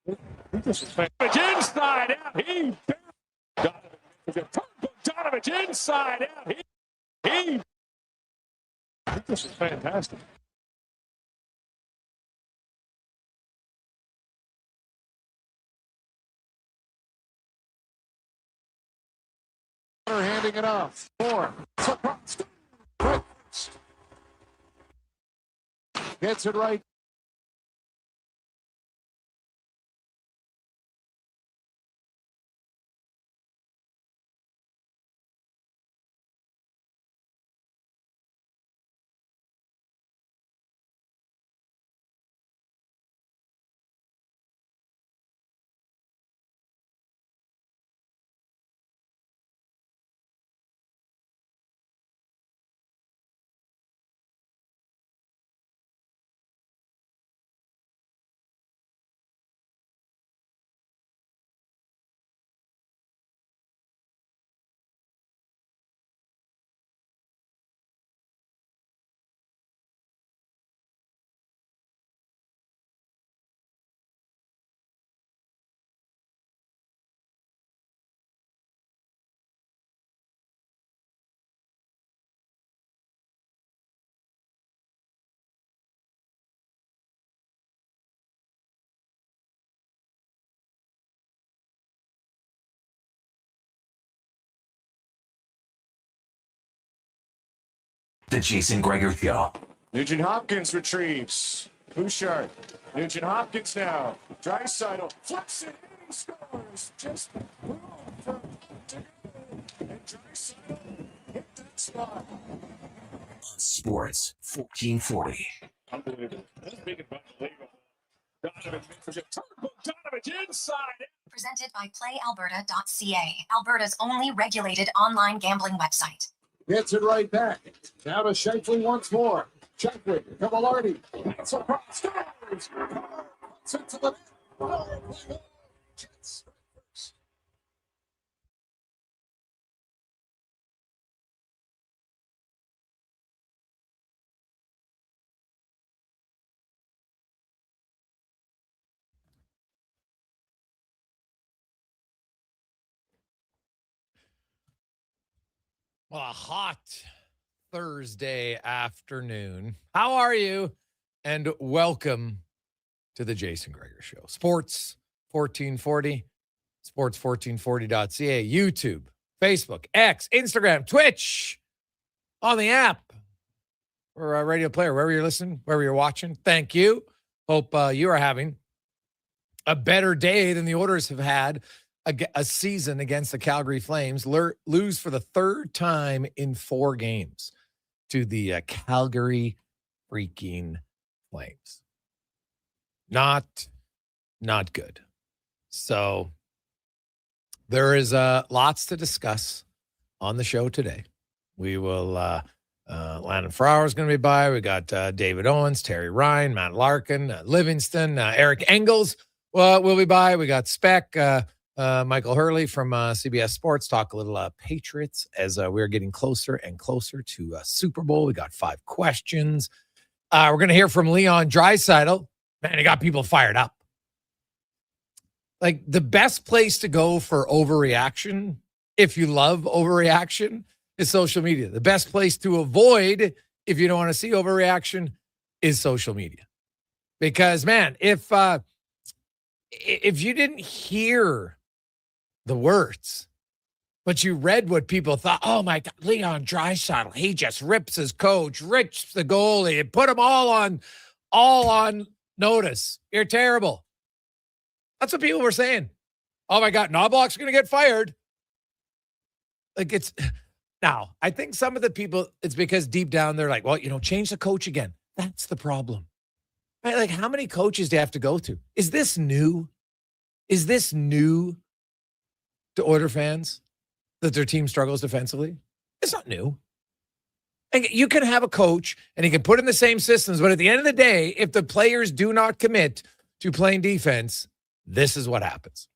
Inside out. Donovan inside out. This is fantastic. Handing it off. Gets it right. The Jason Gregor Show. Nugent Hopkins retrieves. Bouchard. Nugent Hopkins now. Draisaitl flips it in. He scores. Just room for to go. And Draisaitl hit that spot. Sports 1440. Unbelievable. That's big and unbelievable. Donovan inside. Presented by PlayAlberta.ca, Alberta's only regulated online gambling website. Gets it right back. Now to Scheifele once more. Scheifele, Cavalardi. It's across. Scores. Puts it to the net. Jets. Well, a hot Thursday afternoon. How are you? And welcome to the Jason Gregor Show. Sports 1440, sports1440.ca, YouTube, Facebook, X, Instagram, Twitch, on the app, or a radio player, wherever you're listening, wherever you're watching. Thank you. Hope you are having a better day than the Oilers have had. A season against the Calgary Flames, lose for the third time in 4 games to the Calgary freaking Flames. Not good. So there is lots to discuss on the show today. We will, Landon Ferraro is going to be by. We got David Owens, Terry Ryan, Matt Larkin, Livingston, Eric Engels will be by. We got Speck, Michael Hurley from CBS Sports, talk a little Patriots as we're getting closer and closer to Super Bowl. We got 5 questions. We're going to hear from Leon Draisaitl. Man, he got people fired up. Like, the best place to go for overreaction, if you love overreaction, is social media. The best place to avoid, if you don't want to see overreaction, is social media. Because, man, if you didn't hear the words, but you read what people thought, oh my God, Leon Draisaitl, he just rips his coach, rips the goalie, and put them all on notice. You're terrible. That's what people were saying. Oh my God, Knobloch's going to get fired. Like, it's now, I think some of the people, it's because deep down they're like, well, change the coach again. That's the problem. Right? Like, how many coaches do you have to go to? Is this new? Is this new to Oilers fans that their team struggles defensively? It's not new. And you can have a coach and he can put in the same systems, but at the end of the day, if the players do not commit to playing defense, this is what happens.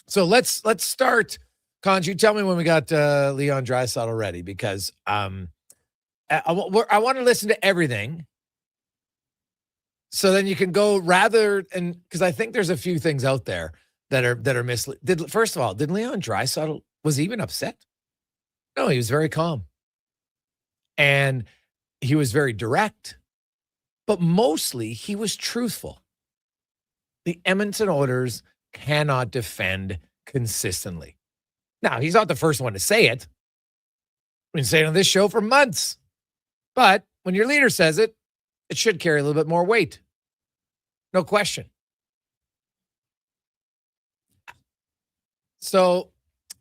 So let's start. Conj, you tell me when we got Leon Draisaitl ready, because I want to listen to everything. So then you can go because I think there's a few things out there that are misleading. First of all, did Leon Draisaitl, was he even upset? No, he was very calm. And he was very direct. But mostly he was truthful. The Edmonton Oilers cannot defend consistently. Now, he's not the first one to say it. I've been saying on this show for months. But when your leader says it, it should carry a little bit more weight. No question. So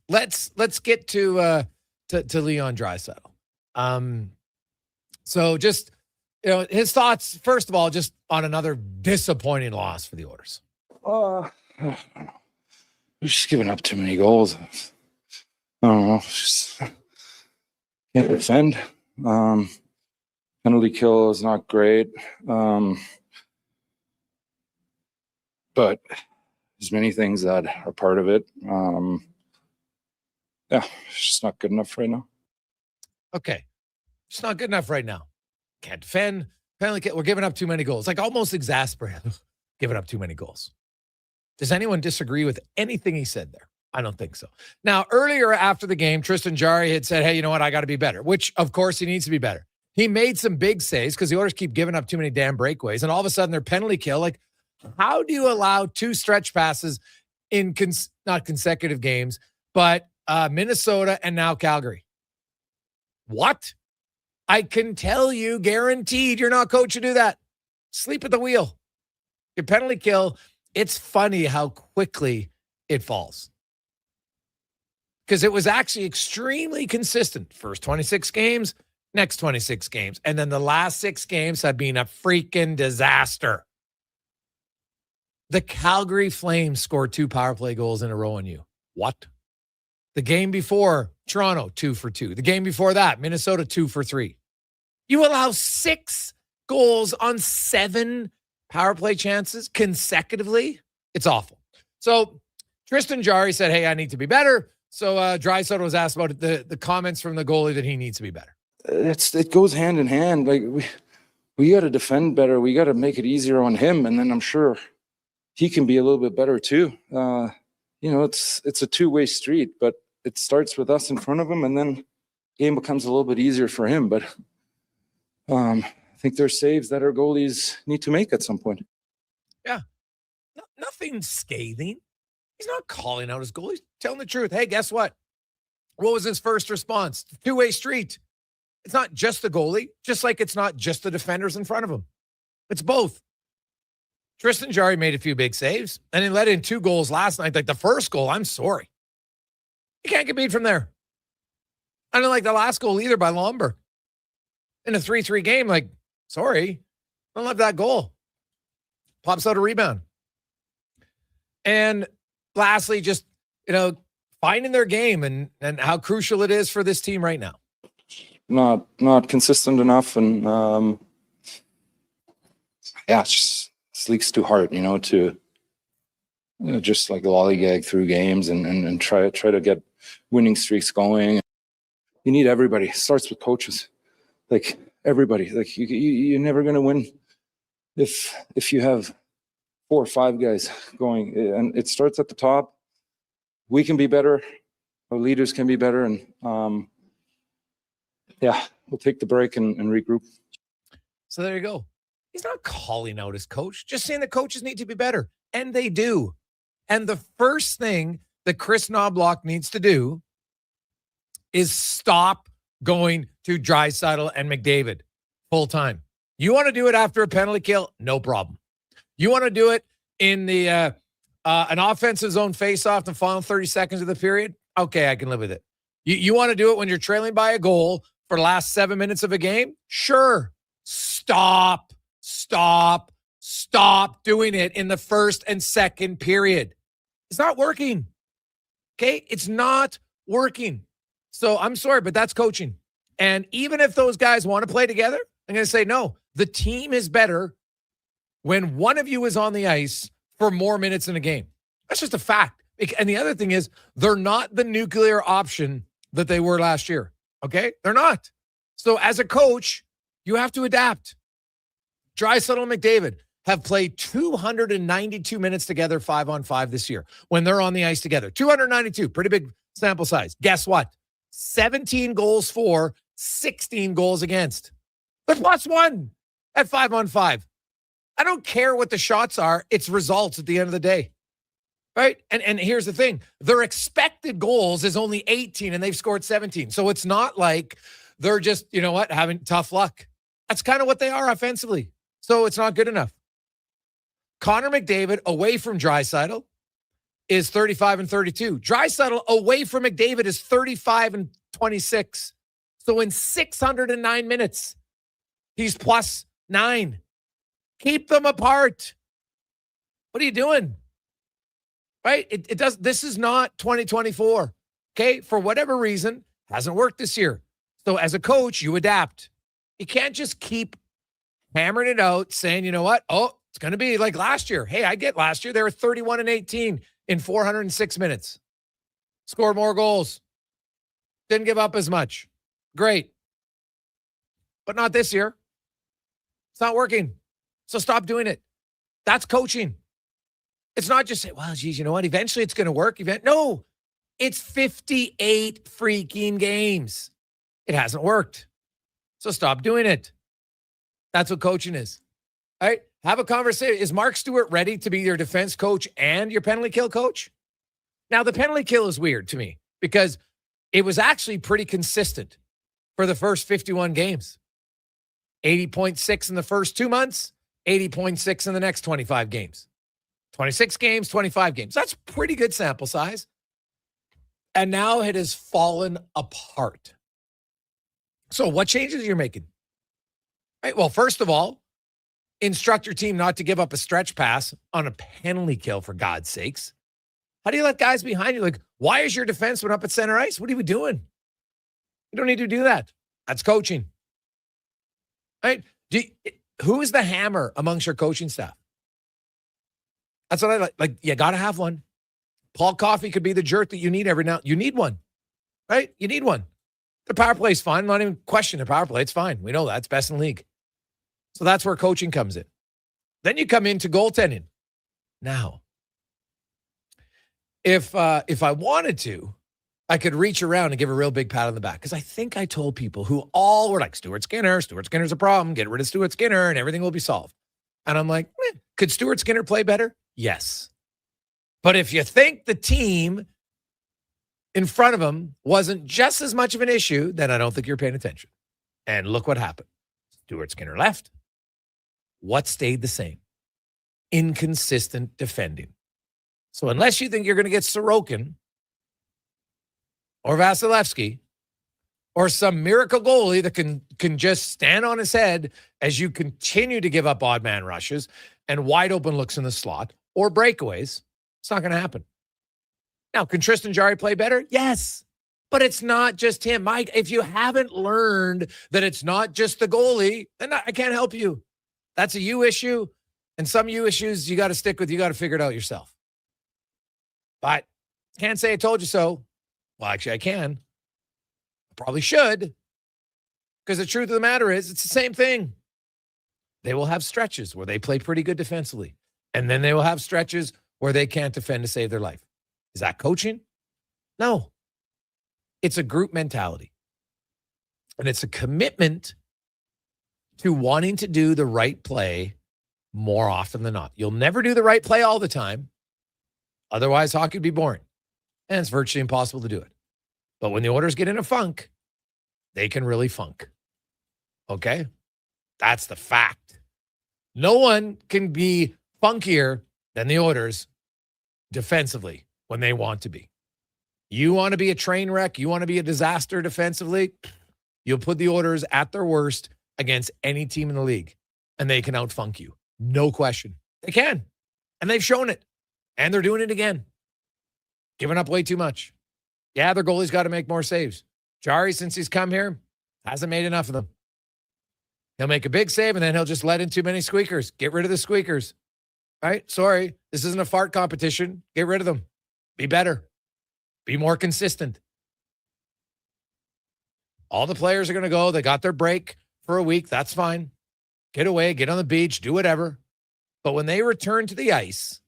let's get to Leon Draisaitl. So just, his thoughts, first of all, just on another disappointing loss for the Oilers. We're just giving up too many goals. I don't know. Just can't defend. Penalty kill is not great. But there's many things that are part of it. It's just not good enough right now. Okay. It's not good enough right now. Can't defend. Penalty kill. We're giving up too many goals. Like almost exasperated. Giving up too many goals. Does anyone disagree with anything he said there? I don't think so. Now, earlier after the game, Tristan Jarry had said, hey, you know what? I got to be better, which, of course, he needs to be better. He made some big saves because the Oilers keep giving up too many damn breakaways, and all of a sudden, their penalty kill. Like, how do you allow 2 stretch passes in not consecutive games, but Minnesota and now Calgary? What? I can tell you, guaranteed, you're not coached to do that. Sleep at the wheel. Your penalty kill, it's funny how quickly it falls. Because it was actually extremely consistent. First 26 games, next 26 games. And then the last 6 games have been a freaking disaster. The Calgary Flames scored 2 power play goals in a row on you. What? The game before, Toronto, 2 for 2. The game before that, Minnesota, 2 for 3. You allow 6 goals on 7 power play chances consecutively. It's awful. So Tristan Jarry said, hey, I need to be better. So Draisaitl was asked about the comments from the goalie that he needs to be better. It goes hand in hand. Like we got to defend better. We got to make it easier on him, and then I'm sure he can be a little bit better too. It's a two-way street, but it starts with us in front of him, and then game becomes a little bit easier for him. But I think there's saves that our goalies need to make at some point. Yeah, nothing scathing. He's not calling out his goalie. He's telling the truth. Hey, guess what? What was his first response? Two-way street. It's not just the goalie, just like it's not just the defenders in front of him. It's both. Tristan Jarry made a few big saves, and he let in 2 goals last night. Like the first goal, I'm sorry. You can't get beat from there. I don't like the last goal either by Lomberg. In a 3-3 game, like, sorry. I don't love that goal. Pops out a rebound. And lastly, just, finding their game and how crucial it is for this team right now. Not consistent enough, and it just leaks too hard, to just like lollygag through games and try to get winning streaks going. You need everybody. It starts with coaches, like everybody. Like you're never going to win if you have 4 or 5 guys going, and it starts at the top. We can be better. Our leaders can be better, and we'll take the break and regroup. So there you go. He's not calling out his coach, just saying the coaches need to be better, and they do. And the first thing that Chris Knobloch needs to do is stop going to Draisaitl and McDavid full time. You want to do it after a penalty kill? No problem. You want to do it in the an offensive zone faceoff the final 30 seconds of the period? Okay, I can live with it. You want to do it when you're trailing by a goal for the last 7 minutes of a game? Sure. Stop doing it in the first and second period. It's not working. Okay? It's not working. So I'm sorry, but that's coaching. And even if those guys want to play together, I'm going to say no. The team is better when one of you is on the ice for more minutes in a game. That's just a fact. And the other thing is, they're not the nuclear option that they were last year. Okay? They're not. So as a coach, you have to adapt. Draisaitl and McDavid. have played 292 minutes together 5-on-5 this year when they're on the ice together. 292, pretty big sample size. Guess what? 17 goals for, 16 goals against. They're +1 at 5-on-5. I don't care what the shots are. It's results at the end of the day. Right? And here's the thing. Their expected goals is only 18 and they've scored 17. So it's not like they're just, you know what, having tough luck. That's kind of what they are offensively. So it's not good enough. Connor McDavid away from Draisaitl is 35-32. Draisaitl away from McDavid is 35-26. So in 609 minutes, he's +9. Keep them apart. What are you doing? Right? It does. This is not 2024. Okay. For whatever reason, hasn't worked this year. So as a coach, you adapt. You can't just keep hammering it out saying, you know what? Oh, it's going to be like last year. Hey, I get last year. They were 31-18 in 406 minutes. Scored more goals. Didn't give up as much. Great. But not this year. It's not working. So stop doing it. That's coaching. It's not just say, well, geez, you know what? Eventually it's going to work. No, it's 58 freaking games. It hasn't worked. So stop doing it. That's what coaching is. All right. Have a conversation. Is Mark Stewart ready to be your defense coach and your penalty kill coach? Now, the penalty kill is weird to me because it was actually pretty consistent for the first 51 games. 80.6 in the first 2 months, 80.6 in the next 25 games. 26 games, 25 games. That's pretty good sample size. And now it has fallen apart. So what changes you're making? Right. Well, first of all, instruct your team not to give up a stretch pass on a penalty kill, for God's sakes. How do you let guys behind you? Like, why is your defenseman up at center ice? What are you doing? You don't need to do that. That's coaching. Right? Who is the hammer amongst your coaching staff? That's what I like. Like, you got to have one. Paul Coffey could be the jerk that you need every now. You need one, right? You need one. The power play is fine. Not even question the power play. It's fine. We know that. It's best in the league. So that's where coaching comes in. Then you come into goaltending. Now, if I wanted to, I could reach around and give a real big pat on the back because I think I told people who all were like, Stuart Skinner's a problem. Get rid of Stuart Skinner and everything will be solved. And I'm like, could Stuart Skinner play better? Yes. But if you think the team in front of him wasn't just as much of an issue, then I don't think you're paying attention. And look what happened. Stuart Skinner left. What stayed the same? Inconsistent defending. So unless you think you're going to get Sorokin or Vasilevsky or some miracle goalie that can just stand on his head as you continue to give up odd man rushes and wide open looks in the slot or breakaways, it's not going to happen. Now, can Tristan Jarry play better? Yes. But it's not just him. Mike, if you haven't learned that it's not just the goalie, then I can't help you. That's a you issue. And some you issues you got to stick with. You got to figure it out yourself. But can't say I told you so. Well, actually, I can. I probably should. Because the truth of the matter is, it's the same thing. They will have stretches where they play pretty good defensively. And then they will have stretches where they can't defend to save their life. Is that coaching? No. It's a group mentality. And it's a commitment to wanting to do the right play more often than not. You'll never do the right play all the time. Otherwise, hockey would be boring. And it's virtually impossible to do it. But when the Oilers get in a funk, they can really funk. Okay? That's the fact. No one can be funkier than the Oilers defensively when they want to be. You want to be a train wreck, you want to be a disaster defensively, you'll put the Oilers at their worst against any team in the league, and they can outfunk you. No question. They can. And they've shown it. And they're doing it again. Giving up way too much. Yeah, their goalie's got to make more saves. Jarry, since he's come here, hasn't made enough of them. He'll make a big save, and then he'll just let in too many squeakers. Get rid of the squeakers. Right? Sorry. This isn't a fart competition. Get rid of them. Be better. Be more consistent. All the players are going to go. They got their break for a week. That's fine. Get away. Get on the beach. Do whatever. But when they return to the ice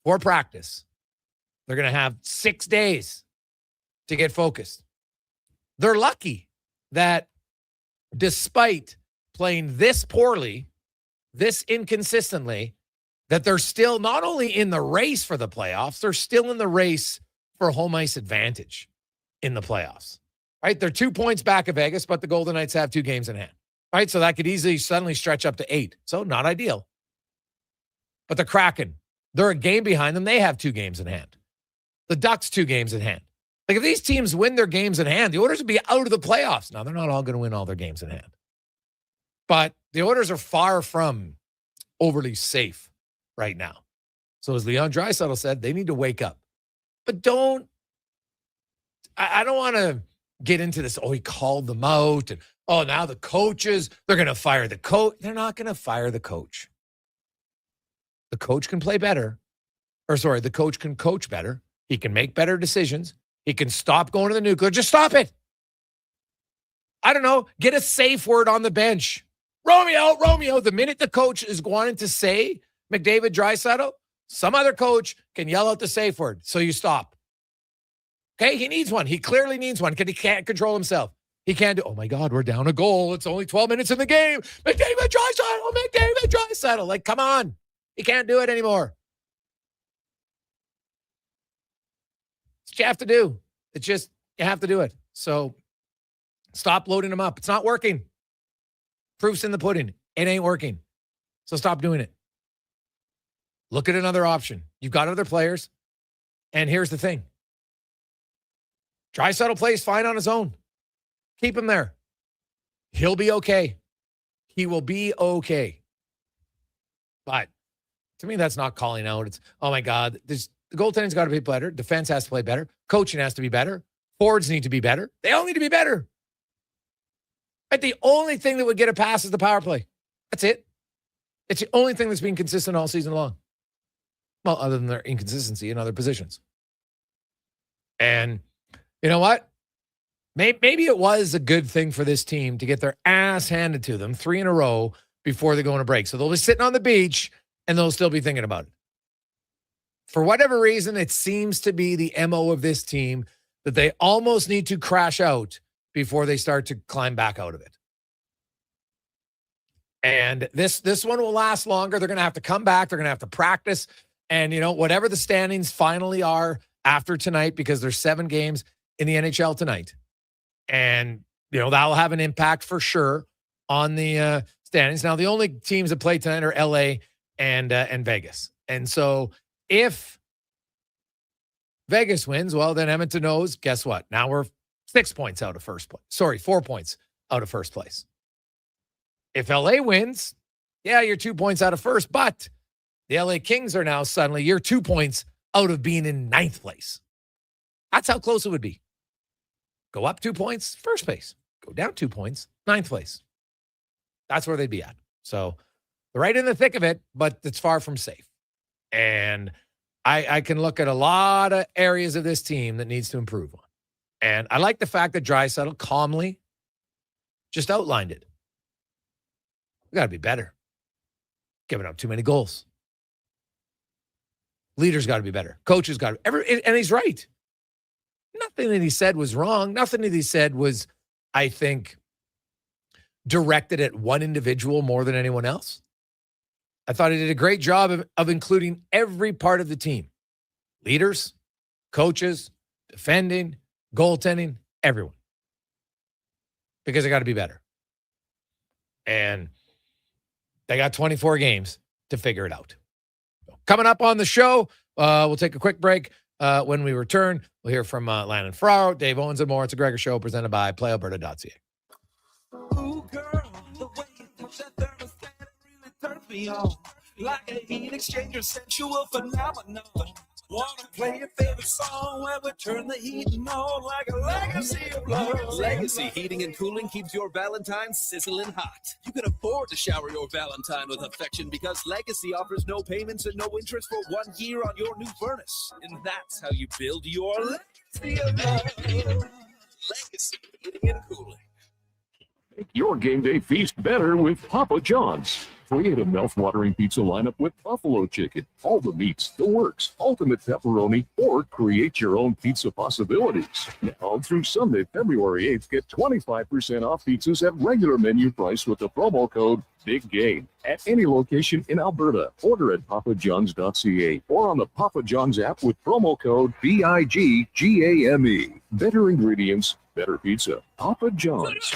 for practice, they're going to have 6 days to get focused. They're lucky that despite playing this poorly, this inconsistently, that they're still not only in the race for the playoffs, they're still in the race for home ice advantage in the playoffs, right? They're 2 points back of Vegas, but the Golden Knights have 2 games in hand, right? So that could easily suddenly stretch up to 8. So not ideal. But the Kraken, they're a game behind them. They have 2 games in hand. The Ducks, 2 games in hand. Like if these teams win their games in hand, the Oilers would be out of the playoffs. Now, they're not all going to win all their games in hand. But the Oilers are far from overly safe right now. So as Leon Draisaitl said, they need to wake up. But I don't want to get into this, he called them out. And, now the coaches, they're going to fire the coach. They're not going to fire the coach. The coach can play better. The coach can coach better. He can make better decisions. He can stop going to the nuclear. Just stop it. I don't know. Get a safe word on the bench. Romeo. The minute the coach is wanting to say McDavid, Draisaitl, some other coach can yell out the safe word. So you stop. Okay? He needs one. He clearly needs one because he can't control himself. He can't do, oh my God, we're down a goal. It's only 12 minutes in the game. McDavid, Draisaitl. Like, come on. He can't do it anymore. It's what you have to do. It's just, you have to do it. So stop loading them up. It's not working. Proof's in the pudding. It ain't working. So stop doing it. Look at another option. You've got other players. And here's the thing. Draisaitl plays fine on his own. Keep him there. He'll be okay. He will be okay. But to me, that's not calling out. It's, oh my God, the goaltending's got to be better. Defense has to play better. Coaching has to be better. Forwards need to be better. They all need to be better. But the only thing that would get a pass is the power play. That's it. It's the only thing that's been consistent all season long. Well, other than their inconsistency in other positions. And you know what? Maybe it was a good thing for this team to get their ass handed to them 3 in a row before they go on a break. So they'll be sitting on the beach and they'll still be thinking about it. For whatever reason, it seems to be the MO of this team that they almost need to crash out before they start to climb back out of it. And this one will last longer. They're going to have to come back. They're going to have to practice. And, whatever the standings finally are after tonight, because there's 7 games in the NHL tonight. And, that'll have an impact for sure on the standings. Now, the only teams that play tonight are LA and Vegas. And so if Vegas wins, well, then Edmonton knows, guess what? Now we're 6 points out of first place. Sorry, 4 points out of first place. If LA wins, yeah, you're 2 points out of first, but the LA Kings are now suddenly, you're 2 points out of being in 9th place. That's how close it would be. Go up 2 points, first place. Go down 2 points, 9th place. That's where they'd be at. So they're right in the thick of it, but it's far from safe. And I can look at a lot of areas of this team that needs to improve on. And I like the fact that Draisaitl calmly just outlined it. We got to be better. Giving up too many goals. Leaders got to be better. Coaches got to. And he's right. Nothing that he said was wrong. Nothing that he said was, I think, directed at one individual more than anyone else. I thought he did a great job of including every part of the team. Leaders, coaches, defending, goaltending, everyone. Because they got to be better. And they got 24 games to figure it out. Coming up on the show, we'll take a quick break. When we return, we'll hear from Landon Ferraro, Dave Owens, and more. It's a Gregor Show presented by PlayAlberta.ca. Ooh, girl, the way you touch that thermostat really turns me on. Like a heat exchanger, sensual phenomenon. Wanna play your favorite song where we turn the heat on like a legacy of love. Legacy Heating and Cooling keeps your Valentine sizzling hot. You can afford to shower your Valentine with affection because Legacy offers no payments and no interest for 1 year on your new furnace. And that's how you build your legacy of love. Legacy Heating and Cooling. Make your game day feast better with Papa John's. Create a mouth-watering pizza lineup with buffalo chicken, all the meats, the works, ultimate pepperoni, or create your own pizza possibilities. Now through Sunday, February 8th, get 25% off pizzas at regular menu price with the promo code BIGGAME at any location in Alberta. Order at papajohns.ca or on the Papa John's app with promo code BIGGAME. Better ingredients, better pizza. Papa John's.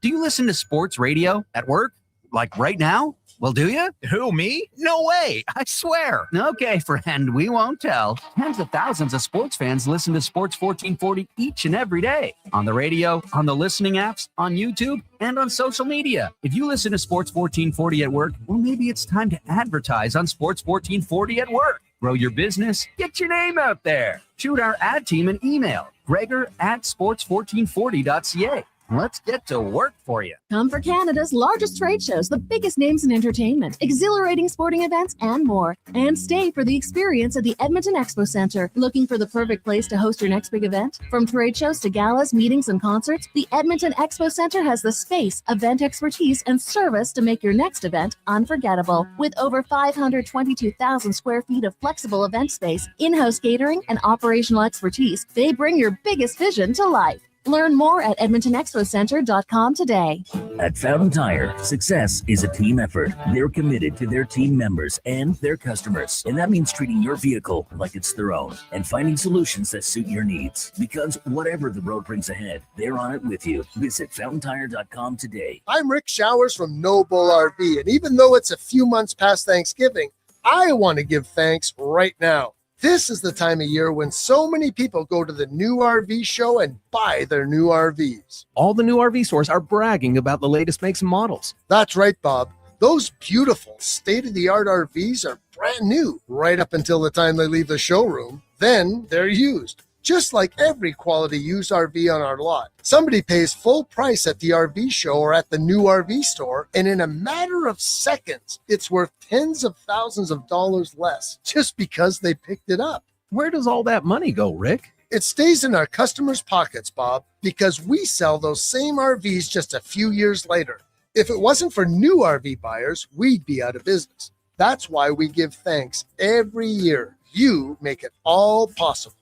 Do you listen to sports radio at work? Like right now? Well, do you? Who, me? No way. I swear. Okay, friend, we won't tell. Tens of thousands of sports fans listen to Sports 1440 each and every day. On the radio, on the listening apps, on YouTube, and on social media. If you listen to Sports 1440 at work, well, maybe it's time to advertise on Sports 1440 at work. Grow your business. Get your name out there. Shoot our ad team an email. Gregor@sports1440.ca. Let's get to work for you. Come for Canada's largest trade shows, the biggest names in entertainment, exhilarating sporting events, and more. And stay for the experience at the Edmonton Expo Centre. Looking for the perfect place to host your next big event? From trade shows to galas, meetings, and concerts, the Edmonton Expo Centre has the space, event expertise, and service to make your next event unforgettable. With over 522,000 square feet of flexible event space, in-house catering, and operational expertise, they bring your biggest vision to life. Learn more at EdmontonExpoCenter.com today. At Fountain Tire, success is a team effort. They're committed to their team members and their customers. And that means treating your vehicle like it's their own and finding solutions that suit your needs. Because whatever the road brings ahead, they're on it with you. Visit FountainTire.com today. I'm Rick Showers from No Bull RV. And even though it's a few months past Thanksgiving, I want to give thanks right now. This is the time of year when so many people go to the new RV show and buy their new RVs. All the new RV stores are bragging about the latest makes and models. That's right, Bob. Those beautiful state-of-the-art RVs are brand new right up until the time they leave the showroom. Then they're used. Just like every quality used RV on our lot, somebody pays full price at the RV show or at the new RV store, and in a matter of seconds, it's worth tens of thousands of dollars less just because they picked it up. Where does all that money go, Rick? It stays in our customers' pockets, Bob, because we sell those same RVs just a few years later. If it wasn't for new RV buyers, we'd be out of business. That's why we give thanks every year. You make it all possible.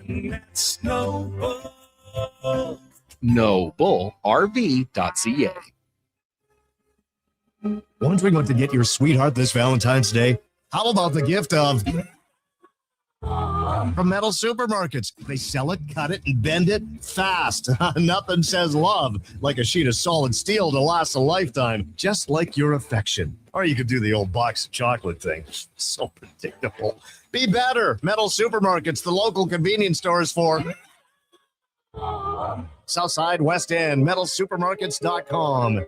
And that's no bull. NoBullRV.ca. Wondering what to get your sweetheart this Valentine's Day? How about the gift of from Metal Supermarkets? They sell it, cut it, and bend it fast. Nothing says love like a sheet of solid steel to last a lifetime, just like your affection. Or you could do the old box of chocolate thing. So predictable. Be better. Metal Supermarkets, the local convenience stores for Southside, West End, metalsupermarkets.com.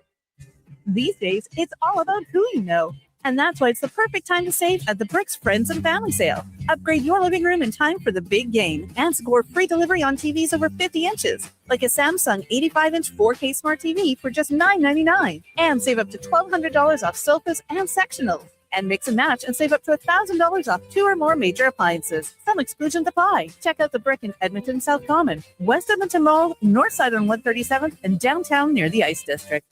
These days, it's all about who you know. And that's why it's the perfect time to save at the Bricks Friends and Family Sale. Upgrade your living room in time for the big game and score free delivery on TVs over 50 inches, like a Samsung 85-inch 4K Smart TV for just $9.99. And save up to $1,200 off sofas and sectionals. And mix and match and save up to $1,000 off 2 or more major appliances. Some exclusions apply. Check out the Brick in Edmonton, South Common, West Edmonton Mall, North Side on 137th, and downtown near the Ice District.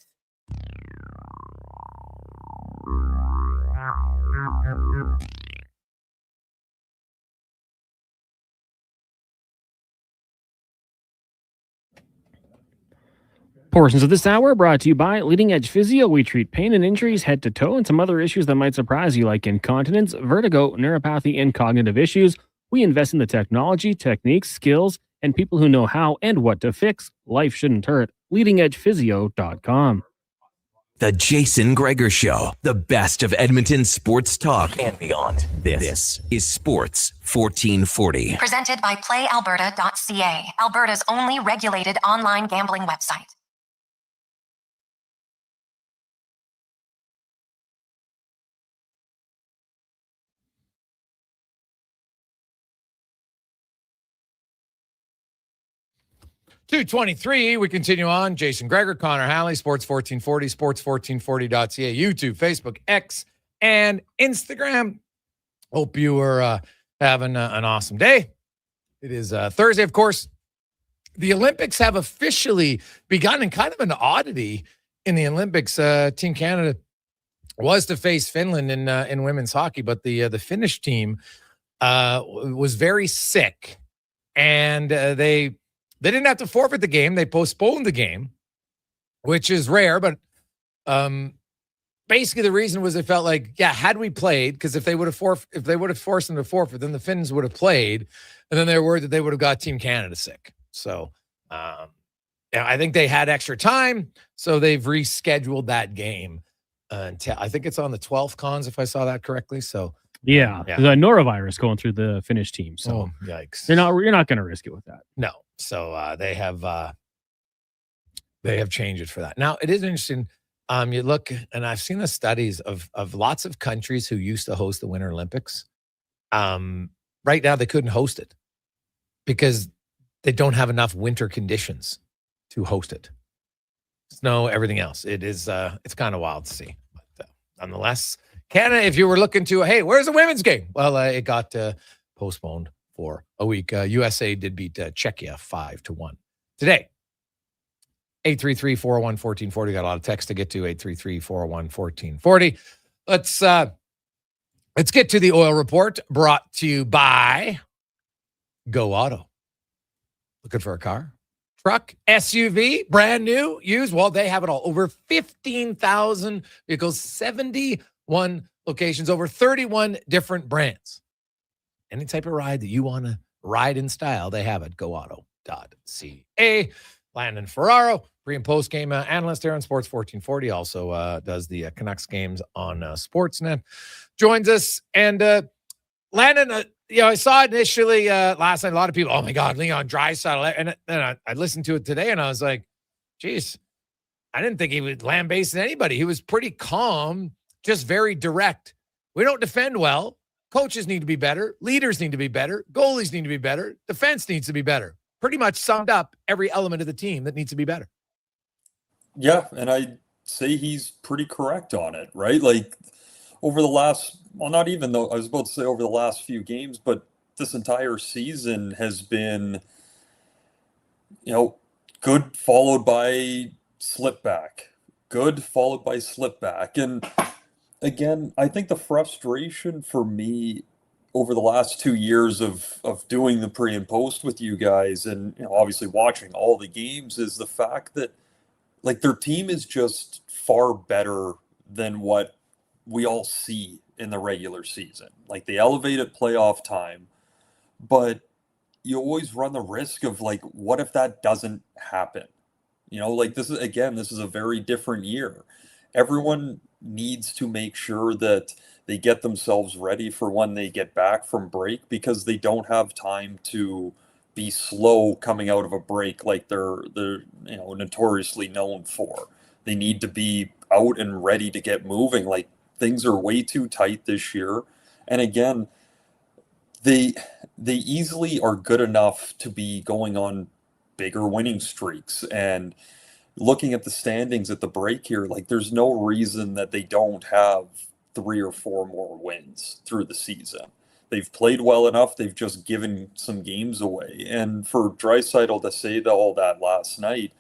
Portions of this hour are brought to you by Leading Edge Physio. We treat pain and injuries head to toe and some other issues that might surprise you, like incontinence, vertigo, neuropathy, and cognitive issues. We invest in the technology, techniques, skills, and people who know how and what to fix. Life shouldn't hurt. LeadingEdgePhysio.com. The Jason Gregor Show, the best of Edmonton sports talk and beyond. This is Sports 1440. Presented by PlayAlberta.ca, Alberta's only regulated online gambling website. .223, we continue on. Jason Gregor, Connor Halley, Sports 1440, sports1440.ca, YouTube, Facebook, X, and Instagram. Hope you are having an awesome day. It is Thursday, of course. The Olympics have officially begun, and kind of an oddity in the Olympics. Team Canada was to face Finland in women's hockey, but the Finnish team was very sick, and they didn't have to forfeit the game. They postponed the game, which is rare, but basically the reason was they felt like, yeah, had we played, because if they would have forced them to forfeit, then the Finns would have played, and then they were worried that they would have got Team Canada sick. So I think they had extra time, so they've rescheduled that game until I think it's on the 12th, Cons, if I saw that correctly. So yeah. There's a norovirus going through the Finnish team. So yikes. You're not going to risk it with that. No. So they have changed it for that. Now it is interesting. You look, and I've seen the studies of lots of countries who used to host the Winter Olympics. Right now they couldn't host it because they don't have enough winter conditions to host it. Snow, everything else. It is it's kind of wild to see. But nonetheless, Canada, if you were looking to, hey, where's the women's game? Well, it got postponed for a week. USA did beat Czechia 5-1 today. 833-401-1440. Got a lot of text to get to. 833-401-1440. Let's get to the oil report, brought to you by Go Auto. Looking for a car, truck, SUV, brand new, used? Well, they have it all. Over 15,000 vehicles, 71 locations, over 31 different brands. Any type of ride that you want to ride in style, they have it. GoAuto.ca. Landon Ferraro, pre- and post-game analyst here on Sports 1440, also does the Canucks games on Sportsnet, joins us. And Landon, I saw it initially last night. A lot of people, oh my God, Leon Draisaitl. And then I listened to it today, and I was like, geez, I didn't think he would lambaste anybody. He was pretty calm, just very direct. We don't defend well. Coaches need to be better. Leaders need to be better. Goalies need to be better. Defense needs to be better. Pretty much summed up every element of the team that needs to be better. Yeah, and I'd say he's pretty correct on it, right? Like over the last, well, not even though I was about to say over the last few games, but this entire season has been, good followed by slip back, good followed by slip back. And again, I think the frustration for me over the last 2 years of doing the pre and post with you guys and obviously watching all the games is the fact that like their team is just far better than what we all see in the regular season. Like they elevate at playoff time, but you always run the risk of like, what if that doesn't happen? This is a very different year. Everyone needs to make sure that they get themselves ready for when they get back from break because they don't have time to be slow coming out of a break like they're notoriously known for. They need to be out and ready to get moving. Like things are way too tight this year. And again, they easily are good enough to be going on bigger winning streaks. And looking at the standings at the break here, like there's no reason that they don't have 3 or 4 more wins through the season. They've played well enough. They've just given some games away. And for Draisaitl to say all that last night,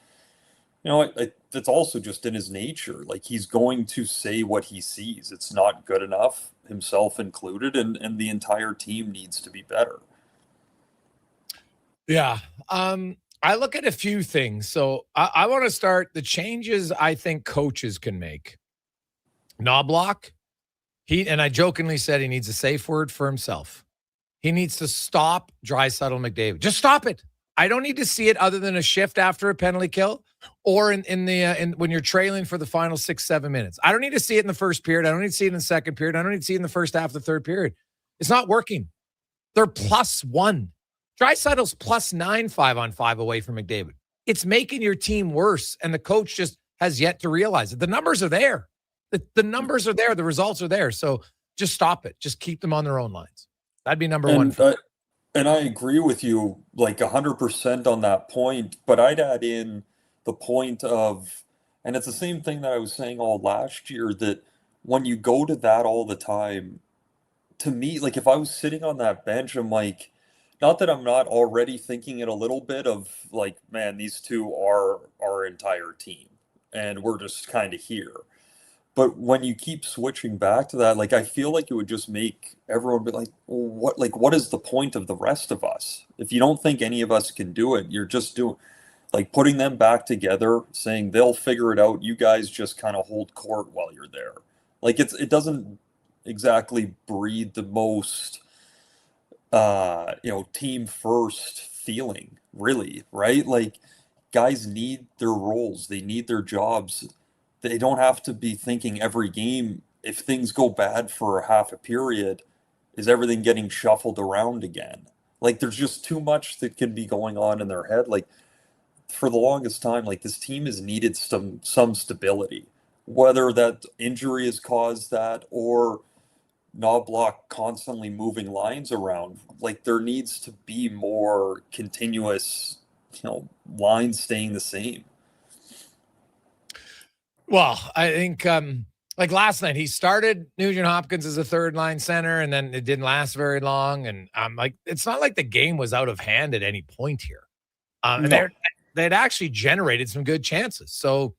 it's also just in his nature. Like he's going to say what he sees. It's not good enough, himself included, and the entire team needs to be better. Yeah. I look at a few things. So I want to start the changes I think coaches can make. Knobloch, and I jokingly said he needs a safe word for himself. He needs to stop Draisaitl McDavid. Just stop it. I don't need to see it other than a shift after a penalty kill or in when you're trailing for the final 6-7 minutes. I don't need to see it in the first period. I don't need to see it in the second period. I don't need to see it in the first half of the third period. It's not working. They're +1. Draisaitl's +9 5-on-5 away from McDavid. It's making your team worse, and the coach just has yet to realize it. The numbers are there. The numbers are there. The results are there. So just stop it. Just keep them on their own lines. That'd be number one. And I agree with you like 100% on that point, but I'd add in the point of, and it's the same thing that I was saying all last year, that when you go to that all the time, to me, like if I was sitting on that bench, I'm like, not that I'm not already thinking it a little bit of like, man, these two are our entire team and we're just kind of here. But when you keep switching back to that, like I feel like it would just make everyone be like, well, what is the point of the rest of us? If you don't think any of us can do it, you're just doing like putting them back together, saying they'll figure it out. You guys just kind of hold court while you're there. Like it doesn't exactly breed the most team first feeling, really, right? Like guys need their roles, they need their jobs. They don't have to be thinking every game, if things go bad for a half a period, is everything getting shuffled around again? Like there's just too much that can be going on in their head. Like for the longest time, like this team has needed some stability, whether that injury has caused that or Knobloch constantly moving lines around. Like there needs to be more continuous, lines staying the same. Well, I think like last night, he started Nugent Hopkins as a third line center, and then it didn't last very long. And I'm like, it's not like the game was out of hand at any point here. And they'd actually generated some good chances. So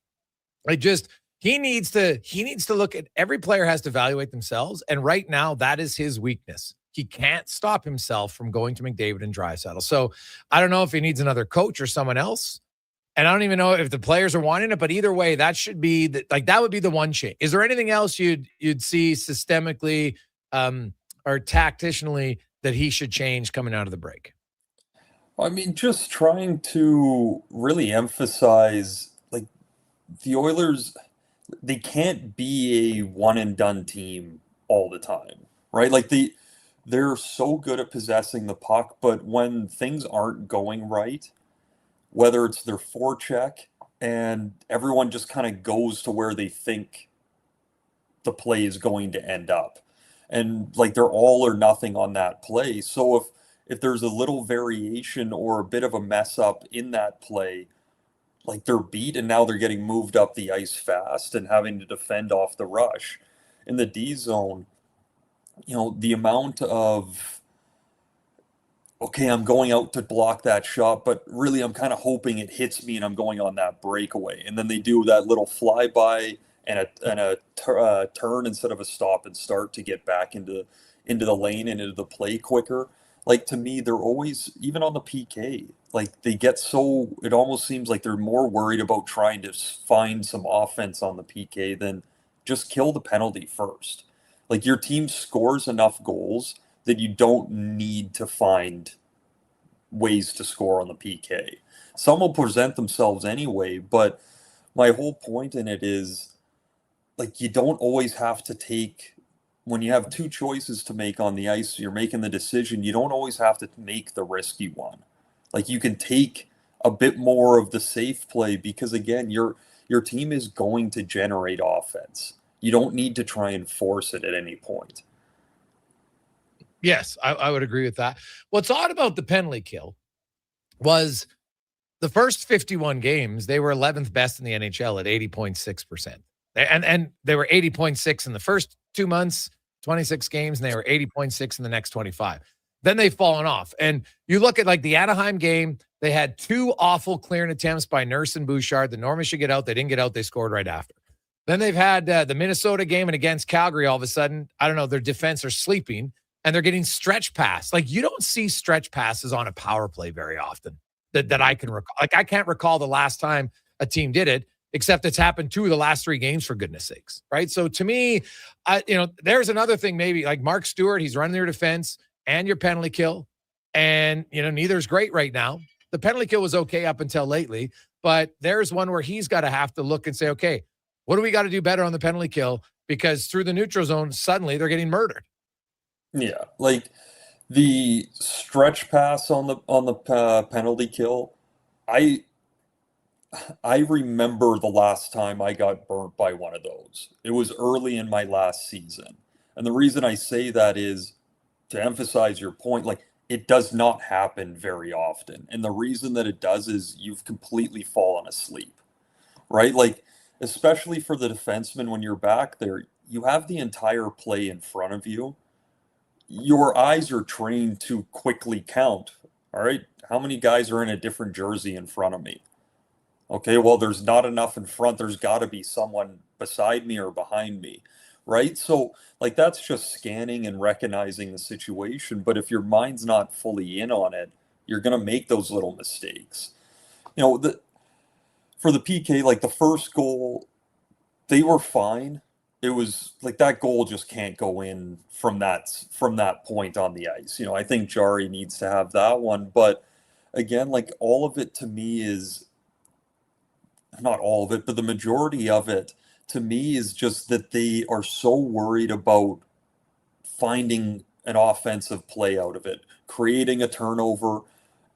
he needs to look at every player has to evaluate themselves. And right now, that is his weakness. He can't stop himself from going to McDavid and Draisaitl. So I don't know if he needs another coach or someone else. And I don't even know if the players are wanting it, but either way, that should be that would be the one change. Is there anything else you'd see systemically or tactically that he should change coming out of the break? I mean, just trying to really emphasize, like, the Oilers, they can't be a one and done team all the time, right? Like they're so good at possessing the puck, but when things aren't going right, whether it's their forecheck and everyone just kind of goes to where they think the play is going to end up. And like they're all or nothing on that play. So if there's a little variation or a bit of a mess up in that play, like they're beat and now they're getting moved up the ice fast and having to defend off the rush. In the D zone, the amount of, okay, I'm going out to block that shot, but really I'm kind of hoping it hits me and I'm going on that breakaway. And then they do that little flyby and a turn instead of a stop and start to get back into the lane and into the play quicker. Like to me, they're always, even on the PK, like they get so, it almost seems like they're more worried about trying to find some offense on the PK than just kill the penalty first. Like your team scores enough goals that you don't need to find ways to score on the PK. Some will present themselves anyway, but my whole point in it is, like, you don't always have to take, when you have two choices to make on the ice, you're making the decision, you don't always have to make the risky one. Like, you can take a bit more of the safe play because, again, your team is going to generate offense. You don't need to try and force it at any point. Yes, I would agree with that. What's odd about the penalty kill was the first 51 games, they were 11th best in the NHL at 80.6%. And they were 80.6 in the first 2 months, 26 games, and they were 80.6 in the next 25. Then they've fallen off. And you look at like the Anaheim game, they had two awful clearing attempts by Nurse and Bouchard that normally should get out. They didn't get out. They scored right after. Then they've had the Minnesota game and against Calgary, all of a sudden, I don't know, their defense are sleeping. And they're getting stretch pass. Like you don't see stretch passes on a power play very often that I can recall. Like I can't recall the last time a team did it, except it's happened 2 of the last 3 games for goodness sakes. Right. So to me, there's another thing, maybe like Mark Stewart, he's running their defense and your penalty kill. And, neither is great right now. The penalty kill was okay up until lately, but there's one where he's got to have to look and say, okay, what do we got to do better on the penalty kill? Because through the neutral zone, suddenly they're getting murdered. Yeah, like the stretch pass on the penalty kill. I remember the last time I got burnt by one of those. It was early in my last season, and the reason I say that is to emphasize your point. Like it does not happen very often, and the reason that it does is you've completely fallen asleep, right? Like especially for the defenseman when you're back there, you have the entire play in front of you. Your eyes are trained to quickly count. All right, how many guys are in a different jersey in front of me? Okay, well, there's not enough in front. There's got to be someone beside me or behind me, right? So, like, that's just scanning and recognizing the situation. But if your mind's not fully in on it, you're going to make those little mistakes. For the PK, like the first goal, they were fine. It was like that goal just can't go in from that point on the ice. I think Jari needs to have that one. But again, like all of it to me is not all of it, but the majority of it to me is just that they are so worried about finding an offensive play out of it, creating a turnover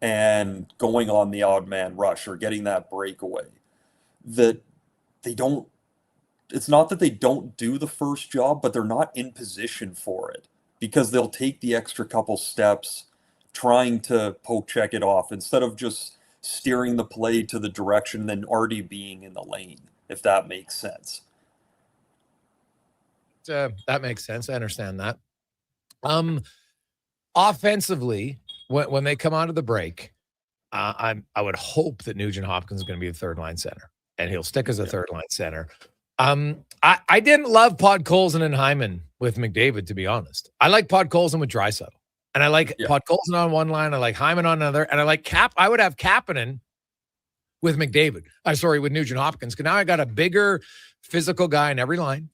and going on the odd man rush or getting that breakaway, that they don't, it's not that they don't do the first job, but they're not in position for it because they'll take the extra couple steps trying to poke check it off instead of just steering the play to the direction then already being in the lane, if that makes sense. That makes sense. I understand that. Offensively, when they come out of the break, I would hope that Nugent Hopkins is going to be the third line center, and he'll stick as a third line center. I didn't love Podkolzin and Hyman with McDavid, to be honest. I like Podkolzin with Draisaitl, and I like Podkolzin on one line. I like Hyman on another, and I like I would have Kapanen with McDavid. With Nugent Hopkins. Because now I got a bigger physical guy in every line.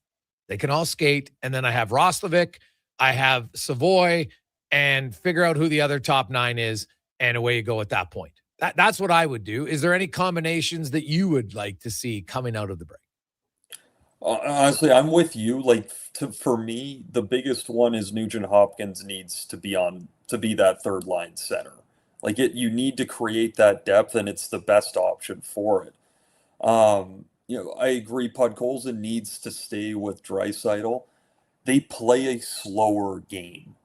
They can all skate, and then I have Roslovic, I have Savoy, and figure out who the other top 9 is, and away you go at that point. That's what I would do. Is there any combinations that you would like to see coming out of the break? Honestly, I'm with you. For me, the biggest one is Nugent Hopkins needs to be that third line center. You need to create that depth, and it's the best option for it. I agree. Podkolzin needs to stay with Draisaitl. They play a slower game,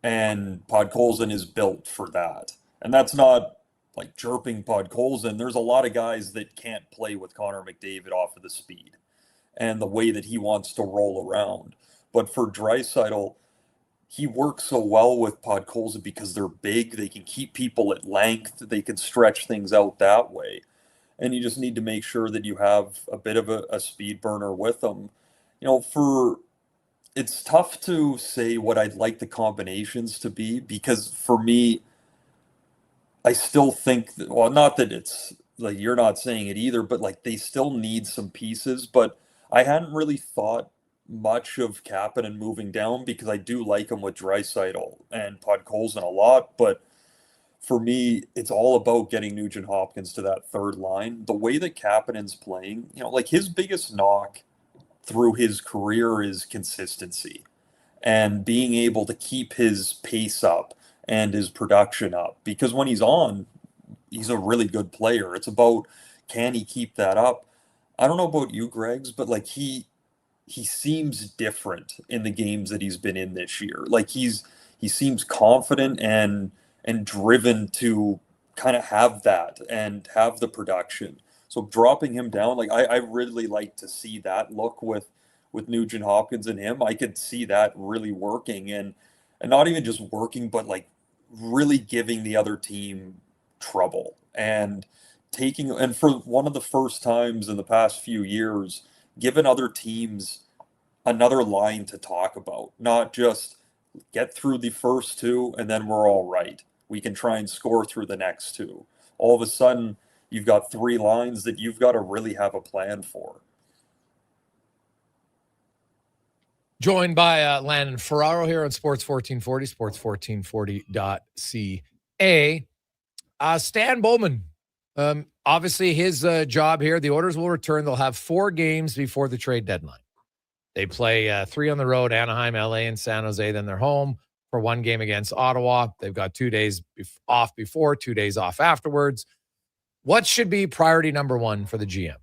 and Podkolzin is built for that. And that's not like chirping Podkolzin. There's a lot of guys that can't play with Connor McDavid off of the speed and the way that he wants to roll around. But for Draisaitl, he works so well with Podkolzin because they're big. They can keep people at length. They can stretch things out that way. And you just need to make sure that you have a bit of a speed burner with them. It's tough to say what I'd like the combinations to be because for me, I still think that, well, not that it's like you're not saying it either, but they still need some pieces. But I hadn't really thought much of Kapanen moving down because I do like him with Draisaitl and Podkolzin a lot. But for me, it's all about getting Nugent Hopkins to that third line. The way that Kapanen's playing, his biggest knock through his career is consistency and being able to keep his pace up and his production up. Because when he's on, he's a really good player. It's about, can he keep that up? I don't know about you, Gregs, but he seems different in the games that he's been in this year. He seems confident and driven to kind of have that and have the production. So dropping him down, I really like to see that look with Nugent Hopkins and him. I could see that really working and not even just working, but really giving the other team trouble and for one of the first times in the past few years, giving other teams another line to talk about, not just get through the first 2 and then we're all right. We can try and score through the next 2. All of a sudden, you've got 3 lines that you've got to really have a plan for. Joined by Landon Ferraro here on Sports 1440, sports1440.ca. Stan Bowman, obviously his job here, the Oilers will return. They'll have 4 games before the trade deadline. They play 3 on the road, Anaheim, LA, and San Jose. Then they're home for 1 game against Ottawa. They've got 2 days off before, 2 days off afterwards. What should be priority number 1 for the GM?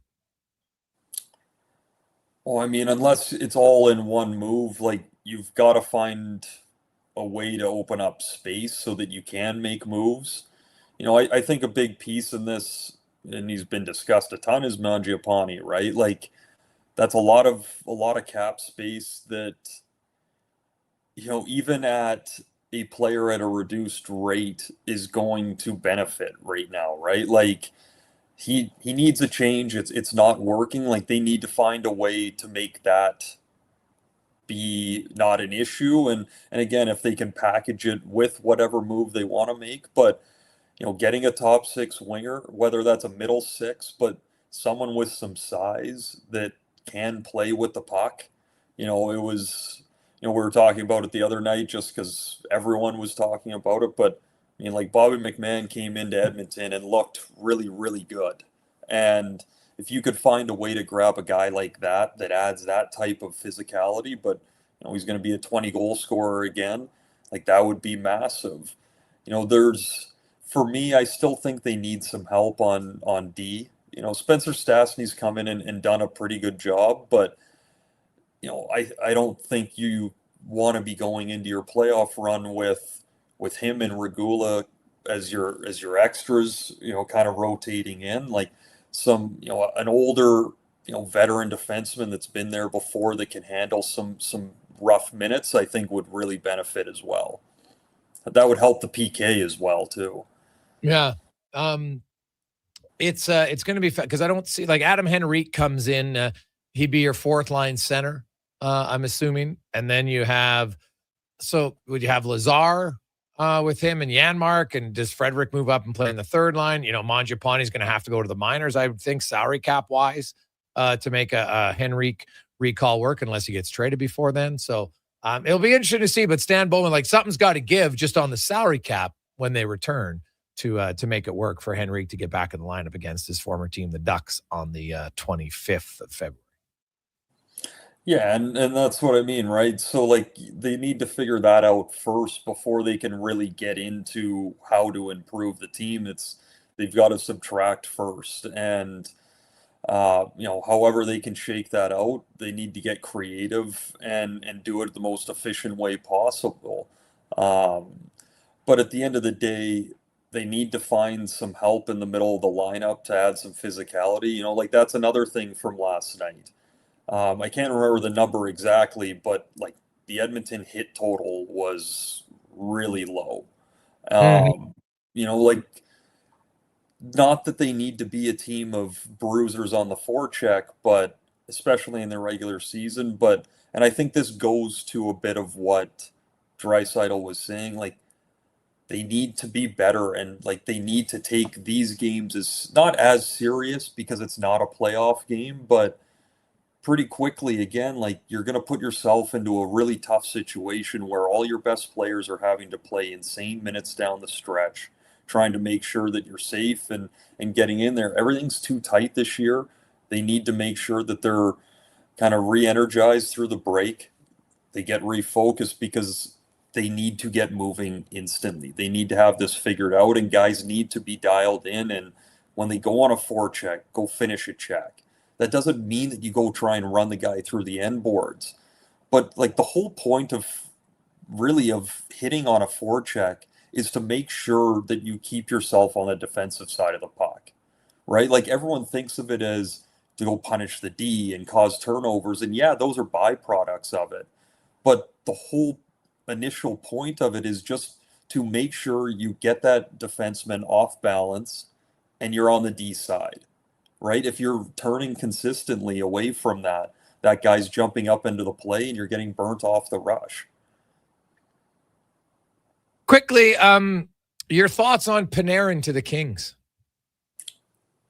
Well, unless it's all in one move, you've got to find a way to open up space so that you can make moves. I think a big piece in this, and he's been discussed a ton, is Mangiapane, right? That's a lot of cap space that, even at a player at a reduced rate is going to benefit right now, right? he needs a change. It's not working. Like, they need to find a way to make that be not an issue. And again, if they can package it with whatever move they want to make, but getting a top six winger, whether that's a middle six, but someone with some size that can play with the puck. It was, we were talking about it the other night just because everyone was talking about it. But I mean, like, Bobby McMahon came into Edmonton and looked really, really good. And if you could find a way to grab a guy like that adds that type of physicality, but he's going to be a 20-goal scorer again, like, that would be massive. For me, I still think they need some help on D. Spencer Stastny's come in and done a pretty good job, but I don't think you want to be going into your playoff run with him and Regula as your extras, kind of rotating in, like some, an older, veteran defenseman that's been there before that can handle some rough minutes, I think would really benefit as well. That would help the PK as well too. Yeah. It's going to be because I don't see, like, Adam Henrique comes in, he'd be your fourth line center, I'm assuming. And then would you have Lazar with him and Janmark, and does Frederick move up and play in the third line? Mangiapane's going to have to go to the minors, I would think, salary cap wise, to make a Henrique recall work, unless he gets traded before then. So it'll be interesting to see. But Stan Bowman, like, something's got to give just on the salary cap when they return to make it work for Henrique to get back in the lineup against his former team, the Ducks, on the 25th of February. Yeah, and that's what I mean, right? So, like, they need to figure that out first before they can really get into how to improve the team. They've got to subtract first, and however they can shake that out, they need to get creative and do it the most efficient way possible. But at the end of the day, they need to find some help in the middle of the lineup to add some physicality. Like, that's another thing from last night. I can't remember the number exactly, but, like, the Edmonton hit total was really low. Like, not that they need to be a team of bruisers on the forecheck, but especially in the regular season. And I think this goes to a bit of what Draisaitl was saying. Like, they need to be better, and, like, they need to take these games as not as serious because it's not a playoff game, but pretty quickly, again, like, you're going to put yourself into a really tough situation where all your best players are having to play insane minutes down the stretch, trying to make sure that you're safe and getting in there. Everything's too tight this year. They need to make sure that they're kind of re-energized through the break. They get refocused because they need to get moving instantly. They need to have this figured out, and guys need to be dialed in. And when they go on a forecheck, go finish a check. That doesn't mean that you go try and run the guy through the end boards. But, like, the whole point of hitting on a forecheck is to make sure that you keep yourself on the defensive side of the puck, right? Like, everyone thinks of it as to go punish the D and cause turnovers. And yeah, those are byproducts of it. But the whole initial point of it is just to make sure you get that defenseman off balance and you're on the D side, right? If you're turning consistently away from that guy's jumping up into the play and you're getting burnt off the rush. Quickly, your thoughts on Panarin to the Kings?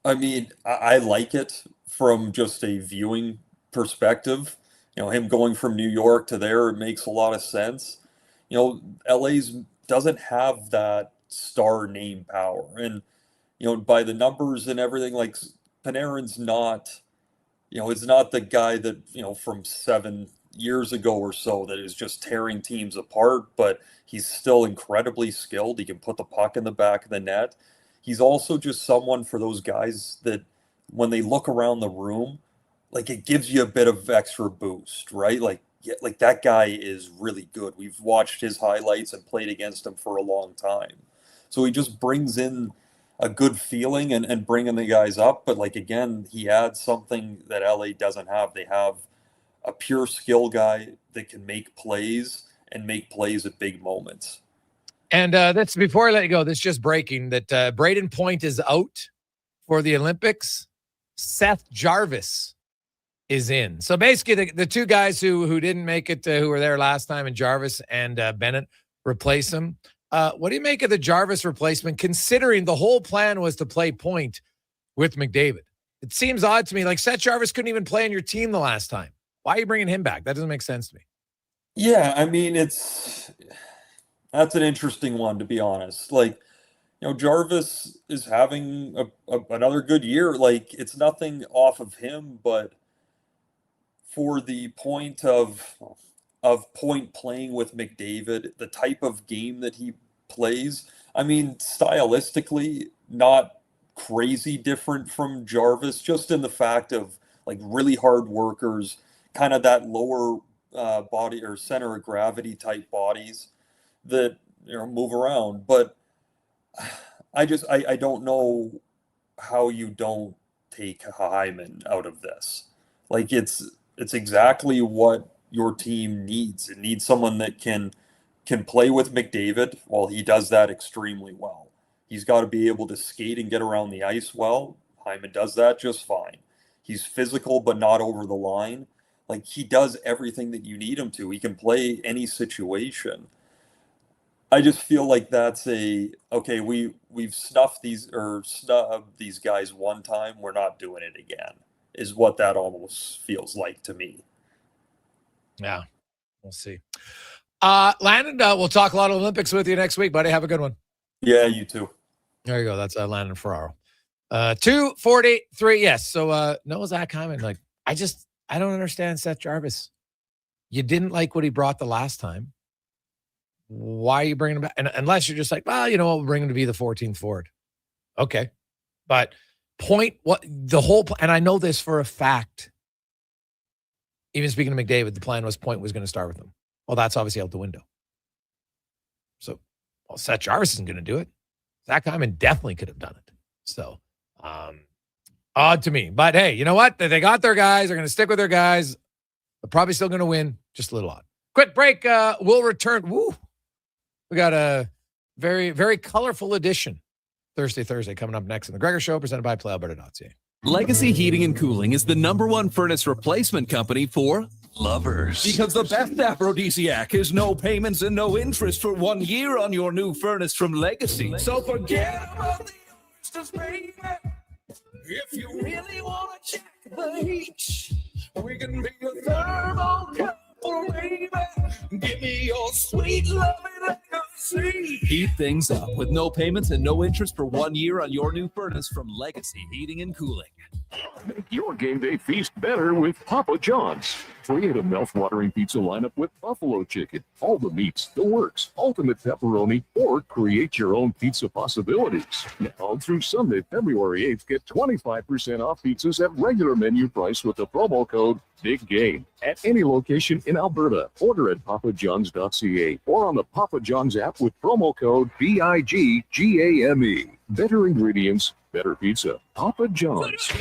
I mean, I like it from just a viewing perspective. Him going from New York to there, it makes a lot of sense. LA's doesn't have that star name power. And, by the numbers and everything, like, Panarin's not, is not the guy that, from 7 years ago or so that is just tearing teams apart, but he's still incredibly skilled. He can put the puck in the back of the net. He's also just someone for those guys that when they look around the room, like, it gives you a bit of extra boost, right? Like, yeah, like, that guy is really good. We've watched his highlights and played against him for a long time. So he just brings in a good feeling and bringing the guys up. But, like, again, he adds something that LA doesn't have. They have a pure skill guy that can make plays and make plays at big moments. And that's before I let you go. This is just breaking that Braden Point is out for the Olympics, Seth Jarvis is in. So basically, the two guys who didn't make it, who were there last time, and Jarvis and Bennett replace him. What do you make of the Jarvis replacement, considering the whole plan was to play point with McDavid? It seems odd to me. Like, Seth Jarvis couldn't even play on your team the last time. Why are you bringing him back? That doesn't make sense to me. Yeah, I mean, that's an interesting one, to be honest. Like, Jarvis is having another good year. Like, it's nothing off of him, but for the point of point playing with McDavid, the type of game that he plays, I mean, stylistically, not crazy different from Jarvis, just in the fact of, like, really hard workers, kind of that lower body or center of gravity type bodies that move around. But I don't know how you don't take Hyman out of this. Like, it's exactly what your team needs. It needs someone that can play with McDavid. Well, he does that extremely well. He's got to be able to skate and get around the ice well. Hyman does that just fine. He's physical, but not over the line. Like, he does everything that you need him to. He can play any situation. I just feel like that's okay, we've snubbed these guys one time. We're not doing it again, is what that almost feels like to me. Yeah, we'll see. Landon, we'll talk a lot of Olympics with you next week, buddy. Have a good one. Yeah, you too. There you go. That's Landon Ferraro. 243. Yes. So no Zach Hyman. Like, I don't understand Seth Jarvis. You didn't like what he brought the last time. Why are you bringing him back? And unless you're just like, well, we'll bring him to be the 14th forward. Okay. But and I know this for a fact. Even speaking to McDavid, the plan was Point was going to start with him. Well, that's obviously out the window. So, Seth Jarvis isn't going to do it. Zach Hyman definitely could have done it. So, odd to me. But hey, you know what? They got their guys. They're going to stick with their guys. They're probably still going to win. Just a little odd. Quick break. We'll return. Woo. We got a very, very colorful edition. Thursday coming up next in the Gregor Show, presented by PlayAlberta.ca. Legacy Heating and Cooling is the #1 furnace replacement company for lovers. Because the best aphrodisiac is no payments and no interest for 1 year on your new furnace from Legacy. So forget about the oysters, baby. If you really want to check the heat, we can be a thermal couple, baby. Give me your sweet loving legacy. Heat things up with no payments and no interest for 1 year on your new furnace from Legacy Heating and Cooling. Make your game day feast better with Papa John's. Create a mouth-watering pizza lineup with buffalo chicken, all the meats, the works, ultimate pepperoni, or create your own pizza possibilities. Now through Sunday, February 8th, get 25% off pizzas at regular menu price with the promo code BIGGAME at any location in Alberta. Order at papajohns.ca or on the Papa John's app with promo code BIGGAME. Better ingredients, better pizza. Papa John's.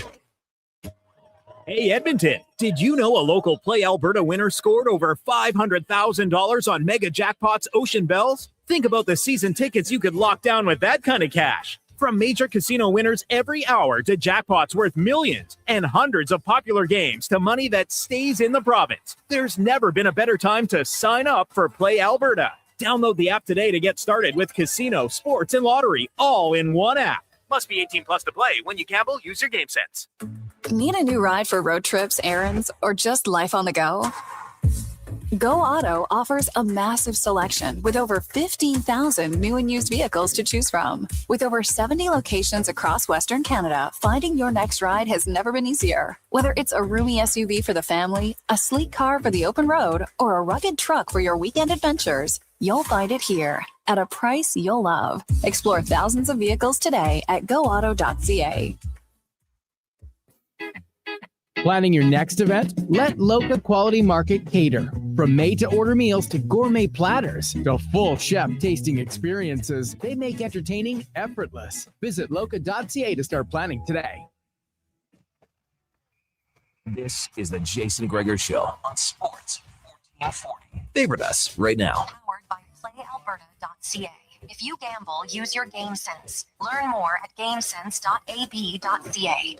Hey, Edmonton, did you know a local Play Alberta winner scored over $500,000 on Mega Jackpots Ocean Bells? Think about the season tickets you could lock down with that kind of cash. From major casino winners every hour to jackpots worth millions and hundreds of popular games to money that stays in the province, there's never been a better time to sign up for Play Alberta. Download the app today to get started with casino, sports, and lottery all in one app. Must be 18 plus to play. When you gamble, use your game sense. Need a new ride for road trips, errands, or just life on the go? Go Auto offers a massive selection with over 15,000 new and used vehicles to choose from. With over 70 locations across Western Canada, finding your next ride has never been easier. Whether it's a roomy SUV for the family, a sleek car for the open road, or a rugged truck for your weekend adventures, you'll find it here at a price you'll love. Explore thousands of vehicles today at goauto.ca. Planning your next event? Let Loca Quality Market cater. From made-to-order meals to gourmet platters to full chef tasting experiences, they make entertaining effortless. Visit loca.ca to start planning today. This is the Jason Gregor Show on Sports 1440. Favorite us right now. Powered by PlayAlberta.ca. If you gamble, use your game sense. Learn more at gamesense.ab.ca.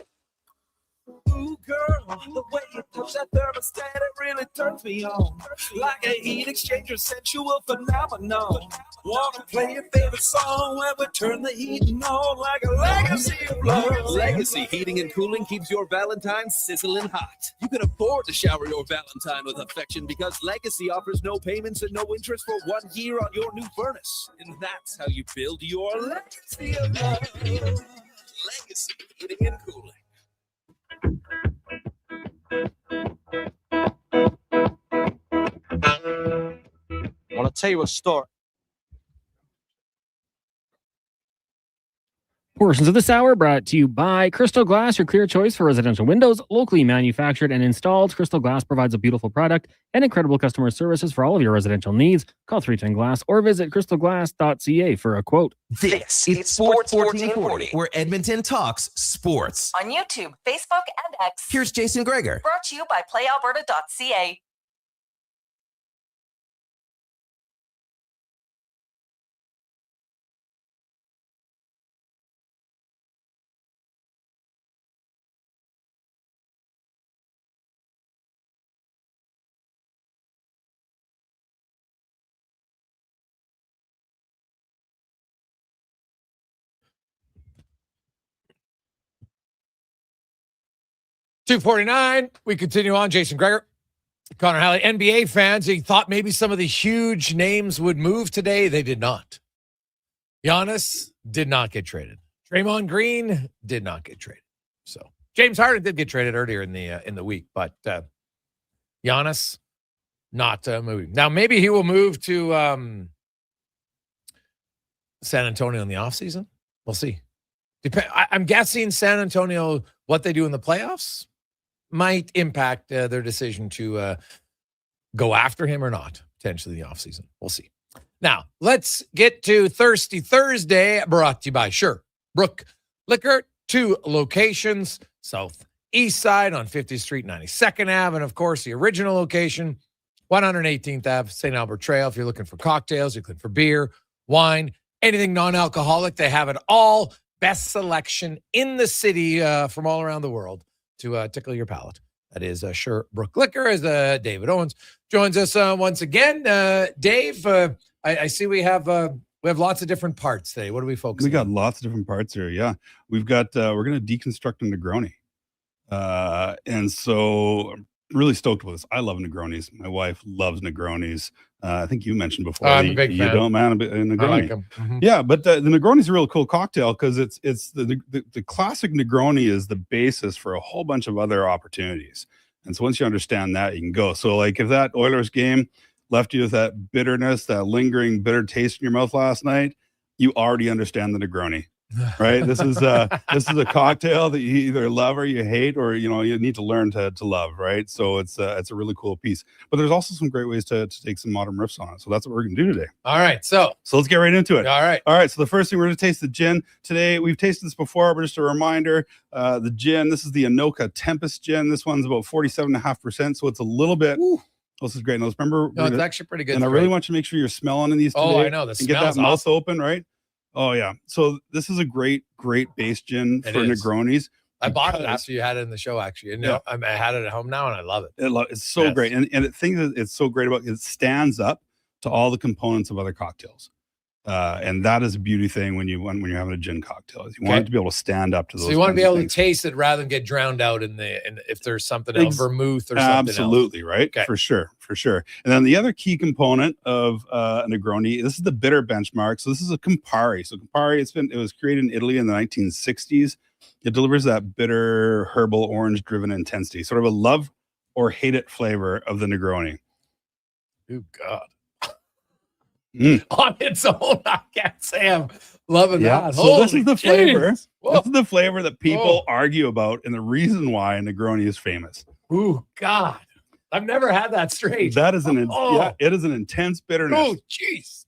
Ooh, girl, the way you touch that thermostat, it really turns me on. Like a heat exchanger, sensual phenomenon. Wanna play your favorite song when we turn the heating on like a legacy of love. Legacy Heating and Cooling keeps your Valentine sizzling hot. You can afford to shower your Valentine with affection because Legacy offers no payments and no interest for 1 year on your new furnace. And that's how you build your legacy of love. Legacy Heating and Cooling. I want to tell you a story. Portions of this hour brought to you by Crystal Glass, your clear choice for residential windows, locally manufactured and installed. Crystal Glass provides a beautiful product and incredible customer services for all of your residential needs. Call 310 Glass or visit crystalglass.ca for a quote. This is Sports 1440, where Edmonton talks sports. On YouTube, Facebook, and X. Here's Jason Gregor. Brought to you by playalberta.ca. .249. We continue on. Jason Gregor, Connor Halley. NBA fans, he thought maybe some of the huge names would move today. They did not. Giannis did not get traded. Draymond Green did not get traded. So James Harden did get traded earlier in the week, but Giannis not moving. Now maybe he will move to San Antonio in the offseason. We'll see. I'm guessing San Antonio, what they do in the playoffs might impact their decision to go after him or not, potentially in the offseason. We'll see. Now, let's get to Thirsty Thursday, brought to you by Brook Liquor. 2 locations, South East Side on 50th Street, 92nd Ave, and, of course, the original location, 118th Ave, St. Albert Trail. If you're looking for cocktails, you're looking for beer, wine, anything non-alcoholic, they have it all. Best selection in the city from all around the world to tickle your palate. That is Brook Liquor, as David Owens joins us once again. Dave, I see we have lots of different parts today. What are we focusing on? We got lots of different parts here. Yeah, we've got we're going to deconstruct a Negroni, and so I'm really stoked with this. I love Negronis. My wife loves Negronis. I think you mentioned before. I'm a big fan. You don't, man, a Negroni. I like them. Mm-hmm. Yeah, but the Negroni is a real cool cocktail because it's the classic Negroni is the basis for a whole bunch of other opportunities. And so once you understand that, you can go. So like if that Oilers game left you with that bitterness, that lingering bitter taste in your mouth last night, you already understand the Negroni. Right? This is a cocktail that you either love or you hate, or you need to learn to love, right? So it's a really cool piece. But there's also some great ways to take some modern riffs on it. So that's what we're gonna do today. All right. So let's get right into it. All right. So the first thing, we're gonna taste the gin today. We've tasted this before, but just a reminder, the gin, this is the Anoka Tempest gin. This one's about 47.5%. So it's a little bit. Ooh. This is great. Now remember, no, it's actually pretty good. And I really want you to make sure you're smelling in these today. Oh, I know. And get that mouth open, right? Oh, yeah. So this is a great base gin for Negronis. I bought it after you had it in the show, actually. And I had it at home now, and I love it. It's so great. And the thing that it's so great about it stands up to all the components of other cocktails. And that is a beauty thing when you're having a gin cocktail. You want it to be able to stand up to those. So you want to be able to taste it rather than get drowned out in if there's something else, vermouth or something else. Absolutely, right? Okay. For sure. And then the other key component of a Negroni, this is the bitter benchmark. So this is a Campari. So Campari, it was created in Italy in the 1960s. It delivers that bitter, herbal, orange-driven intensity, sort of a love or hate it flavor of the Negroni. Oh, God. On its own, I can't say I'm loving that. So this is the flavor. This is the flavor that people argue about, and the reason why a Negroni is famous. Oh, God. I've never had that straight. That is it is an intense bitterness. Oh, jeez.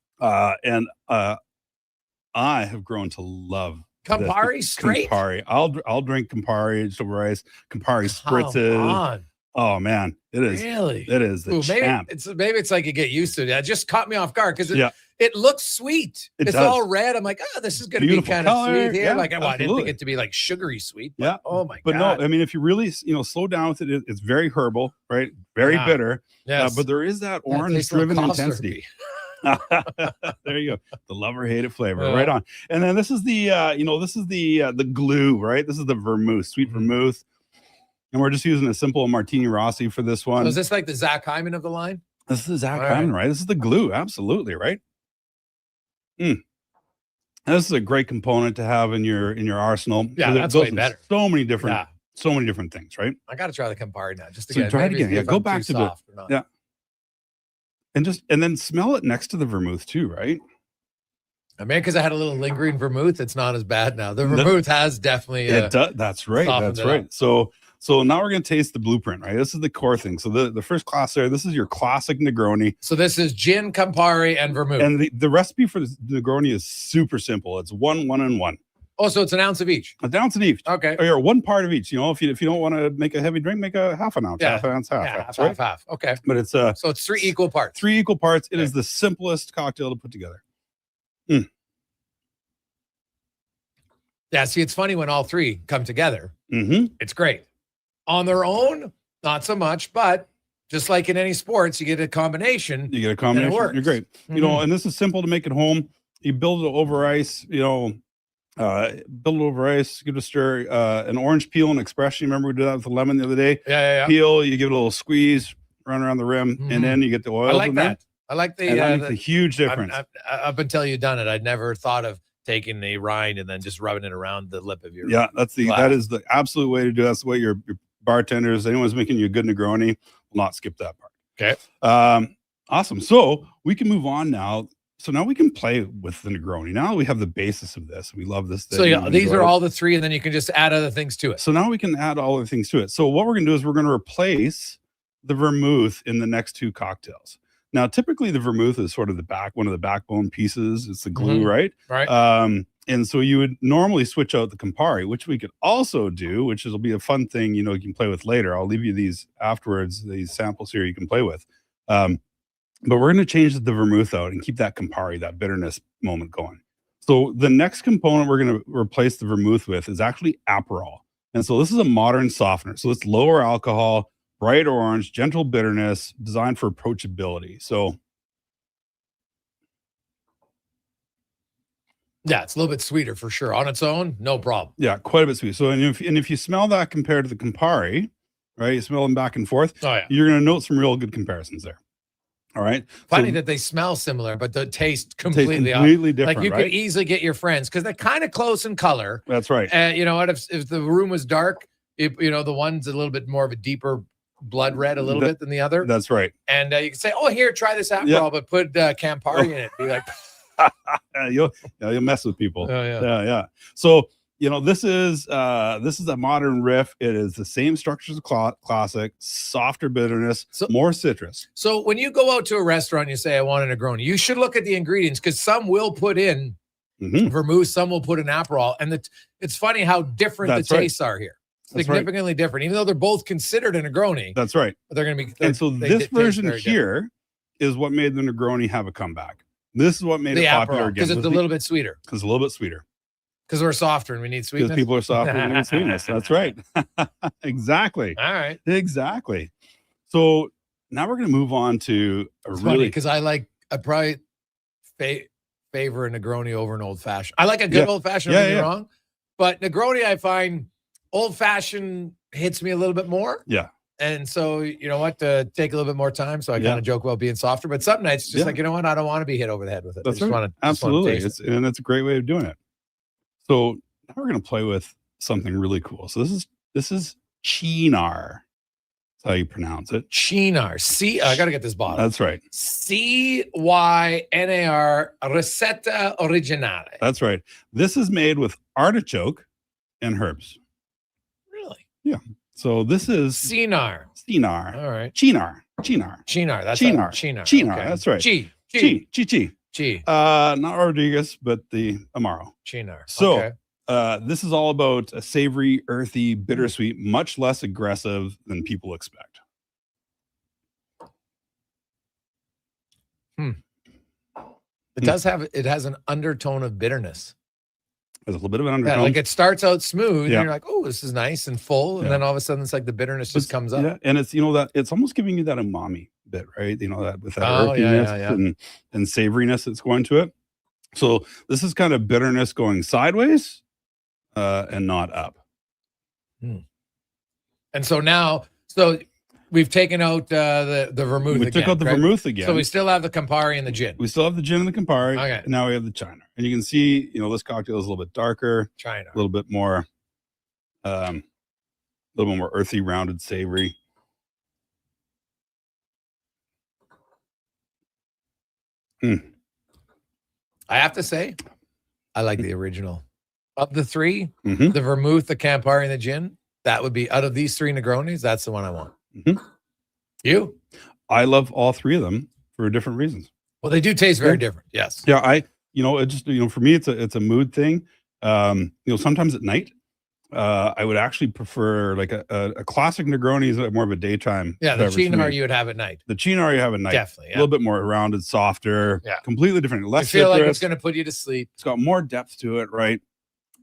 And I have grown to love Campari straight. Campari. I'll drink Campari over rice. Campari spritzes. Oh man, it is. Really? It is the champ. Maybe it's like you get used to it. It just caught me off guard because It looks sweet. It's does. all red. I'm like, oh, this is going to be Beautiful kind of color. sweet here. Yeah, I didn't think absolutely. it to be like sugary sweet. But, Yeah. Oh my But God. no, I mean, if you really, slow down with it, it's very herbal, right? Very Yeah. Bitter. Yes. But there is that Yeah, it orange tastes like driven cough intensity. There you go. The love or hate it flavor. Yeah. Right on. And then this is the, this is the glue, right? This is the vermouth, sweet Mm-hmm. vermouth. And we're just using a simple Martini Rossi for this one. So is this like the Zach Hyman of the line? This is Zach All Hyman, right? This is the glue. Absolutely. Right. This is a great component to have in your arsenal. Yeah, because it that's goes way in better. So many different Yeah. things, right? I got to try the Campari now. Just So again. try it maybe again. Yeah, if go I'm back too to the soft or not. yeah. And then smell it next to the vermouth too, right? I mean, because I had a little lingering vermouth, it's not as bad now. The vermouth has definitely. It does. That's right. softened That's it right. up. So now we're gonna taste the blueprint, right? This is the core thing. So the first class there, this is your classic Negroni. So this is gin, Campari, and vermouth. And the recipe for the Negroni is super simple. It's 1, 1, and 1. Oh, so it's an ounce of each. An ounce of each. Okay. Or one part of each. If you don't want to make a heavy drink, make a half an ounce, Yeah. half an ounce, half Yeah, ounce, half, right? half. Okay. But it's So it's 3 equal parts. 3 equal parts. It is the simplest cocktail to put together. Yeah. See, it's funny when all 3 come together. Mm-hmm. It's great. On their own, not so much, but just like in any sports, you get a combination. You get a combination. works. You're great. Mhm. And this is simple to make at home. You build it over ice. Build it over ice. Give it a stir. An orange peel and expression. Remember we did that with the lemon the other day. Yeah. Peel. You give it a little squeeze, run around the rim, and then you get the oil. I like that. I like the. And that makes a huge difference. Up until you've done it, I'd never thought of taking the rind and then just rubbing it around the lip of your. Yeah, glass. that is the absolute way to do it. That's the way your bartenders, anyone's making you a good Negroni, will not skip that part. Okay. Awesome. So we can move on now. So now we can play with the Negroni. Now we have the basis of this. We love this. So yeah, these are all the 3, and then you can just add other things to it. So now we can add all the things to it. So what we're going to do is we're going to replace the vermouth in the next 2 cocktails. Now, typically the vermouth is sort of one of the backbone pieces. It's the glue, right? Right. And so you would normally switch out the Campari, which we could also do, which will be a fun thing, you can play with later. I'll leave you these afterwards, these samples here you can play with. But we're going to change the vermouth out and keep that Campari, that bitterness moment going. So the next component we're going to replace the vermouth with is actually Aperol. And so this is a modern softener. So it's lower alcohol, bright orange, gentle bitterness, designed for approachability. So yeah, it's a little bit sweeter for sure. On its own, no problem. yeah, quite a bit sweet. So and if you smell that compared to the Campari, right, you smell them back and forth, Oh yeah. you're going to note some real good comparisons there. All right. Funny So that they smell similar, but they taste tastes completely different, Like you right? could easily get your friends because they're kind of close in color. That's right. And you know what? If the room was dark, the one's a little bit more of a deeper blood red a little bit than the other. That's right. And you can say, "Oh, here, try this Aperol, Yeah. but put Campari in it." Be like, you'll mess with people. Oh, yeah. Yeah. So this is a modern riff. It is the same structure as a classic, softer bitterness, more citrus. So when you go out to a restaurant, and you say, "I want a Negroni," you should look at the ingredients because some will put in vermouth, some will put in Aperol, and it's funny how different That's the right. tastes are here. That's right. Significantly different, even though they're both considered a Negroni. That's right. But they're going to be. And so they this taste version very here is what made the Negroni have a comeback. This is what made the it popular Aperol again. because it's a little bit sweeter. Because it's a little bit sweeter. Because we're softer and we need sweetness. Because people are softer and need sweetness. That's right. Exactly. All right. Exactly. So now we're going to move on to a It's really funny because I probably favor a Negroni over an old fashioned. I like a good old fashioned. Don't get me wrong, but Negroni I find old fashioned hits me a little bit more. Yeah. And so you know what, to take a little bit more time. So I kind of joke about being softer, but some nights it's just like, you know what, I don't want to be hit over the head with it. That's I just right. want to Absolutely. taste it. And that's a great way of doing it. So now we're going to play with something really cool. So this is Cynar. That's how you pronounce it. Cynar. I got to get this bottle. That's right. Cynar Ricetta Originale. That's right. This is made with artichoke and herbs. Really? Yeah. So this is Cynar. All right. Cynar. That's Cynar. Cynar. Cynar. Okay. That's right. G. Not Rodriguez, but the Amaro. Cynar. So Okay. this is all about a savory, earthy, bittersweet, much less aggressive than people expect. It does have, it has an undertone of bitterness. There's a little bit of an undertone. Yeah, like it starts out smooth and Yeah. you're like, oh, this is nice and full. And Yeah. then all of a sudden it's like the bitterness just comes up. Yeah, and it's that it's almost giving you that umami bit, right? That with that Oh, yeah, earthiness yeah, yeah. and savoriness that's going to it. So this is kind of bitterness going sideways and not up. And so now, so we've taken out the vermouth We again. took out the right? vermouth again. So we still have the Campari and the gin. We still have the gin and the Campari. Okay. And now we have the China. And you can see, this cocktail is a little bit darker, China. a little bit more earthy, rounded, savory. I have to say, I like the original. Of the three, Mhm. the vermouth, the Campari, and the gin, that would be, out of these three Negronis, that's the one I want. Mhm. You? I love all three of them for different reasons. Well, they do taste very Yeah. different. Yes. Yeah, it just, for me, it's a mood thing. Sometimes at night, I would actually prefer like a classic Negroni is more of a daytime. Yeah, the beverage for Chinar me. you would have at night. The Chinar you have at night. Definitely, A little bit more rounded, softer, Yeah. completely different. I Less feel like citrus. it's going to put you to sleep. It's got more depth to it, right?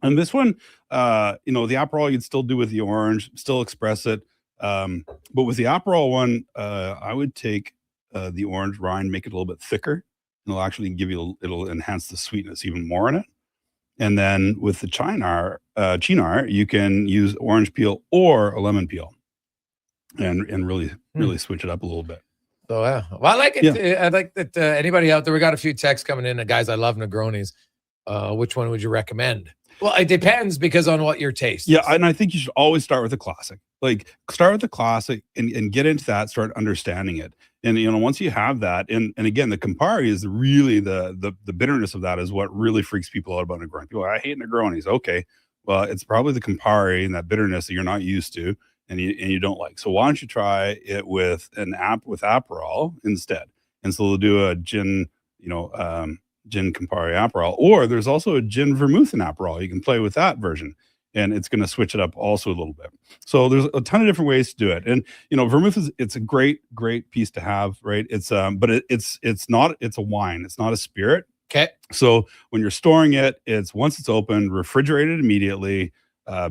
And this one, the Aperol you'd still do with the orange, still express it. But with the Aperol one, I would take the orange rind, make it a little bit thicker, and it'll actually it'll enhance the sweetness even more in it. And then with the Chinar, you can use orange peel or a lemon peel, and really switch it up a little bit. So, yeah. Well, I like it. Yeah. I like that anybody out there, we got a few texts coming in. Guys, I love Negronis. Which one would you recommend? Well, it depends because on what your taste. Yeah, and I think you should always start with the classic. Like start with the classic and get into that, start understanding it. And once you have that, and again, the Campari is really the bitterness of that is what really freaks people out about Negroni. People are, I hate Negronis. Okay. Well, it's probably the Campari and that bitterness that you're not used to and you don't like. So why don't you try it with Aperol instead? And so they'll do a gin, gin Campari Aperol, or there's also a gin vermouth and Aperol. You can play with that version, and it's going to switch it up also a little bit. So there's a ton of different ways to do it. And vermouth it's a great piece to have, right? It's but it's a wine. It's not a spirit. Okay. So when you're storing it, once it's opened, refrigerated immediately.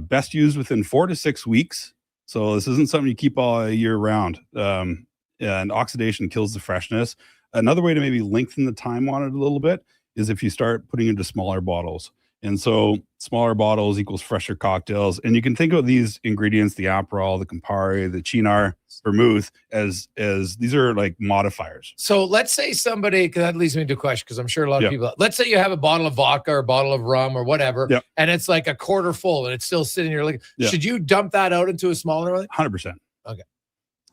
Best used within 4 to 6 weeks. So this isn't something you keep all year round. And oxidation kills the freshness. Another way to maybe lengthen the time on it a little bit is if you start putting into smaller bottles. And so smaller bottles equals fresher cocktails. And you can think of these ingredients, the Aperol, the Campari, the Chinar, vermouth, as these are like modifiers. So let's say somebody, because that leads me to a question, because I'm sure a lot of Yeah. people, let's say you have a bottle of vodka or a bottle of rum or whatever, Yeah. and it's like a quarter full and it's still sitting here. Like, Yeah. should you dump that out into a smaller one? 100%. Okay.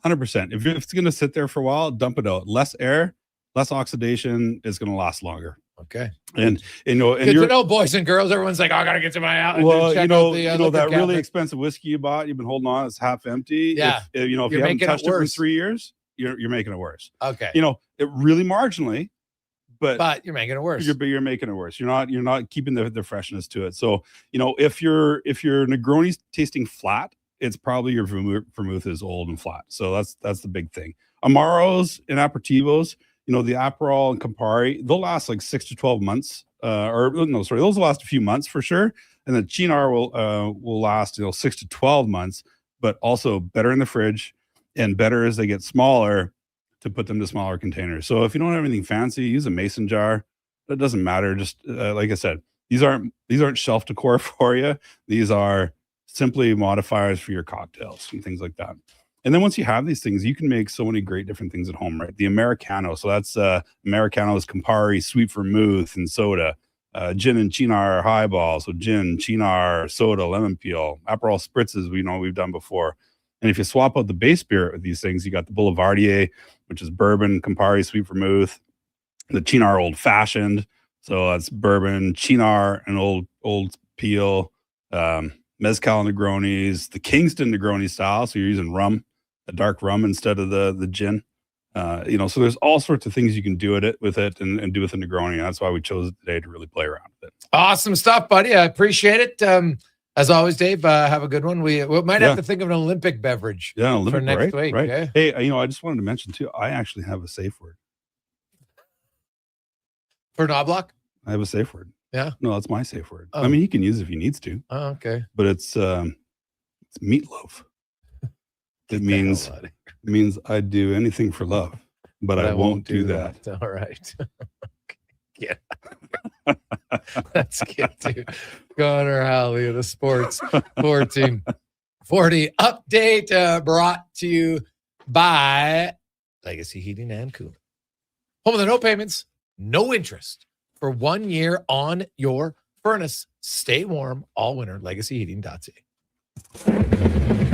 100%. If it's going to sit there for a while, dump it out. Less air, less oxidation, is going to last longer. Okay. And Good to know, boys and girls. Everyone's like, oh, I got to get to my house. Well, check out the, that liquor really cabinet. expensive whiskey you bought, you've been holding on, it's half empty. Yeah. If you You're haven't making it touched it for worse. 3 years, you're making it worse. Okay. It really marginally, but you're making it worse. You're making it worse. You're not keeping the freshness to it. So, if your Negroni's tasting flat, it's probably your vermouth is old and flat. So that's the big thing. Amaros and aperitivos, the Aperol and Campari, they'll last like 6 to 12 months. Those will last a few months for sure. And the Chinar will last 6 to 12 months, but also better in the fridge and better as they get smaller to put them to smaller containers. So if you don't have anything fancy, use a mason jar. That doesn't matter. Just like I said, these aren't shelf decor for you. These are simply modifiers for your cocktails and things like that. And then once you have these things, you can make so many great different things at home, right? The Americano. So that's Americano is Campari, sweet vermouth, and soda. Gin and Chinar highball. So gin, Chinar, soda, lemon peel. Aperol spritzes, we've done before. And if you swap out the base spirit with these things, you got the Boulevardier, which is bourbon, Campari, sweet vermouth. The Chinar old fashioned. So that's bourbon, Chinar, and old peel. Mezcal Negronis, the Kingston Negroni style. So you're using rum, a dark rum instead of the gin. So there's all sorts of things you can do with it and do with the Negroni. And that's why we chose it today to really play around with it. Awesome stuff, buddy. I appreciate it. As always, Dave, have a good one. We might have to think of an Olympic beverage for next week. Right. Okay? Hey, I just wanted to mention too, I actually have a safe word. For Knobloch? I have a safe word. Yeah? No, that's my safe word. Oh. I mean, he can use it if he needs to. Oh, okay. But it's meatloaf. It means I'd do anything for love, but I won't do that. All right. Yeah. Let's get to Connor Halley of the Sports 1440 update brought to you by Legacy Heating and Cooling. Home of the no payments, no interest for 1 year on your furnace. Stay warm all winter. LegacyHeating.ca.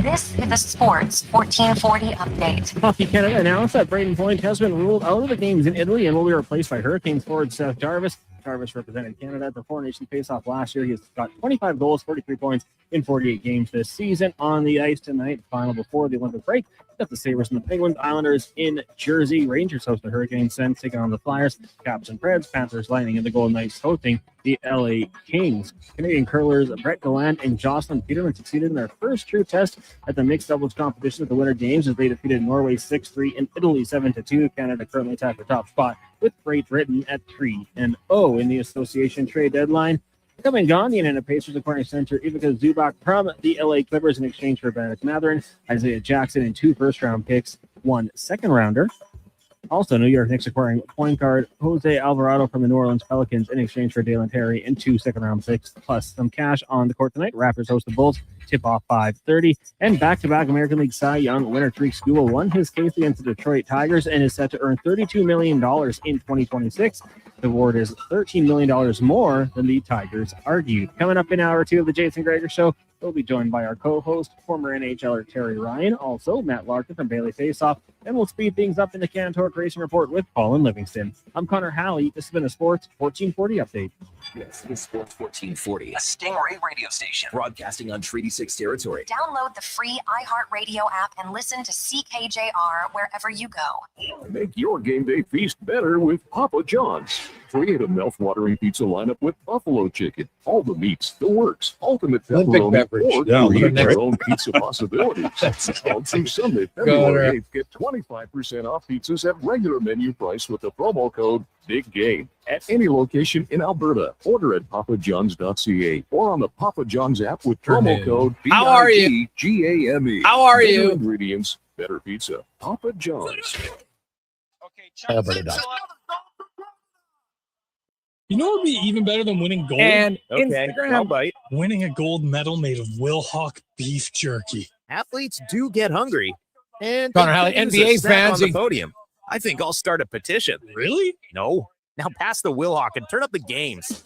This is the Sports 1440 update. Hockey Canada announced that Braden Point has been ruled out of the games in Italy and will be replaced by Hurricanes forward Seth Jarvis. Jarvis represented Canada at the Four Nations Face-Off last year. He's got 25 goals, 43 points in 48 games this season. On the ice tonight, final before the Olympic break, got the Sabres and the Penguins. Islanders in Jersey. Rangers host the Hurricanes, Sens taking on the Flyers. Caps and Preds, Panthers, Lightning, and the Golden Knights hosting the LA Kings. Canadian curlers Brett Gallant and Jocelyn Peterman succeeded in their first true test at the mixed doubles competition at the Winter Games as they defeated Norway 6-3 and Italy 7-2. Canada currently attacked the top spot with Great Britain at 3-0 in the association trade deadline. Come and gone, the Indiana Pacers acquiring center Ivica Zubac from the LA Clippers in exchange for Bennett Matherin, Isaiah Jackson, and 2 first-round picks, 1 second-rounder. Also, New York Knicks acquiring point guard Jose Alvarado from the New Orleans Pelicans in exchange for Dalen Terry and 2 second-round picks, plus some cash on the court tonight. Raptors host the Bulls, tip-off 5:30. And back-to-back American League Cy Young winner Tariq Skubal won his case against the Detroit Tigers and is set to earn $32 million in 2026. The award is $13 million more than the Tigers argued. Coming up in hour 2 of the Jason Gregor Show, we'll be joined by our co-host, former NHLer Terry Ryan, also Matt Larkin from Bailey Faceoff, and we'll speed things up in the Cantor Racing Report with Colin Livingston. I'm Connor Halley. This has been a Sports 1440 update. This is Sports 1440, a Stingray radio station broadcasting on Treaty 6 territory. Download the free iHeartRadio app and listen to CKJR wherever you go. Make your game day feast better with Papa John's. Create a mouth-watering pizza lineup with buffalo chicken, all the meats, the works, ultimate pepperoni, or create your own pizza possibilities. On through Sunday, February 8th, get 25% off pizzas at regular menu price with the promo code BIGGAME at any location in Alberta. Order at papajohns.ca or on the Papa John's app with promo code BIGGAME. How are you? Better ingredients, better pizza. Papa John's. Alberta. You know what would be even better than winning gold? And Instagram. I'll bite. Winning a gold medal made of Wilhock beef jerky. Athletes do get hungry. And Connor Halley, NBA fans on the podium. I think I'll start a petition. Really? No. Now pass the Wilhock and turn up the games.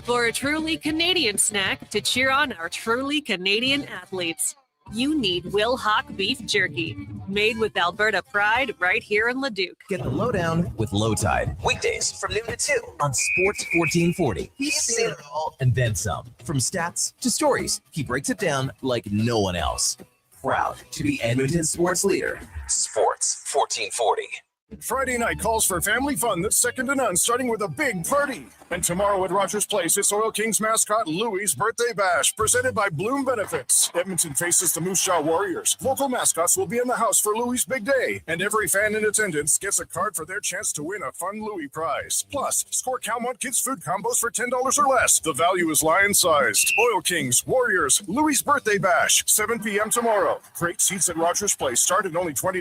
For a truly Canadian snack to cheer on our truly Canadian athletes, you need Wilhock beef jerky, made with Alberta pride right here in Leduc. Get the lowdown with Low Tide. Weekdays from noon to 2 on Sports 1440. He's seen it all and then some. From stats to stories, he breaks it down like no one else. Proud to be Edmonton's sports leader. Sports 1440. Friday night calls for family fun that's second to none, starting with a big party. And tomorrow at Rogers Place, it's Oil Kings mascot Louie's Birthday Bash, presented by Bloom Benefits. Edmonton faces the Moose Jaw Warriors. Local mascots will be in the house for Louie's big day, and every fan in attendance gets a card for their chance to win a fun Louie prize. Plus, score Calmont Kids food combos for $10 or less. The value is lion-sized. Oil Kings, Warriors, Louie's Birthday Bash, 7 p.m. tomorrow. Great seats at Rogers Place start at only $20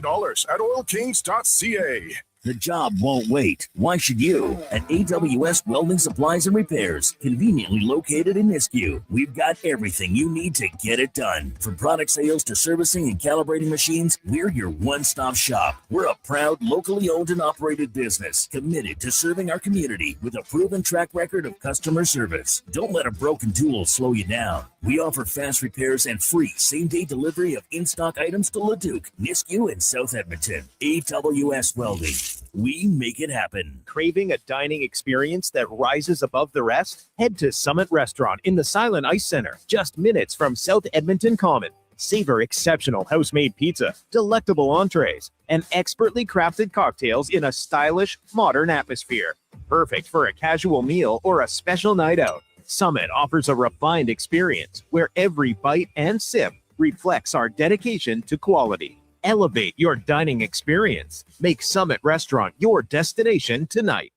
at oilkings.ca. The job won't wait. Why should you? At AWS Welding Supplies and Repairs, conveniently located in Nisku, we've got everything you need to get it done. From product sales to servicing and calibrating machines, we're your one-stop shop. We're a proud, locally owned and operated business, committed to serving our community with a proven track record of customer service. Don't let a broken tool slow you down. We offer fast repairs and free same-day delivery of in-stock items to Leduc, Nisku, and South Edmonton. AWS Welding. We make it happen. Craving a dining experience that rises above the rest? Head to Summit Restaurant in the Silent Ice Center, just minutes from South Edmonton Common. Savor exceptional house-made pizza, delectable entrees, and expertly crafted cocktails in a stylish, modern atmosphere. Perfect for a casual meal or a special night out. Summit offers a refined experience where every bite and sip reflects our dedication to quality. Elevate your dining experience. Make Summit Restaurant your destination tonight.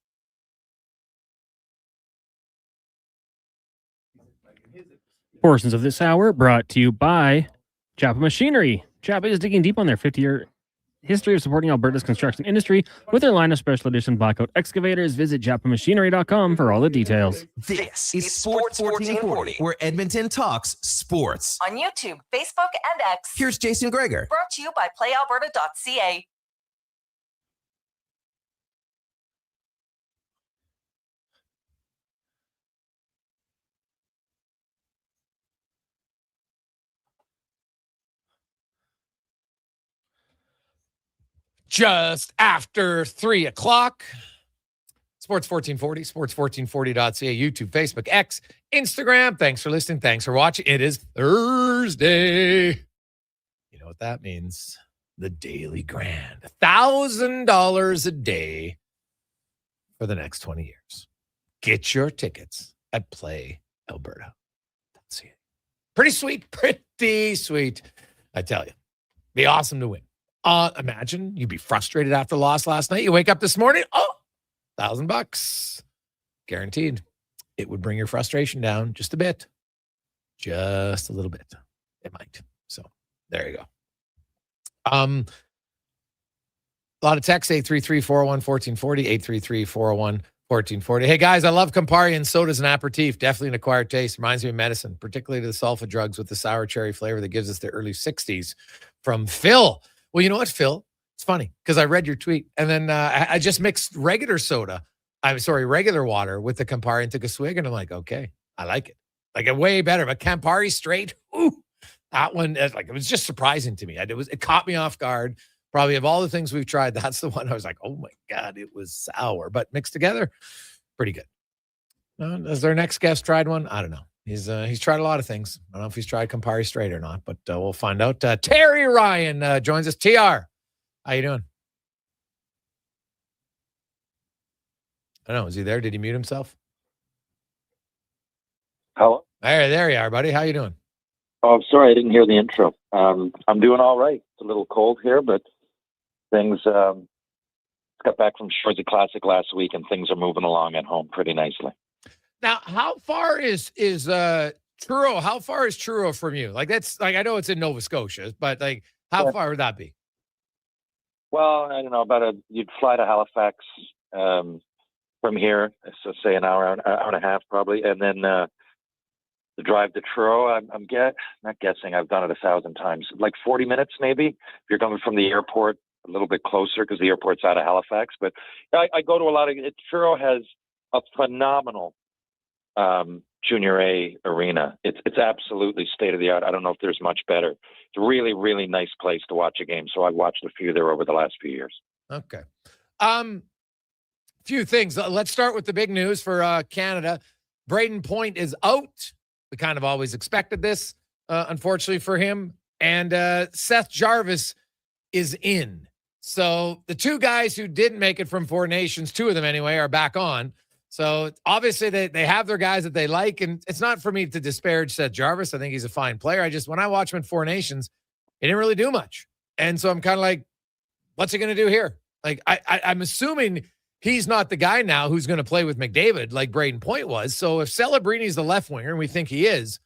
Portions of this hour brought to you by Japa Machinery. Japa is digging deep on their 50-year history of supporting Alberta's construction industry with their line of special edition blackout excavators. Visit japamachinery.com for all the details. This is Sports 1440, where Edmonton talks sports. On YouTube, Facebook, and X. Here's Jason Gregor. Brought to you by playalberta.ca. Just after 3 o'clock. Sports 1440, sports1440.ca, YouTube, Facebook, X, Instagram. Thanks for listening. Thanks for watching. It is Thursday. You know what that means? The Daily Grand. $1,000 a day for the next 20 years. Get your tickets at playalberta.ca. Pretty sweet. Pretty sweet. I tell you. Be awesome to win. Imagine you'd be frustrated after loss last night. You wake up this morning, $1,000 guaranteed. It would bring your frustration down just a bit, just a little bit. It might. So there you go. A lot of texts, 833-401-1440, 833-401-1440. Hey guys, I love Campari and soda's an aperitif. Definitely an acquired taste. Reminds me of medicine, particularly the sulfa drugs with the sour cherry flavor that gives us the early 60s from Phil. Well, you know what, Phil? It's funny because I read your tweet and then I just mixed regular water with the Campari and took a swig and I'm like, okay, I like it. Like a way better, but Campari straight, that one, it was just surprising to me. It caught me off guard. Probably of all the things we've tried, that's the one I was like, oh my God, it was sour, but mixed together, pretty good. Has their next guest tried one? I don't know. He's tried a lot of things. I don't know if he's tried Campari straight or not, but we'll find out. Terry Ryan joins us. TR, how you doing? I don't know. Is he there? Did he mute himself? Hello. There you are, buddy. How you doing? Oh, I'm sorry, I didn't hear the intro. I'm doing all right. It's a little cold here, but things got back from Shorzy Classic last week, and things are moving along at home pretty nicely. Now, how far is Truro? How far is Truro from you? Like that's like I know it's in Nova Scotia, but like how far would that be? Well, I don't know. You'd fly to Halifax from here, so say an hour and a half probably, and then the drive to Truro. I'm not guessing. I've done it 1,000 times. Like 40 minutes maybe. If you're coming from the airport, a little bit closer because the airport's out of Halifax. But I go to a lot of. Truro has a phenomenal Junior A arena. It's absolutely state of the art. I don't know if there's much better. It's a really, really nice place to watch a game. So I've watched a few there over the last few years. Okay. Few things. Let's start with the big news for Canada. Braden Point is out. We kind of always expected this, unfortunately for him. And Seth Jarvis is in. So the two guys who didn't make it from Four Nations, two of them anyway, are back on. So obviously they have their guys that they like, and it's not for me to disparage Seth Jarvis. I think he's a fine player. When I watch him in Four Nations, he didn't really do much. And so I'm kind of like, what's he going to do here? Like, I'm assuming he's not the guy now who's going to play with McDavid like Braden Point was. So if Celebrini's the left winger, and we think he is,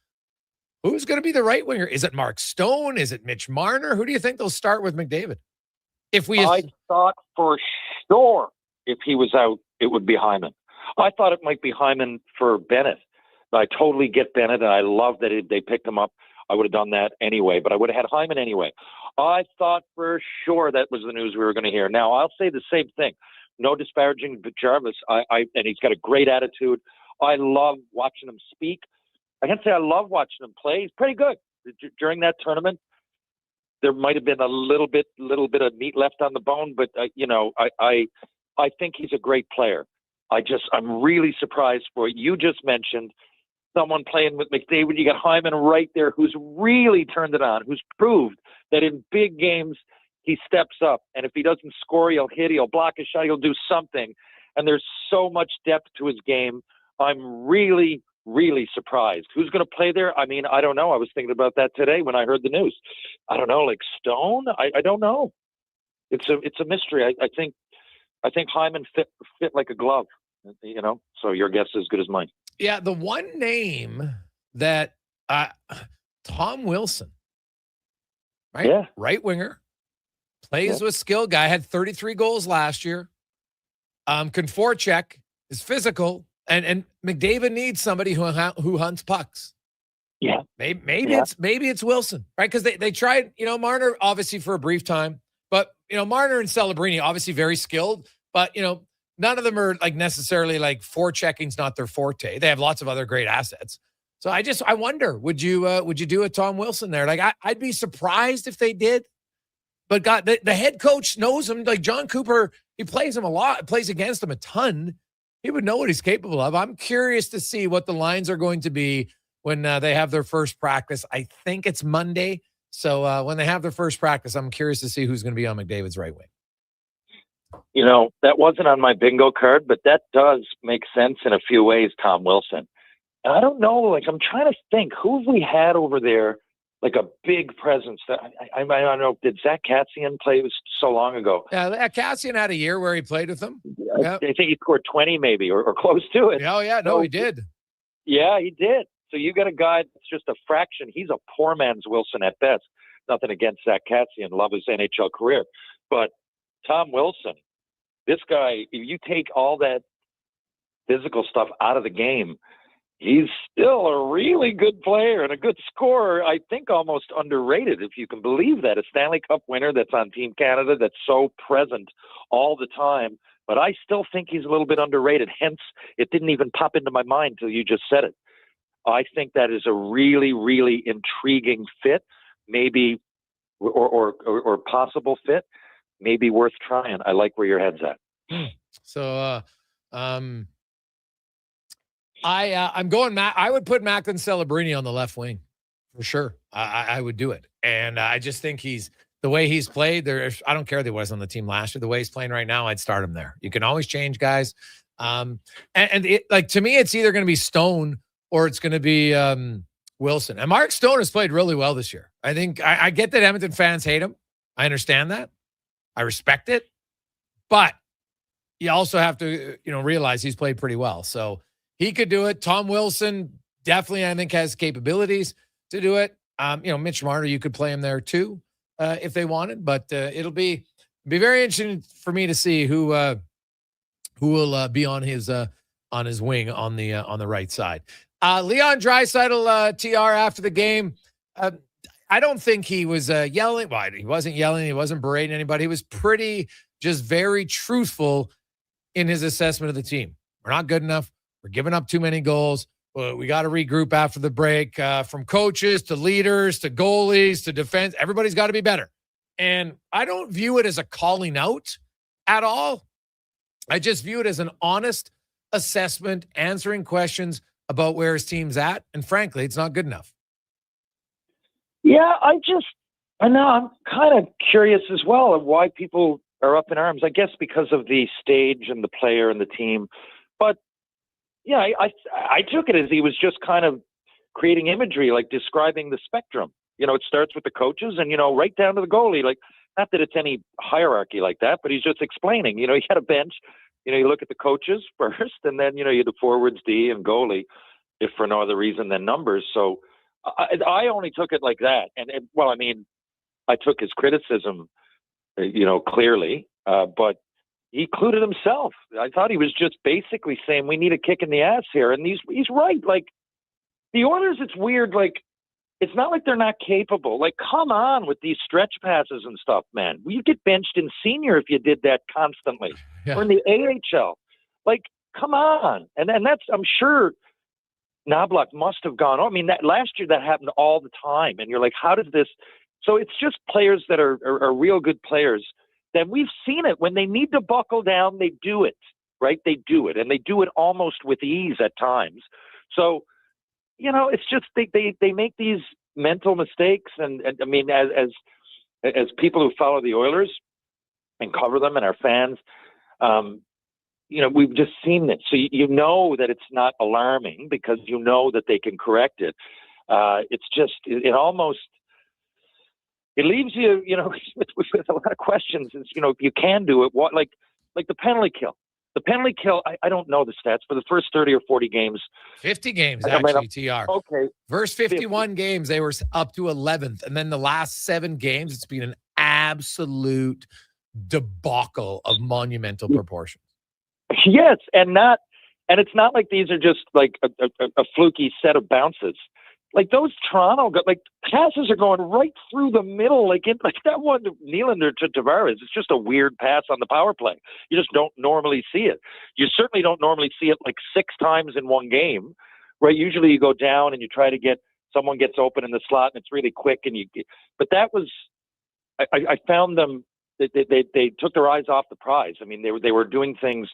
who's going to be the right winger? Is it Mark Stone? Is it Mitch Marner? Who do you think they'll start with McDavid? I thought for sure if he was out, it would be Hyman. I thought it might be Hyman for Bennett. I totally get Bennett, and I love that they picked him up. I would have done that anyway, but I would have had Hyman anyway. I thought for sure that was the news we were going to hear. Now, I'll say the same thing. No disparaging Jarvis, and he's got a great attitude. I love watching him speak. I can't say I love watching him play. He's pretty good. During that tournament, there might have been a little bit of meat left on the bone, but I think he's a great player. I'm really surprised for what you just mentioned. Someone playing with McDavid, you got Hyman right there, who's really turned it on, who's proved that in big games he steps up, and if he doesn't score, he'll hit, he'll block a shot, he'll do something. And there's so much depth to his game. I'm really, really surprised. Who's going to play there? I mean, I don't know. I was thinking about that today when I heard the news. I don't know, like Stone. I don't know. It's a mystery. I think Hyman fit like a glove. So your guess is as good as mine. Yeah, the one name that Tom Wilson, right? Yeah. Right winger, plays with skill. Guy had 33 goals last year. Can forecheck, is physical, and McDavid needs somebody who hunts pucks. Yeah. Maybe it's Wilson, right? Because they tried, Marner obviously for a brief time, but Marner and Celebrini obviously very skilled, but none of them are like necessarily like forechecking's not their forte. They have lots of other great assets. So I wonder, would you do a Tom Wilson there? Like I'd be surprised if they did, but God, the head coach knows him. Like John Cooper, he plays him a lot, plays against him a ton. He would know what he's capable of. I'm curious to see what the lines are going to be when they have their first practice. I think it's Monday. So when they have their first practice, I'm curious to see who's going to be on McDavid's right wing. That wasn't on my bingo card, but that does make sense in a few ways, Tom Wilson. And I don't know, I'm trying to think, who have we had over there, like a big presence? That I don't know, did Zach Kassian play? It was so long ago. Yeah, Kassian had a year where he played with them. I think he scored 20 maybe, or close to it. Oh, yeah, no, he did. Yeah, he did. So you got a guy that's just a fraction. He's a poor man's Wilson at best. Nothing against Zach Kassian, love his NHL career. But Tom Wilson, this guy, if you take all that physical stuff out of the game, he's still a really good player and a good scorer. I think almost underrated, if you can believe that. A Stanley Cup winner that's on Team Canada, that's so present all the time. But I still think he's a little bit underrated. Hence, it didn't even pop into my mind till you just said it. I think that is a really, really intriguing fit, maybe, or possible fit, maybe worth trying. I like where your head's at. So, I'm going. I would put Macklin Celebrini on the left wing for sure. I would do it, and I just think the way he's played. I don't care that he was on the team last year. The way he's playing right now, I'd start him there. You can always change guys, to me, it's either going to be Stone or it's going to be Wilson. And Mark Stone has played really well this year. I think I get that Edmonton fans hate him. I understand that. I respect it. But you also have to, realize he's played pretty well. So he could do it. Tom Wilson definitely, I think, has capabilities to do it. Mitch Marner, you could play him there too if they wanted. But it'll be very interesting for me to see who will be on his wing on the right side. Leon Draisaitl, TR, after the game, I don't think he was yelling. Well, he wasn't yelling. He wasn't berating anybody. He was just very truthful in his assessment of the team. We're not good enough. We're giving up too many goals. We got to regroup after the break. From coaches to leaders to goalies to defense, everybody's got to be better. And I don't view it as a calling out at all. I just view it as an honest assessment, answering questions about where his team's at. And frankly, it's not good enough. Yeah, I know I'm kind of curious as well of why people are up in arms. I guess because of the stage and the player and the team. But yeah, I took it as he was just kind of creating imagery, like describing the spectrum. It starts with the coaches and, right down to the goalie. Like, not that it's any hierarchy like that, but he's just explaining. He had a bench. You look at the coaches first, and then, you the forwards, D, and goalie, if for no other reason than numbers. So I only took it like that. And I took his criticism, clearly, but he included himself. I thought he was just basically saying we need a kick in the ass here. And he's right. Like, the Oilers, it's weird. Like, it's not like they're not capable. Like, come on with these stretch passes and stuff, man. You get benched in senior if you did that constantly. Yeah. Or in the AHL. Like, come on. And that's, I'm sure Knobloch must have gone, that last year that happened all the time. And you're like, how does this? So it's just players that are real good players. Then we've seen it. When they need to buckle down, they do it, right? They do it. And they do it almost with ease at times. So, it's just they make these mental mistakes. And as people who follow the Oilers and cover them and our fans, we've just seen it. So that it's not alarming because that they can correct it. It's just, it almost, it leaves you, with a lot of questions. It's, if you can do it, what, like the penalty kill. The penalty kill, I don't know the stats, for the first 30 or 40 games. 50 games, I mean, actually, TR. Okay. First 51 games, they were up to 11th. And then the last 7 games, it's been an absolute debacle of monumental proportions. Yes, and it's not like these are just like a fluky set of bounces. Like those Toronto, like passes are going right through the middle, like that one to Nylander to Tavares. It's just a weird pass on the power play. You just don't normally see it. You certainly don't normally see it like 6 times in one game, right? Usually you go down and you try to get someone gets open in the slot and it's really quick, but that was I found them. They took their eyes off the prize. I mean, they were doing things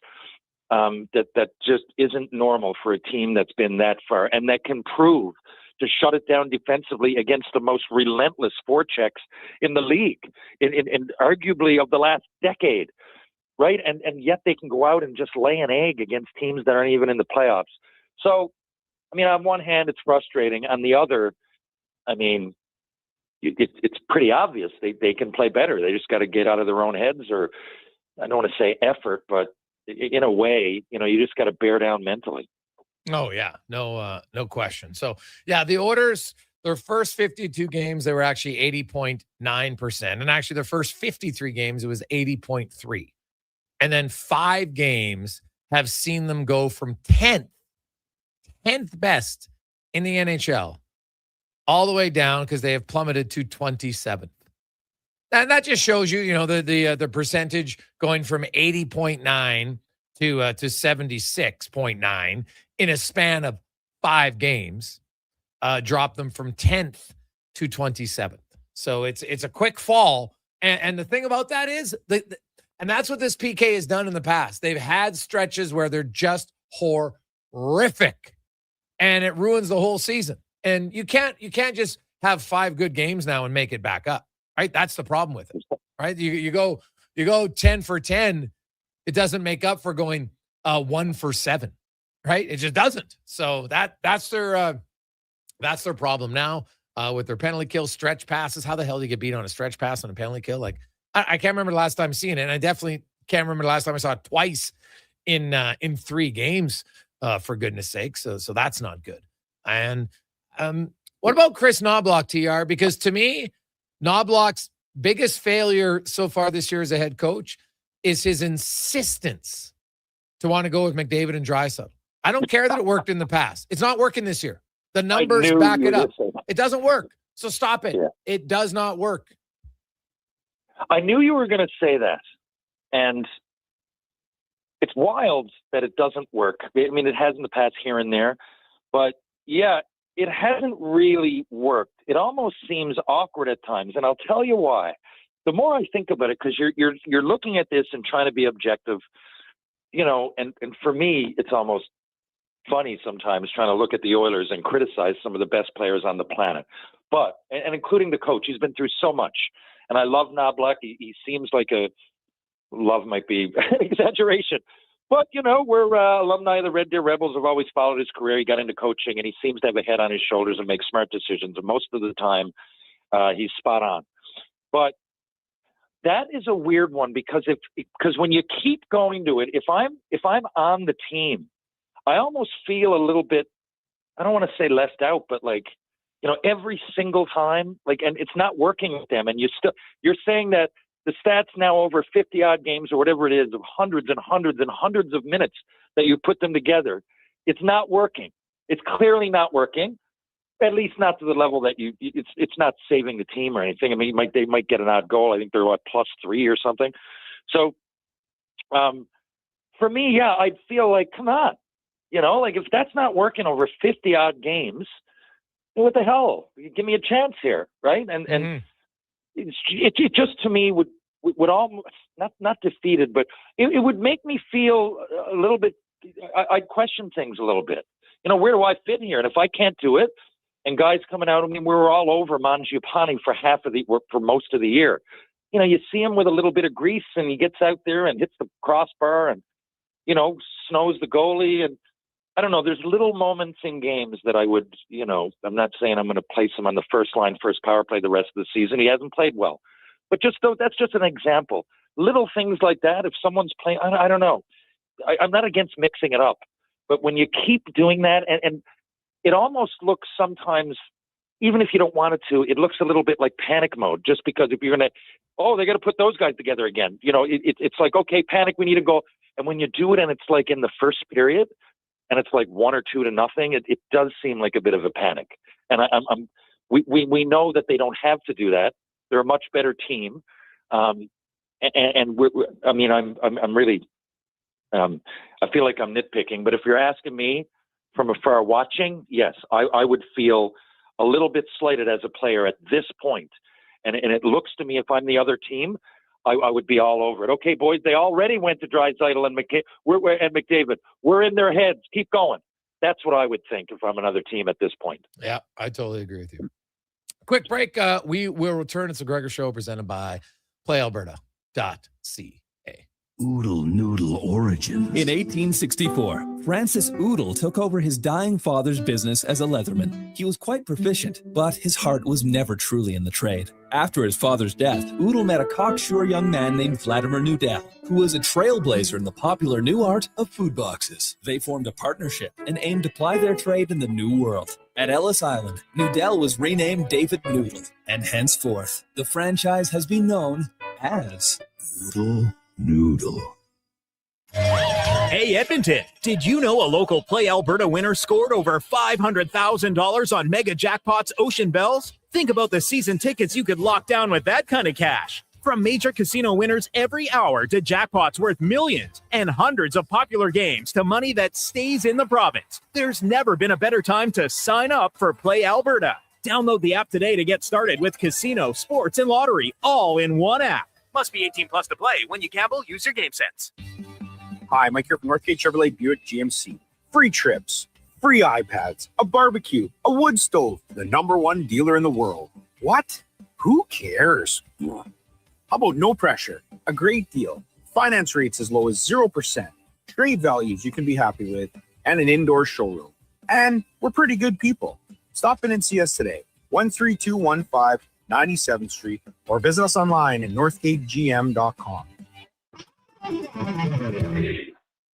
that just isn't normal for a team that's been that far and that can prove to shut it down defensively against the most relentless forechecks in the league, in arguably of the last decade, right? And yet they can go out and just lay an egg against teams that aren't even in the playoffs. So, I mean, on one hand, it's frustrating. On the other, I mean, it's pretty obvious they can play better. They just got to get out of their own heads, or I don't want to say effort, but in a way, you just got to bear down mentally. Oh, yeah. No question. So, yeah, the Oilers, their first 52 games, they were actually 80.9%. And actually, their first 53 games, it was 80.3%. And then 5 games have seen them go from 10th best in the NHL, all the way down because they have plummeted to 27th. And that just shows you, the percentage going from 80.9 to 76.9 in a span of 5 games, dropped them from 10th to 27th. So it's a quick fall. And the thing about that is, and that's what this PK has done in the past. They've had stretches where they're just horrific, and it ruins the whole season. And you can't just have 5 good games now and make it back up, right? That's the problem with it, right? You go 10 for 10, it doesn't make up for going 1 for 7, right? It just doesn't. So that's their problem now with their penalty kill, stretch passes. How the hell do you get beat on a stretch pass on a penalty kill? Like I can't remember the last time seeing it, and I definitely can't remember the last time I saw it twice in 3 games. For goodness sake, so that's not good. And what about Chris Knoblauch, TR? Because to me, Knoblauch's biggest failure so far this year as a head coach is his insistence to want to go with McDavid and Draisaitl. I don't care that it worked in the past. It's not working this year. The numbers back it up. It doesn't work. So stop it. Yeah. It does not work. I knew you were going to say that. And it's wild that it doesn't work. I mean, it has in the past here and there. But, yeah, it hasn't really worked. It almost seems awkward at times. And I'll tell you why. The more I think about it, because you're looking at this and trying to be objective, and for me, it's almost funny sometimes trying to look at the Oilers and criticize some of the best players on the planet. But, and including the coach, he's been through so much. And I love Knoblauch. He seems like love might be an exaggeration. But, we're alumni of the Red Deer Rebels. Have always followed his career. He got into coaching, and he seems to have a head on his shoulders and make smart decisions. And most of the time, he's spot on. But that is a weird one because when you keep going to it, if I'm on the team, I almost feel a little bit, I don't want to say left out, but like, every single time, like, and it's not working with them. And you're saying that the stats now over 50-odd games or whatever it is of hundreds and hundreds and hundreds of minutes that you put them together, it's not working. It's clearly not working, at least not to the level that it's not saving the team or anything. I mean, they might get an odd goal. I think they're +3 or something. So for me, yeah, I'd feel like, come on, like if that's not working over 50-odd games, what the hell? Give me a chance here, right? And it just to me would almost not defeated, but it would make me feel a little bit. I'd question things a little bit. Where do I fit here? And if I can't do it, and guys coming out, I mean, we were all over Mangiapane for most of the year. You see him with a little bit of grease, and he gets out there and hits the crossbar, and snows the goalie, and I don't know. There's little moments in games that I would, I'm not saying I'm going to place him on the first line, first power play the rest of the season. He hasn't played well. But that's just an example. Little things like that, if someone's playing, I don't know. I'm not against mixing it up, but when you keep doing that, and it almost looks sometimes, even if you don't want it to, it looks a little bit like panic mode, just because if you're going to, they got to put those guys together again. It's like, okay, panic, we need to go. And when you do it and it's like in the first period and it's like 1 or 2 to nothing, it does seem like a bit of a panic. And we know that they don't have to do that. They're a much better team. I'm really, I feel like I'm nitpicking, but if you're asking me from afar watching, yes, I would feel a little bit slighted as a player at this point. And it looks to me, if I'm the other team, I would be all over it. Okay, boys, they already went to Draisaitl and McDavid. We're in their heads. Keep going. That's what I would think if I'm another team at this point. Yeah, I totally agree with you. Quick break. We will return. It's the Gregor Show presented by PlayAlberta.ca. Oodle noodle origins. In 1864, Francis Oodle took over his dying father's business as a leatherman. He was quite proficient, but his heart was never truly in the trade. After his father's death, Oodle met a cocksure young man named Vladimir Nudel, who was a trailblazer in the popular new art of food boxes. They formed a partnership and aimed to ply their trade in the new world. At Ellis Island, Nudel was renamed David Noodle, and henceforth, the franchise has been known as Oodle Noodle. Hey, Edmonton, did you know a local Play Alberta winner scored over $500,000 on Mega Jackpots Ocean Bells? Think about the season tickets you could lock down with that kind of cash. From major casino winners every hour to jackpots worth millions and hundreds of popular games to money that stays in the province, there's never been a better time to sign up for Play Alberta. Download the app today to get started with casino, sports, and lottery all in one app. Must be 18 plus to play. When you gamble, use your game sense. Hi, Mike here from Northgate Chevrolet Buick GMC. Free trips, free iPads, a barbecue, a wood stove, the #1 dealer in the world. What? Who cares? How about no pressure, a great deal, finance rates as low as 0%, trade values you can be happy with, and an indoor showroom. And we're pretty good people. Stop in and see us today, 13215 97th Street, or visit us online at northgategm.com.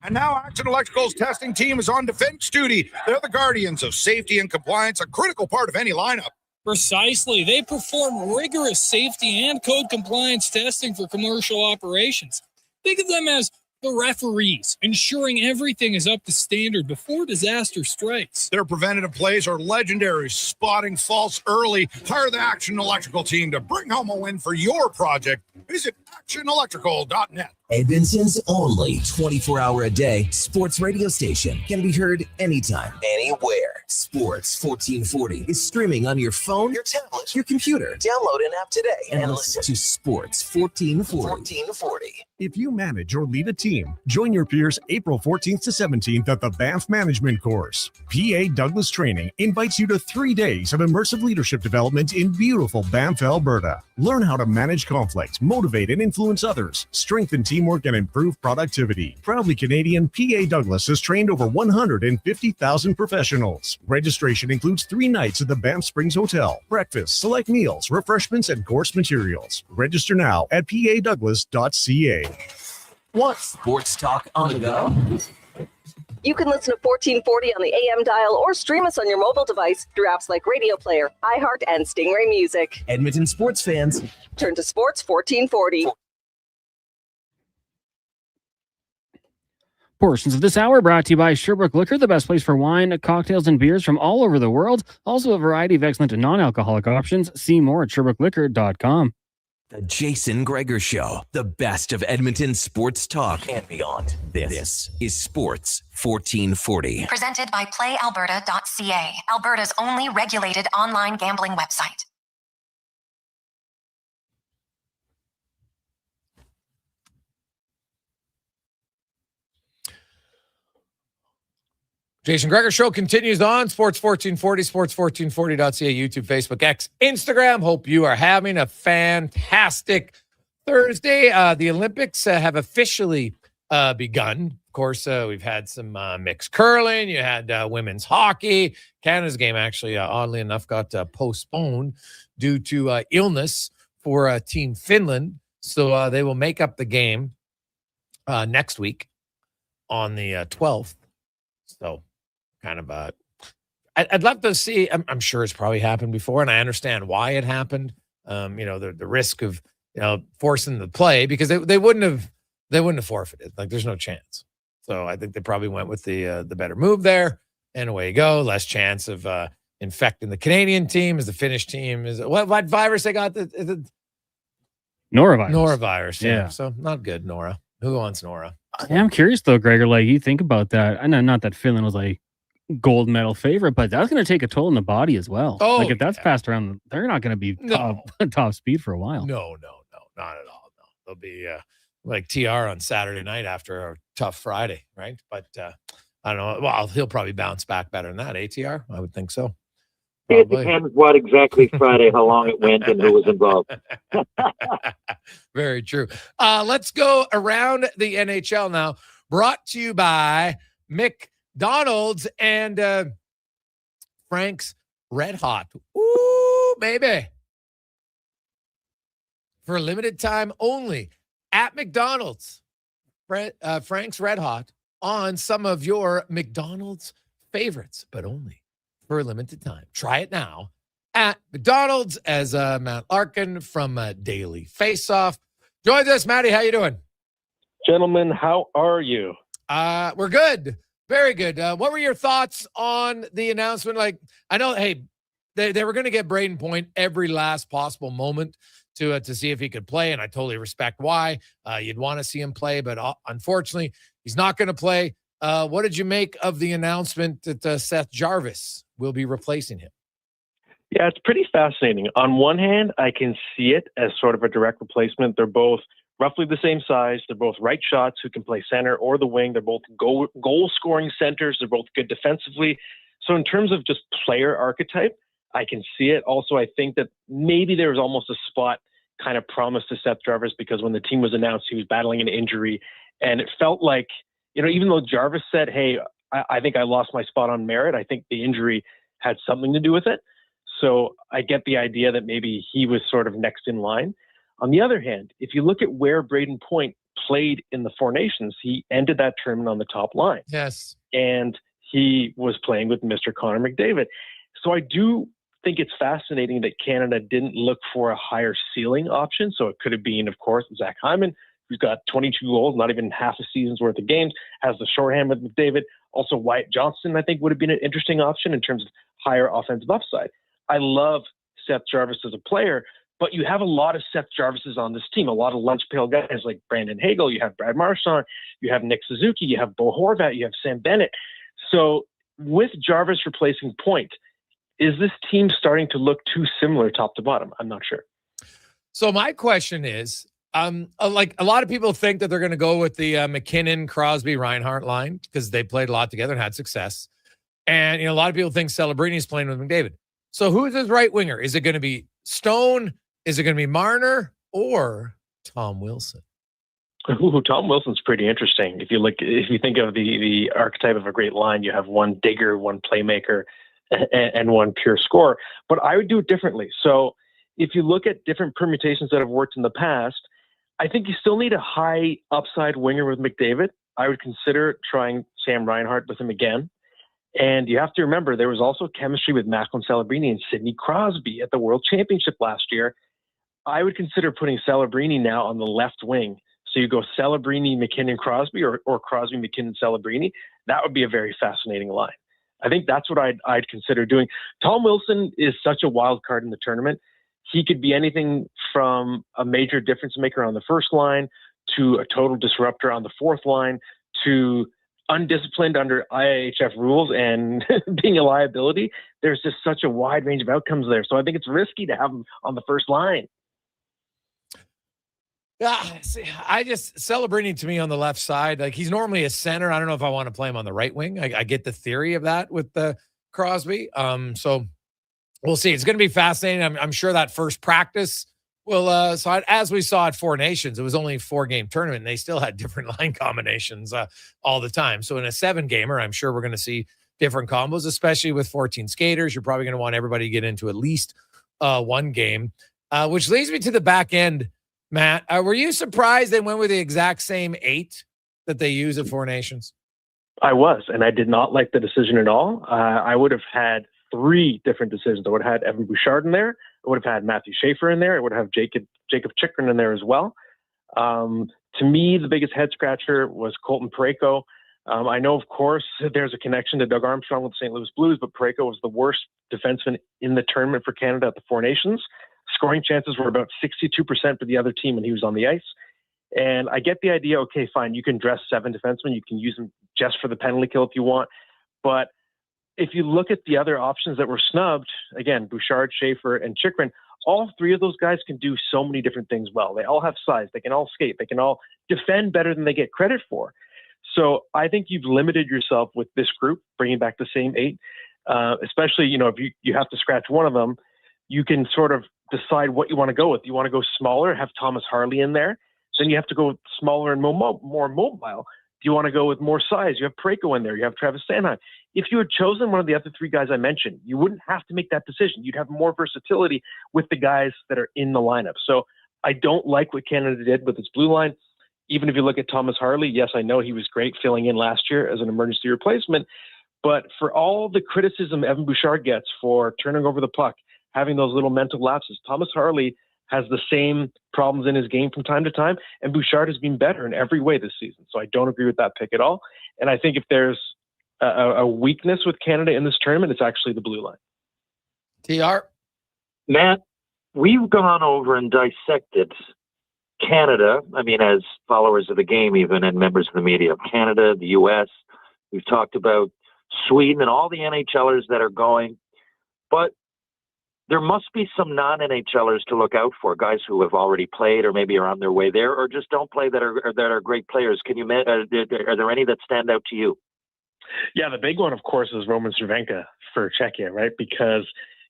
And now Action Electrical's testing team is on defense duty. They're the guardians of safety and compliance, a critical part of any lineup. Precisely. They perform rigorous safety and code compliance testing for commercial operations. Think of them as the referees, ensuring everything is up to standard before disaster strikes. Their preventative plays are legendary, spotting faults early. Hire the Action Electrical team to bring home a win for your project. Visit actionelectrical.net. Edmonton's only 24-hour-a-day sports radio station can be heard anytime, anywhere. Sports 1440 is streaming on your phone, your tablet, your computer. Download an app today and listen to Sports 1440. If you manage or lead a team, join your peers April 14th to 17th at the Banff Management Course. PA Douglas Training invites you to 3 days of immersive leadership development in beautiful Banff, Alberta. Learn how to manage conflict, motivate and influence others, strengthen teamwork, and improve productivity. Proudly Canadian, PA Douglas has trained over 150,000 professionals. Registration includes 3 nights at the Banff Springs Hotel, breakfast, select meals, refreshments, and course materials. Register now at padouglas.ca. Want sports talk on the go? You can listen to 1440 on the AM dial or stream us on your mobile device through apps like Radio Player, iHeart, and Stingray Music. Edmonton sports fans, turn to Sports 1440. Portions of this hour brought to you by Sherbrooke Liquor, the best place for wine, cocktails, and beers from all over the world. Also a variety of excellent non-alcoholic options. See more at SherbrookeLiquor.com. The Jason Gregor Show, the best of Edmonton sports talk and beyond. This is Sports 1440. Presented by PlayAlberta.ca, Alberta's only regulated online gambling website. Jason Gregor Show continues on Sports 1440, sports1440.ca, YouTube, Facebook, X, Instagram. Hope you are having a fantastic Thursday. The Olympics have officially begun. Of course, we've had some mixed curling. You had women's hockey. Canada's game actually, oddly enough, got postponed due to illness for Team Finland. So they will make up the game next week. on the 12th. So kind of I'd love to see. I'm sure it's probably happened before, and I understand why it happened. The risk of forcing the play, because they wouldn't have forfeited. Like, there's no chance. So I think they probably went with the better move there, and away you go. Less chance of infecting the Canadian team. As the Finnish team is what virus they got? The Norovirus. Norovirus. Yeah. Yeah. So not good. Nora. Who wants Nora? Yeah, I'm curious though, Gregor. Like, you think about that. I know not that Finland was like gold medal favorite, but that's going to take a toll on the body as well. Oh, like, if that's passed around, they're not going to be top speed for a while. No, not at all. No, they'll be like TR on Saturday night after a tough Friday, right? But I don't know. Well, he'll probably bounce back better than that. ATR, I would think so. It depends what exactly Friday, how long it went, and who was involved. Very true. Let's go around the NHL now. Brought to you by McDonald's and Frank's Red Hot. Ooh, baby. For a limited time only at McDonald's. Frank's Red Hot on some of your McDonald's favorites, but only for a limited time. Try it now at McDonald's. As Matt Larkin from Daily Faceoff joins us. Matty, how you doing? Gentlemen, how are you? We're good. Very good. What were your thoughts on the announcement? Like, I know, hey, they were going to get Braden Point every last possible moment to see if he could play, and I totally respect why. You'd want to see him play, but unfortunately, he's not going to play. What did you make of the announcement that Seth Jarvis will be replacing him? Yeah, it's pretty fascinating. On one hand, I can see it as sort of a direct replacement. They're both roughly the same size. They're both right shots who can play center or the wing. They're both goal-scoring centers. They're both good defensively. So in terms of just player archetype, I can see it. Also, I think that maybe there was almost a spot kind of promised to Seth Jarvis, because when the team was announced, he was battling an injury. And it felt like, even though Jarvis said, hey, I think I lost my spot on merit, I think the injury had something to do with it. So I get the idea that maybe he was sort of next in line. On the other hand, if you look at where Braden Point played in the Four Nations, he ended that tournament on the top line. Yes. And he was playing with Mr. Connor McDavid. So I do think it's fascinating that Canada didn't look for a higher ceiling option. So it could have been, of course, Zach Hyman, who's got 22 goals, not even half a season's worth of games, has the shorthand with McDavid. Also, Wyatt Johnston, I think, would have been an interesting option in terms of higher offensive upside. I love Seth Jarvis as a player, but you have a lot of Seth Jarvises on this team, a lot of lunch pail guys like Brandon Hagel, you have Brad Marchand, you have Nick Suzuki, you have Bo Horvat, you have Sam Bennett. So with Jarvis replacing Point, is this team starting to look too similar top to bottom? I'm not sure. So my question is, like, a lot of people think that they're going to go with the McKinnon, Crosby, Reinhart line because they played a lot together and had success. And, a lot of people think Celebrini's playing with McDavid. So who's his right winger? Is it going to be Stone? Is it going to be Marner or Tom Wilson? Ooh, Tom Wilson's pretty interesting. If you think of the archetype of a great line, you have one digger, one playmaker, and one pure scorer. But I would do it differently. So if you look at different permutations that have worked in the past, I think you still need a high upside winger with McDavid. I would consider trying Sam Reinhart with him again. And you have to remember, there was also chemistry with Macklin Celebrini and Sidney Crosby at the World Championship last year. I would consider putting Celebrini now on the left wing. So you go Celebrini, McKinnon, Crosby, or Crosby, McKinnon, Celebrini. That would be a very fascinating line. I think that's what I'd consider doing. Tom Wilson is such a wild card in the tournament. He could be anything from a major difference maker on the first line to a total disruptor on the fourth line to undisciplined under IIHF rules and being a liability. There's just such a wide range of outcomes there. So I think it's risky to have him on the first line. Yeah, Celebrini to me on the left side, like, he's normally a center. I don't know if I want to play him on the right wing. I get the theory of that with Crosby. So we'll see. It's going to be fascinating. I'm sure that first practice will. So as we saw at Four Nations, it was only a 4-game tournament, and they still had different line combinations all the time. So in a 7-gamer, I'm sure we're going to see different combos, especially with 14 skaters. You're probably going to want everybody to get into at least one game, which leads me to the back end. Matt, were you surprised they went with the exact same 8 that they use at Four Nations? I was, and I did not like the decision at all. I would have had 3 different decisions. I would have had Evan Bouchard in there. I would have had Matthew Schaefer in there. I would have Jacob Chychrun in there as well. To me, the biggest head scratcher was Colton Parayko. I know, of course, there's a connection to Doug Armstrong with the St. Louis Blues, but Parayko was the worst defenseman in the tournament for Canada at the Four Nations. Scoring chances were about 62% for the other team when he was on the ice. And I get the idea, okay, fine, you can dress 7 defensemen. You can use them just for the penalty kill if you want. But if you look at the other options that were snubbed, again, Bouchard, Schaefer, and Chychrun, all 3 of those guys can do so many different things well. They all have size. They can all skate. They can all defend better than they get credit for. So I think you've limited yourself with this group, bringing back the same 8, especially, if you have to scratch one of them, you can sort of decide what you want to go with. You want to go smaller, have Thomas Harley in there. Then you have to go smaller and more mobile. Do you want to go with more size? You have Parayko in there. You have Travis Sanheim. If you had chosen one of the other 3 guys I mentioned, you wouldn't have to make that decision. You'd have more versatility with the guys that are in the lineup. So I don't like what Canada did with its blue line. Even if you look at Thomas Harley, yes, I know he was great filling in last year as an emergency replacement. But for all the criticism Evan Bouchard gets for turning over the puck, having those little mental lapses, Thomas Harley has the same problems in his game from time to time, and Bouchard has been better in every way this season. So I don't agree with that pick at all. And I think if there's a weakness with Canada in this tournament, it's actually the blue line. TR? Matt, we've gone over and dissected Canada, as followers of the game even and members of the media, of Canada, the U.S. We've talked about Sweden and all the NHLers that are going. But there must be some non-NHLers to look out for, guys who have already played or maybe are on their way there or just don't play that are great players. Are there any that stand out to you? Yeah, the big one, of course, is Roman Cervenka for Czechia, right? Because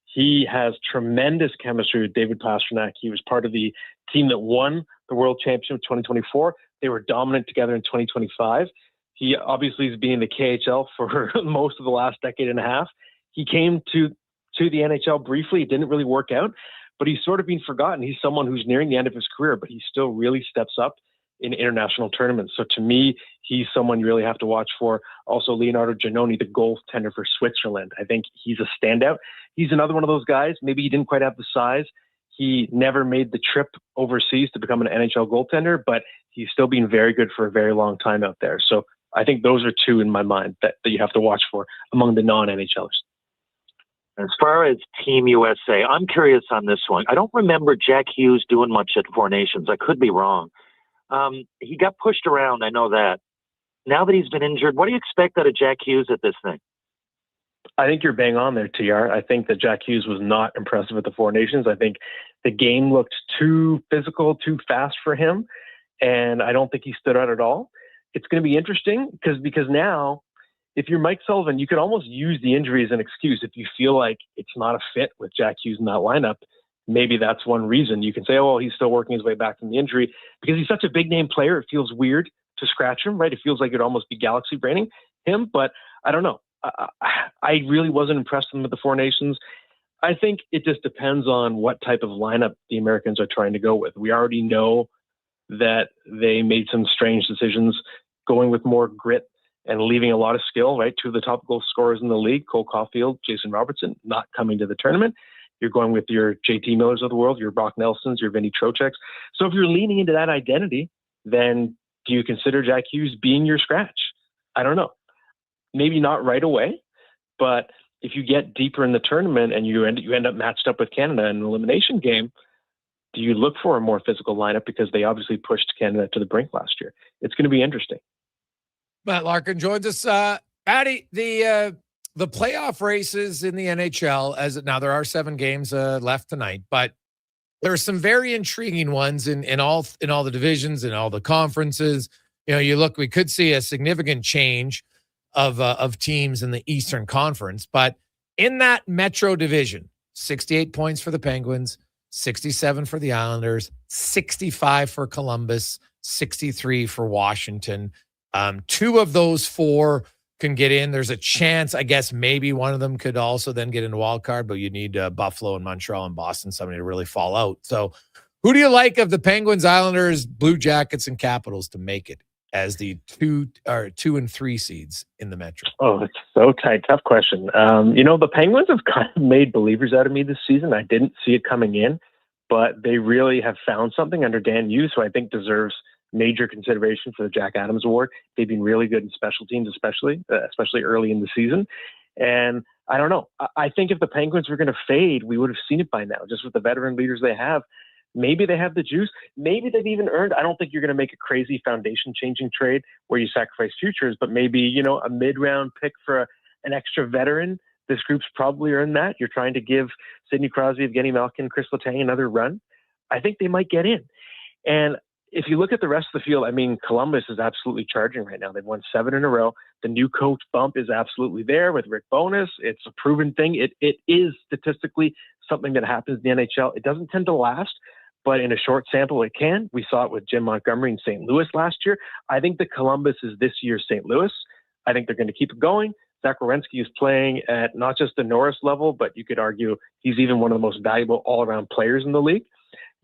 he has tremendous chemistry with David Pastrnak. He was part of the team that won the World Championship 2024. They were dominant together in 2025. He obviously has been in the KHL for most of the last decade and a half. He came to the NHL briefly. It didn't really work out, but he's sort of been forgotten. He's someone who's nearing the end of his career, but he still really steps up in international tournaments. So to me, he's someone you really have to watch for. Also, Leonardo Giannoni, the goaltender for Switzerland. I think he's a standout. He's another one of those guys. Maybe he didn't quite have the size. He never made the trip overseas to become an NHL goaltender, but he's still been very good for a very long time out there. So I think those are 2 in my mind that you have to watch for among the non-NHLers. As far as Team USA, I'm curious on this one. I don't remember Jack Hughes doing much at Four Nations. I could be wrong. He got pushed around. I know that. Now that he's been injured, what do you expect out of Jack Hughes at this thing? I think you're bang on there, TR. I think that Jack Hughes was not impressive at the Four Nations. I think the game looked too physical, too fast for him, and I don't think he stood out at all. It's going to be interesting because now, if you're Mike Sullivan, you could almost use the injury as an excuse. If you feel like it's not a fit with Jack Hughes in that lineup, maybe that's one reason. You can say, oh, well, he's still working his way back from the injury. Because he's such a big-name player, it feels weird to scratch him, right? It feels like it'd almost be galaxy braining him, but I don't know. I really wasn't impressed with him at the Four Nations. I think it just depends on what type of lineup the Americans are trying to go with. We already know that they made some strange decisions going with more grit and leaving a lot of skill, right? 2 of the top goal scorers in the league, Cole Caulfield, Jason Robertson, not coming to the tournament. You're going with your JT Millers of the world, your Brock Nelsons, your Vinny Trocheks. So if you're leaning into that identity, then do you consider Jack Hughes being your scratch? I don't know. Maybe not right away, but if you get deeper in the tournament and you end up matched up with Canada in an elimination game, do you look for a more physical lineup because they obviously pushed Canada to the brink last year? It's going to be interesting. Matt Larkin joins us. Patty, the playoff races in the NHL, now there are 7 games left tonight, but there are some very intriguing ones in all the divisions, in all the conferences. We could see a significant change of teams in the Eastern Conference, but in that Metro division, 68 points for the Penguins, 67 for the Islanders, 65 for Columbus, 63 for Washington. 2 of those 4 can get in. There's a chance, I guess, maybe one of them could also then get into wild card, but you need Buffalo and Montreal and Boston, somebody to really fall out. So who do you like of the Penguins, Islanders, Blue Jackets, and Capitals to make it? as the 2 and 3 seeds in the Metro? Oh, it's so tight. Tough question. The Penguins have kind of made believers out of me this season. I didn't see it coming in, but they really have found something under Dan Hughes, who I think deserves major consideration for the Jack Adams Award. They've been really good in special teams, especially early in the season. And I don't know. I think if the Penguins were going to fade, we would have seen it by now, just with the veteran leaders they have. Maybe they have the juice. Maybe they've even earned. I don't think you're going to make a crazy foundation-changing trade where you sacrifice futures, but maybe, a mid-round pick for an extra veteran. This group's probably earned that. You're trying to give Sidney Crosby, Evgeny Malkin, Chris Letang another run. I think they might get in. And if you look at the rest of the field, Columbus is absolutely charging right now. They've won 7 in a row. The new coach bump is absolutely there with Rick Bowness. It's a proven thing. It is statistically something that happens in the NHL. It doesn't tend to last, but in a short sample, it can. We saw it with Jim Montgomery in St. Louis last year. I think the Columbus is this year's St. Louis. I think they're going to keep it going. Zach Werenski is playing at not just the Norris level, but you could argue he's even one of the most valuable all-around players in the league.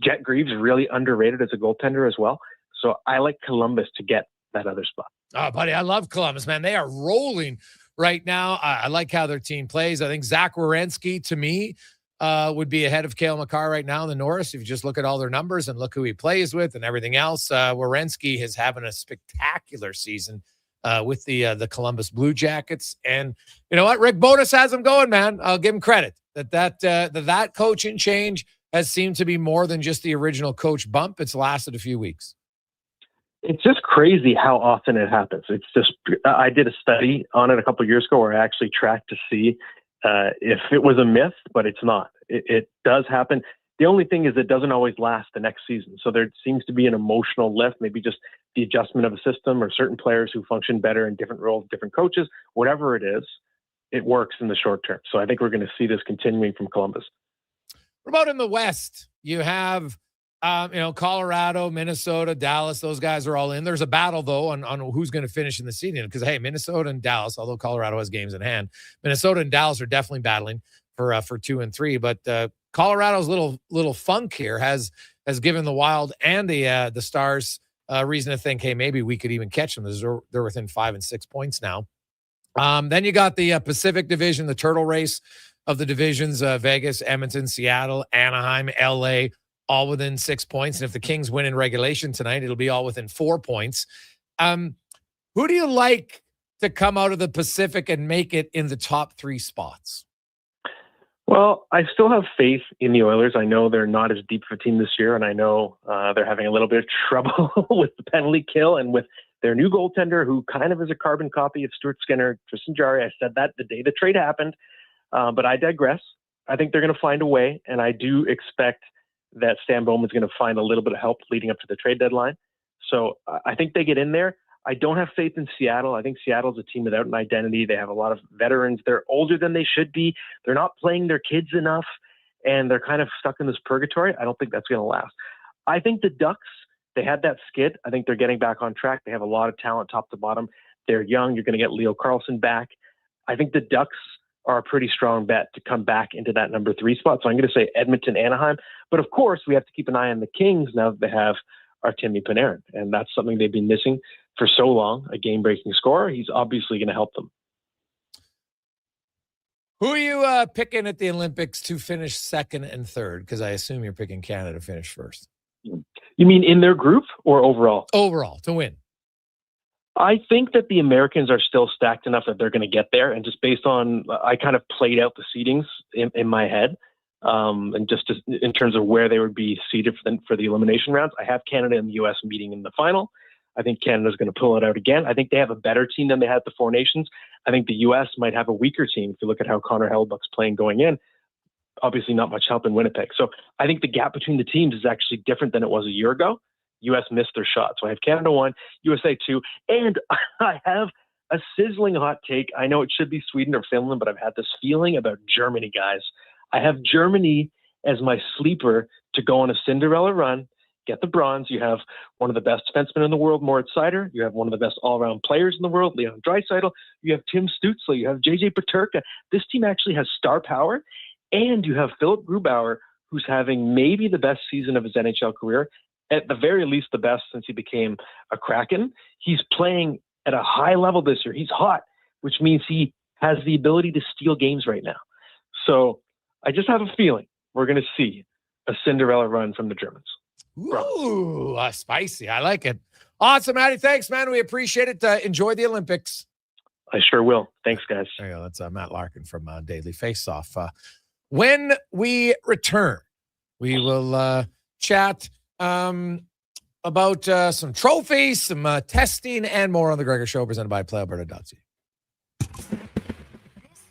Jet Greaves really underrated as a goaltender as well. So I like Columbus to get that other spot. Oh, buddy, I love Columbus, man. They are rolling right now. I like how their team plays. I think Zach Werenski, to me, would be ahead of Cale Makar right now in the Norris. If you just look at all their numbers and look who he plays with and everything else, Werenski is having a spectacular season with the Columbus Blue Jackets. And you know what? Rick Bowness has them going, man. I'll give him credit that coaching change has seemed to be more than just the original coach bump. It's lasted a few weeks. It's just crazy how often it happens. It's just, I did a study on it a couple of years ago where I actually tracked to see if it was a myth, but it's not. It does happen. The only thing is it doesn't always last the next season. So there seems to be an emotional lift, maybe just the adjustment of a system or certain players who function better in different roles, different coaches, whatever it is, it works in the short term. So I think we're going to see this continuing from Columbus. What about in the West? You have, Colorado, Minnesota, Dallas. Those guys are all in. There's a battle, though, on who's going to finish in the seeding. Because, hey, Minnesota and Dallas, although Colorado has games in hand, Minnesota and Dallas are definitely battling for 2 and 3. But Colorado's little funk here has given the Wild and the Stars reason to think, hey, maybe we could even catch them. They're within 5 and 6 points now. Then you got the Pacific Division, the turtle race of the divisions, Vegas, Edmonton, Seattle, Anaheim, LA, all within 6 points. And if the Kings win in regulation tonight, it'll be all within 4 points. Who do you like to come out of the Pacific and make it in the top 3 spots? Well, I still have faith in the Oilers. I know they're not as deep of a team this year, and I know they're having a little bit of trouble with the penalty kill and with their new goaltender, who kind of is a carbon copy of Stuart Skinner, Tristan Jarry. I said that the day the trade happened. But I digress. I think they're going to find a way, and I do expect that Stan Bowman's going to find a little bit of help leading up to the trade deadline. So I think they get in there. I don't have faith in Seattle. I think Seattle's a team without an identity. They have a lot of veterans. They're older than they should be. They're not playing their kids enough, and they're kind of stuck in this purgatory. I don't think that's going to last. I think the Ducks, they had that skid. I think they're getting back on track. They have a lot of talent top to bottom. They're young. You're going to get Leo Carlson back. I think the Ducks are a pretty strong bet to come back into that number 3 spot. So I'm going to say Edmonton, Anaheim. But of course, we have to keep an eye on the Kings now that they have Artemi Panarin. And that's something they've been missing for so long, a game-breaking scorer. He's obviously going to help them. Who are you picking at the Olympics to finish 2nd and 3rd? Because I assume you're picking Canada to finish first. You mean in their group or overall? Overall, to win. I think that the Americans are still stacked enough that they're going to get there. And just based on, I kind of played out the seedings in my head. And just in terms of where they would be seeded for the elimination rounds, I have Canada and the U.S. meeting in the final. I think Canada's going to pull it out again. I think they have a better team than they had at the Four Nations. I think the U.S. might have a weaker team if you look at how Connor Halley's playing going in. Obviously not much help in Winnipeg. So I think the gap between the teams is actually different than it was a year ago. U.S. missed their shot. So I have Canada 1, USA 2, and I have a sizzling hot take. I know it should be Sweden or Finland, but I've had this feeling about Germany, guys. I have Germany as my sleeper to go on a Cinderella run, get the bronze. You have one of the best defensemen in the world, Moritz Seider. You have one of the best all-around players in the world, Leon Draisaitl. You have Tim Stützle. You have JJ Peterka. This team actually has star power, and you have Philip Grubauer, who's having maybe the best season of his NHL career. at the very least the best since he became a Kraken. He's playing at a high level this year. He's hot, which means he has the ability to steal games right now. So I just have a feeling we're going to see a Cinderella run from the Germans. Ooh, spicy. I like it. Awesome, Matty. Thanks, man. We appreciate it. Enjoy the Olympics. I sure will. Thanks, guys. There you go. That's Matt Larkin from Daily Faceoff. When we return, we will chat about some trophies, some testing, and more on the Gregor Show, presented by PlayAlberta.ca.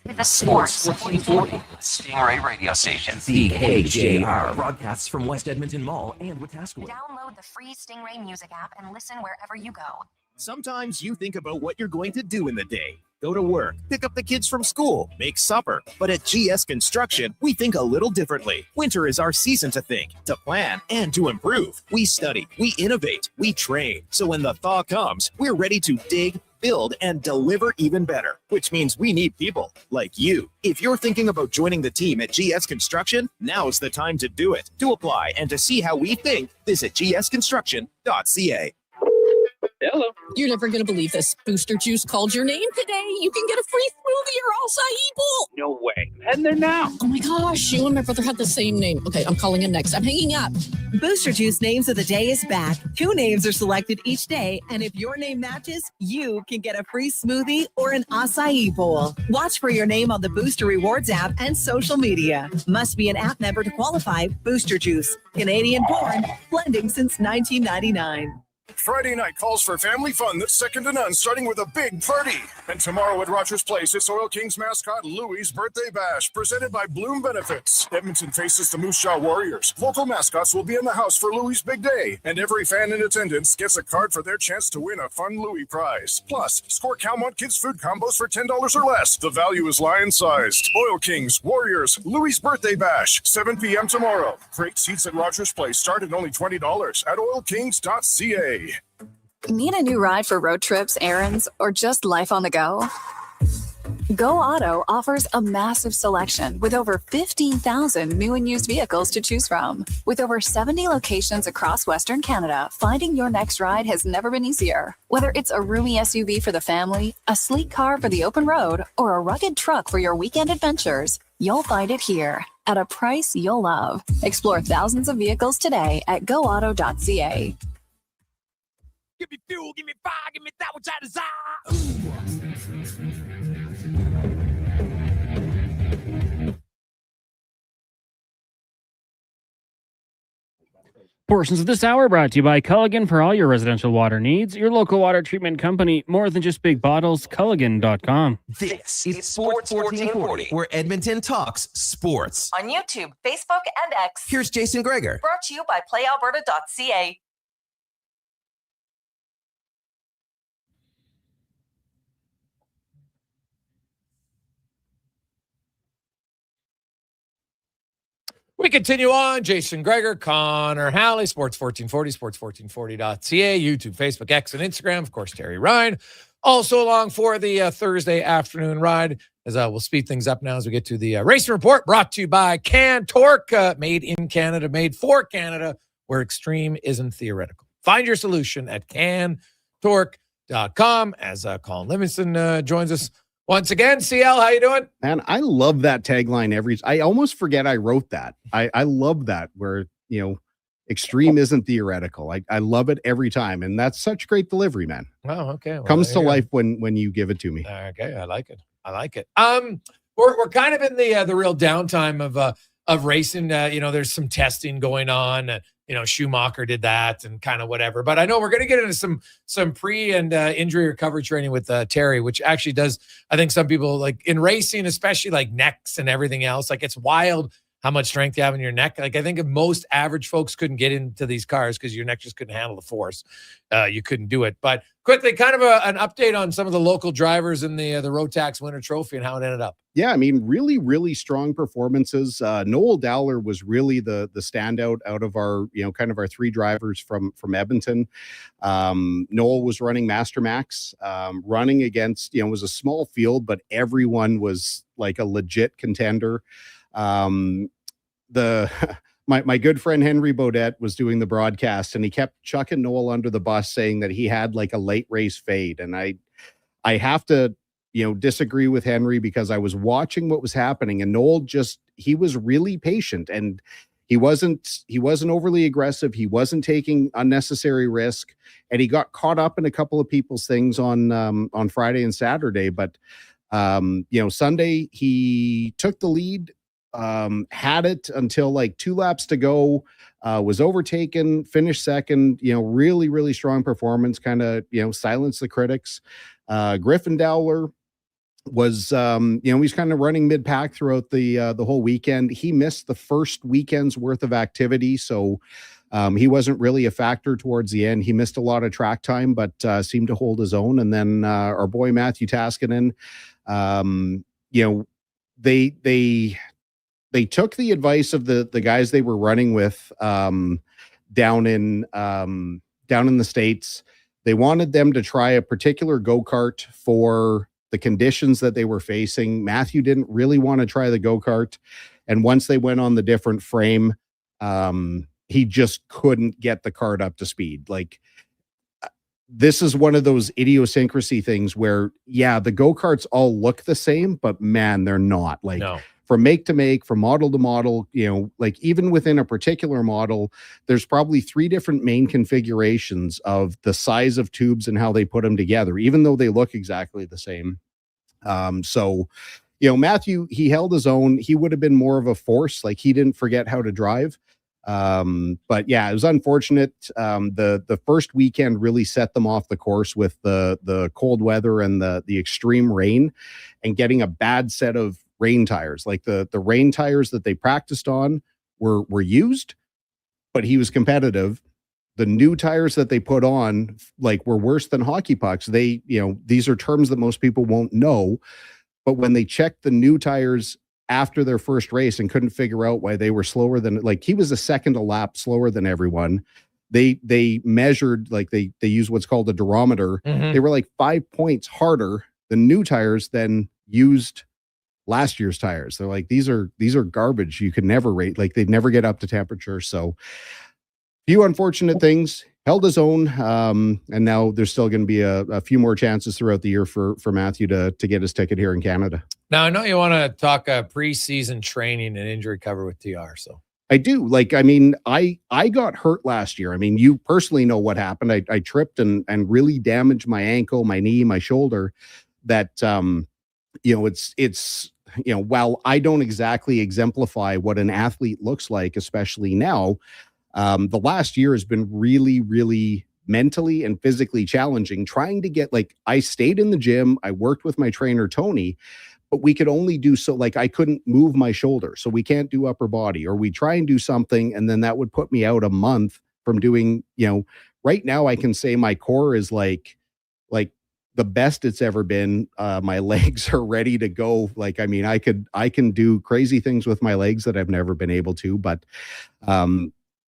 The Sports 1440 Stingray Radio Station. CKJR broadcasts from West Edmonton Mall and Wetaskiwin. Download the free Stingray music app and listen wherever you go. Sometimes you think about what you're going to do in the day. Go to work, pick up the kids from school, make supper. But at GS Construction, we think a little differently. Winter is our season to think, to plan, and to improve. We study, we innovate, we train. So when the thaw comes, we're ready to dig, build, and deliver even better, which means we need people like you. If you're thinking about joining the team at GS Construction, now's the time to do it. To apply and to see how we think, visit gsconstruction.ca. Hello. You're never going to believe this. Booster Juice called your name today. You can get a free smoothie or acai bowl. No way. And they're now. Oh my gosh, you and my brother had the same name. Okay, I'm calling him next. I'm hanging up. Booster Juice Names of the Day is back. 2 names are selected each day, and if your name matches, you can get a free smoothie or an acai bowl. Watch for your name on the Booster Rewards app and social media. Must be an app member to qualify. Booster Juice. Canadian born, blending since 1999. Friday night calls for family fun that's second to none, starting with a big party. And tomorrow at Rogers Place, it's Oil Kings mascot Louie's birthday bash, presented by Bloom Benefits. Edmonton faces the Moose Jaw Warriors. Local mascots will be in the house for Louie's big day, and every fan in attendance gets a card for their chance to win a fun Louie prize. Plus, score Calmont Kids food combos for $10 or less. The value is lion-sized. Oil Kings, Warriors, Louie's birthday bash, 7 p.m. tomorrow. Great seats at Rogers Place start at only $20 at oilkings.ca. Need a new ride for road trips, errands, or just life on the go? Go Auto offers a massive selection with over 15,000 new and used vehicles to choose from. With over 70 locations across Western Canada, finding your next ride has never been easier. Whether it's a roomy SUV for the family, a sleek car for the open road, or a rugged truck for your weekend adventures, you'll find it here at a price you'll love. Explore thousands of vehicles today at goauto.ca. Give me fuel, give me fire, give me that which I desire. Portions of this hour brought to you by Culligan for all your residential water needs. Your local water treatment company, more than just big bottles, Culligan.com. This is Sports 1440, where Edmonton talks sports. On YouTube, Facebook, and X. Here's Jason Gregor. Brought to you by PlayAlberta.ca. We continue on. Jason Gregor, Connor Halley, Sports 1440, sports1440.ca, YouTube, Facebook, X, and Instagram. Of course, Terry Ryan. Also along for the Thursday afternoon ride, as we'll speed things up now as we get to the racing report, brought to you by Can Torque, made in Canada, made for Canada, where extreme isn't theoretical. Find your solution at cantorque.com as Colin Livingston joins us once again. CL, how you doing? Man, I love that tagline. I almost forget I wrote that. I love that, where, extreme isn't theoretical. I love it every time. And that's such great delivery, man. Oh, okay. Well, comes to life when you give it to me. Okay, I like it. We're kind of in the real downtime of racing. There's some testing going on. Schumacher did that and kind of whatever. But I know we're going to get into some pre and injury recovery training with Terry, which actually does, I think some people like in racing, especially like necks and everything else, like it's wild how much strength you have in your neck. Like I think if most average folks couldn't get into these cars because your neck just couldn't handle the force, you couldn't do it. But quickly, kind of an update on some of the local drivers in the Rotax Winter Trophy and how it ended up. Yeah, I mean, really, really strong performances. Noel Dowler was really the standout out of our, kind of our 3 drivers from Edmonton. Noel was running Master Max, running against, it was a small field, but everyone was like a legit contender. The my good friend Henry Baudette was doing the broadcast, and he kept chucking Noel under the bus, saying that he had like a late race fade. And I have to, disagree with Henry, because I was watching what was happening, and Noel he was really patient, and he wasn't overly aggressive. He wasn't taking unnecessary risk, and he got caught up in a couple of people's things on Friday and Saturday. But Sunday he took the lead, had it until like 2 laps to go, was overtaken, finished second. Really, really strong performance. Kind of silenced the critics. Griffin Dowler was he's kind of running mid-pack throughout the whole weekend. He missed the first weekend's worth of activity, so he wasn't really a factor towards the end. He missed a lot of track time, but seemed to hold his own. And then our boy Matthew Taskinen, they took the advice of the guys they were running with down in the States. They wanted them to try a particular go-kart for the conditions that they were facing. Matthew didn't really want to try the go-kart. And once they went on the different frame, he just couldn't get the kart up to speed. Like, this is one of those idiosyncrasy things where, the go-karts all look the same, but man, they're not. Like, no. From make to make, from model to model, like even within a particular model, there's probably 3 different main configurations of the size of tubes and how they put them together, even though they look exactly the same. So Matthew, he held his own. He would have been more of a force. Like, he didn't forget how to drive. But yeah, it was unfortunate. The first weekend really set them off the course with the cold weather and the extreme rain, and getting a bad set of rain tires. Like the rain tires that they practiced on were used, but he was competitive. The new tires that they put on, like, were worse than hockey pucks. They, these are terms that most people won't know, but when they checked the new tires after their first race and couldn't figure out why they were slower than, like, he was a second a lap slower than everyone. They measured, like, they use what's called a durometer. Mm-hmm. They were like 5 points harder than new tires than used last year's tires. They're like, these are garbage. You could never rate, like, they'd never get up to temperature. So few unfortunate things. Held his own, and now there's still going to be a few more chances throughout the year for Matthew to get his ticket here in Canada. Now, I know you want to talk preseason training and injury cover with TR, so. I do. Like, I mean, I got hurt last year. I mean, you personally know what happened. I tripped and really damaged my ankle, my knee, my shoulder. That, it's while I don't exactly exemplify what an athlete looks like, especially now, the last year has been really, really mentally and physically challenging, trying to get, like, I stayed in the gym. I worked with my trainer, Tony, but we could only do so, like, I couldn't move my shoulder. So we can't do upper body, or we try and do something, and then that would put me out a month from doing, right now I can say my core is like the best it's ever been. My legs are ready to go. Like, I mean, I can do crazy things with my legs that I've never been able to, but,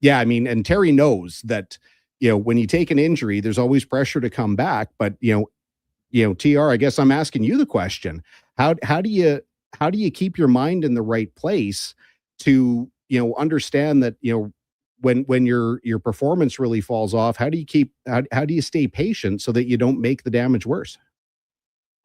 yeah, I mean, and Terry knows that, when you take an injury, there's always pressure to come back. But, TR, I guess I'm asking you the question. How do you keep your mind in the right place to, understand that, when your performance really falls off, how do you stay patient so that you don't make the damage worse?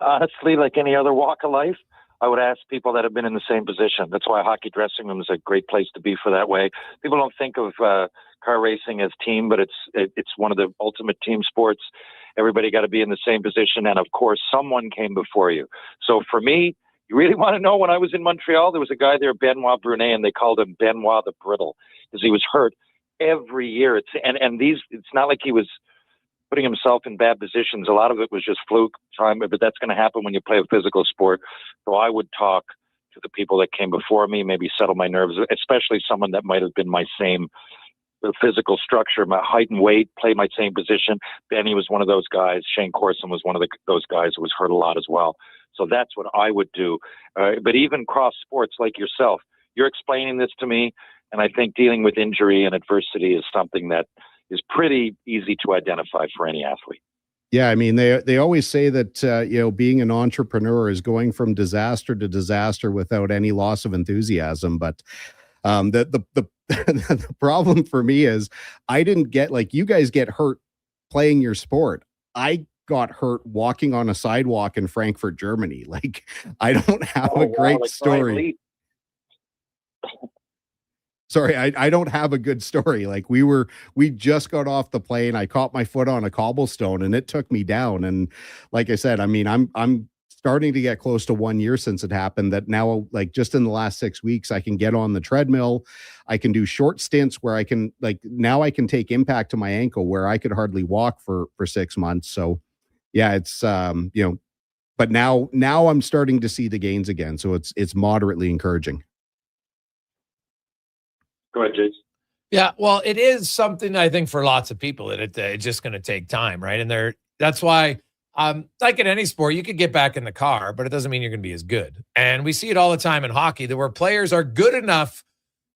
Honestly, like any other walk of life, I would ask people that have been in the same position. That's why a hockey dressing room is a great place to be for that way. People don't think of car racing as team, but it's one of the ultimate team sports. Everybody got to be in the same position. And of course, someone came before you. So for me, you really want to know, when I was in Montreal, there was a guy there, Benoit Brunet, and they called him Benoit the Brittle, because he was hurt every year. It's not like he was putting himself in bad positions. A lot of it was just fluke time, but that's going to happen when you play a physical sport. So I would talk to the people that came before me, maybe settle my nerves, especially someone that might have been my same physical structure, my height and weight, play my same position. Benny was one of those guys. Shane Corson was one of those guys who was hurt a lot as well. So that's what I would do. But even cross sports like yourself, you're explaining this to me, and I think dealing with injury and adversity is something that is pretty easy to identify for any athlete. Yeah, I mean, they always say that being an entrepreneur is going from disaster to disaster without any loss of enthusiasm. But The problem for me is I didn't get, like, you guys get hurt playing your sport. I got hurt walking on a sidewalk in Frankfurt, Germany. Like, I don't have a great story. Sorry, I don't have a good story. Like, we just got off the plane. I caught my foot on a cobblestone and it took me down. And like I said, I mean, I'm starting to get close to 1 year since it happened, that now, like, just in the last 6 weeks, I can get on the treadmill. I can do short stints where I can, like, now I can take impact to my ankle where I could hardly walk for 6 months. So yeah, it's, but now I'm starting to see the gains again. So it's moderately encouraging. Go ahead, Jason. Yeah, well, it is something, I think, for lots of people that it's just going to take time, right? And that's why, like in any sport, you could get back in the car, but it doesn't mean you're going to be as good. And we see it all the time in hockey, that where players are good enough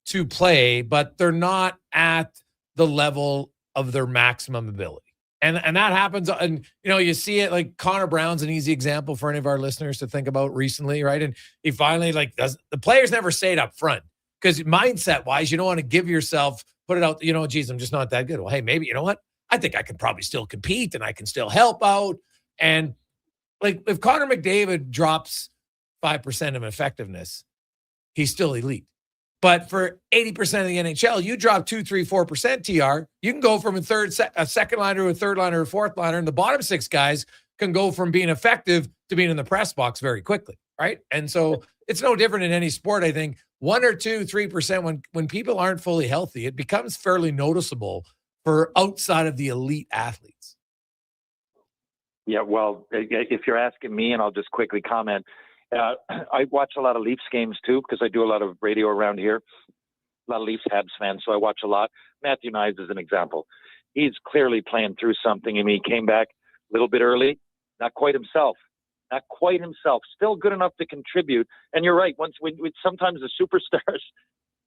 to play, but they're not at the level of their maximum ability. And that happens, and you see it, like Connor Brown's an easy example for any of our listeners to think about recently, right? And he finally, like, the players never say it up front. Because mindset wise, you don't want to give yourself, put it out, geez, I'm just not that good. Well, hey, maybe, you know what? I think I can probably still compete and I can still help out. And like, if Connor McDavid drops 5% of effectiveness, he's still elite. But for 80% of the NHL, you drop 2, 3, 4% TR, you can go from a second liner to a third liner, a fourth liner, and the bottom 6 guys can go from being effective to being in the press box very quickly, right? And so it's no different in any sport, I think. 1 or 2, 3% when people aren't fully healthy, it becomes fairly noticeable for outside of the elite athletes. Yeah, well, if you're asking me, and I'll just quickly comment, I watch a lot of Leafs games too, because I do a lot of radio around here. A lot of Leafs Habs fans, so I watch a lot. Matthew Knies is an example. He's clearly playing through something. I mean, he came back a little bit early, not quite himself. Still good enough to contribute. And you're right. When sometimes the superstars,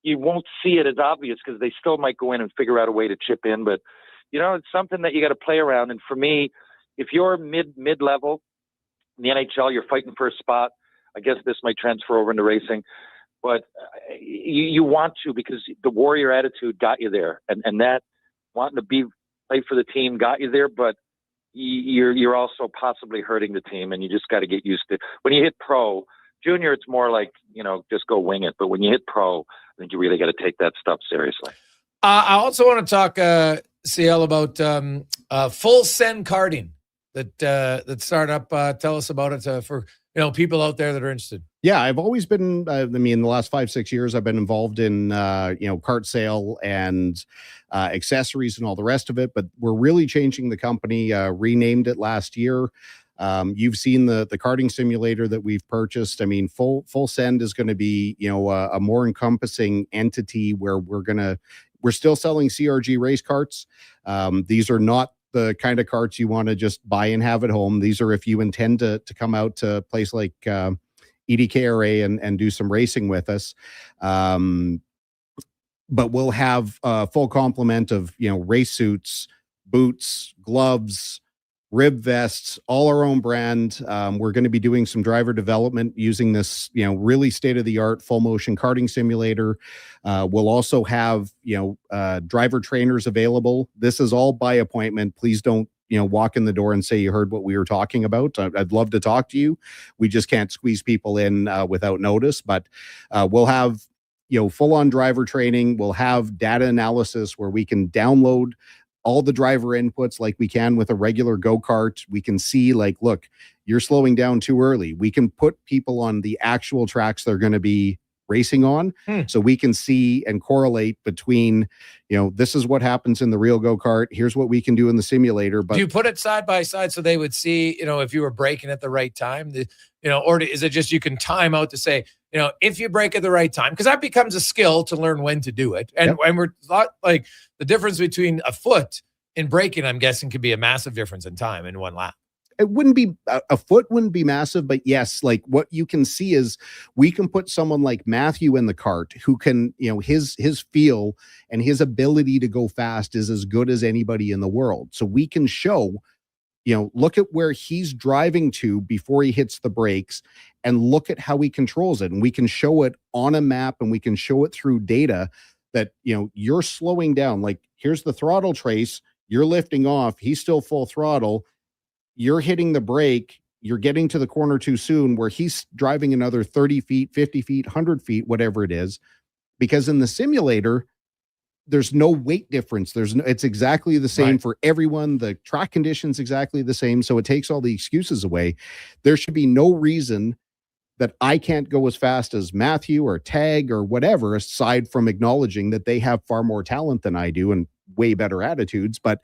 you won't see it as obvious because they still might go in and figure out a way to chip in. But it's something that you got to play around. And for me, if you're mid-level in the NHL, you're fighting for a spot. I guess this might transfer over into racing, but you want to, because the warrior attitude got you there, and that wanting to play for the team got you there. But you're also possibly hurting the team, and you just got to get used to it. When you hit pro, junior, it's more like, just go wing it. But when you hit pro, I think you really got to take that stuff seriously. I also want to talk, CL, about full send karting that started up. Tell us about it for people out there that are interested. Yeah, I've always been, in the last 5-6 years, I've been involved in, kart sale and accessories and all the rest of it, but we're really changing the company, renamed it last year. You've seen the karting simulator that we've purchased. I mean, full send is going to be, a more encompassing entity where we're still selling CRG race karts. These are not the kind of karts you want to just buy and have at home. These are if you intend to come out to a place like EDKRA and do some racing with us. But we'll have a full complement of, race suits, boots, gloves, rib vests, all our own brand. We're going to be doing some driver development using this, really state-of-the-art full motion karting simulator. We'll also have, driver trainers available. This is all by appointment. Please don't, walk in the door and say you heard what we were talking about. I'd love to talk to you. We just can't squeeze people in without notice, but we'll have, full-on driver training. We'll have data analysis where we can download all the driver inputs like we can with a regular go-kart. We can see, like, look, you're slowing down too early. We can put people on the actual tracks they're going to be racing on. So we can see and correlate between, this is what happens in the real go-kart. Here's what we can do in the simulator. But do you put it side by side so they would see, if you were braking at the right time, or is it just you can time out to say, if you brake at the right time, because that becomes a skill to learn when to do it. And, and we're not like the difference between a foot in braking, I'm guessing, could be a massive difference in time in one lap. It wouldn't be a foot wouldn't be massive, but yes, like what you can see is we can put someone like Matthew in the cart who can, his feel and his ability to go fast is as good as anybody in the world. So we can show look at where he's driving to before he hits the brakes and look at how he controls it. And we can show it on a map and we can show it through data that, you're slowing down. Like, here's the throttle trace. You're lifting off. He's still full throttle. You're hitting the brake. You're getting to the corner too soon, where he's driving another 30 feet, 50 feet, 100 feet, whatever it is. Because in the simulator, there's no weight difference. It's exactly the same for everyone. The track conditions exactly the same. So it takes all the excuses away. There should be no reason that I can't go as fast as Matthew or Tag or whatever, aside from acknowledging that they have far more talent than I do and way better attitudes. But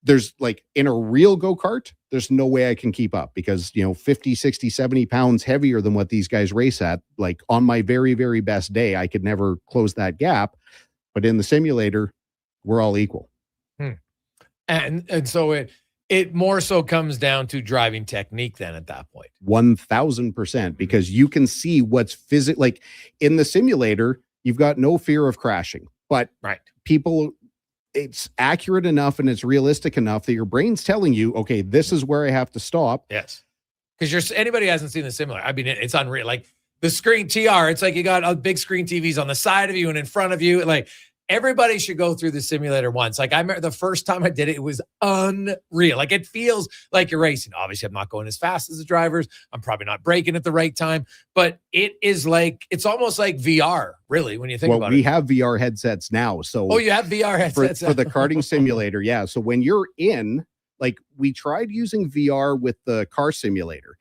there's, like, in a real go-kart, there's no way I can keep up because, 50, 60, 70 pounds heavier than what these guys race at. Like, on my very, very best day, I could never close that gap. But in the simulator, we're all equal. And so it more so comes down to driving technique then at that point. 1,000%, because you can see what's like in the simulator, you've got no fear of crashing, but people, it's accurate enough and it's realistic enough that your brain's telling you, okay, this is where I have to stop. Yes. Because anybody who hasn't seen the simulator, I mean, it's unreal. Like, the screen TR, it's like you got a big screen TVs on the side of you and in front of you. Like, everybody should go through the simulator once. Like, I remember the first time I did it, it was unreal. Like, it feels like you're racing. Obviously, I'm not going as fast as the drivers. I'm probably not braking at the right time, but it is like, it's almost like VR, really, when you think about it. We have VR headsets now. So you have VR headsets for the karting simulator. Yeah. So when you're in, like, we tried using VR with the car simulator,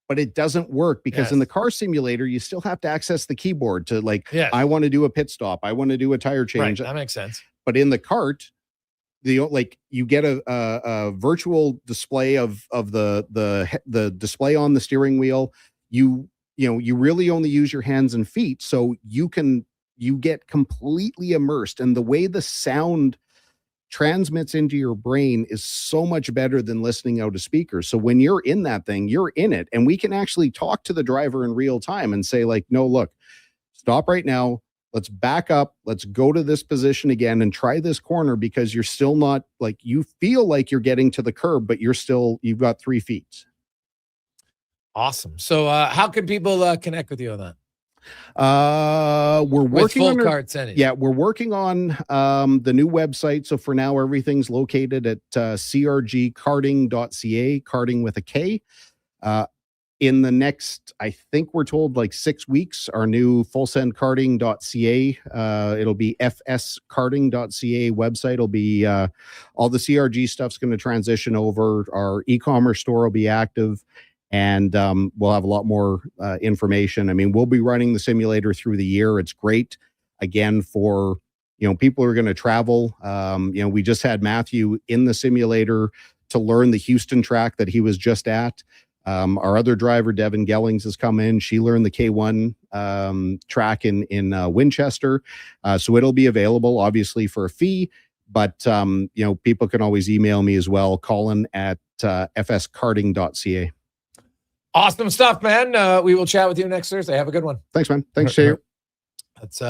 but it doesn't work because in the car simulator, you still have to access the keyboard to, like, I want to do a pit stop. I want to do a tire change. Right, that makes sense. But in the kart, you get a virtual display of the display on the steering wheel. You really only use your hands and feet. So you get completely immersed. And the way the sound transmits into your brain is so much better than listening out a speaker. So when you're in that thing, you're in it, and we can actually talk to the driver in real time and say, like, no, look, stop right now. Let's back up. Let's go to this position again and try this corner, because you're still not, like, you feel like you're getting to the curb, but you've got 3 feet. Awesome. So how can people connect with you on that? We're working on we're working on the new website. So for now, everything's located at crgkarting.ca, karting with a K. In the next, I think we're told, like, 6 weeks, our new fullsendkarting.ca, it'll be fskarting.ca website. It'll be all the CRG stuff's going to transition over. Our e-commerce store will be active. And we'll have a lot more information. I mean, we'll be running the simulator through the year. It's great, again, for, people who are going to travel. We just had Matthew in the simulator to learn the Houston track that he was just at. Our other driver, Devin Gellings, has come in. She learned the K1 track in Winchester. So it'll be available, obviously, for a fee. But, people can always email me as well, Colin at fskarting.ca. Awesome stuff, man. We will chat with you next Thursday. Have a good one. Thanks, man. Thanks, Shay. That's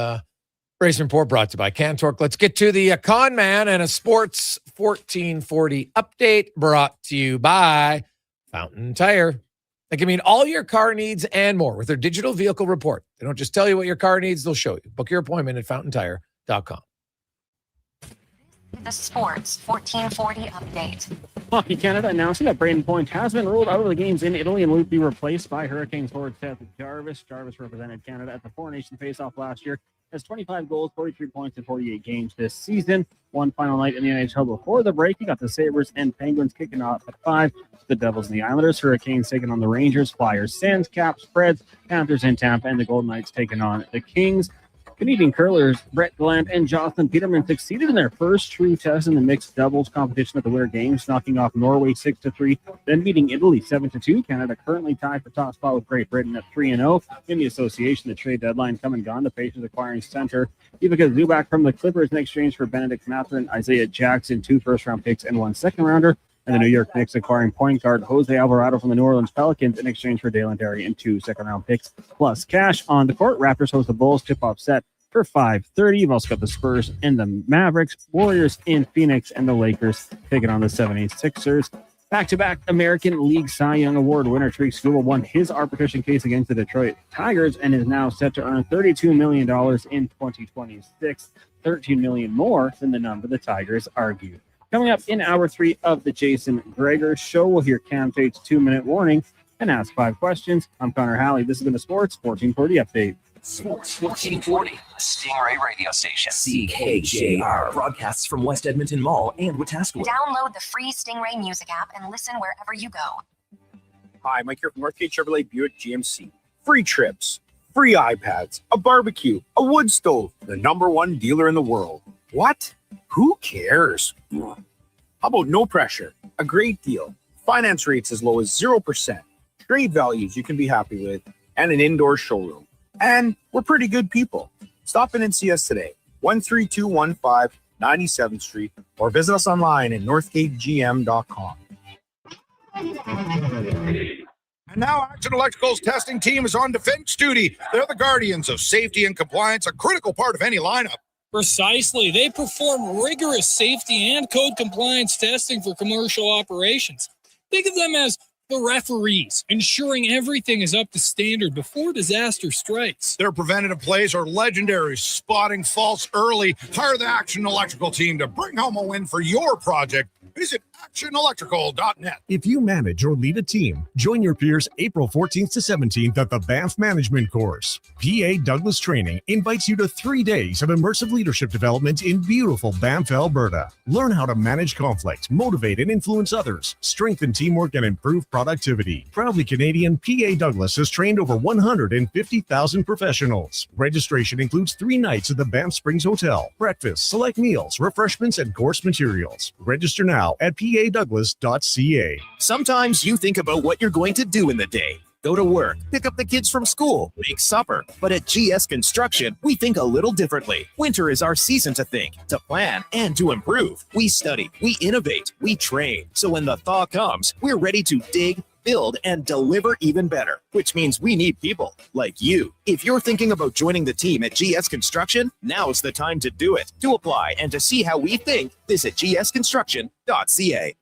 Racing Report brought to you by Cantork. Let's get to the Con Man and a Sports 1440 update brought to you by Fountain Tire. They can meet all your car needs and more with their digital vehicle report. They don't just tell you what your car needs, they'll show you. Book your appointment at fountaintire.com. The Sports 1440 update. Hockey Canada announcing that Braden Point has been ruled out of the games in Italy and will be replaced by Hurricanes forward Seth Jarvis. Jarvis represented Canada at the Four Nations face-off last year. Has 25 goals, 43 points in 48 games this season. One final night in the NHL before the break. You got the Sabres and Penguins kicking off at 5. The Devils and the Islanders. Hurricanes taking on the Rangers. Flyers, Sens, Caps, Preds, Panthers in Tampa, and the Golden Knights taking on the Kings. Canadian curlers Brett Glant and Jonathan Peterman succeeded in their first true test in the mixed doubles competition at the Winter Games, knocking off Norway 6-3, then beating Italy 7-2. Canada currently tied for top spot with Great Britain at 3-0. In the association, the trade deadline come and gone. The Pacers acquiring center Ivica Zubac from the Clippers in exchange for Benedict Mathurin, Isaiah Jackson, 2 first-round picks and 1 second-rounder. And the New York Knicks acquiring point guard Jose Alvarado from the New Orleans Pelicans in exchange for Dalen Terry and 2 second-round picks plus cash. On the court, Raptors host the Bulls tip-off set for 5:30. You've also got the Spurs and the Mavericks, Warriors in Phoenix, and the Lakers taking on the 76ers Back-to-back American League Cy Young Award winner Tariq Skubal won his arbitration case against the Detroit Tigers and is now set to earn $32 million in 2026, $13 million more than the number the Tigers argued. Coming up in hour 3 of the Jason Gregor Show, we'll hear Cam Tate's 2-minute warning and ask 5 questions. I'm Connor Halley. This has been the Sports 1440 Update. Sports 1440, Stingray radio station. CKJR broadcasts from West Edmonton Mall and Wetaskiwin. Download the free Stingray music app and listen wherever you go. Hi, Mike here from Northgate Chevrolet Buick GMC. Free trips, free iPads, a barbecue, a wood stove, the #1 dealer in the world. What? Who cares? How about no pressure, a great deal, finance rates as low as 0%, trade values you can be happy with, and an indoor showroom. And we're pretty good people. Stop in and see us today, 13215 97th Street, or visit us online at northgategm.com. And now Action Electrical's testing team is on defense duty. They're the guardians of safety and compliance, a critical part of any lineup. Precisely. They perform rigorous safety and code compliance testing for commercial operations. Think of them as the referees, ensuring everything is up to standard before disaster strikes. Their preventative plays are legendary, spotting faults early. Hire the Action Electrical team to bring home a win for your project. Visit actionelectrical.net. If you manage or lead a team, join your peers April 14th to 17th at the Banff Management Course. PA Douglas Training invites you to 3 days of immersive leadership development in beautiful Banff, Alberta. Learn how to manage conflict, motivate and influence others, strengthen teamwork and improve productivity. Proudly Canadian, PA Douglas has trained over 150,000 professionals. Registration includes 3 nights at the Banff Springs Hotel, breakfast, select meals, refreshments and course materials. Register now at padouglas.ca. Sometimes you think about what you're going to do in the day. Go to work, pick up the kids from school, make supper. But at GS Construction, we think a little differently. Winter is our season to think, to plan, and to improve. We study, we innovate, we train. So when the thaw comes, we're ready to dig, build, and deliver even better, which means we need people like you. If you're thinking about joining the team at GS Construction, now's the time to do it. To apply and to see how we think, visit gsconstruction.ca.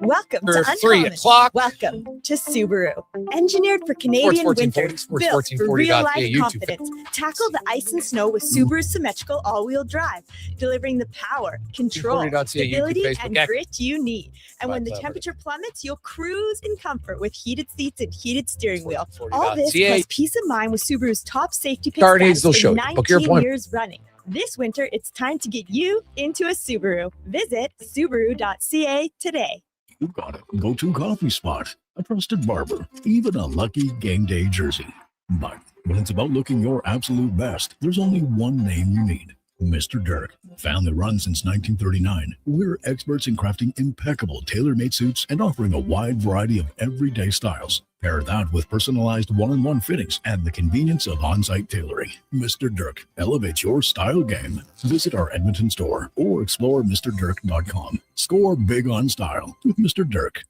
Welcome to For 3 Uncommon. o'clock. Welcome to Subaru. Engineered for Canadian winter, built for real-life confidence. Tackle the ice and snow with Subaru's symmetrical all-wheel drive, delivering the power, control, 1440.ca, stability, YouTube, Facebook, and X. grit you need. And when the Alberta. temperature plummets, you'll cruise in comfort with heated seats and heated steering wheel. All this 1440.ca. plus peace of mind with Subaru's top safety pick Star needs, status they'll for show you. Book your 19 appointment. years running. This winter, it's time to get you into a Subaru. Visit Subaru.ca today. You've got a go-to coffee spot, a trusted barber, even a lucky game day jersey. But when it's about looking your absolute best, there's only one name you need. Mr. Dirk. Family run since 1939, we're experts in crafting impeccable tailor-made suits and offering a wide variety of everyday styles. Pair that with personalized one-on-one fittings and the convenience of on-site tailoring. Mr. Dirk elevates your style game. Visit our Edmonton store or explore MrDirk.com. Score big on style with Mr. Dirk.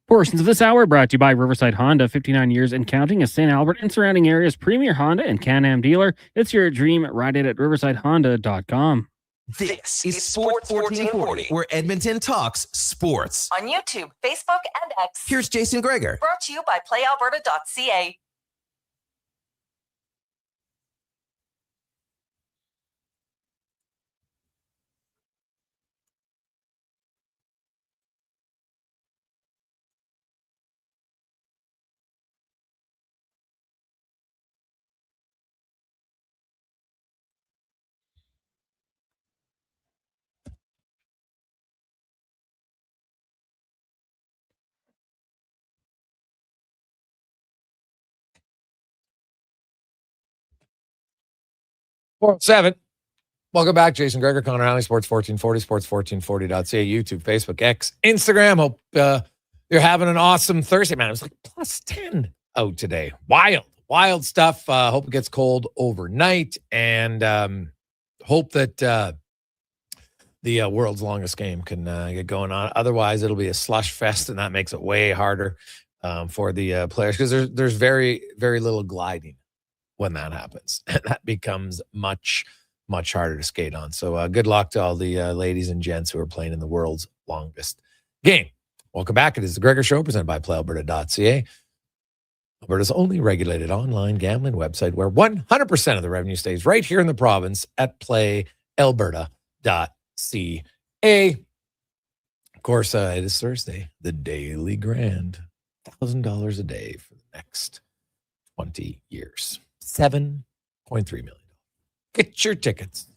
Portions of this hour brought to you by Riverside Honda, 59 years and counting as St. Albert and surrounding areas' premier Honda and Can-Am dealer. It's your dream. Ride it at riversidehonda.com. This is Sports 1440, where Edmonton talks sports. On YouTube, Facebook, and X. Here's Jason Gregor. Brought to you by playalberta.ca. Seven. Welcome back, Jason Gregor, Connor Halley, Sports 1440, sports1440.ca, YouTube, Facebook, X, Instagram. Hope you're having an awesome Thursday, man. It was like plus 10 out today. Wild stuff. Hope it gets cold overnight, and hope that the world's longest game can get going on. Otherwise, it'll be a slush fest, and that makes it way harder for the players, because there's very, very little gliding when that happens. And that becomes much much harder to skate on. So good luck to all the ladies and gents who are playing in the world's longest game. Welcome back. It is the Gregor Show presented by PlayAlberta.ca. Alberta's only regulated online gambling website where 100% of the revenue stays right here in the province at PlayAlberta.ca. Of course, it is Thursday, the Daily Grand. $1,000 a day for the next 20 years. $7.3 million. Get your tickets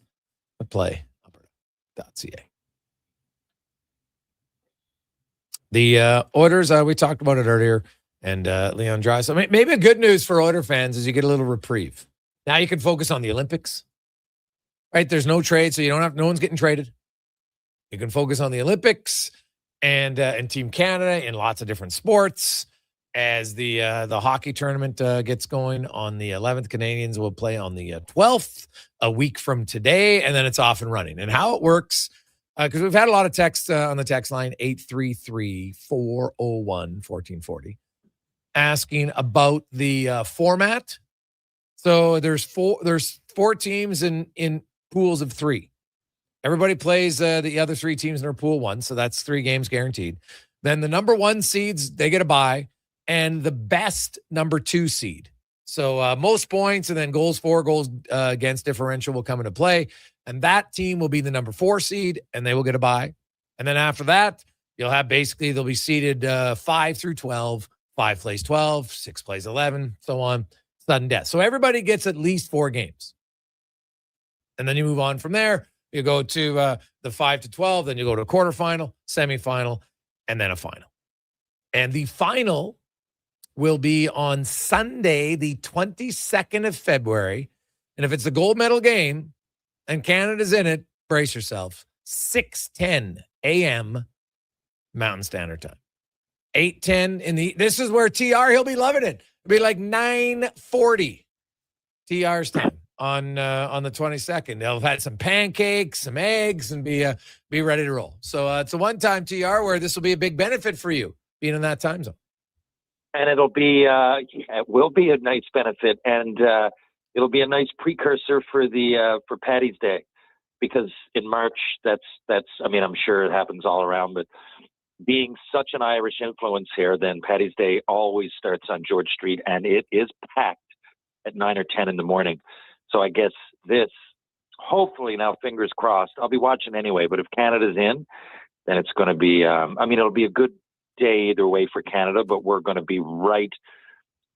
at PlayAlberta.ca. The Oilers, we talked about it earlier, and Leon Draisaitl. Maybe a good news for Oilers fans is you get a little reprieve. Now you can focus on the Olympics, right? There's no trade, so you don't have. No one's getting traded. You can focus on the Olympics and Team Canada in lots of different sports. As the hockey tournament gets going on the 11th, Canadians will play on the 12th, a week from today, and then it's off and running. And how it works. Because we've had a lot of texts on the text line, 833-401-1440, asking about the format. So there's four teams in pools of 3. Everybody plays the other 3 teams in their pool 1, so that's 3 games guaranteed. Then the number 1 seeds, they get a bye, and the best number 2 seed. So most points and then goals for, goals against differential will come into play. And that team will be the number 4 seed, and they will get a bye. And then after that, you'll have basically they'll be seeded 5 through 12. 5 plays 12, 6 plays 11, so on. Sudden death. So everybody gets at least 4 games. And then you move on from there. You go to the 5 to 12, then you go to a quarterfinal, semifinal, and then a final. And the final will be on Sunday, the 22nd of February. And if it's a gold medal game and Canada's in it, brace yourself. 6:10 a.m. Mountain Standard Time. 8:10 in the. This is where TR, he'll be loving it. It'll be like 9:40 TR's time on the 22nd. They'll have had some pancakes, some eggs, and be ready to roll. So it's a one-time TR where this will be a big benefit for you being in that time zone. And it will be a nice benefit, and it'll be a nice precursor for Paddy's Day, because in March that's I mean, I'm sure it happens all around, but being such an Irish influence here, then Paddy's Day always starts on George Street, and it is packed at 9 or 10 in the morning. So I guess this, hopefully, now fingers crossed, I'll be watching anyway, but if Canada's in, then it's going to be, it'll be a good day either way for Canada, but we're going to be right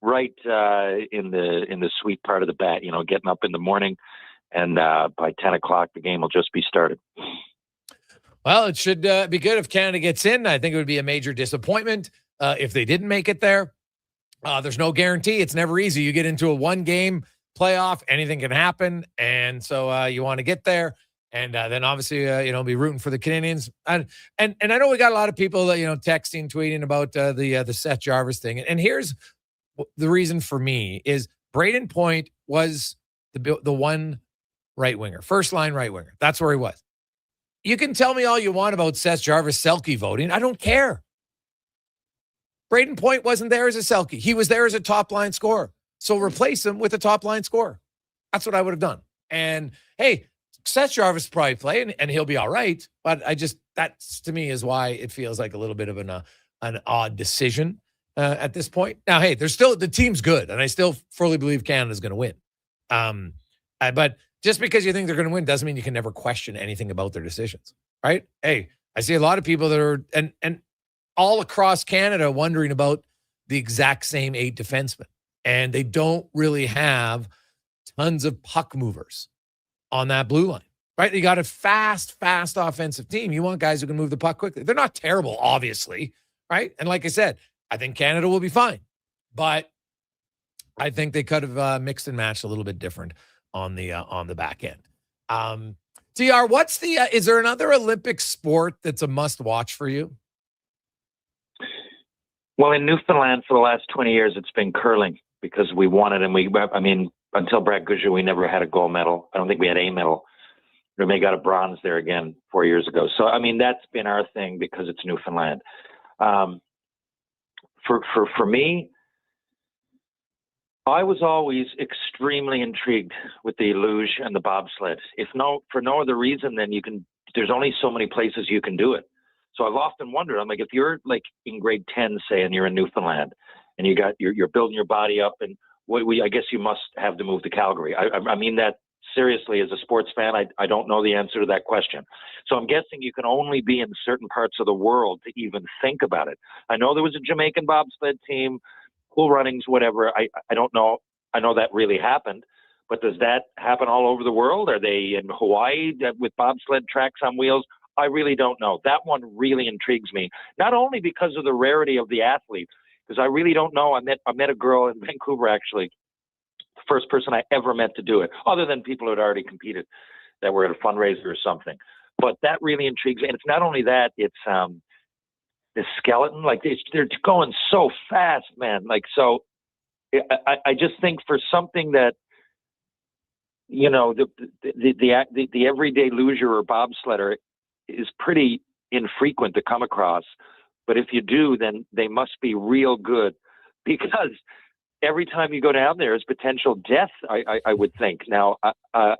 in the sweet part of the bat, getting up in the morning, and by 10 o'clock, the game will just be started. Well, it should be good if Canada gets in. I think it would be a major disappointment if they didn't make it there. There's no guarantee. It's never easy. You get into a one-game playoff, anything can happen, and so you want to get there. And then obviously, be rooting for the Canadians. And I know we got a lot of people that, texting, tweeting about the Seth Jarvis thing. And here's the reason for me is Braden Point was the one right winger, first line right winger. That's where he was. You can tell me all you want about Seth Jarvis Selke voting. I don't care. Braden Point wasn't there as a Selke. He was there as a top line scorer. So replace him with a top line scorer. That's what I would have done. And hey, Seth Jarvis will probably play and he'll be all right. But that to me is why it feels like a little bit of an odd decision at this point. Now, hey, the team's good, and I still fully believe Canada's going to win. But just because you think they're going to win doesn't mean you can never question anything about their decisions, right? Hey, I see a lot of people that are and all across Canada wondering about the exact same 8 defensemen, and they don't really have tons of puck movers on that blue line, right? You got a fast offensive team. You want guys who can move the puck quickly. They're not terrible, obviously, right? And like I said, I think Canada will be fine, but I think they could have mixed and matched a little bit different on the back end. TR, is there another Olympic sport that's a must watch for you? Well, in Newfoundland for the last 20 years, it's been curling because we won it. And until Brad Goodger, we never had a gold medal. I don't think we had a medal. We may got a bronze there again 4 years ago. So, that's been our thing because it's Newfoundland. For me, I was always extremely intrigued with the luge and the bobsled. For no other reason than there's only so many places you can do it. So I've often wondered, I'm like, if you're like in grade 10, say, and you're in Newfoundland and you're building your body up, and I guess you must have to move to Calgary. I mean that seriously as a sports fan. I don't know the answer to that question. So I'm guessing you can only be in certain parts of the world to even think about it. I know there was a Jamaican bobsled team, Cool Runnings, whatever. I don't know. I know that really happened, but does that happen all over the world? Are they in Hawaii with bobsled tracks on wheels? I really don't know. That one really intrigues me, not only because of the rarity of the athlete, because I really don't know. I met a girl in Vancouver, actually, the first person I ever met to do it, other than people who had already competed that were at a fundraiser or something. But that really intrigues me. And it's not only that, it's the skeleton, like they're going so fast, man. Like, so I just think for something that, you know, the everyday luger or bobsledder is pretty infrequent to come across. But if you do, then they must be real good, because every time you go down there is potential death, I would think. Now, I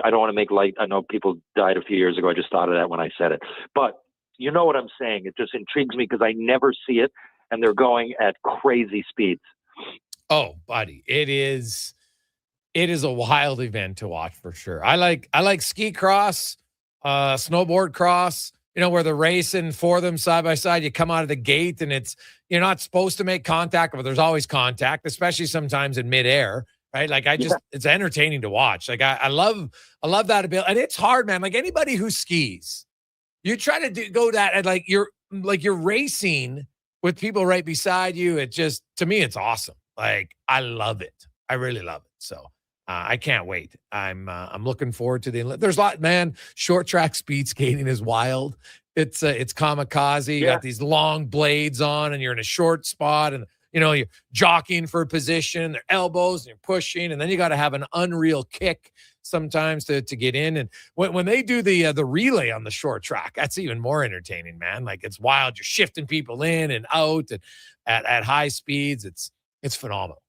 don't want to make light. I know people died a few years ago. I just thought of that when I said it. But you know what I'm saying? It just intrigues me because I never see it, and they're going at crazy speeds. Oh, buddy, it is a wild event to watch for sure. I like ski cross, snowboard cross, you know, where they're racing for them side by side. You come out of the gate and you're not supposed to make contact, but there's always contact, especially sometimes in midair, right? Like it's entertaining to watch. Like I love that ability. And it's hard, man. Like anybody who skis, you try to go that and like you're racing with people right beside you. It just, to me, it's awesome. Like I love it. I really love it. So I can't wait. I'm looking forward to there's a lot, man. Short track speed skating is wild. It's kamikaze. You got these long blades on and you're in a short spot and, you know, you're jockeying for a position, their elbows, and you're pushing, and then you got to have an unreal kick sometimes to get in. And when they do the relay on the short track, that's even more entertaining, man. Like it's wild. You're shifting people in and out and at high speeds. It's phenomenal.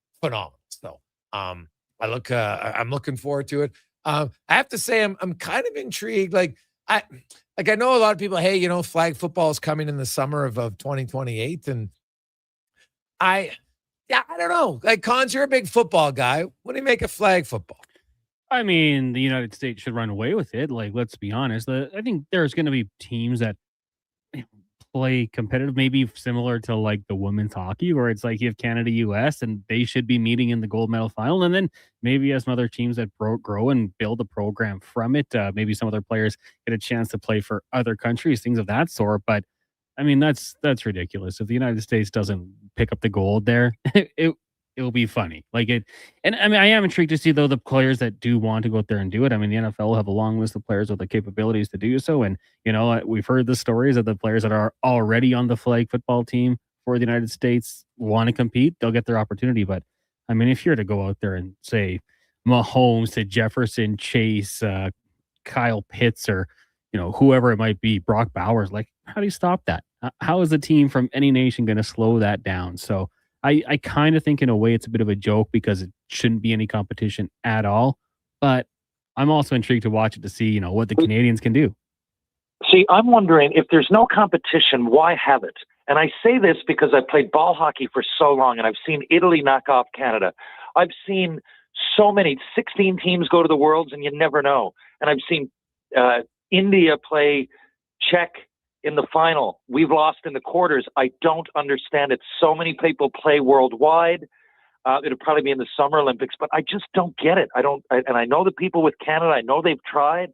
So I'm looking forward to it. I have to say I'm kind of intrigued. I know a lot of people, hey, you know, flag football is coming in the summer of 2028. And I don't know. Like, Cons, you're a big football guy. What do you make of flag football? I mean, the United States should run away with it. Like, let's be honest. I think there's going to be teams that play competitive, maybe similar to like the women's hockey, where it's like you have Canada, US, and they should be meeting in the gold medal final. And then maybe you have some other teams that grow and build a program from it. Maybe some other players get a chance to play for other countries, things of that sort. But I mean, that's ridiculous. If the United States doesn't pick up the gold there, it'll be funny. Like it, and I mean, I am intrigued to see though the players that do want to go out there and do it. I mean, the NFL will have a long list of players with the capabilities to do so. And you know, we've heard the stories of the players that are already on the flag football team for the United States want to compete. They'll get their opportunity. But I mean, if you're to go out there and say Mahomes to Jefferson, Chase, Kyle Pitts, or you know, whoever it might be, Brock Bowers, like, how do you stop that? How is a team from any nation going to slow that down? So I kind of think in a way it's a bit of a joke because it shouldn't be any competition at all. But I'm also intrigued to watch it to see, you know, what the Canadians can do. See, I'm wondering if there's no competition, why have it? And I say this because I played ball hockey for so long and I've seen Italy knock off Canada. I've seen so many, 16 teams go to the Worlds and you never know. And I've seen India play Czech in the final. We've lost in the quarters. I don't understand it. So many people play worldwide. It'll probably be in the Summer Olympics, but I just don't get it. And I know the people with Canada, I know they've tried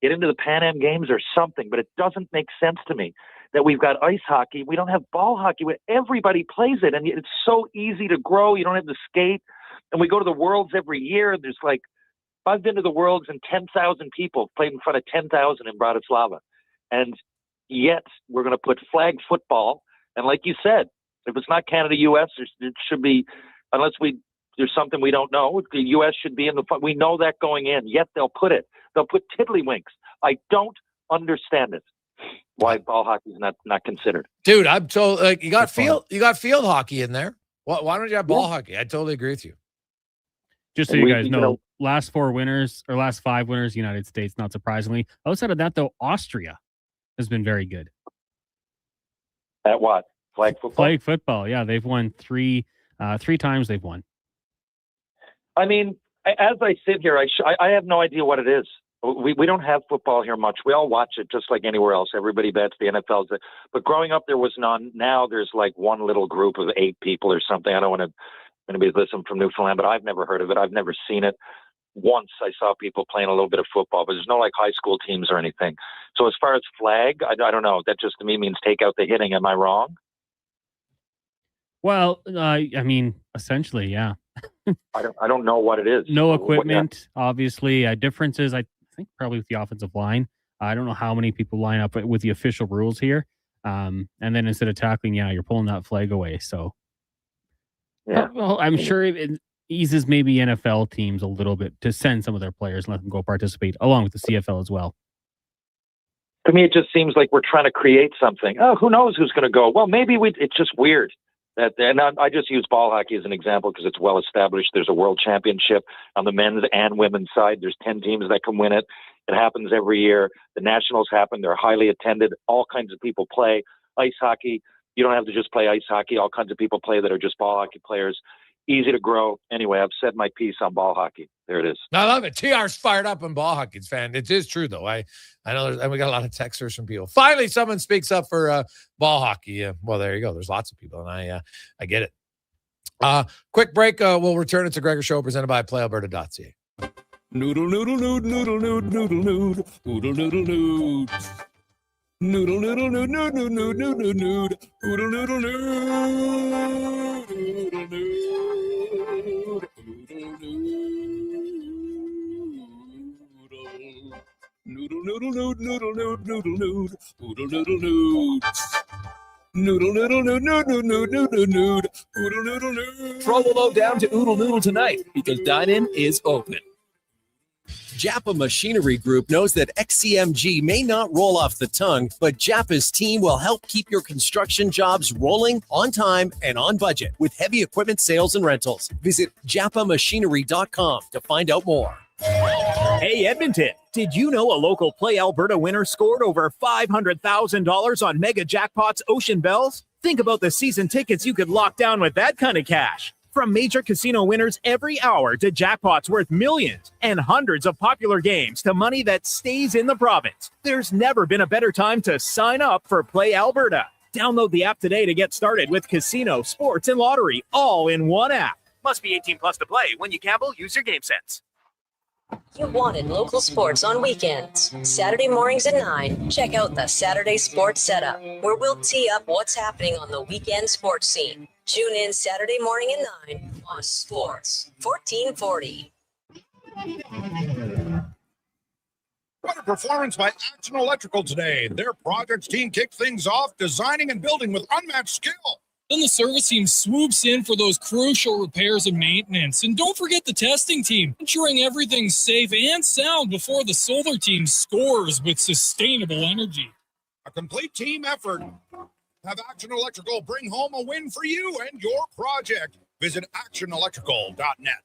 get into the Pan Am Games or something, but it doesn't make sense to me that we've got ice hockey. We don't have ball hockey where everybody plays it. And it's so easy to grow. You don't have to skate. And we go to the Worlds every year. There's like, I've been to the Worlds and 10,000 people played in front of 10,000 in Bratislava. And yet we're going to put flag football. And like you said, if it's not Canada, US, it should be, unless there's something we don't know, the US should be in we know that going in, yet they'll put tiddlywinks. I don't understand it. Why ball hockey is not considered. Dude, I'm told, like, you got field hockey in there. Why don't you have ball hockey? I totally agree with you. Just so you guys know, last 5 winners, United States, not surprisingly. Outside of that, though, Austria has been very good. At what? Flag football? Flag football, yeah. They've won three times they've won. I mean, as I sit here, I have no idea what it is. We don't have football here much. We all watch it just like anywhere else. Everybody bets, the NFL's. But growing up, there was none. Now there's like one little group of 8 people or something. I don't want to anybody listen from Newfoundland, but I've never heard of it. I've never seen it. Once I saw people playing a little bit of football, but there's no like high school teams or anything. So as far as flag, I don't know. That just to me means take out the hitting. Am I wrong? Well, I mean, essentially, yeah. I don't know what it is. No equipment, obviously. Differences, I think, probably with the offensive line. I don't know how many people line up with the official rules here. And then instead of tackling, you're pulling that flag away. So, well, I'm sure it eases maybe NFL teams a little bit to send some of their players and let them go participate, along with the CFL as well. To me, it just seems like we're trying to create something. Oh, who knows who's going to go? Well, maybe it's just weird. And I just use ball hockey as an example because it's well established. There's a world championship on the men's and women's side. There's 10 teams that can win it. It happens every year. The nationals happen. They're highly attended. All kinds of people play. Ice hockey, you don't have to just play ice hockey. All kinds of people play that are just ball hockey players. Easy to grow. Anyway, I've said my piece on ball hockey. There it is. I love it. TR's fired up on ball hockey fan. It is true, though. I know, and we got a lot of texters from people. Finally, someone speaks up for ball hockey. Well, there you go. There's lots of people, and I get it. Quick break. We'll return. It's a Gregor Show presented by PlayAlberta.ca. Noodle, noodle, noodle, noodle, noodle, noodle, noodle, noodle, noodle, noodle. Noodle, noodle, noodle, noodle, noodle, noodle, noodle, noodle, noodle, noodle, noodle, noodle, noodle, noodle, noodle, noodle, noodle, noodle, noodle. Noodle, noodle, noodle, noodle, noodle, noodle, noodle, noodle, noodle, noodle. Throw a load down to Oodle Noodle tonight because dine-in is open. Japa Machinery Group knows that XCMG may not roll off the tongue, but Japa's team will help keep your construction jobs rolling on time and on budget with heavy equipment sales and rentals. Visit japamachinery.com to find out more. Hey, Edmonton, did you know a local Play Alberta winner scored over $500,000 on Mega Jackpots Ocean Bells? Think about the season tickets you could lock down with that kind of cash. From major casino winners every hour to jackpots worth millions and hundreds of popular games to money that stays in the province, there's never been a better time to sign up for Play Alberta. Download the app today to get started with casino, sports, and lottery all in one app. Must be 18 plus to play. When you gamble, use your game sense. You wanted local sports on weekends. Saturday mornings at 9, check out the Saturday Sports Setup, where we'll tee up what's happening on the weekend sports scene. Tune in Saturday morning at 9 on Sports 1440. What a performance by Action Electrical today. Their projects team kicked things off, designing and building with unmatched skill. Then the service team swoops in for those crucial repairs and maintenance. And don't forget the testing team, ensuring everything's safe and sound before the solar team scores with sustainable energy. A complete team effort. Have Action Electrical bring home a win for you and your project. Visit actionelectrical.net.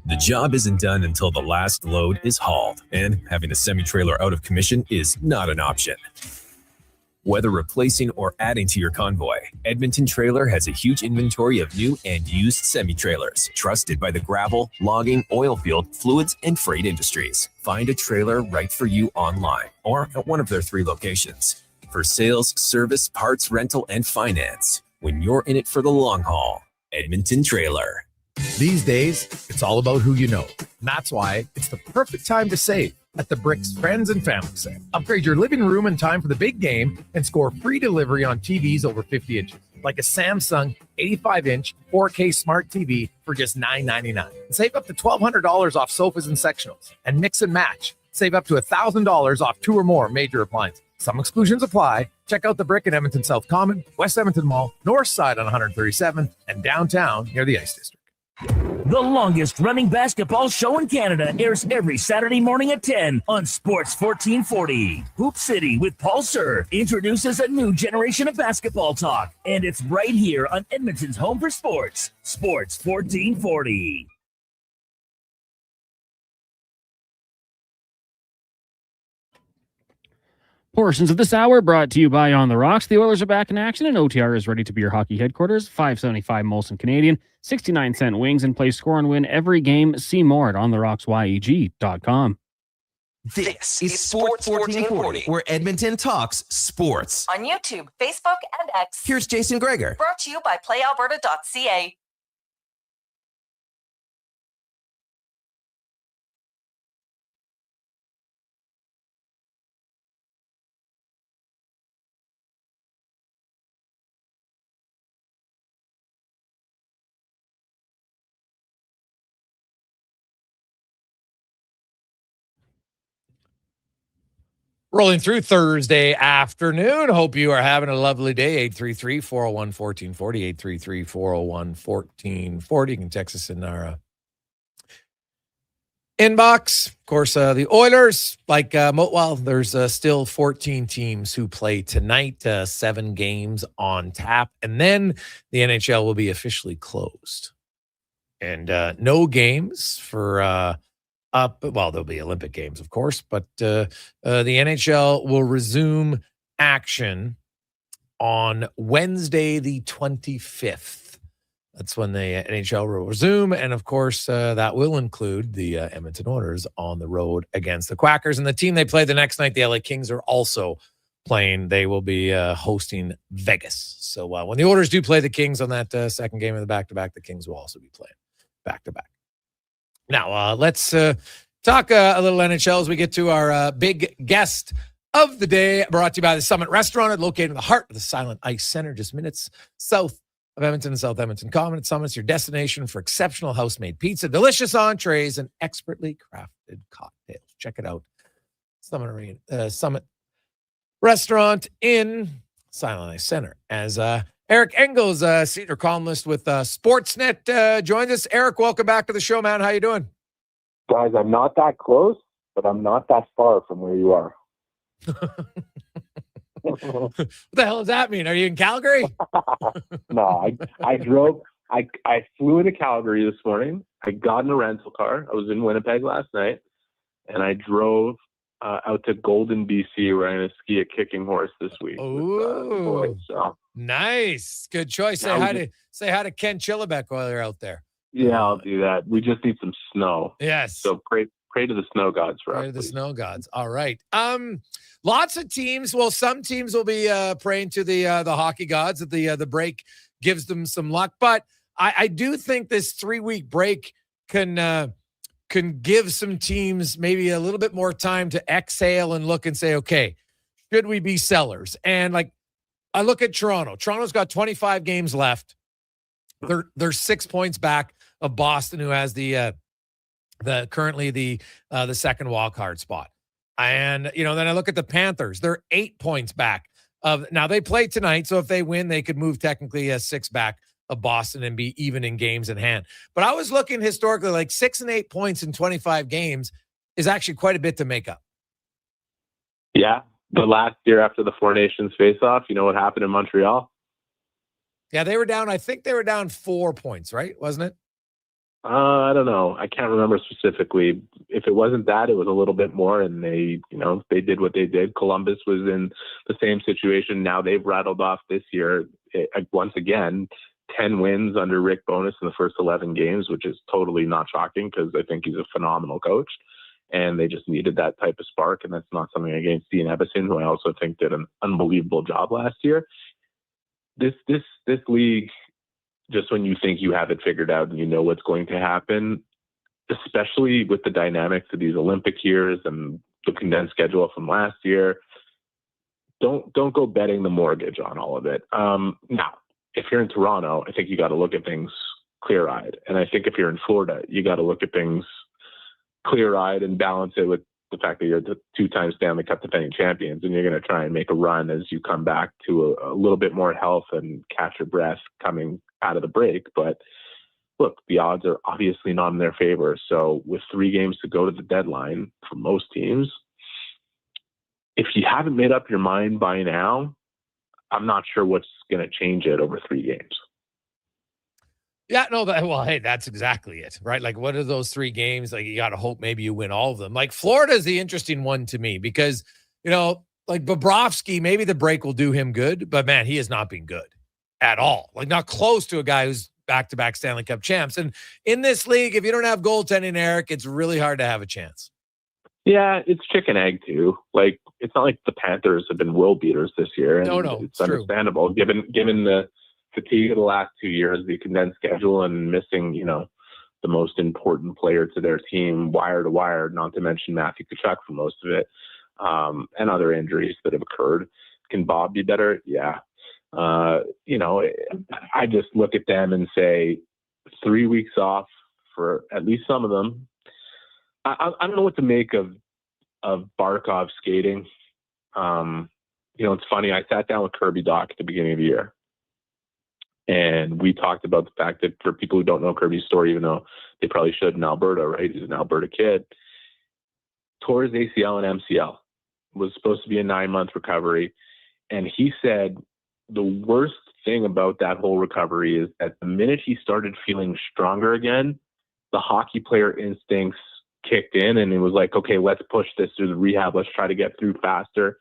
The job isn't done until the last load is hauled, and having a semi-trailer out of commission is not an option. Whether replacing or adding to your convoy, Edmonton Trailer has a huge inventory of new and used semi-trailers, trusted by the gravel, logging, oil field, fluids, and freight industries. Find a trailer right for you online or at one of their 3 locations. For sales, service, parts, rental, and finance, when you're in it for the long haul, Edmonton Trailer. These days, it's all about who you know. And that's why it's the perfect time to save at the Bricks Friends and Family Sale. Upgrade your living room in time for the big game and score free delivery on TVs over 50 inches, like a Samsung 85-inch 4K smart TV for just $999. And save up to $1,200 off sofas and sectionals. And mix and match. Save up to $1,000 off 2 or more major appliances. Some exclusions apply. Check out the Brick in Edmonton South Common, West Edmonton Mall, North Side on 137, and downtown near the Ice District. The longest running basketball show in Canada airs every Saturday morning at 10 on Sports 1440. Hoop City with Paul Sir introduces a new generation of basketball talk, and it's right here on Edmonton's home for sports, Sports 1440. Portions of this hour brought to you by On the Rocks. The Oilers are back in action, and OTR is ready to be your hockey headquarters. $5.75 Molson Canadian, 69-cent wings, and play score and win every game. See more at ontherocksyeg.com. This is Sports 1440, where Edmonton talks sports. On YouTube, Facebook, and X. Here's Jason Gregor. Brought to you by playalberta.ca. Rolling through Thursday afternoon. Hope you are having a lovely day. 833-401-1440, 833-401-1440. You can text us in our inbox. Of course, the Oilers, there's still 14 teams who play tonight, 7 games on tap, and then the NHL will be officially closed. And no games for there'll be Olympic Games, of course, but the NHL will resume action on Wednesday, the 25th. That's when the NHL will resume. And of course, that will include the Edmonton Oilers on the road against the Quackers. And the team they play the next night, the LA Kings, are also playing. They will be hosting Vegas. So when the Oilers do play the Kings on that second game of the back-to-back, the Kings will also be playing back-to-back. Now, let's talk a little NHL as we get to our big guest of the day, brought to you by the Summit Restaurant, located in the heart of the Silent Ice Center, just minutes south of Edmonton and South Edmonton Common. At Summit's your destination for exceptional house-made pizza, delicious entrees, and expertly crafted cocktails. Check it out. Summit Restaurant in Silent Ice Center. As Eric Engels, senior columnist with Sportsnet, joins us. Eric, welcome back to the show, man. How you doing? Guys, I'm not that close, but I'm not that far from where you are. What the hell does that mean? Are you in Calgary? No, I drove. I flew into Calgary this morning. I got in a rental car. I was in Winnipeg last night, and I drove out to Golden, BC, where I'm going to ski a kicking horse this week. Oh, nice. Good choice. Say hi to Ken Chillibeck while you're out there. Yeah, I'll do that. We just need some snow. Yes. So pray to the snow gods for us. Pray to the snow gods. All right. Lots of teams. Well, some teams will be praying to the hockey gods that the break gives them some luck. But I do think this 3-week break can give some teams maybe a little bit more time to exhale and look and say, okay, should we be sellers? And I look at Toronto. Toronto's got 25 games left. They're 6 points back of Boston, who has currently the second wild card spot. And then I look at the Panthers. They're 8 points back now they play tonight, so if they win, they could move technically 6 back of Boston and be even in games in hand. But I was looking historically, 6 and 8 points in 25 games is actually quite a bit to make up. Yeah. The last year after the Four Nations face-off, you know what happened in Montreal? Yeah, they were down. I think they were down 4 points, right? Wasn't it? I don't know. I can't remember specifically. If it wasn't that, it was a little bit more, and they did what they did. Columbus was in the same situation. Now they've rattled off this year, once again, 10 wins under Rick Bowness in the first 11 games, which is totally not shocking because I think he's a phenomenal coach. And they just needed that type of spark, and that's not something against Dean Evason, who I also think did an unbelievable job last year. This league, just when you think you have it figured out and you know what's going to happen, especially with the dynamics of these Olympic years and the condensed schedule from last year, don't go betting the mortgage on all of it. Now, if you're in Toronto, I think you got to look at things clear-eyed. And I think if you're in Florida, you got to look at things clear-eyed and balance it with the fact that you're the 2-time Stanley Cup defending champions, and you're going to try and make a run as you come back to a little bit more health and catch your breath coming out of the break. But look, the odds are obviously not in their favor. So with 3 games to go to the deadline for most teams, if you haven't made up your mind by now, I'm not sure what's going to change it over 3 games. Yeah, no, hey, that's exactly it, right? Like, what are those 3 games? Like, you got to hope maybe you win all of them. Like, Florida is the interesting one to me because, like Bobrovsky, maybe the break will do him good, but man, he has not been good at all. Like, not close to a guy who's back-to-back Stanley Cup champs. And in this league, if you don't have goaltending, Eric, it's really hard to have a chance. Yeah, it's chicken egg too. Like, it's not like the Panthers have been will beaters this year. And No, it's understandable given the fatigue of the last 2 years, the condensed schedule, and missing, the most important player to their team wire to wire, not to mention Matthew Tkachuk for most of it, and other injuries that have occurred. Can Bob be better? Yeah. I just look at them and say 3 weeks off for at least some of them. I don't know what to make of Barkov skating. It's funny. I sat down with Kirby Doc at the beginning of the year, and we talked about the fact that for people who don't know Kirby's story, even though they probably should in Alberta, right? He's an Alberta kid. Tore his ACL and MCL. Was supposed to be a 9-month recovery. And he said the worst thing about that whole recovery is that the minute he started feeling stronger again, the hockey player instincts kicked in, and it was like, okay, let's push this through the rehab. Let's try to get through faster.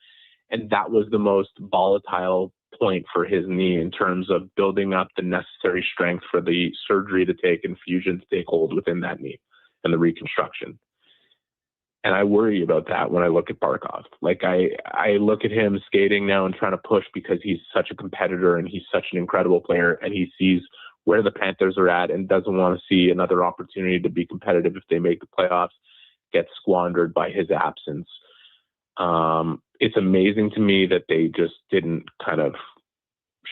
And that was the most volatile point for his knee in terms of building up the necessary strength for the surgery to take and fusion to take hold within that knee and the reconstruction. And I worry about that when I look at Barkov. Like, I look at him skating now and trying to push because he's such a competitor and he's such an incredible player, and he sees where the Panthers are at and doesn't want to see another opportunity to be competitive if they make the playoffs get squandered by his absence. It's amazing to me that they just didn't kind of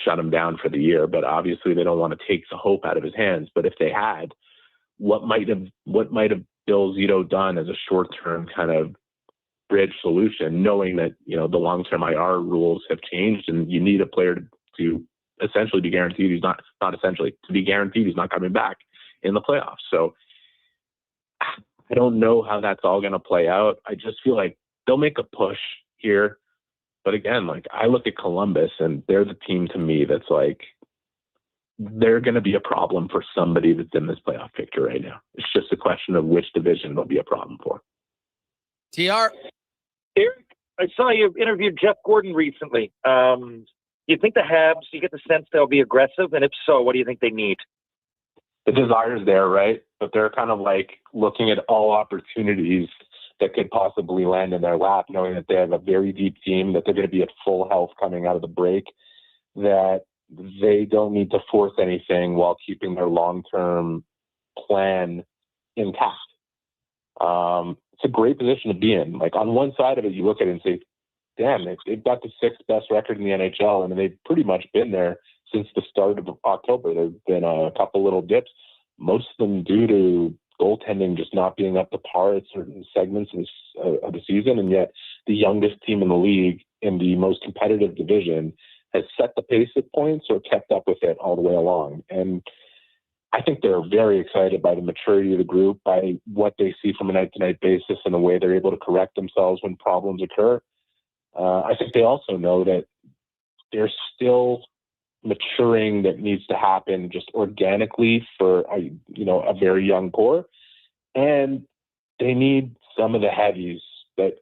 shut him down for the year, but obviously they don't want to take the hope out of his hands. But if they had, what might have Bill Zito done as a short-term kind of bridge solution, knowing that, the long-term IR rules have changed and you need a player to essentially be guaranteed to be guaranteed he's not coming back in the playoffs. So I don't know how that's all going to play out. I just feel like they'll make a push here. But again, like, I look at Columbus and they're the team to me that's like, they're going to be a problem for somebody that's in this playoff picture right now. It's just a question of which division they'll be a problem for. TR. Eric, I saw you interviewed Jeff Gordon recently. You think the Habs, you get the sense they'll be aggressive? And if so, what do you think they need? The desire's there, right? But they're kind of like looking at all opportunities that could possibly land in their lap, knowing that they have a very deep team, that they're going to be at full health coming out of the break, that they don't need to force anything while keeping their long-term plan intact. It's a great position to be in. Like, on one side of it, you look at it and say, damn, they've got the 6th best record in the NHL, and they've pretty much been there since the start of October. There have been a couple little dips, most of them due to goaltending just not being up to par at certain segments of the season, and yet the youngest team in the league in the most competitive division has set the pace at points or kept up with it all the way along. And I think they're very excited by the maturity of the group, by what they see from a night-to-night basis and the way they're able to correct themselves when problems occur. I think they also know that there's still maturing that needs to happen just organically for a very young core, and they need some of the heavies that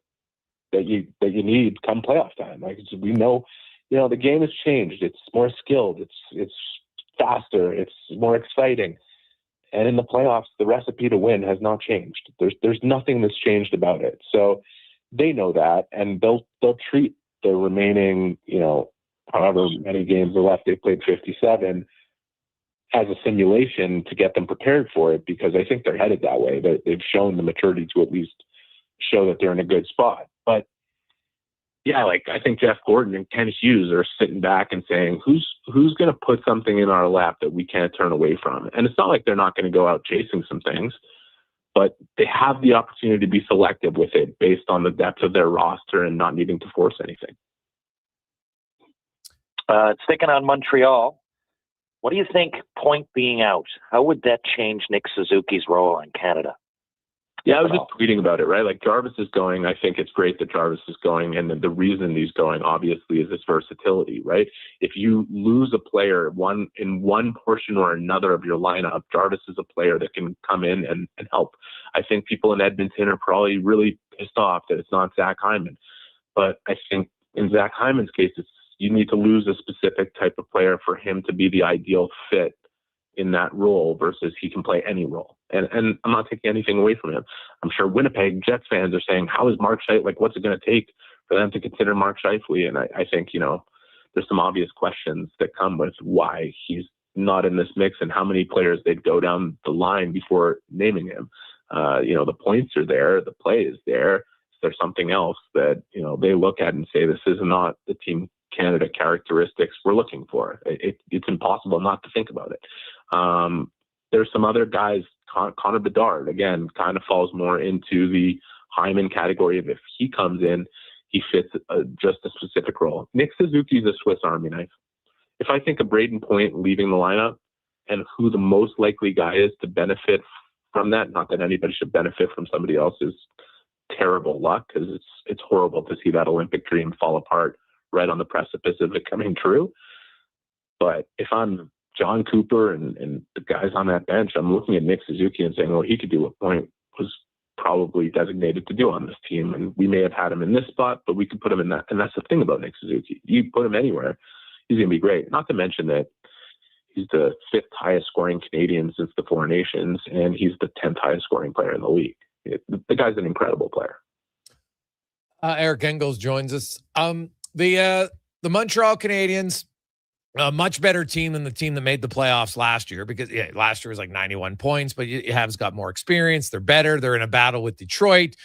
you need come playoff time. Like, we know, the game has changed. It's more skilled. It's faster. It's more exciting. And in the playoffs, the recipe to win has not changed. There's nothing that's changed about it. So they know that, and they'll treat the remaining, however many games are left. They played 57 as a simulation to get them prepared for it, because I think they're headed that way. They've shown the maturity to at least show that they're in a good spot. But yeah, like, I think Jeff Gordon and Ken Hughes are sitting back and saying, who's going to put something in our lap that we can't turn away from? And it's not like they're not going to go out chasing some things, but they have the opportunity to be selective with it based on the depth of their roster and not needing to force anything. Sticking on Montreal, What do you think, Point being out, how would that change Nick Suzuki's role in Canada? Yeah, I was just tweeting about it, right? Like Jarvis is going. I think it's great that Jarvis is going. And the reason he's going, obviously, is his versatility, right? If you lose a player in one portion or another of your lineup, Jarvis is a player that can come in and help. I think people in Edmonton are probably really pissed off that it's not Zach Hyman. But I think in Zach Hyman's case, you need to lose a specific type of player for him to be the ideal fit in that role versus he can play any role. And I'm not taking anything away from him. I'm sure Winnipeg Jets fans are saying, how is Mark Scheifele, like, what's it going to take for them to consider Mark Scheifele? And I think, there's some obvious questions that come with why he's not in this mix and how many players they'd go down the line before naming him. The points are there, the play is there. Is there something else that, they look at and say, this is not the Team Canada characteristics we're looking for? It's impossible not to think about it. There's some other guys, Connor Bedard, again, kind of falls more into the Hyman category of if he comes in, he fits just a specific role. Nick Suzuki's a Swiss Army knife. If I think of Braden Point leaving the lineup and who the most likely guy is to benefit from that, not that anybody should benefit from somebody else's terrible luck, because it's horrible to see that Olympic dream fall apart right on the precipice of it coming true. But if I'm John Cooper and the guys on that bench, I'm looking at Nick Suzuki and saying, well, he could do what Point was probably designated to do on this team. And we may have had him in this spot, but we could put him in that. And that's the thing about Nick Suzuki. You put him anywhere, he's going to be great. Not to mention that he's the 5th highest scoring Canadian since the Four Nations, and he's the 10th highest scoring player in the league. The guy's an incredible player. Eric Engels joins us. The Montreal Canadiens, a much better team than the team that made the playoffs last year, because last year was like 91 points, but you have got more experience. They're better. They're in a battle with Detroit.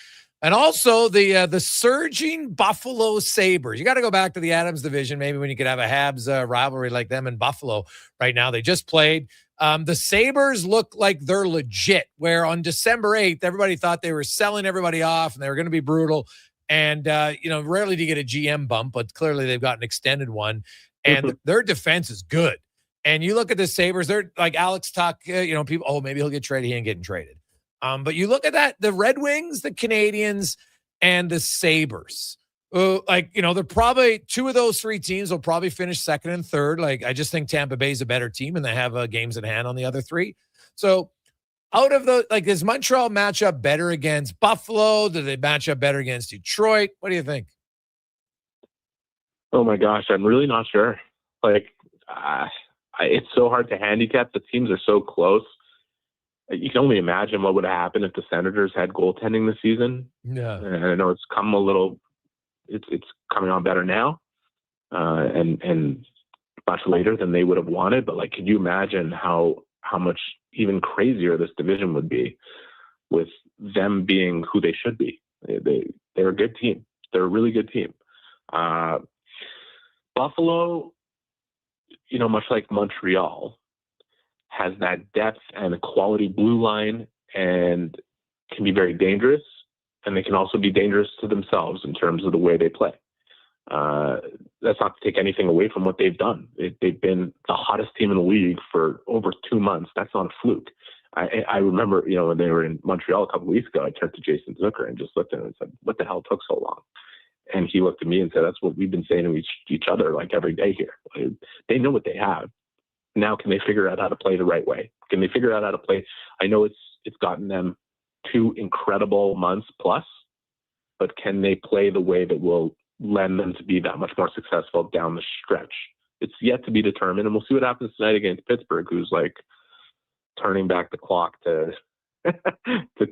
And also the surging Buffalo Sabres. You got to go back to the Adams division, maybe when you could have a Habs rivalry like them in Buffalo right now. They just played. The Sabres look like they're legit, where on December 8th, everybody thought they were selling everybody off and they were going to be brutal. And, rarely do you get a GM bump, but clearly they've got an extended one. And their defense is good. And you look at the Sabres, they're like Alex Tuck, people, maybe he'll get traded. He ain't getting traded. But you look at that, the Red Wings, the Canadiens, and the Sabres. They're probably two of those three teams will probably finish second and third. Like, I just think Tampa Bay is a better team, and they have games in hand on the other three. So out of does Montreal match up better against Buffalo? Do they match up better against Detroit? What do you think? Oh my gosh, I'm really not sure. It's so hard to handicap. The teams are so close. You can only imagine what would have happened if the Senators had goaltending this season. Yeah, and I know it's come a little. It's coming on better now, and much later than they would have wanted. But could you imagine how much even crazier this division would be with them being who they should be? They're a good team. They're a really good team. Buffalo, much like Montreal, has that depth and a quality blue line and can be very dangerous, and they can also be dangerous to themselves in terms of the way they play. That's not to take anything away from what they've done. They've been the hottest team in the league for over 2 months. That's not a fluke. I remember, when they were in Montreal a couple of weeks ago, I turned to Jason Zucker and just looked at him and said, what the hell took so long? And he looked at me and said, that's what we've been saying to each other every day here. They know what they have. Now, can they figure out how to play the right way? Can they figure out how to play? I know it's gotten them 2 incredible months plus, but can they play the way that will lend them to be that much more successful down the stretch? It's yet to be determined, and we'll see what happens tonight against Pittsburgh, who's turning back the clock to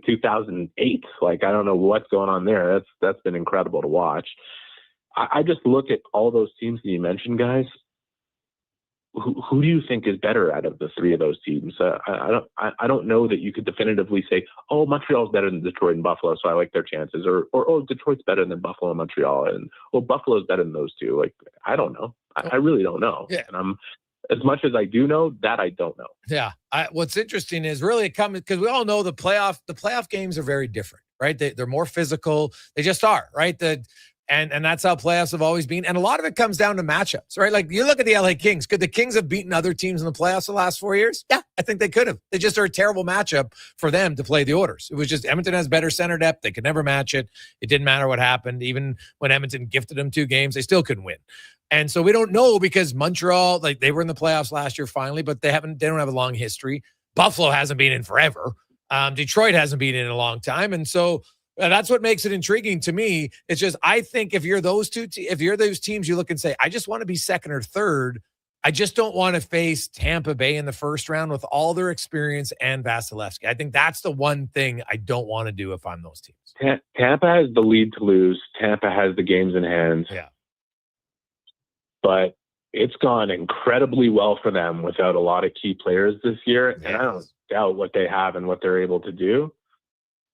2008. I don't know what's going on there. That's been incredible to watch. I just look at all those teams that you mentioned, guys. Who do you think is better out of the three of those teams? I don't know that you could definitively say, oh, Montreal's better than Detroit and Buffalo, so I like their chances, or oh, Detroit's better than Buffalo and Montreal, and Buffalo's better than those two. I don't know. I really don't know. Yeah. And as much as I do know, that I don't know. Yeah. What's interesting is really it comes because we all know the playoff games are very different, right? They're more physical. They just are, right? And that's how playoffs have always been. And a lot of it comes down to matchups, right? Like you look at the LA Kings. Could the Kings have beaten other teams in the playoffs the last 4 years? Yeah, I think they could have. They just are a terrible matchup for them to play the Oilers. It was just Edmonton has better center depth. They could never match it. It didn't matter what happened. Even when Edmonton gifted them 2 games, they still couldn't win. And so we don't know because Montreal, like they were in the playoffs last year finally, but they don't have a long history. Buffalo hasn't been in forever. Detroit hasn't been in a long time. And so that's what makes it intriguing to me. It's just, I think if you're those teams, you look and say, I just want to be second or third. I just don't want to face Tampa Bay in the first round with all their experience and Vasilevsky. I think that's the one thing I don't want to do if I'm those teams. Tampa has the lead to lose. Tampa has the games in hand. Yeah. But it's gone incredibly well for them without a lot of key players this year. Yeah. And I don't doubt what they have and what they're able to do.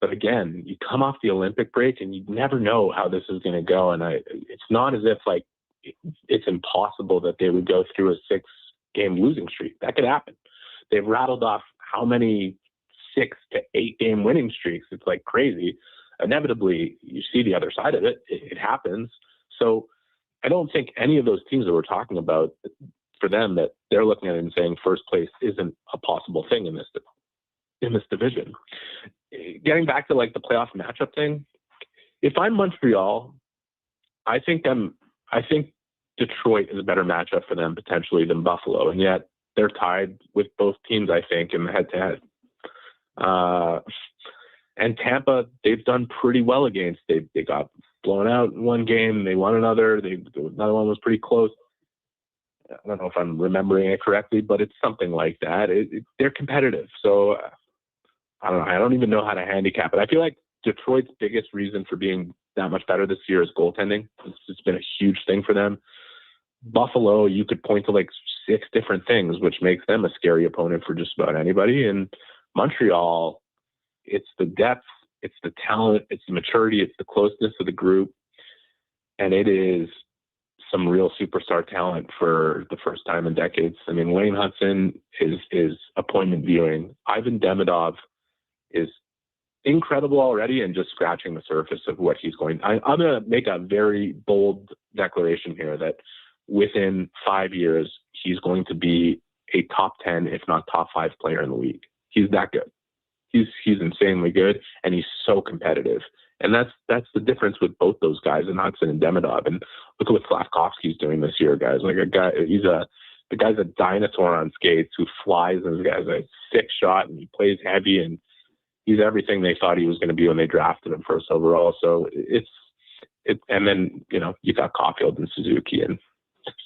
But again, you come off the Olympic break and you never know how this is going to go. And it's not as if like it's impossible that they would go through a 6-game losing streak. That could happen. They've rattled off how many 6 to 8 game winning streaks. It's like crazy. Inevitably, you see the other side of it. It happens. So I don't think any of those teams that we're talking about, for them, that they're looking at it and saying first place isn't a possible thing in this division. Getting back to like the playoff matchup thing, if I'm Montreal, I think Detroit is a better matchup for them potentially than Buffalo, and yet they're tied with both teams, I think, in the head-to-head. And Tampa, they've done pretty well against. They got blown out in one game, they won another. Another one was pretty close. I don't know if I'm remembering it correctly, but it's something like that. They're competitive, so I don't know. I don't even know how to handicap it. I feel like Detroit's biggest reason for being that much better this year is goaltending. It's been a huge thing for them. Buffalo, you could point to like 6 different things, which makes them a scary opponent for just about anybody. And Montreal, it's the depth, it's the talent, it's the maturity, it's the closeness of the group. And it is some real superstar talent for the first time in decades. I mean, Wayne Hudson is appointment viewing. Ivan Demidov is incredible already and just scratching the surface of what he's going. I'm going to make a very bold declaration here that within 5 years, he's going to be a top 10, if not top 5 player in the league. He's that good. He's insanely good, and he's so competitive. And that's the difference with both those guys, and Hudson and Demidov. And look at what Slavkovsky's doing this year, guys. Like the guy's a dinosaur on skates who flies, and the guy's a sick shot, and he plays heavy, and he's everything they thought he was going to be when they drafted him first overall. So and then, you got Caulfield and Suzuki, and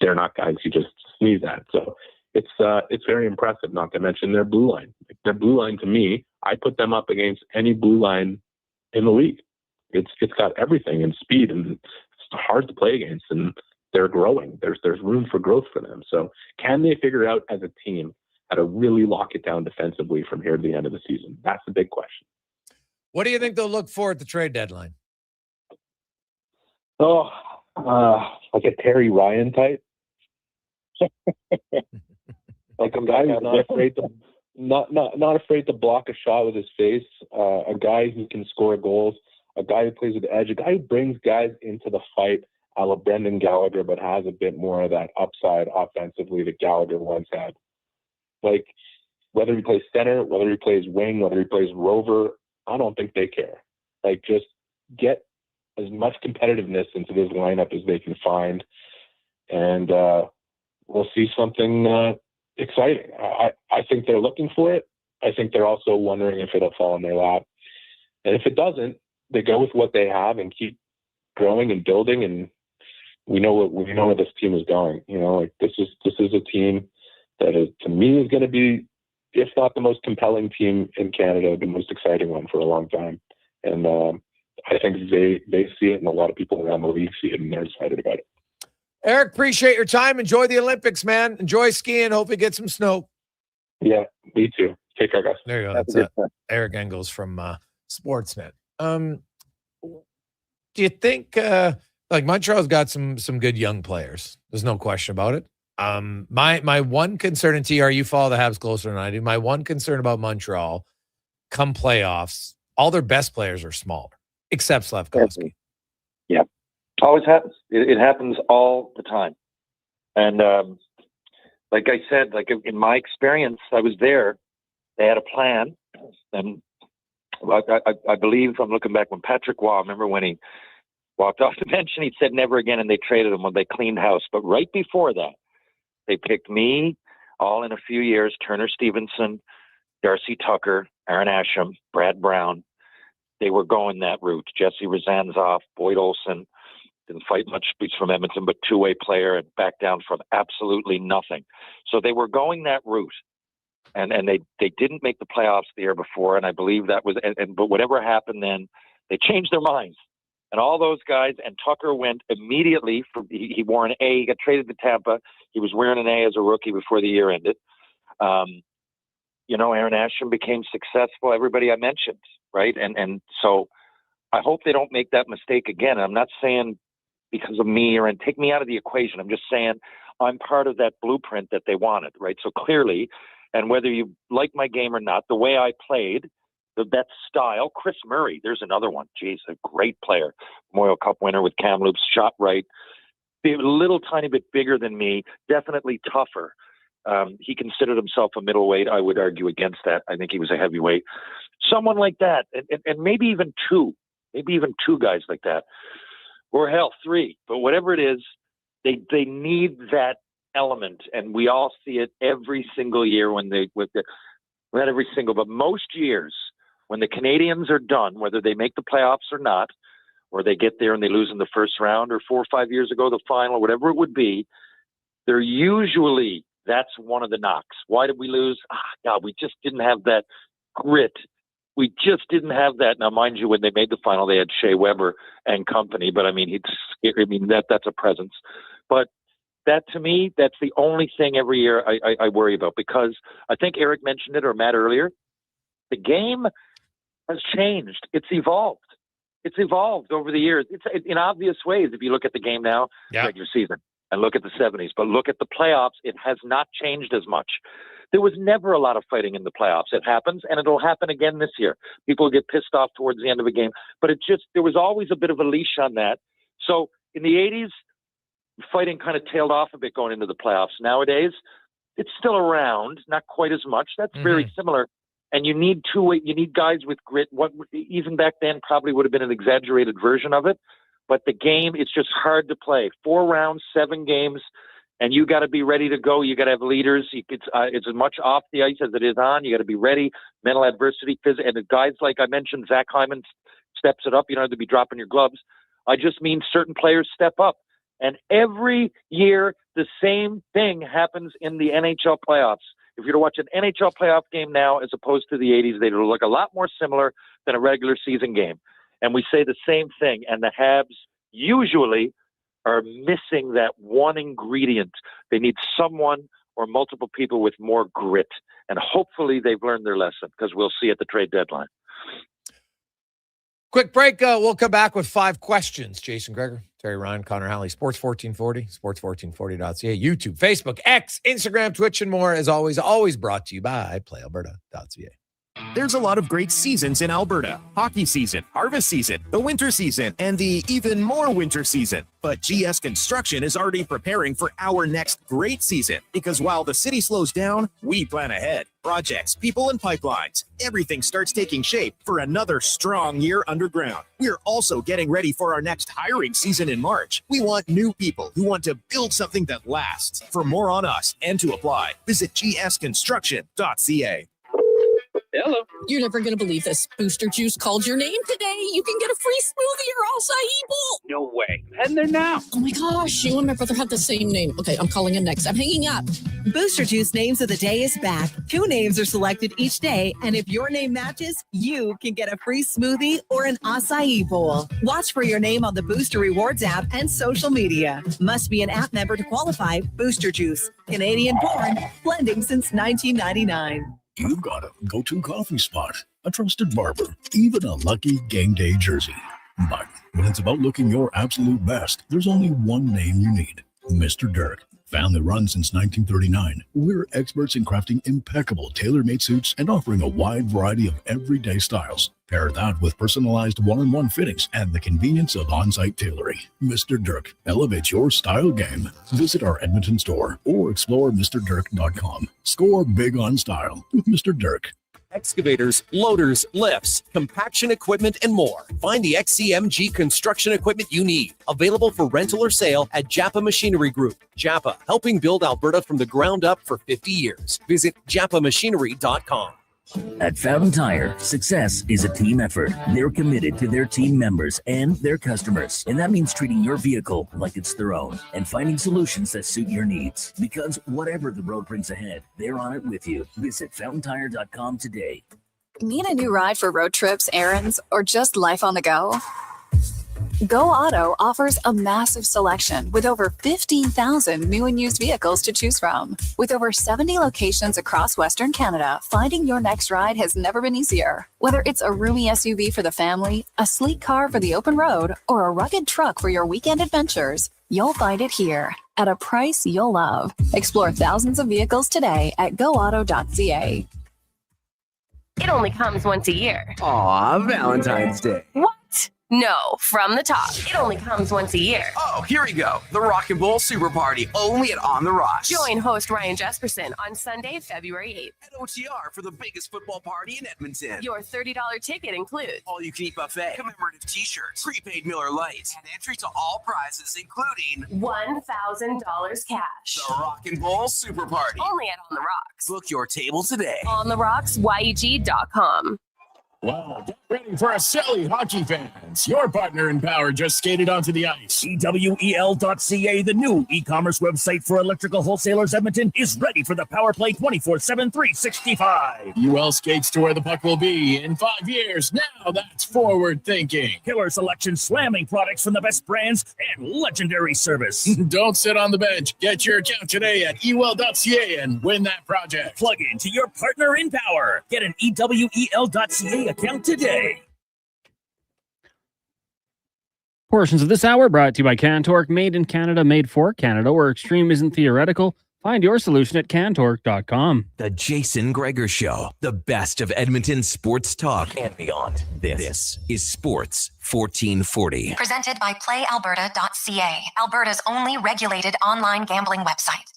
they're not guys you just sneeze at. So it's very impressive, not to mention their blue line. Their blue line, to me, I put them up against any blue line in the league. It's got everything and speed, and it's hard to play against, and they're growing. There's room for growth for them. So can they figure out as a team how to really lock it down defensively from here to the end of the season? That's the big question. What do you think they'll look for at the trade deadline? Oh, like a Terry Ryan type. Like a guy who's not afraid to block a shot with his face, a guy who can score goals, a guy who plays with the edge, a guy who brings guys into the fight a la Brendan Gallagher, but has a bit more of that upside offensively that Gallagher once had. Like, whether he plays center, whether he plays wing, whether he plays rover, I don't think they care. Like, just get as much competitiveness into this lineup as they can find, and we'll see something exciting. I think they're looking for it. I think they're also wondering if it'll fall in their lap. And if it doesn't, they go with what they have and keep growing and building. And we know where this team is going. Like this is a team that to me is going to be, if not the most compelling team in Canada, the most exciting one for a long time. And I think they see it, and a lot of people around the league see it, and they're excited about it. Eric, appreciate your time. Enjoy the Olympics, man. Enjoy skiing. Hope you get some snow. Yeah, me too. Take care, guys. There you go. That's Eric Engels from Sportsnet. Do you think like Montreal's got some good young players? There's no question about it. My one concern, and TR, you follow the Habs closer than I do. My one concern about Montreal, come playoffs, all their best players are smaller, except Slavkovsky. Yeah. Always happens. It happens all the time. And like I said, like in my experience, I was there. They had a plan, and I believe, I'm looking back, when Patrick Waugh, remember when he walked off the bench and he said never again, and they traded him when they cleaned house. But right before that, they picked me, all in a few years, Turner Stevenson, Darcy Tucker, Aaron Asham, Brad Brown. They were going that route. Jesse Rezanzoff, Boyd Olson, didn't fight much. He's from Edmonton, but two-way player, and back down from absolutely nothing. So they were going that route. And they didn't make the playoffs the year before, and I believe that was but whatever happened then, they changed their minds. And all those guys, and Tucker went immediately. He wore an A. He got traded to Tampa. He was wearing an A as a rookie before the year ended. Aaron Asham became successful. Everybody I mentioned, right? And so I hope they don't make that mistake again. I'm not saying because of me and take me out of the equation. I'm just saying I'm part of that blueprint that they wanted, right? So clearly, and whether you like my game or not, the way I played, that style, Chris Murray, there's another one. Geez, a great player. Memorial Cup winner with Kamloops, shot right. A little tiny bit bigger than me, definitely tougher. He considered himself a middleweight. I would argue against that. I think he was a heavyweight. Someone like that, and maybe even two guys like that, or hell, three. But whatever it is, they need that element, and we all see it every single year not every single, but most years when the Canadians are done, whether they make the playoffs or not, or they get there and they lose in the first round, or 4 or 5 years ago, the final, whatever it would be, they're usually, that's one of the knocks. Why did we lose? God, we just didn't have that grit. We just didn't have that. Now, mind you, when they made the final, they had Shea Weber and company, but that's a presence. But that, to me, that's the only thing every year I worry about, because I think Eric mentioned it, or Matt earlier. The game has changed. It's evolved. It's evolved over the years. It's in obvious ways. If you look at the game now, regular season, and look at the 70s, but look at the playoffs, it has not changed as much. There was never a lot of fighting in the playoffs. It happens, and it'll happen again this year. People get pissed off towards the end of a game, but there was always a bit of a leash on that. So in the 80s, fighting kind of tailed off a bit going into the playoffs. Nowadays, it's still around, not quite as much. That's very similar. And you need you need guys with grit. What even back then probably would have been an exaggerated version of it. But the game, it's just hard to play. 4 rounds, 7 games, and you got to be ready to go. You got to have leaders. It's as much off the ice as it is on. You got to be ready. Mental adversity, and the guys like I mentioned, Zach Hyman steps it up. You don't have to be dropping your gloves. I just mean certain players step up. And every year, the same thing happens in the NHL playoffs. If you're to watch an NHL playoff game now, as opposed to the 80s, they look a lot more similar than a regular season game. And we say the same thing. And the Habs usually are missing that one ingredient. They need someone or multiple people with more grit. And hopefully they've learned their lesson, because we'll see at the trade deadline. Quick break. We'll come back with 5 questions. Jason Gregor, Terry Ryan, Connor Halley, Sports 1440, sports1440.ca, YouTube, Facebook, X, Instagram, Twitch, and more. As always brought to you by playalberta.ca. There's a lot of great seasons in Alberta. Hockey season, harvest season, the winter season, and the even more winter season. But GS Construction is already preparing for our next great season, because while the city slows down, we plan ahead. Projects, people, and pipelines. Everything starts taking shape for another strong year underground. We're also getting ready for our next hiring season in March. We want new people who want to build something that lasts. For more on us and to apply, visit gsconstruction.ca. Hello. You're never going to believe this. Booster Juice called your name today. You can get a free smoothie or acai bowl. No way. Heading there now. Oh my gosh, you and my brother have the same name. Okay, I'm calling him next. I'm hanging up. Booster Juice Names of the Day is back. 2 names are selected each day, and if your name matches, you can get a free smoothie or an acai bowl. Watch for your name on the Booster Rewards app and social media. Must be an app member to qualify. Booster Juice. Canadian born, blending since 1999. You've got a go-to coffee spot, a trusted barber, even a lucky game day jersey. But when it's about looking your absolute best, there's only one name you need, Mr. Dirk. Family run since 1939, we're experts in crafting impeccable tailor-made suits and offering a wide variety of everyday styles. Pair that with personalized one-on-one fittings and the convenience of on-site tailoring. Mr. Dirk elevates your style game. Visit our Edmonton store or explore MrDirk.com. Score big on style with Mr. Dirk. Excavators, loaders, lifts, compaction equipment, and more. Find the XCMG construction equipment you need. Available for rental or sale at Japa Machinery Group. Japa, helping build Alberta from the ground up for 50 years. Visit japamachinery.com. At Fountain Tire, success is a team effort. They're committed to their team members and their customers. And that means treating your vehicle like it's their own and finding solutions that suit your needs. Because whatever the road brings ahead, they're on it with you. Visit fountaintire.com today. Need a new ride for road trips, errands, or just life on the go? Go Auto offers a massive selection with over 15,000 new and used vehicles to choose from. With over 70 locations across Western Canada, finding your next ride has never been easier. Whether it's a roomy SUV for the family, a sleek car for the open road, or a rugged truck for your weekend adventures, you'll find it here at a price you'll love. Explore thousands of vehicles today at goauto.ca. It only comes once a year. Aw, Valentine's Day. What? No, from the top. It only comes once a year. Oh, here we go. The Rock and Roll Super Party, only at On the Rocks. Join host Ryan Jesperson on Sunday, February 8th. At OTR for the biggest football party in Edmonton. Your $30 ticket includes all-you-can-eat buffet, commemorative t-shirts, prepaid Miller Lights, and entry to all prizes, including $1,000 cash. The Rock and Roll Super Party. Only at On the Rocks. Book your table today. OnTheRocksYEG.com. Wow, get ready for a silly hockey fans. Your partner in power just skated onto the ice. EWEL.ca, the new e-commerce website for electrical wholesalers Edmonton, is ready for the power play 24/7, 365. UL skates to where the puck will be in 5 years. Now that's forward thinking. Killer selection, slamming products from the best brands, and legendary service. Don't sit on the bench. Get your account today at EWEL.ca and win that project. Plug into your partner in power. Get an EWEL.ca account today. Portions of this hour brought to you by Cantork, made in Canada, made for Canada, where extreme isn't theoretical. Find your solution at cantork.com. The Jason Gregor Show, the best of Edmonton sports talk and beyond. This is Sports 1440. Presented by PlayAlberta.ca, Alberta's only regulated online gambling website.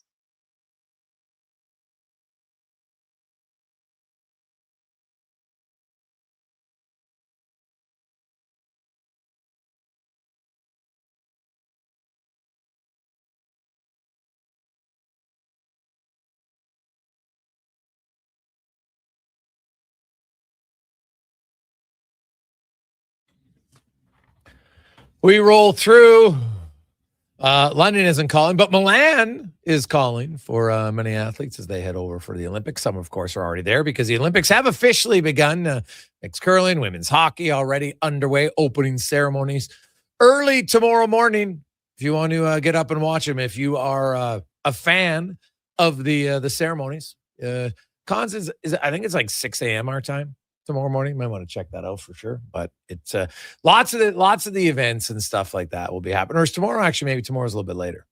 We roll through. London isn't calling, but Milan is calling for many athletes as they head over for the Olympics. Some, of course, are already there because the Olympics have officially begun. Mixed curling, women's hockey already underway, opening ceremonies early tomorrow morning. If you want to get up and watch them, if you are a fan of the ceremonies, Cons is I think it's like 6 a.m. our time tomorrow morning. You might want to check that out for sure. But it's lots of the events and stuff like that will be happening. Or is tomorrow actually? Maybe tomorrow's a little bit later.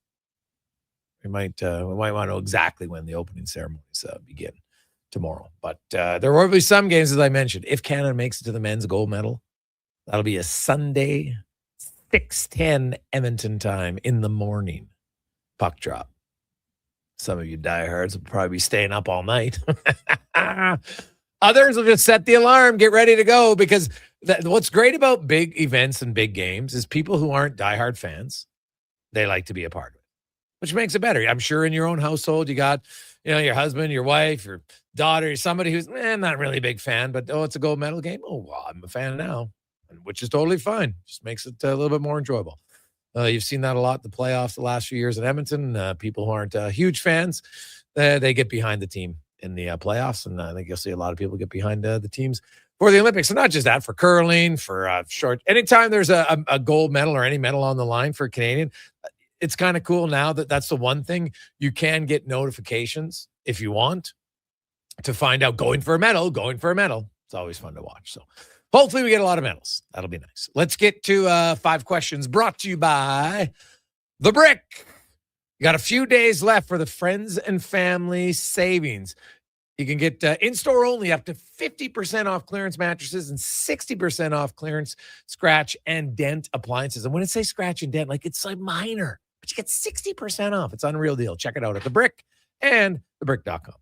We might want to know exactly when the opening ceremonies begin tomorrow. But there will be some games, as I mentioned. If Canada makes it to the men's gold medal, that'll be a Sunday 6:10 Edmonton time in the morning puck drop. Some of you diehards will probably be staying up all night. Others will just set the alarm, get ready to go, because what's great about big events and big games is people who aren't diehard fans, they like to be a part of it, which makes it better. I'm sure in your own household, you got, your husband, your wife, your daughter, somebody who's not really a big fan, but, it's a gold medal game. Oh, well, I'm a fan now, which is totally fine. Just makes it a little bit more enjoyable. You've seen that a lot in the playoffs the last few years in Edmonton. People who aren't huge fans, they get behind the team in the playoffs, and I think you'll see a lot of people get behind the teams for the Olympics. And not just that, for curling, for short. Anytime there's a gold medal or any medal on the line for a Canadian, it's kind of cool now that that's the one thing you can get notifications if you want to find out going for a medal. It's always fun to watch. So hopefully we get a lot of medals. That'll be nice. Let's get to 5 questions brought to you by The Brick. You got a few days left for the friends and family savings. You can get in-store only up to 50% off clearance mattresses and 60% off clearance scratch and dent appliances. And when it says scratch and dent, like it's like minor, but you get 60% off. It's an unreal deal. Check it out at The Brick and thebrick.com.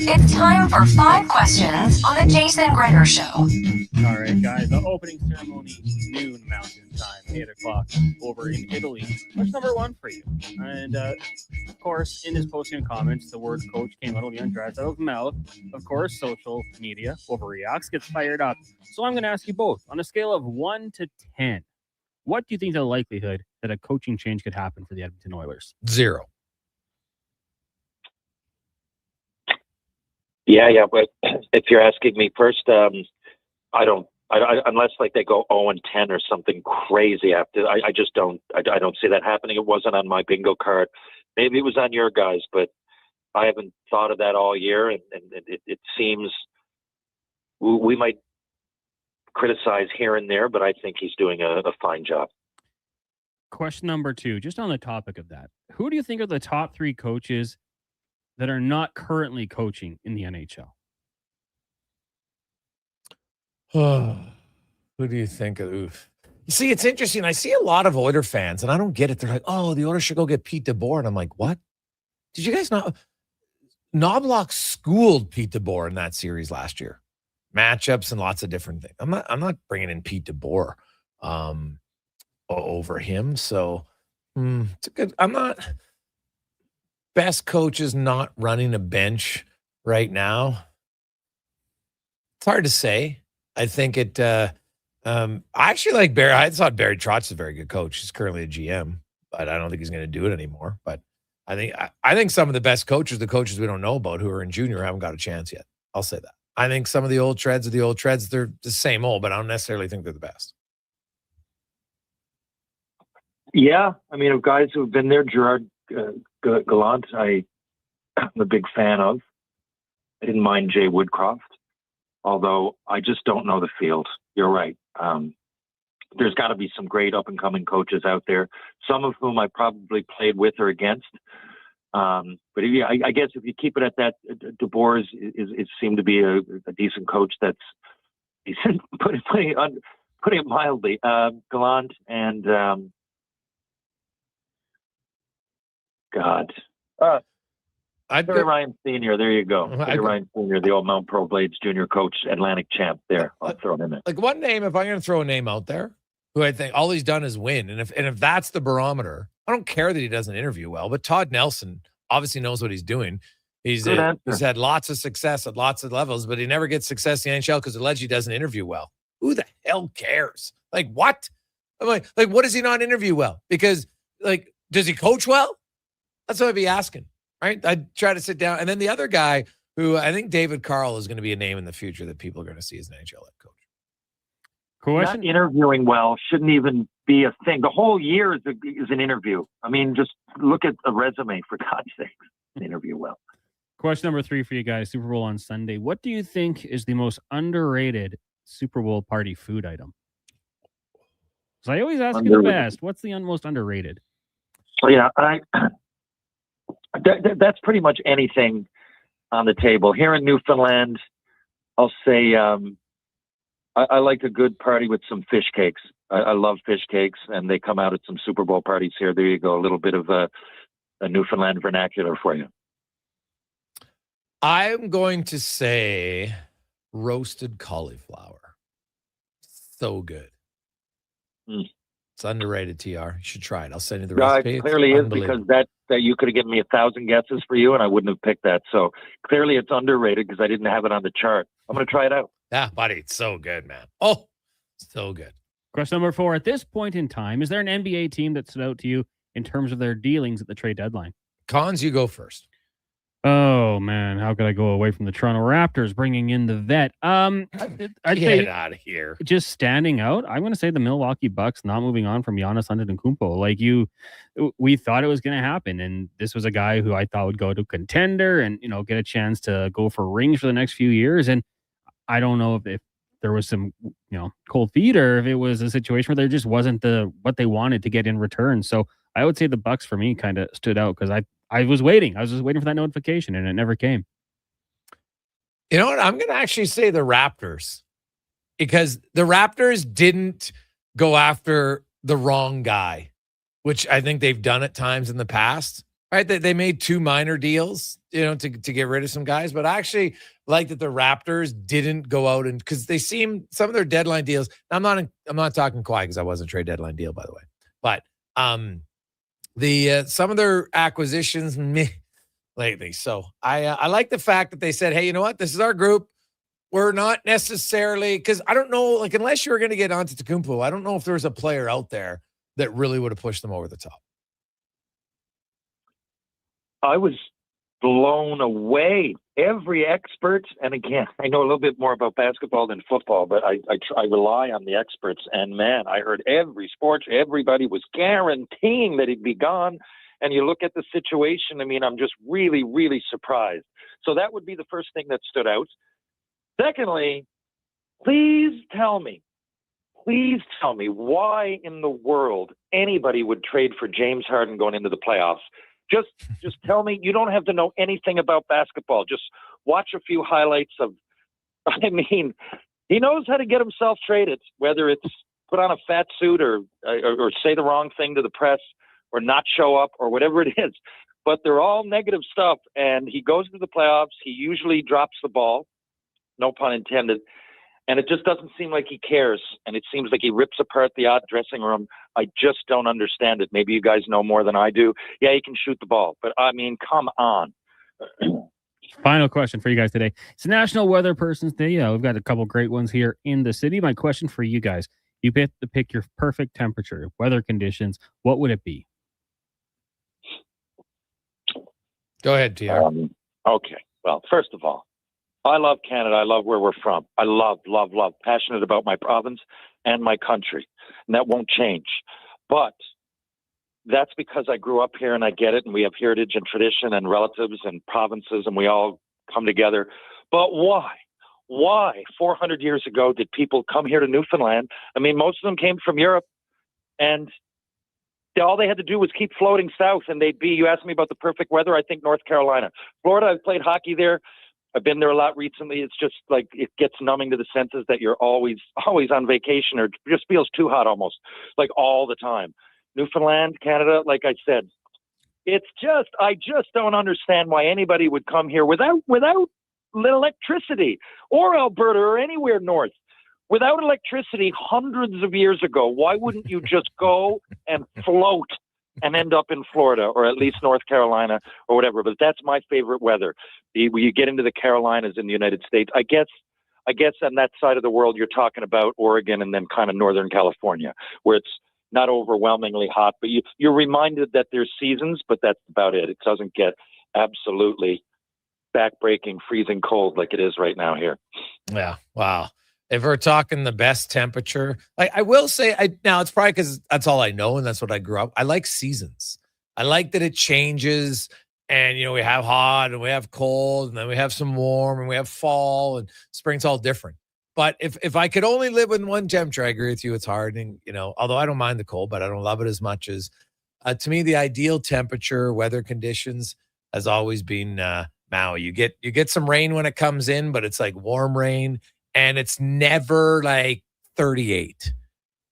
It's time for 5 questions on the Jason Gregor Show. All right, guys. The opening ceremony, noon Mountain Time, 8 o'clock over in Italy. What's number 1 for you? And, of course, in his posting comments, the word coach came out of Leon Draisaitl's mouth. Of course, social media overreacts, gets fired up. So I'm going to ask you both, on a scale of 1 to 10, what do you think the likelihood that a coaching change could happen for the Edmonton Oilers? 0. Yeah. But if you're asking me first, I don't. Unless like they go 0-10 or something crazy after. I just don't. I don't see that happening. It wasn't on my bingo card. Maybe it was on your guys, but I haven't thought of that all year. And it seems we might criticize here and there, but I think he's doing a fine job. Question number 2, just on the topic of that. Who do you think are the top 3 coaches that are not currently coaching in the NHL? Who do you think of? Oof. You see, it's interesting. I see a lot of Oiler fans, and I don't get it. They're like, oh, the Oilers should go get Pete DeBoer. And I'm like, what? Did you guys not? Knobloch schooled Pete DeBoer in that series last year. Matchups and lots of different things. I'm not bringing in Pete DeBoer over him. So it's a good. I'm not. Best coach is not running a bench right now. It's hard to say. I think it. I actually like Barry. I thought Barry Trotz is a very good coach. He's currently a GM, but I don't think he's going to do it anymore. But I think some of the best coaches, the coaches we don't know about who are in junior, haven't got a chance yet. I'll say that. I think some of the old treads are the old treads. They're the same old, but I don't necessarily think they're the best. Yeah, I mean, of guys who've been there, Gerard Gallant, I'm a big fan of. I didn't mind Jay Woodcroft, although I just don't know the field. You're right. There's got to be some great up-and-coming coaches out there, some of whom I probably played with or against. But yeah, I guess if you keep it at that, DeBoer is seemed to be a decent coach. That's decent, putting it mildly. Gallant and God. Terry Ryan Sr., there you go. Terry Ryan Sr., the old Mount Pro Blades junior coach, Atlantic champ there. I'll throw him in. Like one name, if I'm going to throw a name out there, who I think all he's done is win. And if that's the barometer, I don't care that he doesn't interview well, but Todd Nelson obviously knows what he's doing. He's had lots of success at lots of levels, but he never gets success in the NHL because allegedly he doesn't interview well. Who the hell cares? Like, what? I'm like, what does he not interview well? Because, like, does he coach well? That's what I'd be asking, right? I'd try to sit down. And then the other guy who I think David Carl is going to be a name in the future that people are going to see as an NHL head coach. Not interviewing well shouldn't even be a thing. The whole year is an interview. I mean, just look at a resume, for God's sake. Interview well. Question number 3 for you guys. Super Bowl on Sunday. What do you think is the most underrated Super Bowl party food item? So I always ask you the best. What's the most underrated? Yeah, that's pretty much anything on the table. Here in Newfoundland, I'll say I like a good party with some fish cakes. I love fish cakes, and they come out at some Super Bowl parties here. There you go, a little bit of a Newfoundland vernacular for you. I'm going to say roasted cauliflower. So good. It's underrated, TR. You should try it. I'll send you the recipe. It clearly is, because that you could have given me 1,000 guesses for you, and I wouldn't have picked that. So clearly it's underrated because I didn't have it on the chart. I'm going to try it out. Yeah, buddy. It's so good, man. Oh, so good. Question number 4. At this point in time, is there an NBA team that stood out to you in terms of their dealings at the trade deadline? Cons, you go first. Oh, man. How could I go away from the Toronto Raptors bringing in the vet? I'd Get out of here. Just standing out, I'm going to say the Milwaukee Bucks not moving on from Giannis Antetokounmpo. Like we thought it was going to happen, and this was a guy who I thought would go to contender and, get a chance to go for rings for the next few years. And I don't know if there was some, cold feet, or if it was a situation where there just wasn't what they wanted to get in return. So I would say the Bucks for me kind of stood out because I was waiting. I was just waiting for that notification, and it never came. You know what? I'm going to actually say the Raptors, because the Raptors didn't go after the wrong guy, which I think they've done at times in the past. Right? They made 2 minor deals, to get rid of some guys, but I actually like that the Raptors didn't go out and, because they seem, some of their deadline deals. I'm not talking Kawhi because I wasn't a trade deadline deal, by the way, but some of their acquisitions lately. So I like the fact that they said, hey, you know what? This is our group. We're not necessarily, because I don't know, like, unless you were going to get onto Antetokounmpo, I don't know if there's a player out there that really would have pushed them over the top. I was blown away. Every expert, and again, I know a little bit more about basketball than football, but I rely on the experts. And man, I heard everybody was guaranteeing that he'd be gone. And you look at the situation, I mean, I'm just really, really surprised. So that would be the first thing that stood out. Secondly, please tell me why in the world anybody would trade for James Harden going into the playoffs. Just tell me. You don't have to know anything about basketball. Just watch a few highlights of, I mean, he knows how to get himself traded, whether it's put on a fat suit or say the wrong thing to the press or not show up or whatever it is. But they're all negative stuff. And he goes to the playoffs. He usually drops the ball, no pun intended. And it just doesn't seem like he cares. And it seems like he rips apart the odd dressing room. I just don't understand it. Maybe you guys know more than I do. Yeah, he can shoot the ball. But, I mean, come on. Final question for you guys today. It's National Weather Person's Day. We've got a couple great ones here in the city. My question for you guys, you get to pick your perfect temperature, weather conditions. What would it be? Go ahead, TR. Okay. Well, first of all, I love Canada. I love where we're from. I love, passionate about my province and my country. And that won't change. But that's because I grew up here and I get it. And we have heritage and tradition and relatives and provinces and we all come together. But why? Why 400 years ago did people come here to Newfoundland? I mean, most of them came from Europe and all they had to do was keep floating south and they'd be, you asked me about the perfect weather. I think North Carolina, Florida. I've played hockey there. I've been there a lot recently. It's just like it gets numbing to the senses that you're always on vacation, or it just feels too hot almost, like all the time. Newfoundland, Canada, like I said, I just don't understand why anybody would come here without electricity, or Alberta or anywhere north. Without electricity hundreds of years ago, why wouldn't you just go and float and end up in Florida or at least North Carolina or whatever? But that's my favorite weather. When you get into the Carolinas in the United States, I guess on that side of the world, you're talking about Oregon and then kind of Northern California, where it's not overwhelmingly hot, but you're reminded that there's seasons, but that's about it. It doesn't get absolutely backbreaking, freezing cold like it is right now here. Yeah. Wow. If we're talking the best temperature, like I will say, now it's probably because that's all I know and that's what I grew up. I like seasons. I like that it changes, and we have hot and we have cold, and then we have some warm, and we have fall and spring's all different. But if I could only live in one temperature, I agree with you. It's hard, and although I don't mind the cold, but I don't love it as much as to me the ideal temperature, weather conditions has always been Maui. You get some rain when it comes in, but it's like warm rain. And it's never like 38.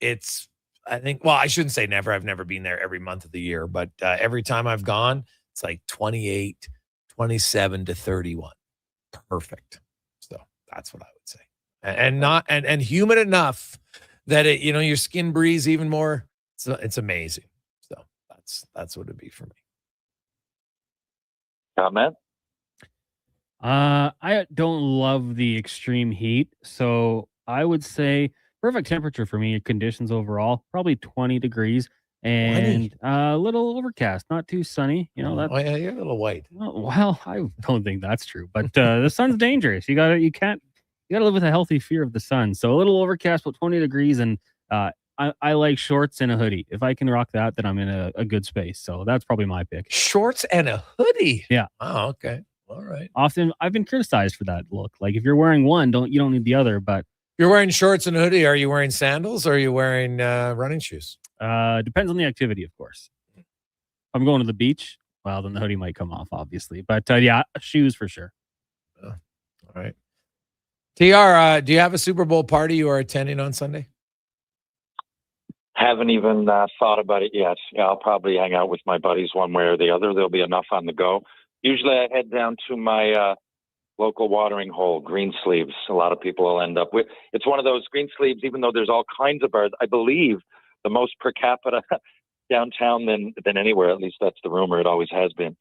It's, I think, well, I shouldn't say never. I've never been there every month of the year, but every time I've gone, it's like 28, 27 to 31. Perfect. So that's what I would say. And humid enough that it, your skin breathes even more. It's amazing. So that's what it'd be for me. Comment? I don't love the extreme heat, so I would say perfect temperature for me, conditions overall, probably 20 degrees and a little overcast, not too sunny. You're a little white. Well, I don't think that's true, but the sun's dangerous. You gotta live with a healthy fear of the sun. So a little overcast, but 20 degrees, and I like shorts and a hoodie. If I can rock that, then I'm in a good space. So that's probably my pick. Shorts and a hoodie. Yeah. Oh, okay. All right. Often I've been criticized for that look. Like if you're wearing one, you don't need the other. But You're wearing shorts and a hoodie. Are you wearing sandals or are you wearing running shoes? Depends on the activity, of course. If I'm going to the beach, well, then the hoodie might come off, obviously. But yeah, shoes for sure. All right. TR, do you have a Super Bowl party you are attending on Sunday? Haven't even thought about it yet. Yeah, I'll probably hang out with my buddies one way or the other. There'll be enough on the go. Usually I head down to my local watering hole, Greensleeves. A lot of people will end up with. It's one of those Greensleeves, even though there's all kinds of bars. I believe the most per capita downtown than anywhere. At least that's the rumor. It always has been.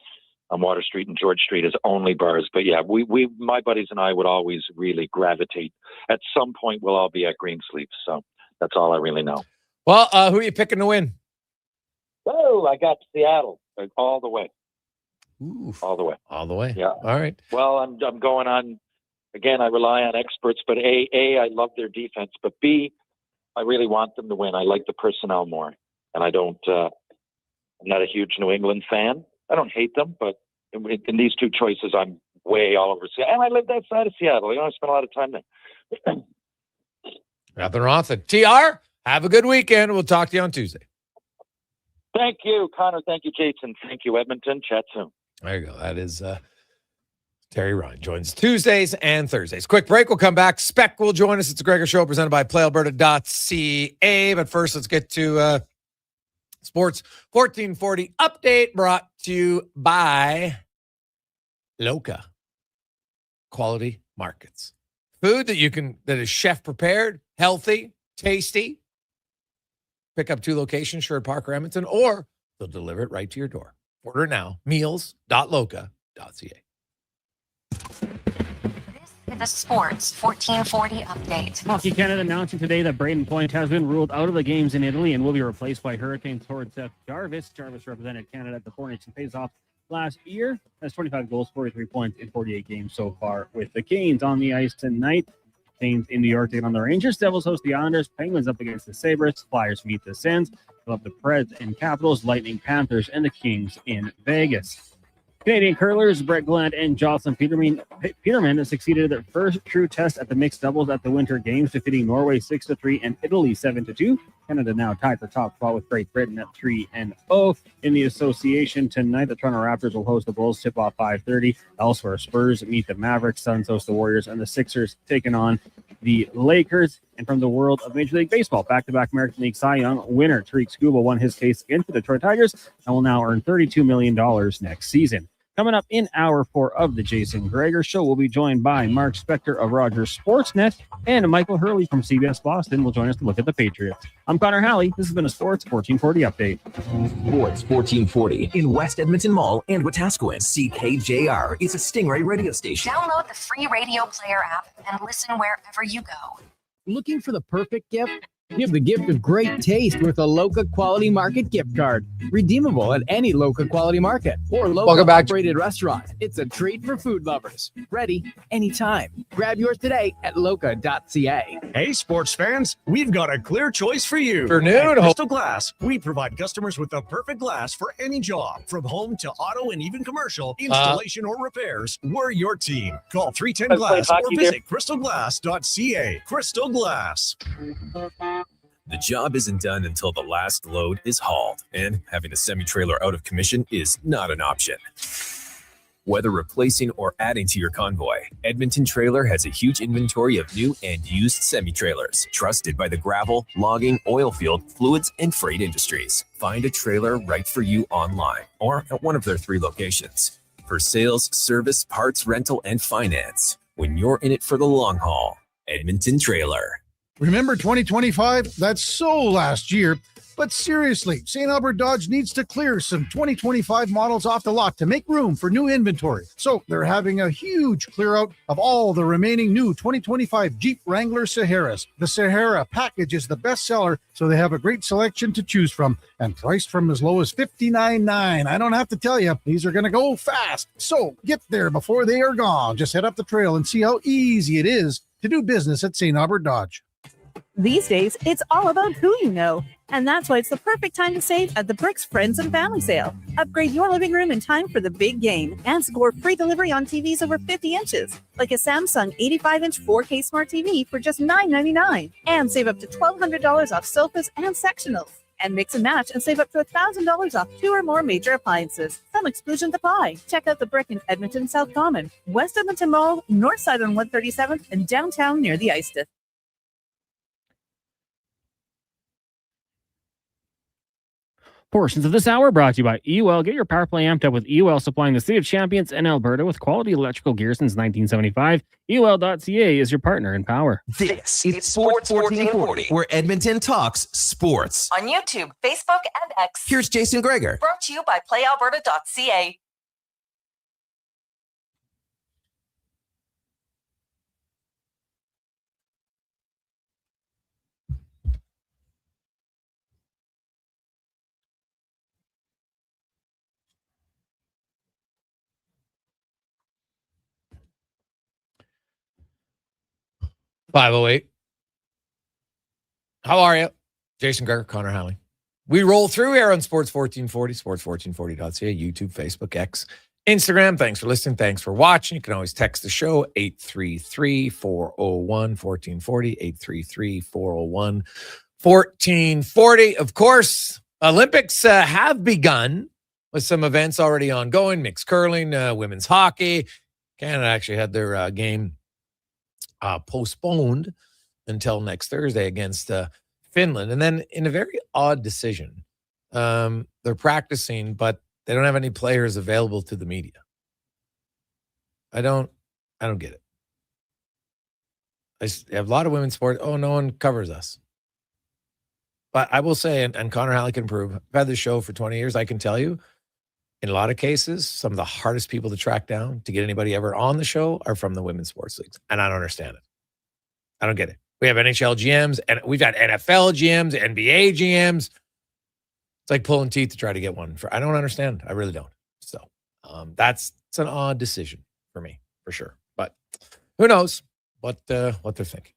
On Water Street and George Street is only bars. But yeah, my buddies and I would always really gravitate. At some point, we'll all be at Greensleeves. So that's all I really know. Well, who are you picking to win? Oh, I got Seattle all the way. Ooh, all the way. All the way. Yeah. All right. Well, I'm going on. Again, I rely on experts, but A, I love their defense, but B, I really want them to win. I like the personnel more, and I don't. I'm not a huge New England fan. I don't hate them, but in these two choices, I'm way all over Seattle, and I lived outside of Seattle. I spent a lot of time there. Nothing wrong with it. TR, have a good weekend. We'll talk to you on Tuesday. Thank you, Connor. Thank you, Jason. Thank you, Edmonton. Chat soon. There you go. That is Terry Ryan joins Tuesdays and Thursdays. Quick break. We'll come back. Spec will join us. It's a Gregor Show presented by PlayAlberta.ca. But first, let's get to Sports 1440 update brought to you by Loca Quality Markets. Food that is chef prepared, healthy, tasty. Pick up 2 locations, Sherwood Park or Edmonton, or they'll deliver it right to your door. Order now, meals.loca.ca. This is a Sports 1440 update. Hockey Canada announcing today that Braden Point has been ruled out of the games in Italy and will be replaced by Hurricanes forward Seth Jarvis. Jarvis represented Canada at the Four Nations Face-Off last year. Has 25 goals, 43 points in 48 games so far with the Canes on the ice tonight. Canes in New York taking on the Rangers. Devils host the Islanders. Penguins up against the Sabres. Flyers meet the Sens. We'll have the Preds and Capitals, Lightning, Panthers, and the Kings in Vegas. Canadian curlers Brett Glenn and Jocelyn Peterman succeeded their first true test at the mixed doubles at the Winter Games, defeating Norway 6-3 and Italy 7-2. Canada now tied for top spot with Great Britain at 3-0. In the association tonight, the Toronto Raptors will host the Bulls, tip-off 5:30. Elsewhere, Spurs meet the Mavericks, Suns host the Warriors, and the Sixers taking on the Lakers. And from the world of Major League Baseball, back-to-back American League Cy Young winner Tariq Skubal won his case against the Detroit Tigers and will now earn $32 million next season. Coming up in Hour 4 of the Jason Gregor Show, we'll be joined by Mark Spector of Rogers Sportsnet, and Michael Hurley from CBS Boston will join us to look at the Patriots. I'm Connor Halley. This has been a Sports 1440 update. Sports 1440 in West Edmonton Mall and Wetaskiwin. CKJR is a Stingray radio station. Download the free radio player app and listen wherever you go. Looking for the perfect gift? Give the gift of great taste with a Loca Quality Market gift card. Redeemable at any Loca Quality Market or Loca operated restaurant. It's a treat for food lovers. Ready anytime. Grab yours today at loca.ca. Hey, sports fans, we've got a clear choice for you. Afternoon. At Crystal Glass, we provide customers with the perfect glass for any job. From home to auto and even commercial, installation or repairs, we're your team. Call 310 Glass or visit crystalglass.ca. Crystal Glass. The job isn't done until the last load is hauled, and having a semi-trailer out of commission is not an option. Whether replacing or adding to your convoy, Edmonton Trailer has a huge inventory of new and used semi-trailers, trusted by the gravel, logging, oil field, fluids, and freight industries. Find a trailer right for you online or at one of their 3 locations. For sales, service, parts, rental, and finance, when you're in it for the long haul, Edmonton Trailer. Remember 2025? That's so last year. But seriously, St. Albert Dodge needs to clear some 2025 models off the lot to make room for new inventory. So they're having a huge clear out of all the remaining new 2025 Jeep Wrangler Saharas. The Sahara package is the best seller, so they have a great selection to choose from and priced from as low as $59,900. I don't have to tell you, these are going to go fast. So get there before they are gone. Just head up the trail and see how easy it is to do business at St. Albert Dodge. These days, it's all about who you know. And that's why it's the perfect time to save at the Bricks Friends and Family Sale. Upgrade your living room in time for the big game and score free delivery on TVs over 50 inches, like a Samsung 85-inch 4K Smart TV for just $9.99. And save up to $1,200 off sofas and sectionals. And mix and match and save up to $1,000 off 2 or more major appliances. Some exclusions apply. Check out the Brick in Edmonton, South Common, West Edmonton Mall, North Side on 137th, and downtown near the Ice District. Portions of this hour brought to you by EUL. Get your power play amped up with EUL, supplying the city of champions and Alberta with quality electrical gear since 1975. EUL.ca is your partner in power. This is Sports 1440, where Edmonton talks sports. On YouTube, Facebook, and X. Here's Jason Gregor. Brought to you by PlayAlberta.ca. .508. How are you? Jason Gregor, Connor Halley. We roll through here on Sports 1440, sports1440.ca, YouTube, Facebook, X, Instagram. Thanks for listening. Thanks for watching. You can always text the show, 833-401-1440, 833-401-1440. Of course, Olympics have begun with some events already ongoing. Mixed curling, women's hockey. Canada actually had their game postponed until next Thursday against Finland. And then in a very odd decision, they're practicing, but they don't have any players available to the media. I don't get it. I have a lot of women's sports. Oh, no one covers us. But I will say, and Connor Halley can prove, I've had this show for 20 years. I can tell you, in a lot of cases, some of the hardest people to track down to get anybody ever on the show are from the women's sports leagues. And I don't understand it. I don't get it. We have NHL GMs, and we've got NFL GMs, NBA GMs. It's like pulling teeth to try to get one. I don't understand. I really don't. So it's an odd decision for me, for sure. But who knows what they're thinking.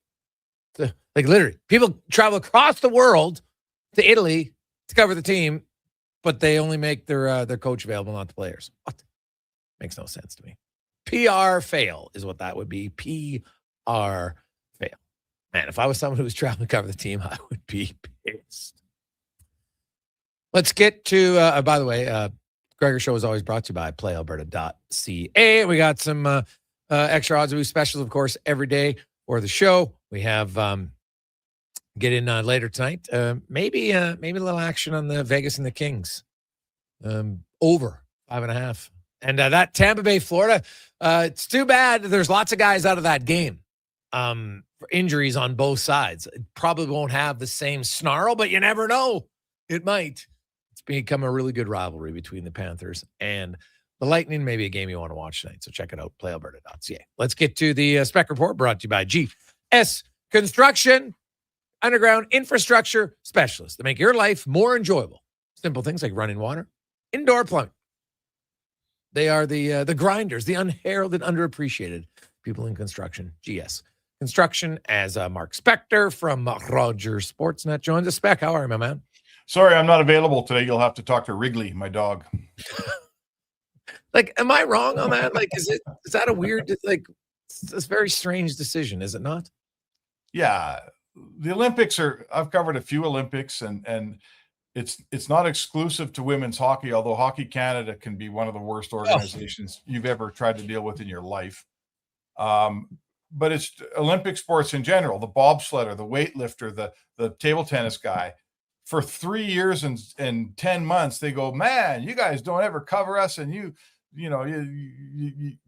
Like literally, people travel across the world to Italy to cover the team, but they only make their coach available, not the players. What? Makes no sense to me. PR fail is what that would be. PR fail. Man, if I was someone who was traveling to cover the team, I would be pissed. Let's get to, by the way, Gregor Show is always brought to you by PlayAlberta.ca. We got some extra odds and specials, of course, every day for the show. We have get in later tonight. Maybe a little action on the Vegas and the Kings. Over 5.5. And that Tampa Bay, Florida, it's too bad. There's lots of guys out of that game for injuries on both sides. It probably won't have the same snarl, but you never know. It might. It's become a really good rivalry between the Panthers and the Lightning. Maybe a game you want to watch tonight. So check it out, playalberta.ca. Let's get to the Spec Report brought to you by GS Construction, underground infrastructure specialists that make your life more enjoyable. Simple things like running water, indoor plumbing. They are the grinders, the unheralded, underappreciated people in construction. GS Construction, as Mark Spector from Rogers Sportsnet joins us. Spec, how are you, my man? Sorry, I'm not available today. You'll have to talk to Wrigley, my dog. Like, am I wrong on that? Like, is that a weird, like, it's a very strange decision, is it not? Yeah. The Olympics I've covered a few Olympics, and it's not exclusive to women's hockey, although Hockey Canada can be one of the worst organizations you've ever tried to deal with in your life. But it's Olympic sports in general, the bobsledder, the weightlifter, the table tennis guy. For 3 years and 10 months, they go, man, you guys don't ever cover us, and you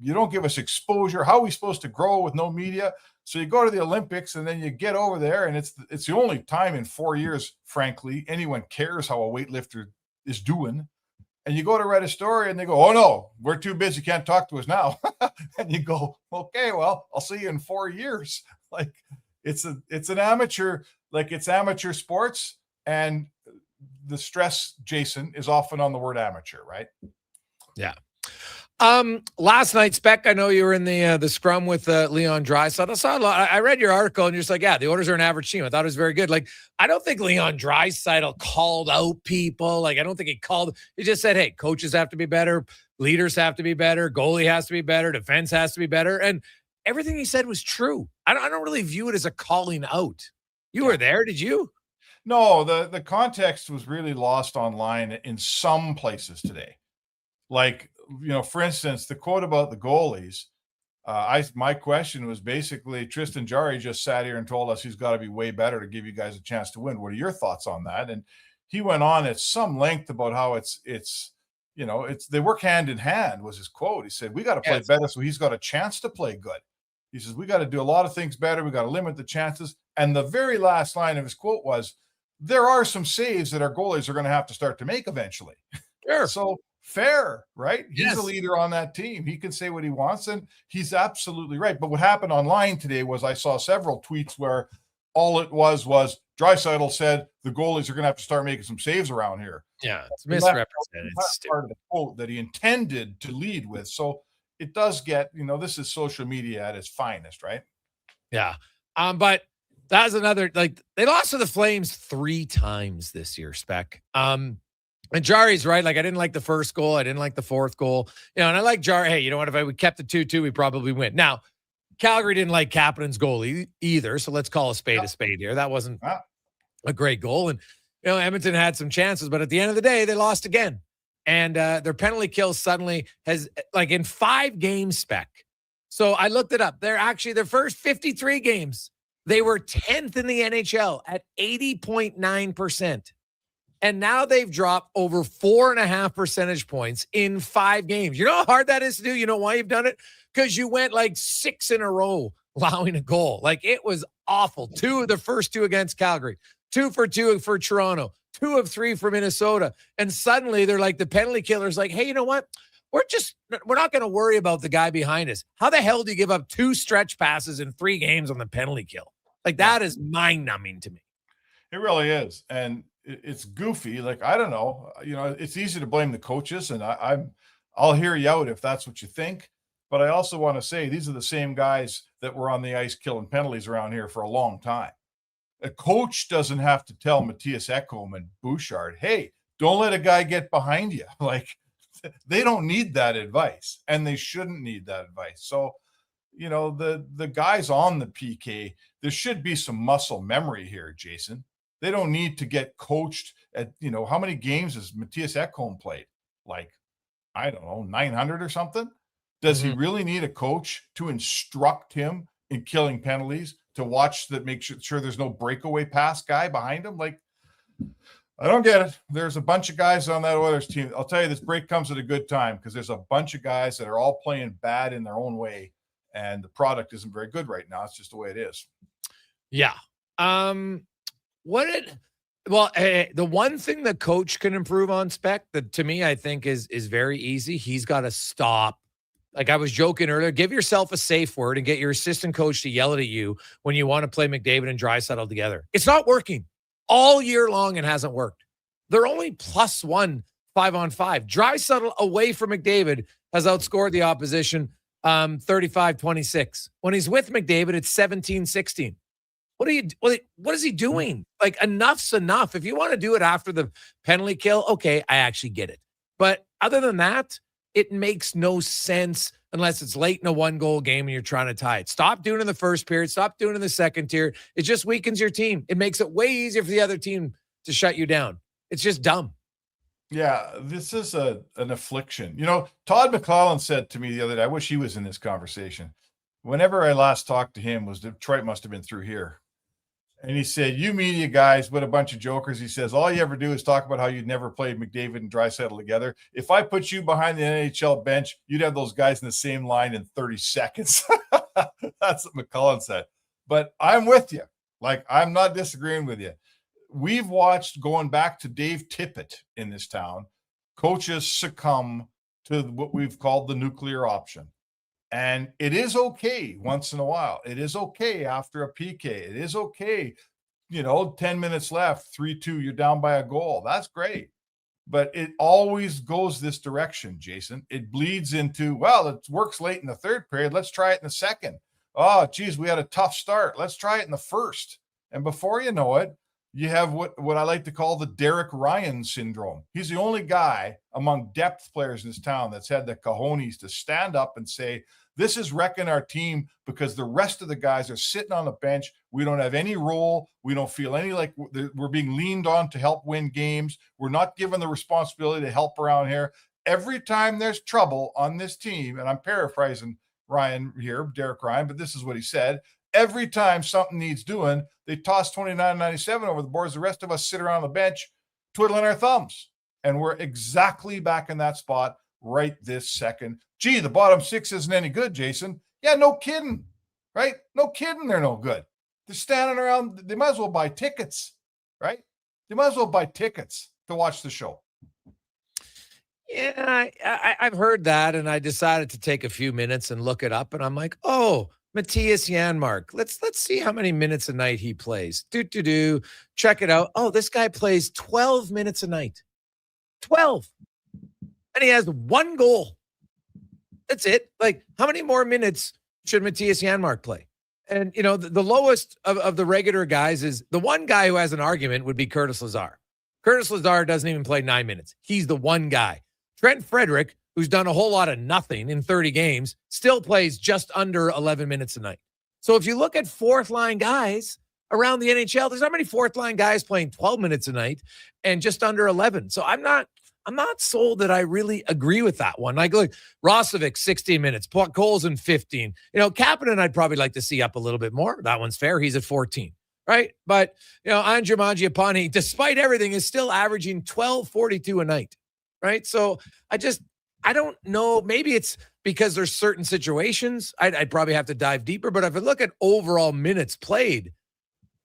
don't give us exposure. How are we supposed to grow with no media? So you go to the Olympics, and then you get over there, and it's the only time in 4 years, frankly, anyone cares how a weightlifter is doing. And you go to write a story, and they go, oh, no, we're too busy. Can't talk to us now. And you go, okay, well, I'll see you in 4 years. Like, it's an amateur, like it's amateur sports. And the stress, Jason, is often on the word amateur, right? Yeah. Last night, Spec, I know you were in the scrum with Leon Draisaitl. I saw a lot. I read your article and you're just like, yeah, the Oilers are an average team. I thought it was very good. Like, I don't think Leon Draisaitl called out people. Like, I don't think he just said, hey, coaches have to be better. Leaders have to be better. Goalie has to be better. Defense has to be better. And everything he said was true. I don't really view it as a calling out. You were there, did you? No, the context was really lost online in some places today. Like, for instance, the quote about the goalies, my question was basically Tristan Jarry just sat here and told us he's got to be way better to give you guys a chance to win. What are your thoughts on that? And he went on at some length about how it's they work hand in hand was his quote. He said, we got to play better so he's got a chance to play good. He says, we got to do a lot of things better. We got to limit the chances. And the very last line of his quote was, there are some saves that our goalies are going to have to start to make eventually. Sure. So fair, right? He's a leader on that team. He can say what he wants, and he's absolutely right. But what happened online today was I saw several tweets where all it was Draisaitl said the goalies are going to have to start making some saves around here. Yeah, it's misrepresented. That's part of the quote that he intended to lead with. So it does get, this is social media at its finest, right? Yeah. But that's another, like, they lost to the Flames 3 times this year, Spec. And Jari's right. Like, I didn't like the first goal. I didn't like the fourth goal. And I like Jari. Hey, you know what? If we kept it 2-2, we probably win. Now, Calgary didn't like Kapanen's goal either. So let's call a spade here. That wasn't a great goal. And, Edmonton had some chances, but at the end of the day, they lost again. And their penalty kill suddenly has, like, in 5 games, Spec. So I looked it up. They're actually, their first 53 games, they were 10th in the NHL at 80.9%. And now they've dropped over 4.5 percentage points in 5 games. You know how hard that is to do? You know why you've done it? Because you went like 6 in a row allowing a goal. Like, it was awful. 2 of the first 2 against Calgary, 2 for 2 for Toronto, 2 of 3 for Minnesota. And suddenly they're like, the penalty killer's like, hey, you know what? We're not going to worry about the guy behind us. How the hell do you give up 2 stretch passes in 3 games on the penalty kill? Like, that is mind-numbing to me. It really is. And it's goofy. Like, I don't know. It's easy to blame the coaches, and I'll hear you out if that's what you think. But I also want to say these are the same guys that were on the ice killing penalties around here for a long time. A coach doesn't have to tell Matthias Ekholm and Bouchard, hey, don't let a guy get behind you. Like, they don't need that advice, and they shouldn't need that advice. So, the guys on the PK, there should be some muscle memory here, Jason. They don't need to get coached at, how many games has Matthias Ekholm played? Like, I don't know, 900 or something? Does he really need a coach to instruct him in killing penalties, to watch that, make sure there's no breakaway pass guy behind him? Like, I don't get it. There's a bunch of guys on that Oilers team. I'll tell you, this break comes at a good time because there's a bunch of guys that are all playing bad in their own way, and the product isn't very good right now. It's just the way it is. Yeah. The one thing the coach can improve on, Spec, that to me I think is very easy. He's got to stop. Like I was joking earlier, give yourself a safe word and get your assistant coach to yell at you when you want to play McDavid and Draisaitl together. It's not working. All year long it hasn't worked. They're only +1 5-on-5. Draisaitl away from McDavid has outscored the opposition 35-26. When he's with McDavid, it's 17-16. What is he doing? Like, enough's enough. If you want to do it after the penalty kill, okay, I actually get it. But other than that, it makes no sense unless it's late in a 1-goal game and you're trying to tie it. Stop doing it in the first period. Stop doing it in the second tier. It just weakens your team. It makes it way easier for the other team to shut you down. It's just dumb. Yeah, this is an affliction. Todd McClellan said to me the other day, I wish he was in this conversation. Whenever I last talked to him, Detroit must have been through here. And he said, you media guys, what a bunch of jokers. He says, all you ever do is talk about how you'd never played McDavid and Draisaitl together. If I put you behind the NHL bench, you'd have those guys in the same line in 30 seconds. That's what McCullen said. But I'm with you. Like, I'm not disagreeing with you. We've watched, going back to Dave Tippett in this town, coaches succumb to what we've called the nuclear option. And it is okay once in a while. It is okay after a PK. It is okay, 10 minutes left, 3-2, you're down by a goal. That's great. but it always goes this direction, Jason. It bleeds into, well, it works late in the third period. Let's try it in the second. Oh, geez, we had a tough start. Let's try it in the first. And before you know it, you have what I like to call the Derek Ryan syndrome. He's the only guy among depth players in this town that's had the cojones to stand up and say, this is wrecking our team because the rest of the guys are sitting on the bench. We don't have any role. We don't feel any like we're being leaned on to help win games. We're not given the responsibility to help around here. Every time there's trouble on this team, and I'm paraphrasing Ryan here, Derek Ryan, but this is what he said. Every time something needs doing, they toss 29-97 over the boards. The rest of us sit around the bench twiddling our thumbs. And we're exactly back in that spot right this second. Gee, the bottom six isn't any good, Jason. Yeah, no kidding, right? No kidding, they're no good. They're standing around. They might as well buy tickets, right? They might as well buy tickets to watch the show. Yeah, I've heard that, and I decided to take a few minutes and look it up, and I'm like, oh, Matthias Janmark. Let's see how many minutes a night he plays. Check it out. Oh, this guy plays 12 minutes a night. 12. And he has one goal. That's it. Like, how many more minutes should Matthias Janmark play? And, you know, the lowest of the regular guys is the one guy who has an argument would be Curtis Lazar. Curtis Lazar doesn't even play 9 minutes. He's the one guy. Trent Frederick, who's done a whole lot of nothing in 30 games, still plays just under 11 minutes a night. So if you look at fourth-line guys around the NHL, there's not many fourth-line guys playing 12 minutes a night and just under 11. So I'm not sold that I really agree with that one. Like, look, Rosovic, 16 minutes, Colson, 15. You know, Kapanen, I'd probably like to see up a little bit more. That one's fair. He's at 14, right? But, you know, Andre Mangiapane, despite everything, is still averaging 12.42 a night, right? So I don't know. Maybe it's because there's certain situations. I'd probably have to dive deeper. But if I look at overall minutes played,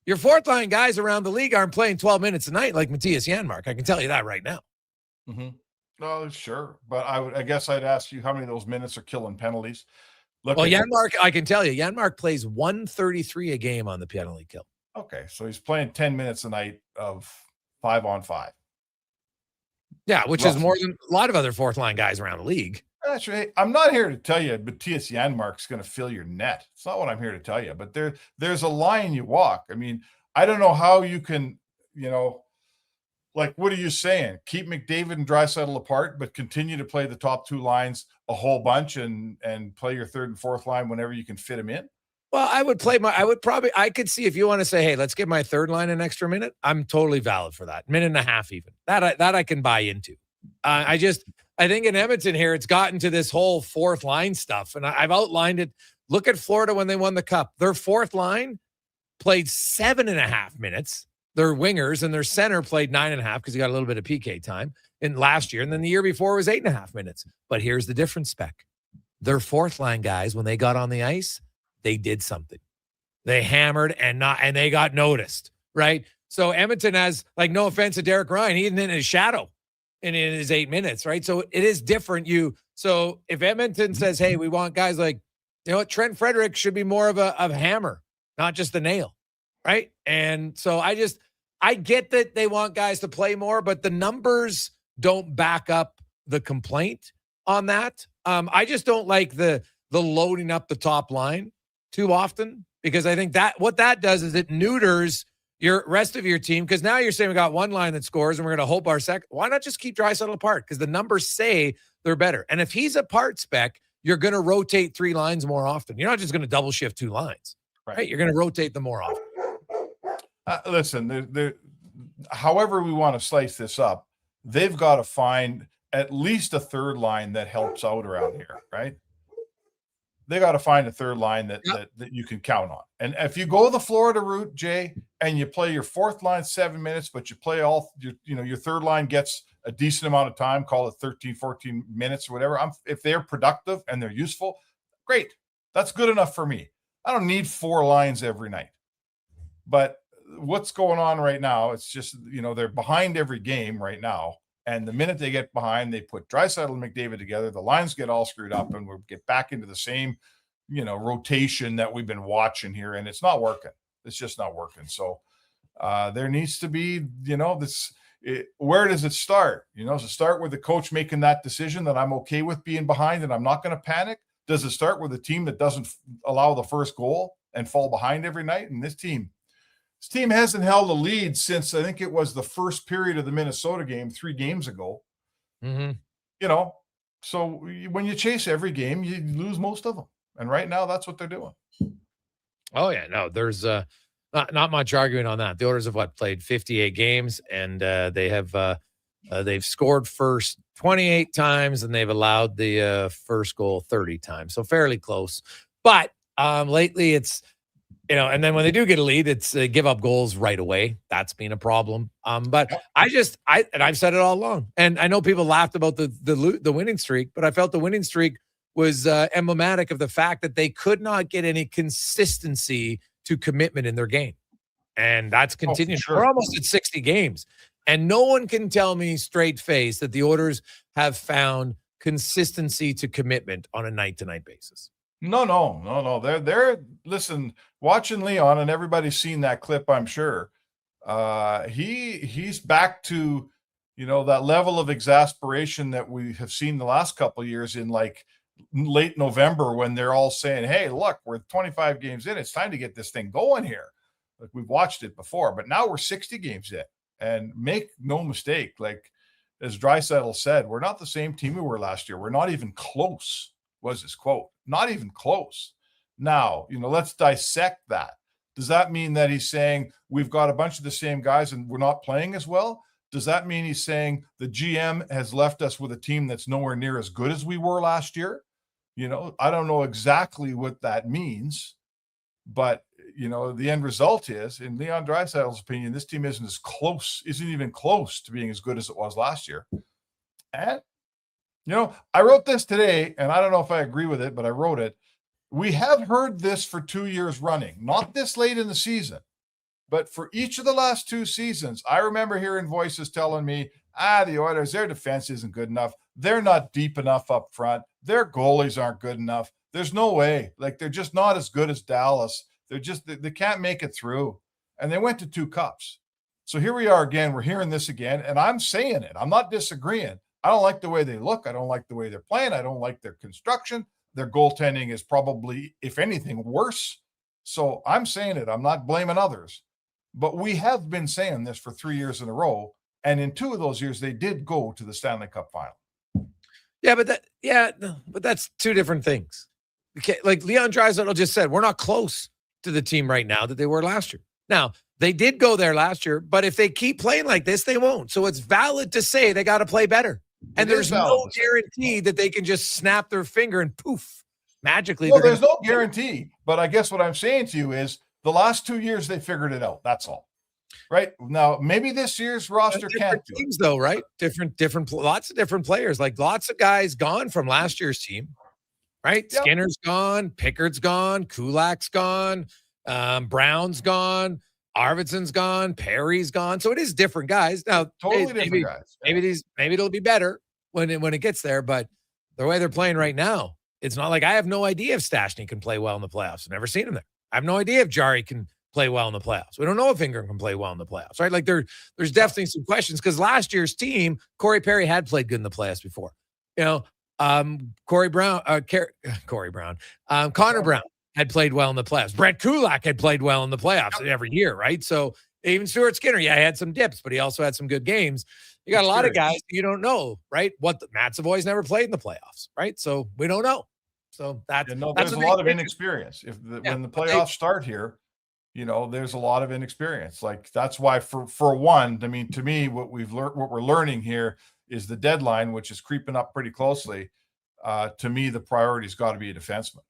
your fourth-line guys around the league aren't playing 12 minutes a night like Matthias Janmark. I can tell you that right now. Mm-hmm. Oh, sure. But I guess I'd ask you how many of those minutes are killing penalties. Janmark, I can tell you, Janmark plays 133 a game on the penalty kill. Okay, so he's playing 10 minutes a night of 5-on-5. Yeah, which is more than a lot of other fourth-line guys around the league. That's right. I'm not here to tell you Matthias Janmark's going to fill your net. It's not what I'm here to tell you. But there's a line you walk. I mean, I don't know how you can, you know, like, what are you saying? Keep McDavid and Draisaitl apart, but continue to play the top two lines a whole bunch and play your third and fourth line whenever you can fit them in? Well, I could see if you want to say, hey, let's give my third line an extra minute. I'm totally valid for that. Minute and a half even. That I can buy into. I think in Edmonton here, it's gotten to this whole fourth line stuff. And I've outlined it. Look at Florida when they won the cup. Their fourth line played 7.5 minutes. Their wingers and their center played 9.5 because he got a little bit of PK time in last year. And then the year before was 8.5 minutes. But here's the difference, Spec. Their fourth line guys, when they got on the ice, they did something. They hammered and they got noticed, right? So Edmonton has, like, no offense to Derek Ryan, he's in his shadow in his 8 minutes, right? So it is different. So if Edmonton says, hey, we want guys like, you know what, Trent Frederick should be more of a hammer, not just a nail. Right. And so I get that they want guys to play more, but the numbers don't back up the complaint on that. I just don't like the loading up the top line too often, because I think that what that does is it neuters your rest of your team. Because now you're saying we got one line that scores and we're going to hope our second. Why not just keep Draisaitl apart? Because the numbers say they're better. And if he's apart, Spec, you're going to rotate three lines more often. You're not just going to double shift two lines, right? You're going to rotate them more often. Listen, however we want to slice this up, they've got to find at least a third line that helps out around here, right? They got to find a third line that you can count on. And if you go the Florida route, Jay, and you play your fourth line 7 minutes, but you play your third line gets a decent amount of time, call it 13, 14 minutes or whatever. If they're productive and they're useful, great. That's good enough for me. I don't need four lines every night. But what's going on right now, it's just, they're behind every game right now. And the minute they get behind, they put Draisaitl and McDavid together. The lines get all screwed up and we get back into the same, rotation that we've been watching here. And it's not working. It's just not working. So there needs to be, where does it start? Does it start with the coach making that decision that I'm okay with being behind and I'm not going to panic? Does it start with a team that doesn't allow the first goal and fall behind every night? And this team hasn't held a lead since I think it was the first period of the Minnesota game 3 games ago. Mm-hmm. So when you chase every game, you lose most of them. And right now, that's what they're doing. Oh, yeah. No, there's not much arguing on that. The Oilers have played 58 games, and they've scored first 28 times, and they've allowed the first goal 30 times. So fairly close. But lately it's, and then when they do get a lead, it's give up goals right away. That's been a problem. But I've said it all along, and I know people laughed about the winning streak, but I felt the winning streak was emblematic of the fact that they could not get any consistency to commitment in their game. And that's continued. Sure. We're almost at 60 games. And no one can tell me straight face that the Oilers have found consistency to commitment on a night-to-night basis. No. They're listen, watching Leon, and everybody's seen that clip, I'm sure. He's back to, that level of exasperation that we have seen the last couple of years in late November, when they're all saying, hey, look, we're 25 games in. It's time to get this thing going here. We've watched it before, but now we're 60 games in. And make no mistake, as Draisaitl said, we're not the same team we were last year. We're not even close, was his quote. Not even close. Now, let's dissect that. Does that mean that he's saying we've got a bunch of the same guys and we're not playing as well? Does that mean he's saying the GM has left us with a team that's nowhere near as good as we were last year? I don't know exactly what that means, but the end result is, in Leon Draisaitl's opinion, this team isn't even close to being as good as it was last year. And, I wrote this today, and I don't know if I agree with it, but I wrote it. We have heard this for 2 years running, not this late in the season, but for each of the last 2 seasons. I remember hearing voices telling me, the Oilers, their defense isn't good enough. They're not deep enough up front. Their goalies aren't good enough. There's no way. They're just not as good as Dallas. They can't make it through. And they went to 2 cups. So here we are again. We're hearing this again, and I'm saying it. I'm not disagreeing. I don't like the way they look. I don't like the way they're playing. I don't like their construction. Their goaltending is probably, if anything, worse. So I'm saying it. I'm not blaming others. But we have been saying this for 3 years in a row. And in 2 of those years, they did go to the Stanley Cup final. Yeah, but that's 2 different things. Okay, like Leon Draisaitl just said, we're not close to the team right now that they were last year. Now, they did go there last year, but if they keep playing like this, they won't. So it's valid to say they got to play better. And there's no guarantee that they can just snap their finger and poof, magically. No, there's no guarantee. But I guess what I'm saying to you is the last 2 years, they figured it out. That's all. Right now, maybe this year's roster can't do teams, though, right? Lots of different players, lots of guys gone from last year's team, right? Yep. Skinner's gone, Pickard's gone, Kulak's gone, Brown's gone, Arvidsson's gone, Perry's gone. So it is different guys. Now, totally different guys. Yeah. Maybe it'll be better when it gets there, but the way they're playing right now, it's not like I have no idea if Stastny can play well in the playoffs. I've never seen him there. I have no idea if Jari can play well in the playoffs. We don't know if Ingram can play well in the playoffs, right? There's definitely some questions because last year's team, Corey Perry had played good in the playoffs before. Connor Brown had played well in the playoffs. Brett Kulak had played well in the playoffs every year, right? So even Stuart Skinner, he had some dips, but he also had some good games. You got a lot of guys you don't know, right? Matt Savoy's never played in the playoffs, right? So we don't know. So that's a lot of inexperience. When the playoffs start here, there's a lot of inexperience. That's why for one, I mean, to me, what we're learning here is the deadline, which is creeping up pretty closely. To me, the priority's got to be a defenseman,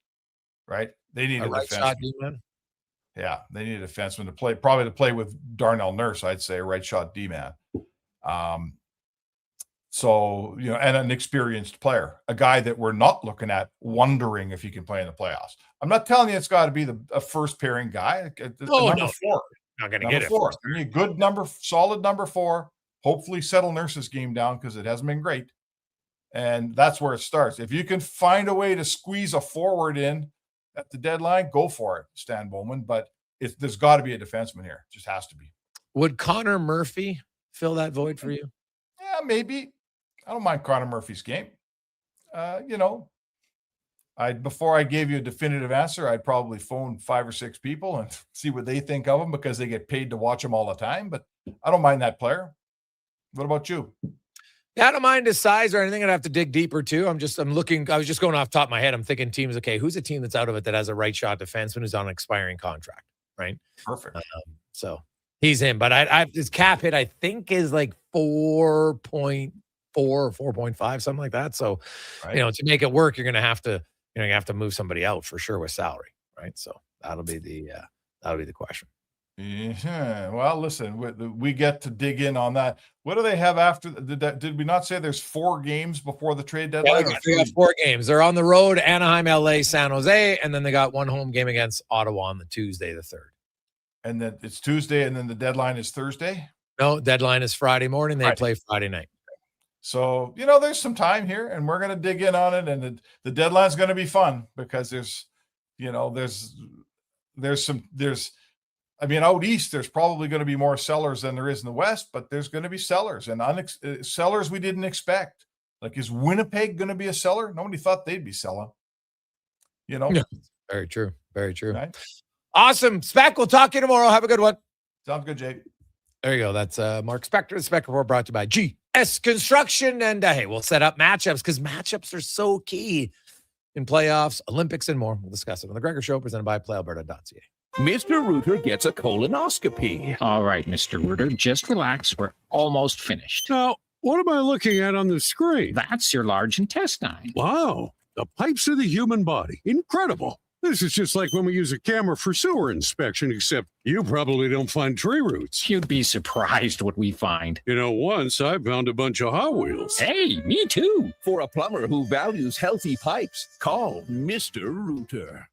right? They need a defenseman. Yeah, they need a defenseman to play with Darnell Nurse, I'd say, a right shot D-man. So, and an experienced player, a guy that we're not looking at wondering if he can play in the playoffs. I'm not telling you it's got to be a first pairing guy. Number 4. Not going to get it. You need a good solid number 4. Hopefully settle Nurse's game down because it hasn't been great. And that's where it starts. If you can find a way to squeeze a forward in at the deadline, go for it, Stan Bowman. But there's got to be a defenseman here. It just has to be. Would Connor Murphy fill that void for you? Yeah, maybe. I don't mind Connor Murphy's game. Before I gave you a definitive answer, I'd probably phone 5 or 6 people and see what they think of him because they get paid to watch him all the time. But I don't mind that player. What about you? Yeah, I don't mind his size or anything. I'd have to dig deeper too. I'm looking. I was just going off the top of my head. I'm thinking teams. Okay, who's a team that's out of it that has a right shot defenseman who's on an expiring contract? Right. Perfect. So he's in. But his cap hit I think is like 4.4 or 4.5, something like that. So to make it work, you're gonna have to move somebody out for sure with salary. Right. So that'll be the question. Yeah. Well, listen, we get to dig in on that. What do they have after? Did we not say there's 4 games before the trade deadline? Yeah, they got 4 games. They're on the road: Anaheim, LA, San Jose, and then they got 1 home game against Ottawa on the Tuesday, the 3rd. And then it's Tuesday, and then the deadline is Thursday? No, deadline is Friday morning. They play Friday night. So, there's some time here, and we're going to dig in on it, and the deadline's going to be fun because there's out east, there's probably going to be more sellers than there is in the west, but there's going to be sellers and sellers we didn't expect. Like, is Winnipeg going to be a seller? Nobody thought they'd be selling. Yeah. Very true. Very true. Right? Awesome. Spec, we'll talk to you tomorrow. Have a good one. Sounds good, Jake. There you go. That's Mark Spector. The Spec Report brought to you by GS Construction. And hey, we'll set up matchups because matchups are so key in playoffs, Olympics, and more. We'll discuss it on the Gregor Show, presented by PlayAlberta.ca. Mr. Rooter gets a colonoscopy. All right, Mr. Rooter, just relax. We're almost finished. Now, what am I looking at on the screen? That's your large intestine. Wow, the pipes of the human body. Incredible. This is just like when we use a camera for sewer inspection, except you probably don't find tree roots. You'd be surprised what we find. Once I found a bunch of Hot Wheels. Hey, me too. For a plumber who values healthy pipes, call Mr. Rooter.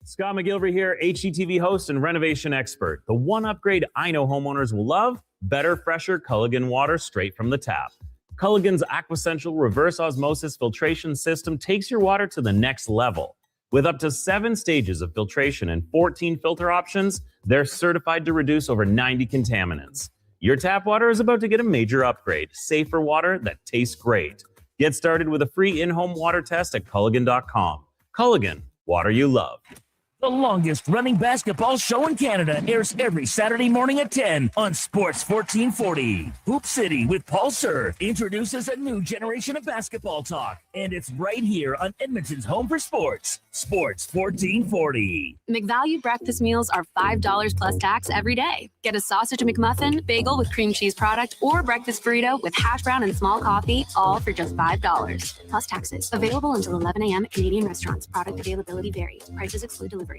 Scott McGilvery here, HGTV host and renovation expert. The one upgrade I know homeowners will love: better, fresher Culligan water straight from the tap. Culligan's Aquasential reverse osmosis filtration system takes your water to the next level. With up to 7 stages of filtration and 14 filter options, they're certified to reduce over 90 contaminants. Your tap water is about to get a major upgrade: safer water that tastes great. Get started with a free in-home water test at Culligan.com. Culligan, water you love. The longest running basketball show in Canada airs every Saturday morning at 10 on Sports 1440. Hoop City with Paul Sir introduces a new generation of basketball talk, and it's right here on Edmonton's home for sports, Sports 1440. McValue breakfast meals are $5 plus tax every day. Get a sausage McMuffin, bagel with cream cheese product, or breakfast burrito with hash brown and small coffee, all for just $5 plus taxes. Available until 11 a.m. at Canadian restaurants. Product availability varies. Prices exclude delivery.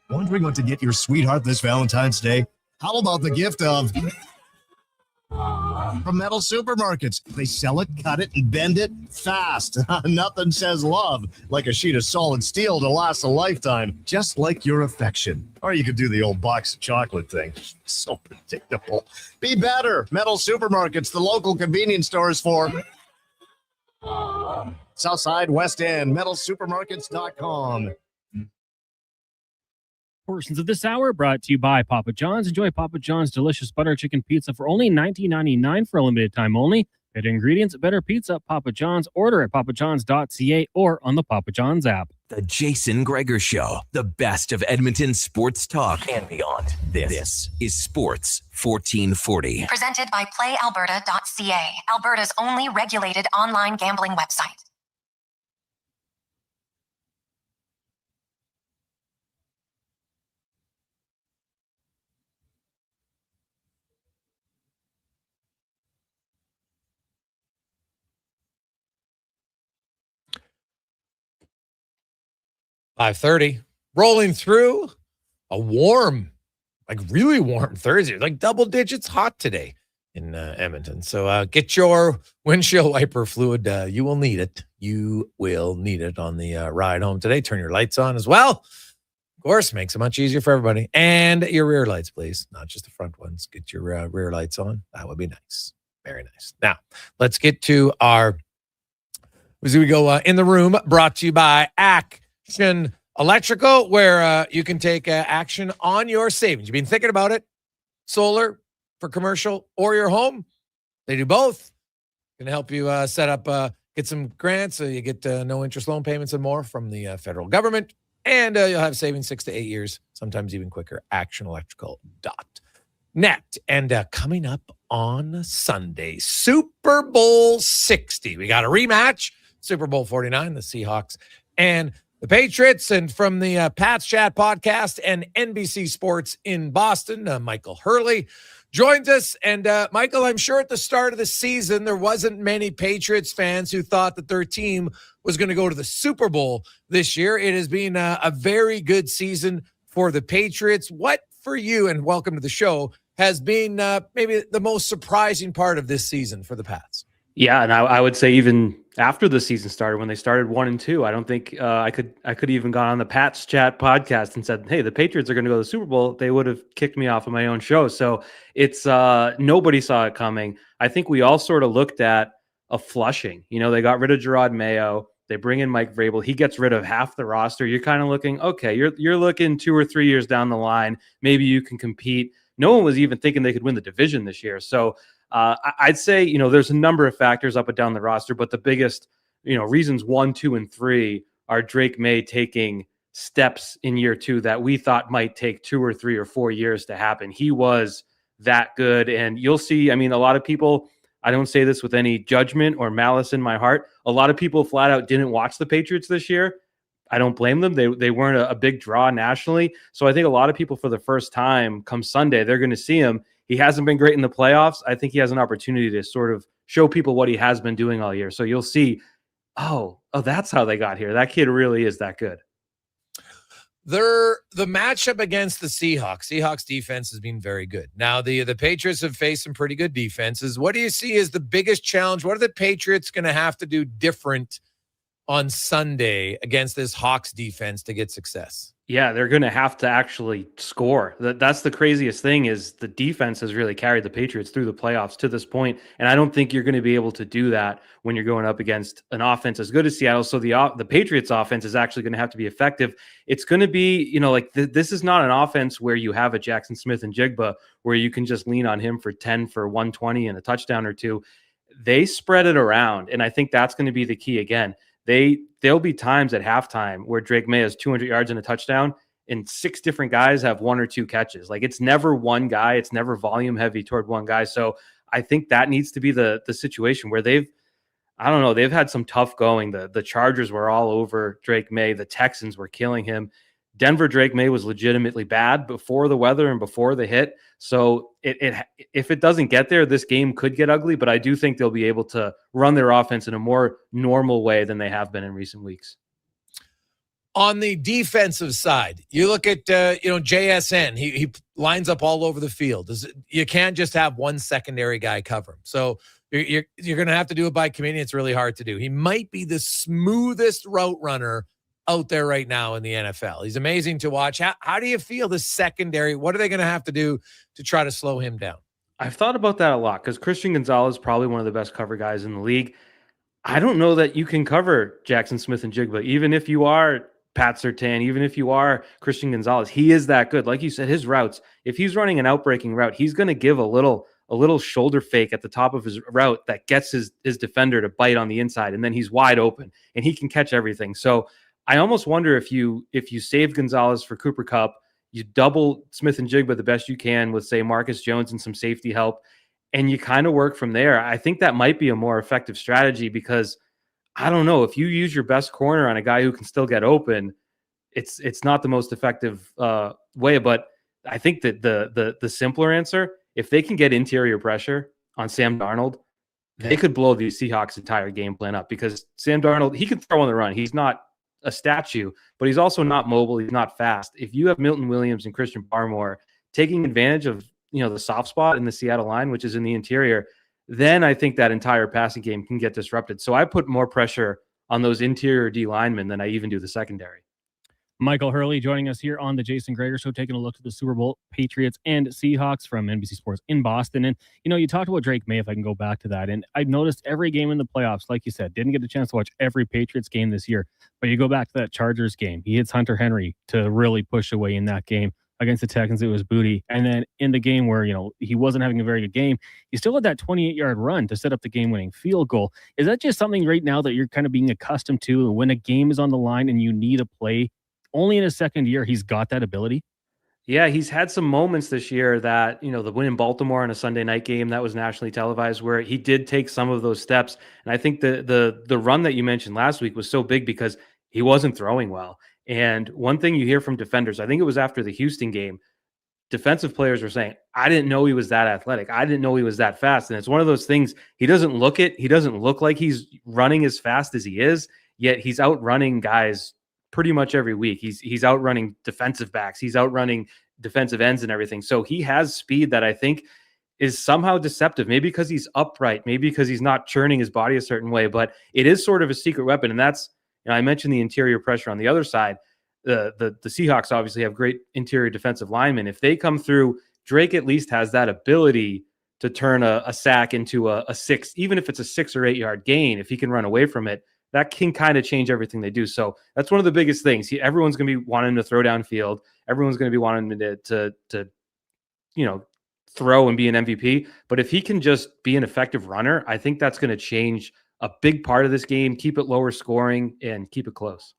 Wondering what to get your sweetheart this Valentine's Day? How about the gift of from Metal Supermarkets? They sell it, cut it, and bend it fast. Nothing says love like a sheet of solid steel to last a lifetime, just like your affection. Or you could do the old box of chocolate thing. So predictable. Be better. Metal Supermarkets, the local convenience stores for Southside, West End, metalsupermarkets.com. Portions of this hour brought to you by Papa John's. Enjoy Papa John's delicious butter chicken pizza for only $19.99 for a limited time only. Better ingredients, better pizza. Papa John's. Order at papajohns.ca or on the Papa John's app. The Jason Gregor Show, the best of Edmonton sports talk and beyond. This is Sports 1440. Presented by PlayAlberta.ca, Alberta's only regulated online gambling website. .5:30, rolling through a warm, like really warm Thursday, like double digits hot today in Edmonton. So get your windshield wiper fluid. You will need it. You will need it on the ride home today. Turn your lights on as well. Of course, makes it much easier for everybody. And your rear lights, please. Not just the front ones. Get your rear lights on. That would be nice. Very nice. Now, let's get to our, as we go in the room, brought to you by Action Electrical, where you can take action on your savings. You've been thinking about it. solar for commercial or your home. They do both. Can help you set up, get some grants so you get no interest loan payments and more from the federal government. And you'll have savings 6 to 8 years, sometimes even quicker. ActionElectrical.net. And coming up on Sunday, Super Bowl 60. We got a rematch. Super Bowl 49, the Seahawks and the Patriots. And from the Pats Chat podcast and NBC Sports in Boston, Michael Hurley joins us. And Michael, I'm sure at the start of the season, there wasn't many Patriots fans who thought that their team was going to go to the Super Bowl this year. It has been a very good season for the Patriots. What for you, and welcome to the show, has been maybe the most surprising part of this season for the Pats? Yeah, and I would say even after the season started, when they started 1-2, I don't think I could even gone on the Pats Chat podcast and said, "Hey, the Patriots are going to go to the Super Bowl." They would have kicked me off of my own show. So it's nobody saw it coming. I think we all sort of looked at a flushing. You know, they got rid of Gerard Mayo. They bring in Mike Vrabel. He gets rid of half the roster. You're kind of looking, okay, you're looking 2 or 3 years down the line. Maybe you can compete. No one was even thinking they could win the division this year. So I'd say, you know, there's a number of factors up and down the roster, but the biggest, you know, reasons 1, 2, and 3 are Drake May taking steps in year 2 that we thought might take 2 or 3 or 4 years to happen. He was that good. And you'll see, I mean, a lot of people, I don't say this with any judgment or malice in my heart, a lot of people flat out didn't watch the Patriots this year. I don't blame them. They weren't a big draw nationally. So I think a lot of people for the first time come Sunday, they're going to see him. He hasn't been great in the playoffs. I think he has an opportunity to sort of show people what he has been doing all year. So you'll see, oh, that's how they got here. That kid really is that good. The matchup against the Seahawks defense has been very good. Now, the Patriots have faced some pretty good defenses. What do you see as the biggest challenge? What are the Patriots going to have to do different on Sunday against this Hawks defense to get success? Yeah, they're going to have to actually score. That's the craziest thing, is the defense has really carried the Patriots through the playoffs to this point. And I don't think you're going to be able to do that when you're going up against an offense as good as Seattle. So the Patriots offense is actually going to have to be effective. It's going to be, you know, like this is not an offense where you have a Jackson Smith and Jigba where you can just lean on him for 10 for 120 and a touchdown or two. They spread it around. And I think that's going to be the key again. There'll be times at halftime where Drake May has 200 yards and a touchdown and 6 different guys have 1 or 2 catches. Like, it's never one guy. It's never volume heavy toward one guy. So I think that needs to be the situation where they've had some tough going. The Chargers were all over Drake May. The Texans were killing him. Denver, Drake May was legitimately bad before the weather and before the hit. So if it doesn't get there, this game could get ugly, but I do think they'll be able to run their offense in a more normal way than they have been in recent weeks. On the defensive side, you look at, JSN, he lines up all over the field. You can't just have one secondary guy cover him. So you're going to have to do it by committee. It's really hard to do. He might be the smoothest route runner out there right now in the NFL. He's amazing to watch. How do you feel the secondary? What are they going to have to do to try to slow him down? I've thought about that a lot because Christian Gonzalez is probably one of the best cover guys in the league. I don't know that you can cover Jackson Smith and Jigba, even if you are Pat Surtain, even if you are Christian Gonzalez. He is that good. Like you said, his routes, if he's running an outbreaking route, he's going to give a little shoulder fake at the top of his route that gets his defender to bite on the inside, and then he's wide open and he can catch everything. So I almost wonder if you save Gonzalez for Cooper Kupp, you double Smith and Jigba the best you can with, say, Marcus Jones and some safety help, and you kind of work from there. I think that might be a more effective strategy because, I don't know, if you use your best corner on a guy who can still get open, it's not the most effective way. But I think that the simpler answer, if they can get interior pressure on Sam Darnold, they could blow the Seahawks' entire game plan up because Sam Darnold, he can throw on the run. He's not a statue, but he's also not mobile. He's not fast. If you have Milton Williams and Christian Barmore taking advantage of, the soft spot in the Seattle line, which is in the interior, then I think that entire passing game can get disrupted. So I put more pressure on those interior D linemen than I even do the secondary. Michael Hurley joining us here on the Jason Gregor Show, taking a look at the Super Bowl, Patriots and Seahawks from NBC Sports in Boston. And, you talked about Drake May, if I can go back to that. And I've noticed every game in the playoffs, like you said, didn't get a chance to watch every Patriots game this year. But you go back to that Chargers game, he hits Hunter Henry to really push away in that game. Against the Texans, it was Booty. And then in the game where, he wasn't having a very good game, he still had that 28-yard run to set up the game-winning field goal. Is that just something right now that you're kind of being accustomed to? When a game is on the line and you need a play, only in his second year, he's got that ability? Yeah, he's had some moments this year that, the win in Baltimore in a Sunday night game that was nationally televised where he did take some of those steps. And I think the run that you mentioned last week was so big because he wasn't throwing well. And one thing you hear from defenders, I think it was after the Houston game, defensive players were saying, I didn't know he was that athletic. I didn't know he was that fast. And it's one of those things, he doesn't look like he's running as fast as he is, yet he's outrunning guys pretty much every week. He's outrunning defensive backs. He's outrunning defensive ends and everything. So he has speed that I think is somehow deceptive, maybe because he's upright, maybe because he's not churning his body a certain way, but it is sort of a secret weapon. And that's, I mentioned the interior pressure on the other side. The Seahawks obviously have great interior defensive linemen. If they come through, Drake at least has that ability to turn a sack into a 6, even if it's a 6 or 8 yard gain. If he can run away from it, that can kind of change everything they do. So that's one of the biggest things. Everyone's going to be wanting to throw downfield. Everyone's going to be wanting to throw and be an MVP. But if he can just be an effective runner, I think that's going to change a big part of this game, keep it lower scoring, and keep it close.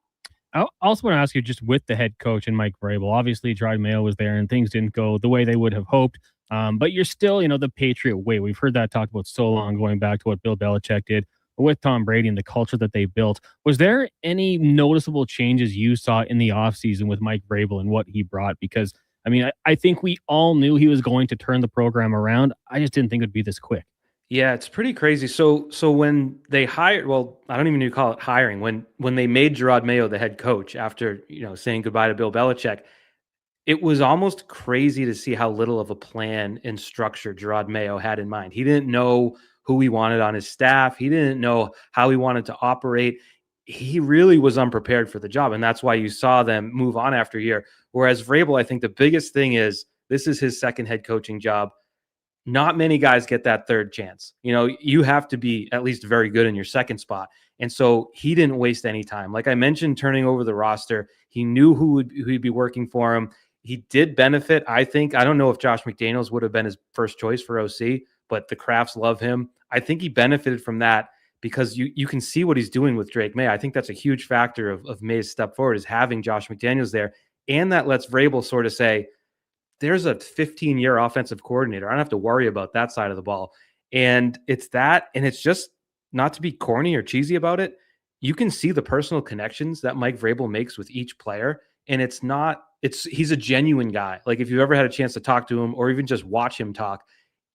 I also want to ask you, just with the head coach and Mike Vrabel, obviously Gerard Mayo was there and things didn't go the way they would have hoped. But you're still, the Patriot way. We've heard that talked about so long, going back to what Bill Belichick did with Tom Brady and the culture that they built. Was there any noticeable changes you saw in the offseason with Mike Vrabel and what he brought? Because, I think we all knew he was going to turn the program around. I just didn't think it would be this quick. Yeah, it's pretty crazy. So when they hired, well, I don't even need to call it hiring. When they made Gerard Mayo the head coach after, saying goodbye to Bill Belichick, it was almost crazy to see how little of a plan and structure Gerard Mayo had in mind. He didn't know who he wanted on his staff. He didn't know how he wanted to operate. He really was unprepared for the job. And that's why you saw them move on after a year. Whereas Vrabel, I think the biggest thing is this is his second head coaching job. Not many guys get that third chance. You have to be at least very good in your second spot. And so he didn't waste any time. Like I mentioned, turning over the roster, he knew who'd be working for him. He did benefit, I think. I don't know if Josh McDaniels would have been his first choice for OC, but the Crafts love him. I think he benefited from that because you can see what he's doing with Drake May. I think that's a huge factor of May's step forward, is having Josh McDaniels there. And that lets Vrabel sort of say, there's a 15-year offensive coordinator. I don't have to worry about that side of the ball. And it's that, and it's just, not to be corny or cheesy about it, you can see the personal connections that Mike Vrabel makes with each player. And he's a genuine guy. Like if you've ever had a chance to talk to him or even just watch him talk,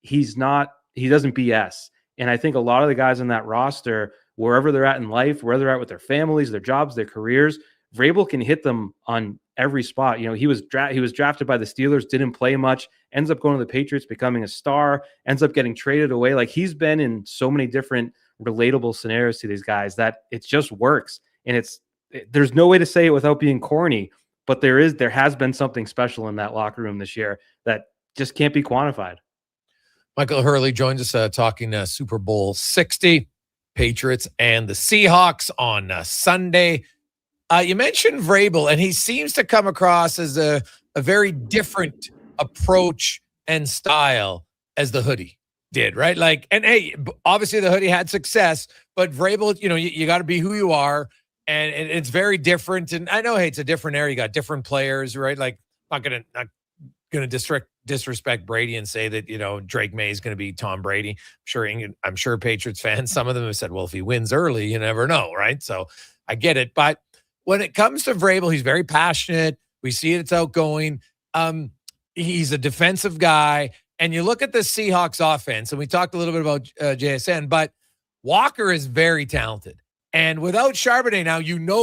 he doesn't BS. And I think a lot of the guys on that roster, wherever they're at in life, where they're at with their families, their jobs, their careers, Vrabel can hit them on every spot. He was drafted by the Steelers, didn't play much, ends up going to the Patriots, becoming a star, ends up getting traded away. Like he's been in so many different relatable scenarios to these guys that it just works. And there's no way to say it without being corny, but there has been something special in that locker room this year that just can't be quantified. Michael Hurley joins us talking Super Bowl 60, Patriots and the Seahawks on Sunday. You mentioned Vrabel, and he seems to come across as a very different approach and style as the Hoodie did, right? Like, and hey, obviously the Hoodie had success, but Vrabel, you got to be who you are, and it's very different. And I know, hey, it's a different era. You got different players, right? Like, not gonna disrespect Brady and say that Drake May is going to be Tom Brady. I'm sure Patriots fans, some of them have said, well, if he wins early, you never know, right? So I get it, but when it comes to Vrabel, he's very passionate. We see it's outgoing. He's a defensive guy. And you look at the Seahawks offense, and we talked a little bit about JSN, but Walker is very talented. And without Charbonnet now,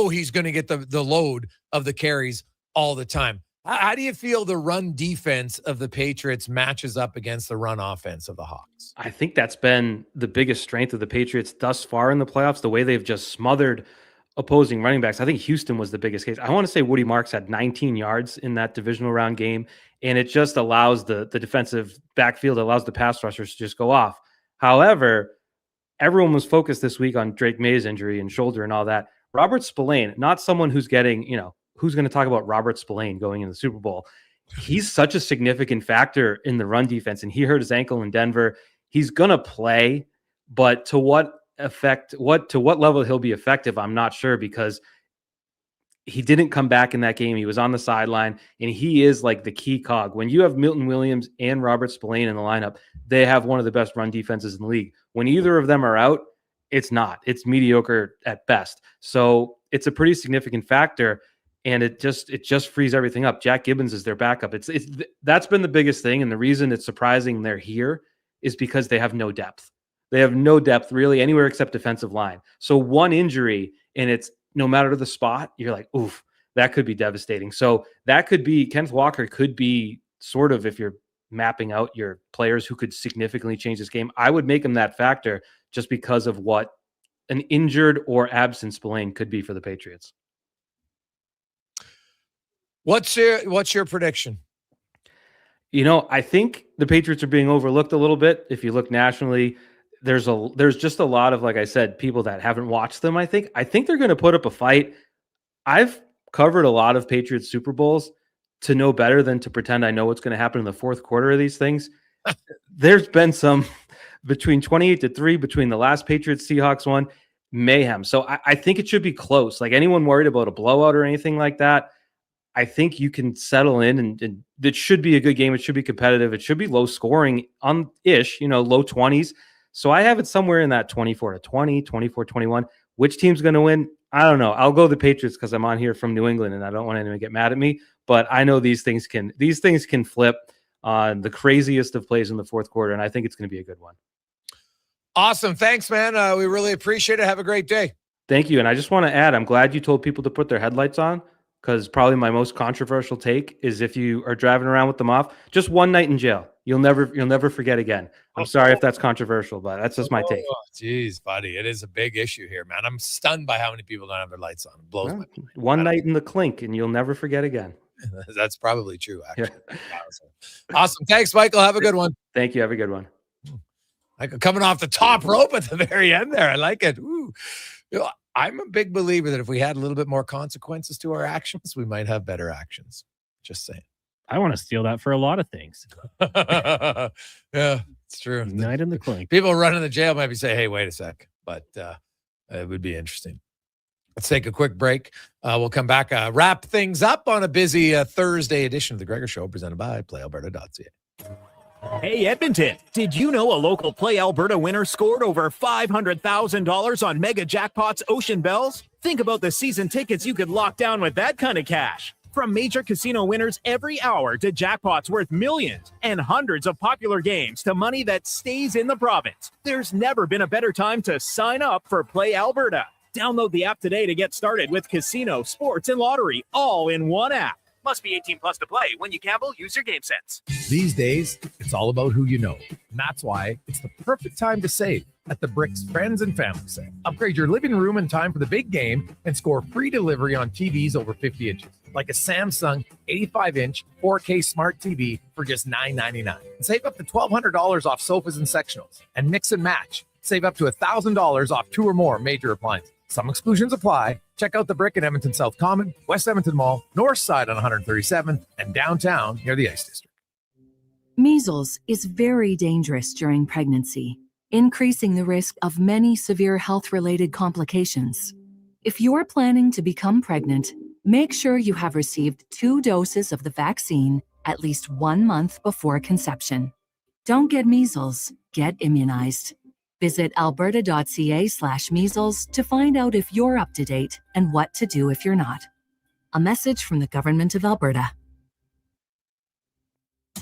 he's going to get the load of the carries all the time. How do you feel the run defense of the Patriots matches up against the run offense of the Hawks? I think that's been the biggest strength of the Patriots thus far in the playoffs, the way they've just smothered opposing running backs. I think Houston was the biggest case. I want to say Woody Marks had 19 yards in that divisional round game, and it just allows the defensive backfield, allows the pass rushers to just go off. However, everyone was focused this week on Drake May's injury and shoulder and all that. Robert Spillane, not someone who's getting, who's going to talk about Robert Spillane going into the Super Bowl. he's such a significant factor in the run defense, and he hurt his ankle in Denver. He's going to play, but to what level he'll be effective, I'm not sure, because he didn't come back in that game. He was on the sideline, and he is like the key cog. When you have Milton Williams and Robert Spillane in the lineup, they have one of the best run defenses in the league. When either of them are out, it's mediocre at best. So it's a pretty significant factor, and it just frees everything up. Jack Gibbons is their backup. That's been the biggest thing, and the reason it's surprising they're here is because they have no depth. They have no depth really anywhere except defensive line. So one injury, and it's no matter the spot, you're like, oof, that could be devastating. So that could be, Kenneth Walker could be sort of, if you're mapping out your players who could significantly change this game, I would make him that factor just because of what an injured or absent Spillane could be for the Patriots. What's your prediction? I think the Patriots are being overlooked a little bit. If you look nationally, there's just a lot of, like I said, people that haven't watched them. I think they're going to put up a fight. I've covered a lot of Patriots Super Bowls to know better than to pretend I know what's going to happen in the fourth quarter of these things. There's been some between 28-3 between the last Patriots Seahawks one, mayhem. So I think it should be close. Like, anyone worried about a blowout or anything like that, I think you can settle in, and it should be a good game. It should be competitive. It should be low scoring on-ish, low 20s. So I have it somewhere in that 24-20, 24-21. Which team's going to win? I don't know. I'll go the Patriots because I'm on here from New England and I don't want anyone to get mad at me. But I know these things can flip on the craziest of plays in the fourth quarter, and I think it's going to be a good one. Awesome. Thanks, man. We really appreciate it. Have a great day. Thank you. And I just want to add, I'm glad you told people to put their headlights on, because probably my most controversial take is if you are driving around with them off, just one night in jail. You'll never forget again. I'm sorry if that's controversial, but that's just my take. Geez, buddy. It is a big issue here, man. I'm stunned by how many people don't have their lights on. It blows my mind. One night in the clink and you'll never forget again. That's probably true, actually. Yeah. Awesome. Thanks, Michael. Have a good one. Thank you. Have a good one. Like coming off the top rope at the very end there. I like it. Ooh. I'm a big believer that if we had a little bit more consequences to our actions, we might have better actions. Just saying. I want to steal that for a lot of things. Yeah, it's true. Night in the clink. People running the jail maybe say, hey, wait a sec. But it would be interesting. Let's take a quick break. We'll come back, wrap things up on a busy Thursday edition of The Gregor Show, presented by PlayAlberta.ca. Hey, Edmonton, did you know a local Play Alberta winner scored over $500,000 on Mega Jackpots Ocean Bells? Think about the season tickets you could lock down with that kind of cash. From major casino winners every hour to jackpots worth millions and hundreds of popular games to money that stays in the province, there's never been a better time to sign up for Play Alberta. Download the app today to get started with casino, sports, and lottery all in one app. Must be 18 plus to play. When you gamble, use your game sense. These days, it's all about who you know. And that's why it's the perfect time to save at the Bricks Friends and Family Sale. Upgrade your living room in time for the big game and score free delivery on TVs over 50 inches, like a Samsung 85-inch 4K smart TV for just $999. And save up to $1,200 off sofas and sectionals. And mix and match. Save up to $1,000 off 2 or more major appliances. Some exclusions apply. Check out the Brick in Edmonton South Common, West Edmonton Mall, North Side on 137th, and downtown near the Ice District. Measles is very dangerous during pregnancy, increasing the risk of many severe health-related complications. If you're planning to become pregnant, make sure you have received 2 doses of the vaccine at least 1 month before conception. Don't get measles, get immunized. Visit alberta.ca/measles to find out if you're up to date and what to do if you're not. A message from the Government of Alberta.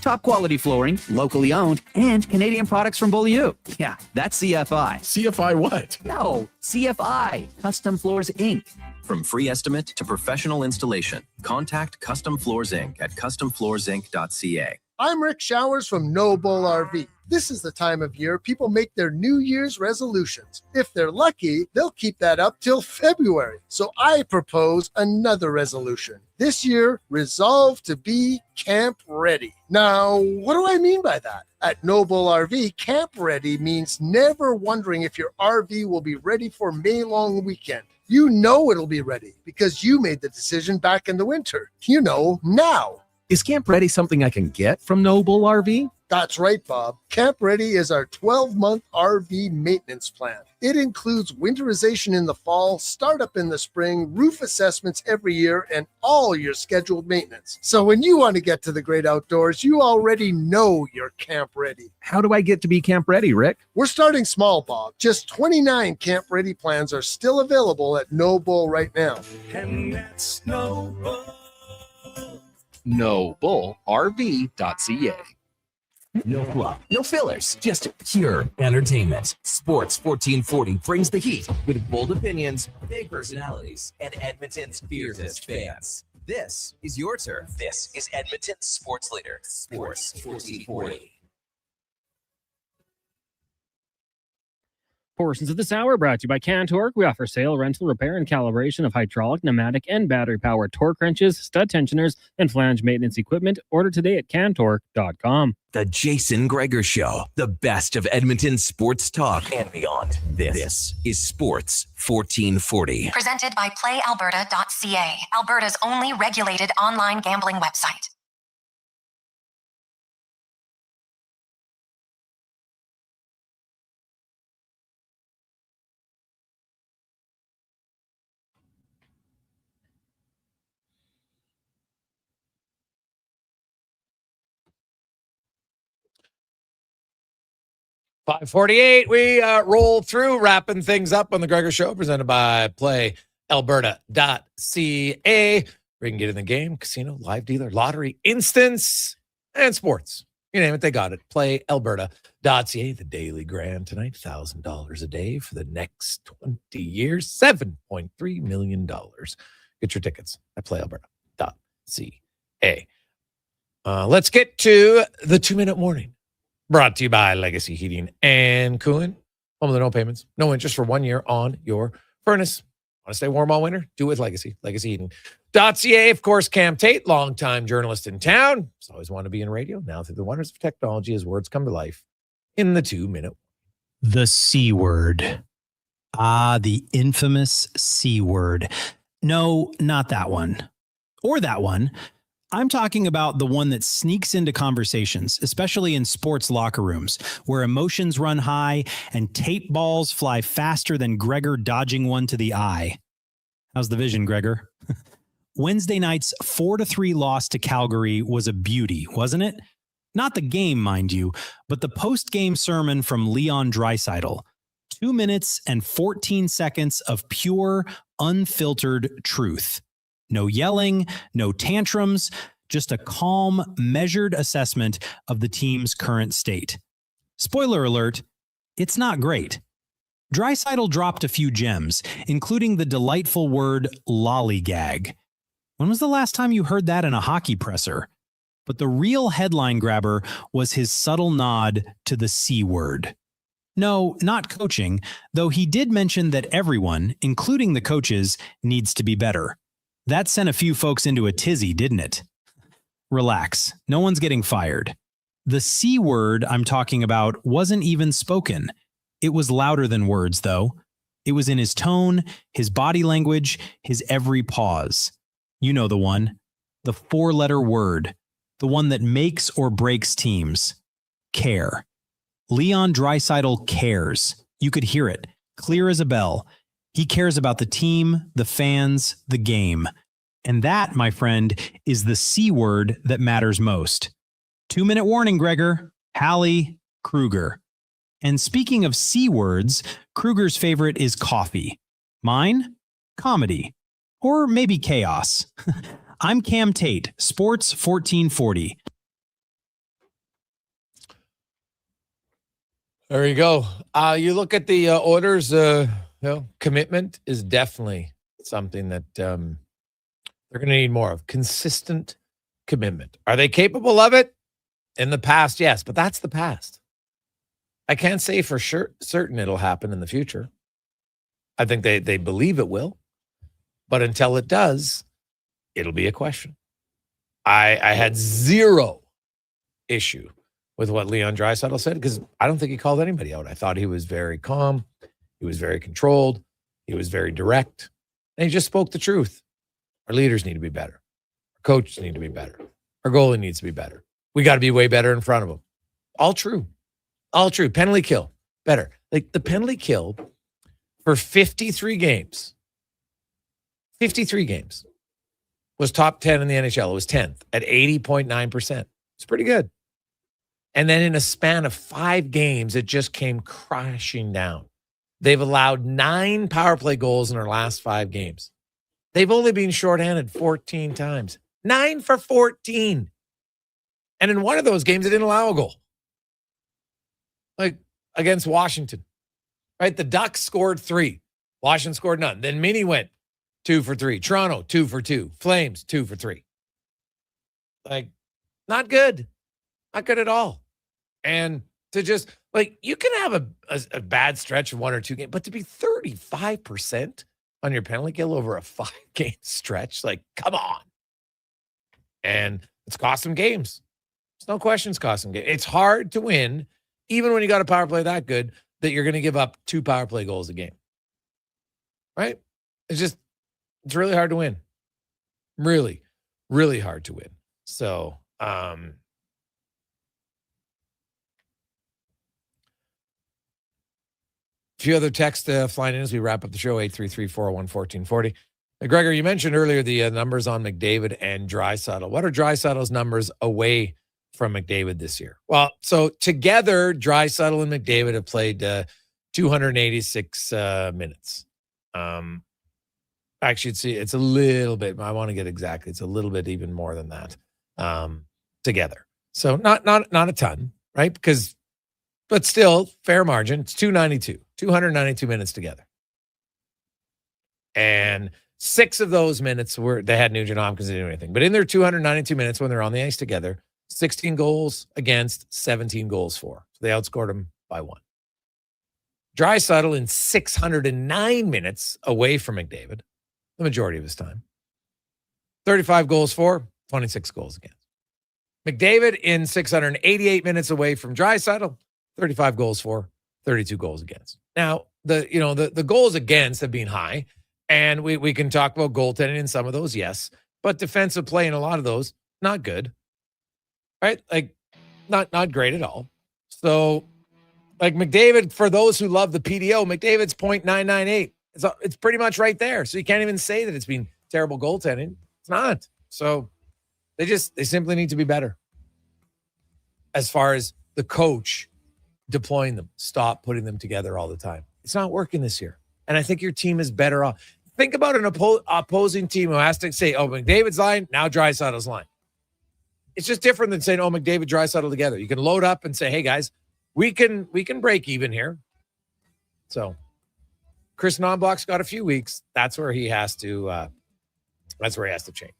Top quality flooring, locally owned, and Canadian products from Beaulieu. Yeah, that's CFI. CFI what? No, CFI, Custom Floors Inc. From free estimate to professional installation, contact Custom Floors Inc. at customfloorsinc.ca. I'm Rick Showers from Noble RV. This is the time of year people make their New Year's resolutions. If they're lucky, they'll keep that up till February. So I propose another resolution. This year, resolve to be camp ready. Now, what do I mean by that? At Noble RV, camp ready means never wondering if your RV will be ready for May long weekend. You know it'll be ready because you made the decision back in the winter. You know now. Is Camp Ready something I can get from No Bull RV? That's right, Bob. Camp Ready is our 12-month RV maintenance plan. It includes winterization in the fall, startup in the spring, roof assessments every year, and all your scheduled maintenance. So when you want to get to the great outdoors, you already know you're Camp Ready. How do I get to be Camp Ready, Rick? We're starting small, Bob. Just 29 Camp Ready plans are still available at No Bull right now. And that's No Bull. NoBullRV.ca. No fluff, no fillers, just pure entertainment. Sports 1440 brings the heat with bold opinions, big personalities, and Edmonton's fiercest fans. This is your turf. This is Edmonton's sports leader, Sports 1440. Portions of this hour brought to you by Cantork. We offer sale, rental, repair, and calibration of hydraulic, pneumatic, and battery-powered torque wrenches, stud tensioners, and flange maintenance equipment. Order today at cantork.com. The Jason Gregor Show, the best of Edmonton's sports talk and beyond. This is Sports 1440. Presented by PlayAlberta.ca, Alberta's only regulated online gambling website. .548, we roll through, wrapping things up on the Gregor Show, presented by PlayAlberta.ca. Where you can get in the game, casino, live dealer, lottery, instance, and sports. You name it, they got it. PlayAlberta.ca. The daily grand tonight, $1,000 a day for the next 20 years, $7.3 million. Get your tickets at PlayAlberta.ca. Let's get to the 2-minute warning. Brought to you by Legacy Heating and Cooling. Home of the no payments, no interest for 1 year on your furnace. Want to stay warm all winter? Do it with Legacy. LegacyHeating.ca. Of course, Cam Tate, longtime journalist in town. He's always wanted to be in radio. Now, through the wonders of technology, his words come to life in the 2-minute. The C word. The infamous C word. No, not that one. Or that one. I'm talking about the one that sneaks into conversations, especially in sports locker rooms, where emotions run high and tape balls fly faster than Gregor dodging one to the eye. How's the vision, Gregor? Wednesday night's 4-3 loss to Calgary was a beauty, wasn't it? Not the game, mind you, but the post-game sermon from Leon Draisaitl. 2 minutes and 14 seconds of pure, unfiltered truth. No yelling, no tantrums, just a calm, measured assessment of the team's current state. Spoiler alert, it's not great. Draisaitl dropped a few gems, including the delightful word lollygag. When was the last time you heard that in a hockey presser? But the real headline grabber was his subtle nod to the C word. No, not coaching, though he did mention that everyone, including the coaches, needs to be better. That sent a few folks into a tizzy, didn't it? Relax. No one's getting fired. The C word I'm talking about wasn't even spoken. It was louder than words, though. It was in his tone, his body language, his every pause. You know the one. The 4-letter word. The one that makes or breaks teams. Care. Leon Draisaitl cares. You could hear it, clear as a bell. He cares about the team, the fans, the game. And that, my friend, is the C word that matters most. 2-minute warning, Gregor. Halley, Kruger. And speaking of C words, Kruger's favorite is coffee. Mine? Comedy. Or maybe chaos. I'm Cam Tate, Sports 1440. There you go. You look at the orders, commitment is definitely something that they're going to need more of. Consistent commitment. Are they capable of it? In the past, yes, but that's the past. I can't say for sure certain it'll happen in the future. I think they believe it will, but until it does, it'll be a question. I had zero issue with what Leon Draisaitl said because I don't think he called anybody out. I thought he was very calm. He was very controlled. He was very direct. And he just spoke the truth. Our leaders need to be better. Our coaches need to be better. Our goalie needs to be better. We got to be way better in front of him. All true. All true. Penalty kill, better. Like the penalty kill for 53 games, 53 games was top 10 in the NHL. It was 10th at 80.9%. It's pretty good. And then in a span of 5 games, it just came crashing down. They've allowed 9 power play goals in their last 5 games. They've only been shorthanded 14 times. 9 for 14. And in one of those games, they didn't allow a goal. Like against Washington, right? The Ducks scored 3. Washington scored none. Then Mini went 2 for 3. Toronto, 2 for 2. Flames, 2 for 3. Like, not good. Not good at all. And to just, like, you can have a bad stretch of 1 or 2 games, but to be 35% on your penalty kill over a 5-game stretch, like, come on. And it's cost them games. There's no question it's cost them games. It's hard to win, even when you got a power play that good, that you're going to give up 2 power play goals a game. Right? It's really hard to win. Really, really hard to win. So, a few other texts flying in as we wrap up the show, 833-401-1440. Gregor, you mentioned earlier the numbers on McDavid and Draisaitl. What are Draisaitl's numbers away from McDavid this year? Well, so together, Draisaitl and McDavid have played 286 minutes. Actually, it's a little bit, I want to get exactly, it's a little bit even more than that together. So not a ton, right? But still, fair margin. It's 292 minutes together. And 6 of those minutes they had Nugent Hopkins didn't do anything. But in their 292 minutes when they're on the ice together, 16 goals against, 17 goals for. So they outscored him by 1. Draisaitl in 609 minutes away from McDavid, the majority of his time. 35 goals for, 26 goals against. McDavid in 688 minutes away from Draisaitl, 35 goals for, 32 goals against. Now, the goals against have been high, and we can talk about goaltending in some of those, yes, but defensive play in a lot of those, not good, right? Like, not great at all. So, like McDavid, for those who love the PDO, McDavid's .998. It's pretty much right there. So you can't even say that it's been terrible goaltending. It's not. So they simply need to be better as far as the coach deploying them. Stop putting them together all the time. It's not working this year. And I think your team is better off. Think about an opposing team who has to say, oh, McDavid's line, now Draisaitl's line. It's just different than saying, oh, McDavid, Draisaitl together. You can load up and say, hey, guys, we can break even here. So Chris Knobloch's got a few weeks. That's where he has to change.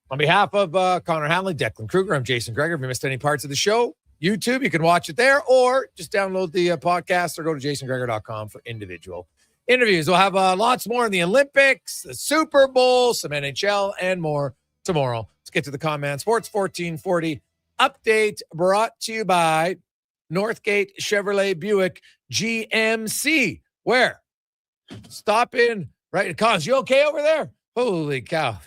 On behalf of Connor Halley, Declan Kruger, I'm Jason Gregor. If you missed any parts of the show, YouTube, you can watch it there, or just download the podcast or go to jasongregor.com for individual interviews. We'll have lots more in the Olympics, the Super Bowl, some NHL, and more tomorrow. Let's get to the comments. Sports 1440 update brought to you by Northgate Chevrolet Buick GMC. Where? Stop in, right? Cons, you okay over there? Holy cow.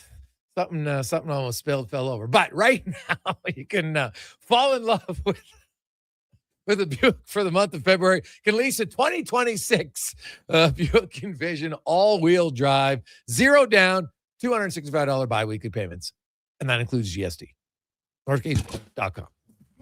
Something almost fell over. But right now, you can fall in love with a Buick for the month of February. You can lease a 2026 Buick Envision all-wheel drive, 0 down, $265 bi-weekly payments. And that includes GST. Northgate.com.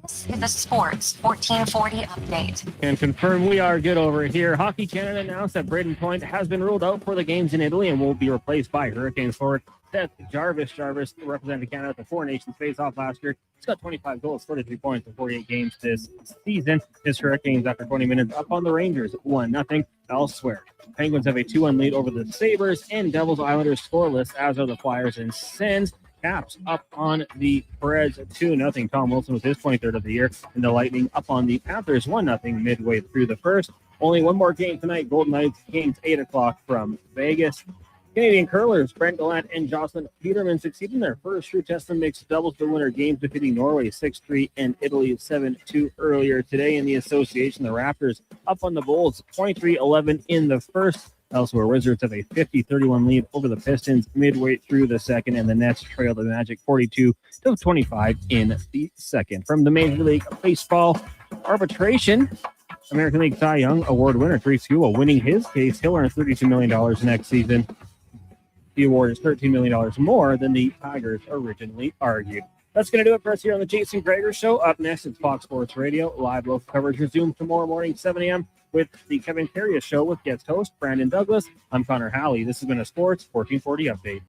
This is the Sports 1440 update. And confirm we are good over here. Hockey Canada announced that Braden Point has been ruled out for the games in Italy and will be replaced by Hurricanes forward Seth Jarvis. Jarvis represented Canada at the Four Nations face-off last year. He's got 25 goals, 43 points in 48 games this season. His Hurricanes, after 20 minutes, up on the Rangers, 1-0 elsewhere. Penguins have a 2-1 lead over the Sabres, and Devils Islanders scoreless, as are the Flyers and Sens. Caps up on the Preds 2-0. Tom Wilson with his 23rd of the year. And the Lightning up on the Panthers 1-0 midway through the first. Only one more game tonight. Golden Knights games 8 o'clock from Vegas. Canadian curlers Brent Gallant and Jocelyn Peterman succeed in their first true test and mixed doubles to winner games, defeating Norway 6-3 and Italy 7-2 earlier today in the association. The Raptors up on the Bulls 23-11 in the first. Elsewhere, Wizards have a 50-31 lead over the Pistons midway through the second, and the Nets trail the Magic 42-25 in the second. From the Major League Baseball arbitration, American League Cy Young Award winner Tariq Skubal winning his case. He'll earn $32 million next season. The award is $13 million more than the Tigers originally argued. That's going to do it for us here on the Jason Gregor Show. Up next, it's Fox Sports Radio. Live local coverage resumes tomorrow morning, 7 a.m. with the Kevin Carrier Show with guest host Brandon Douglas. I'm Connor Halley. This has been a Sports 1440 update.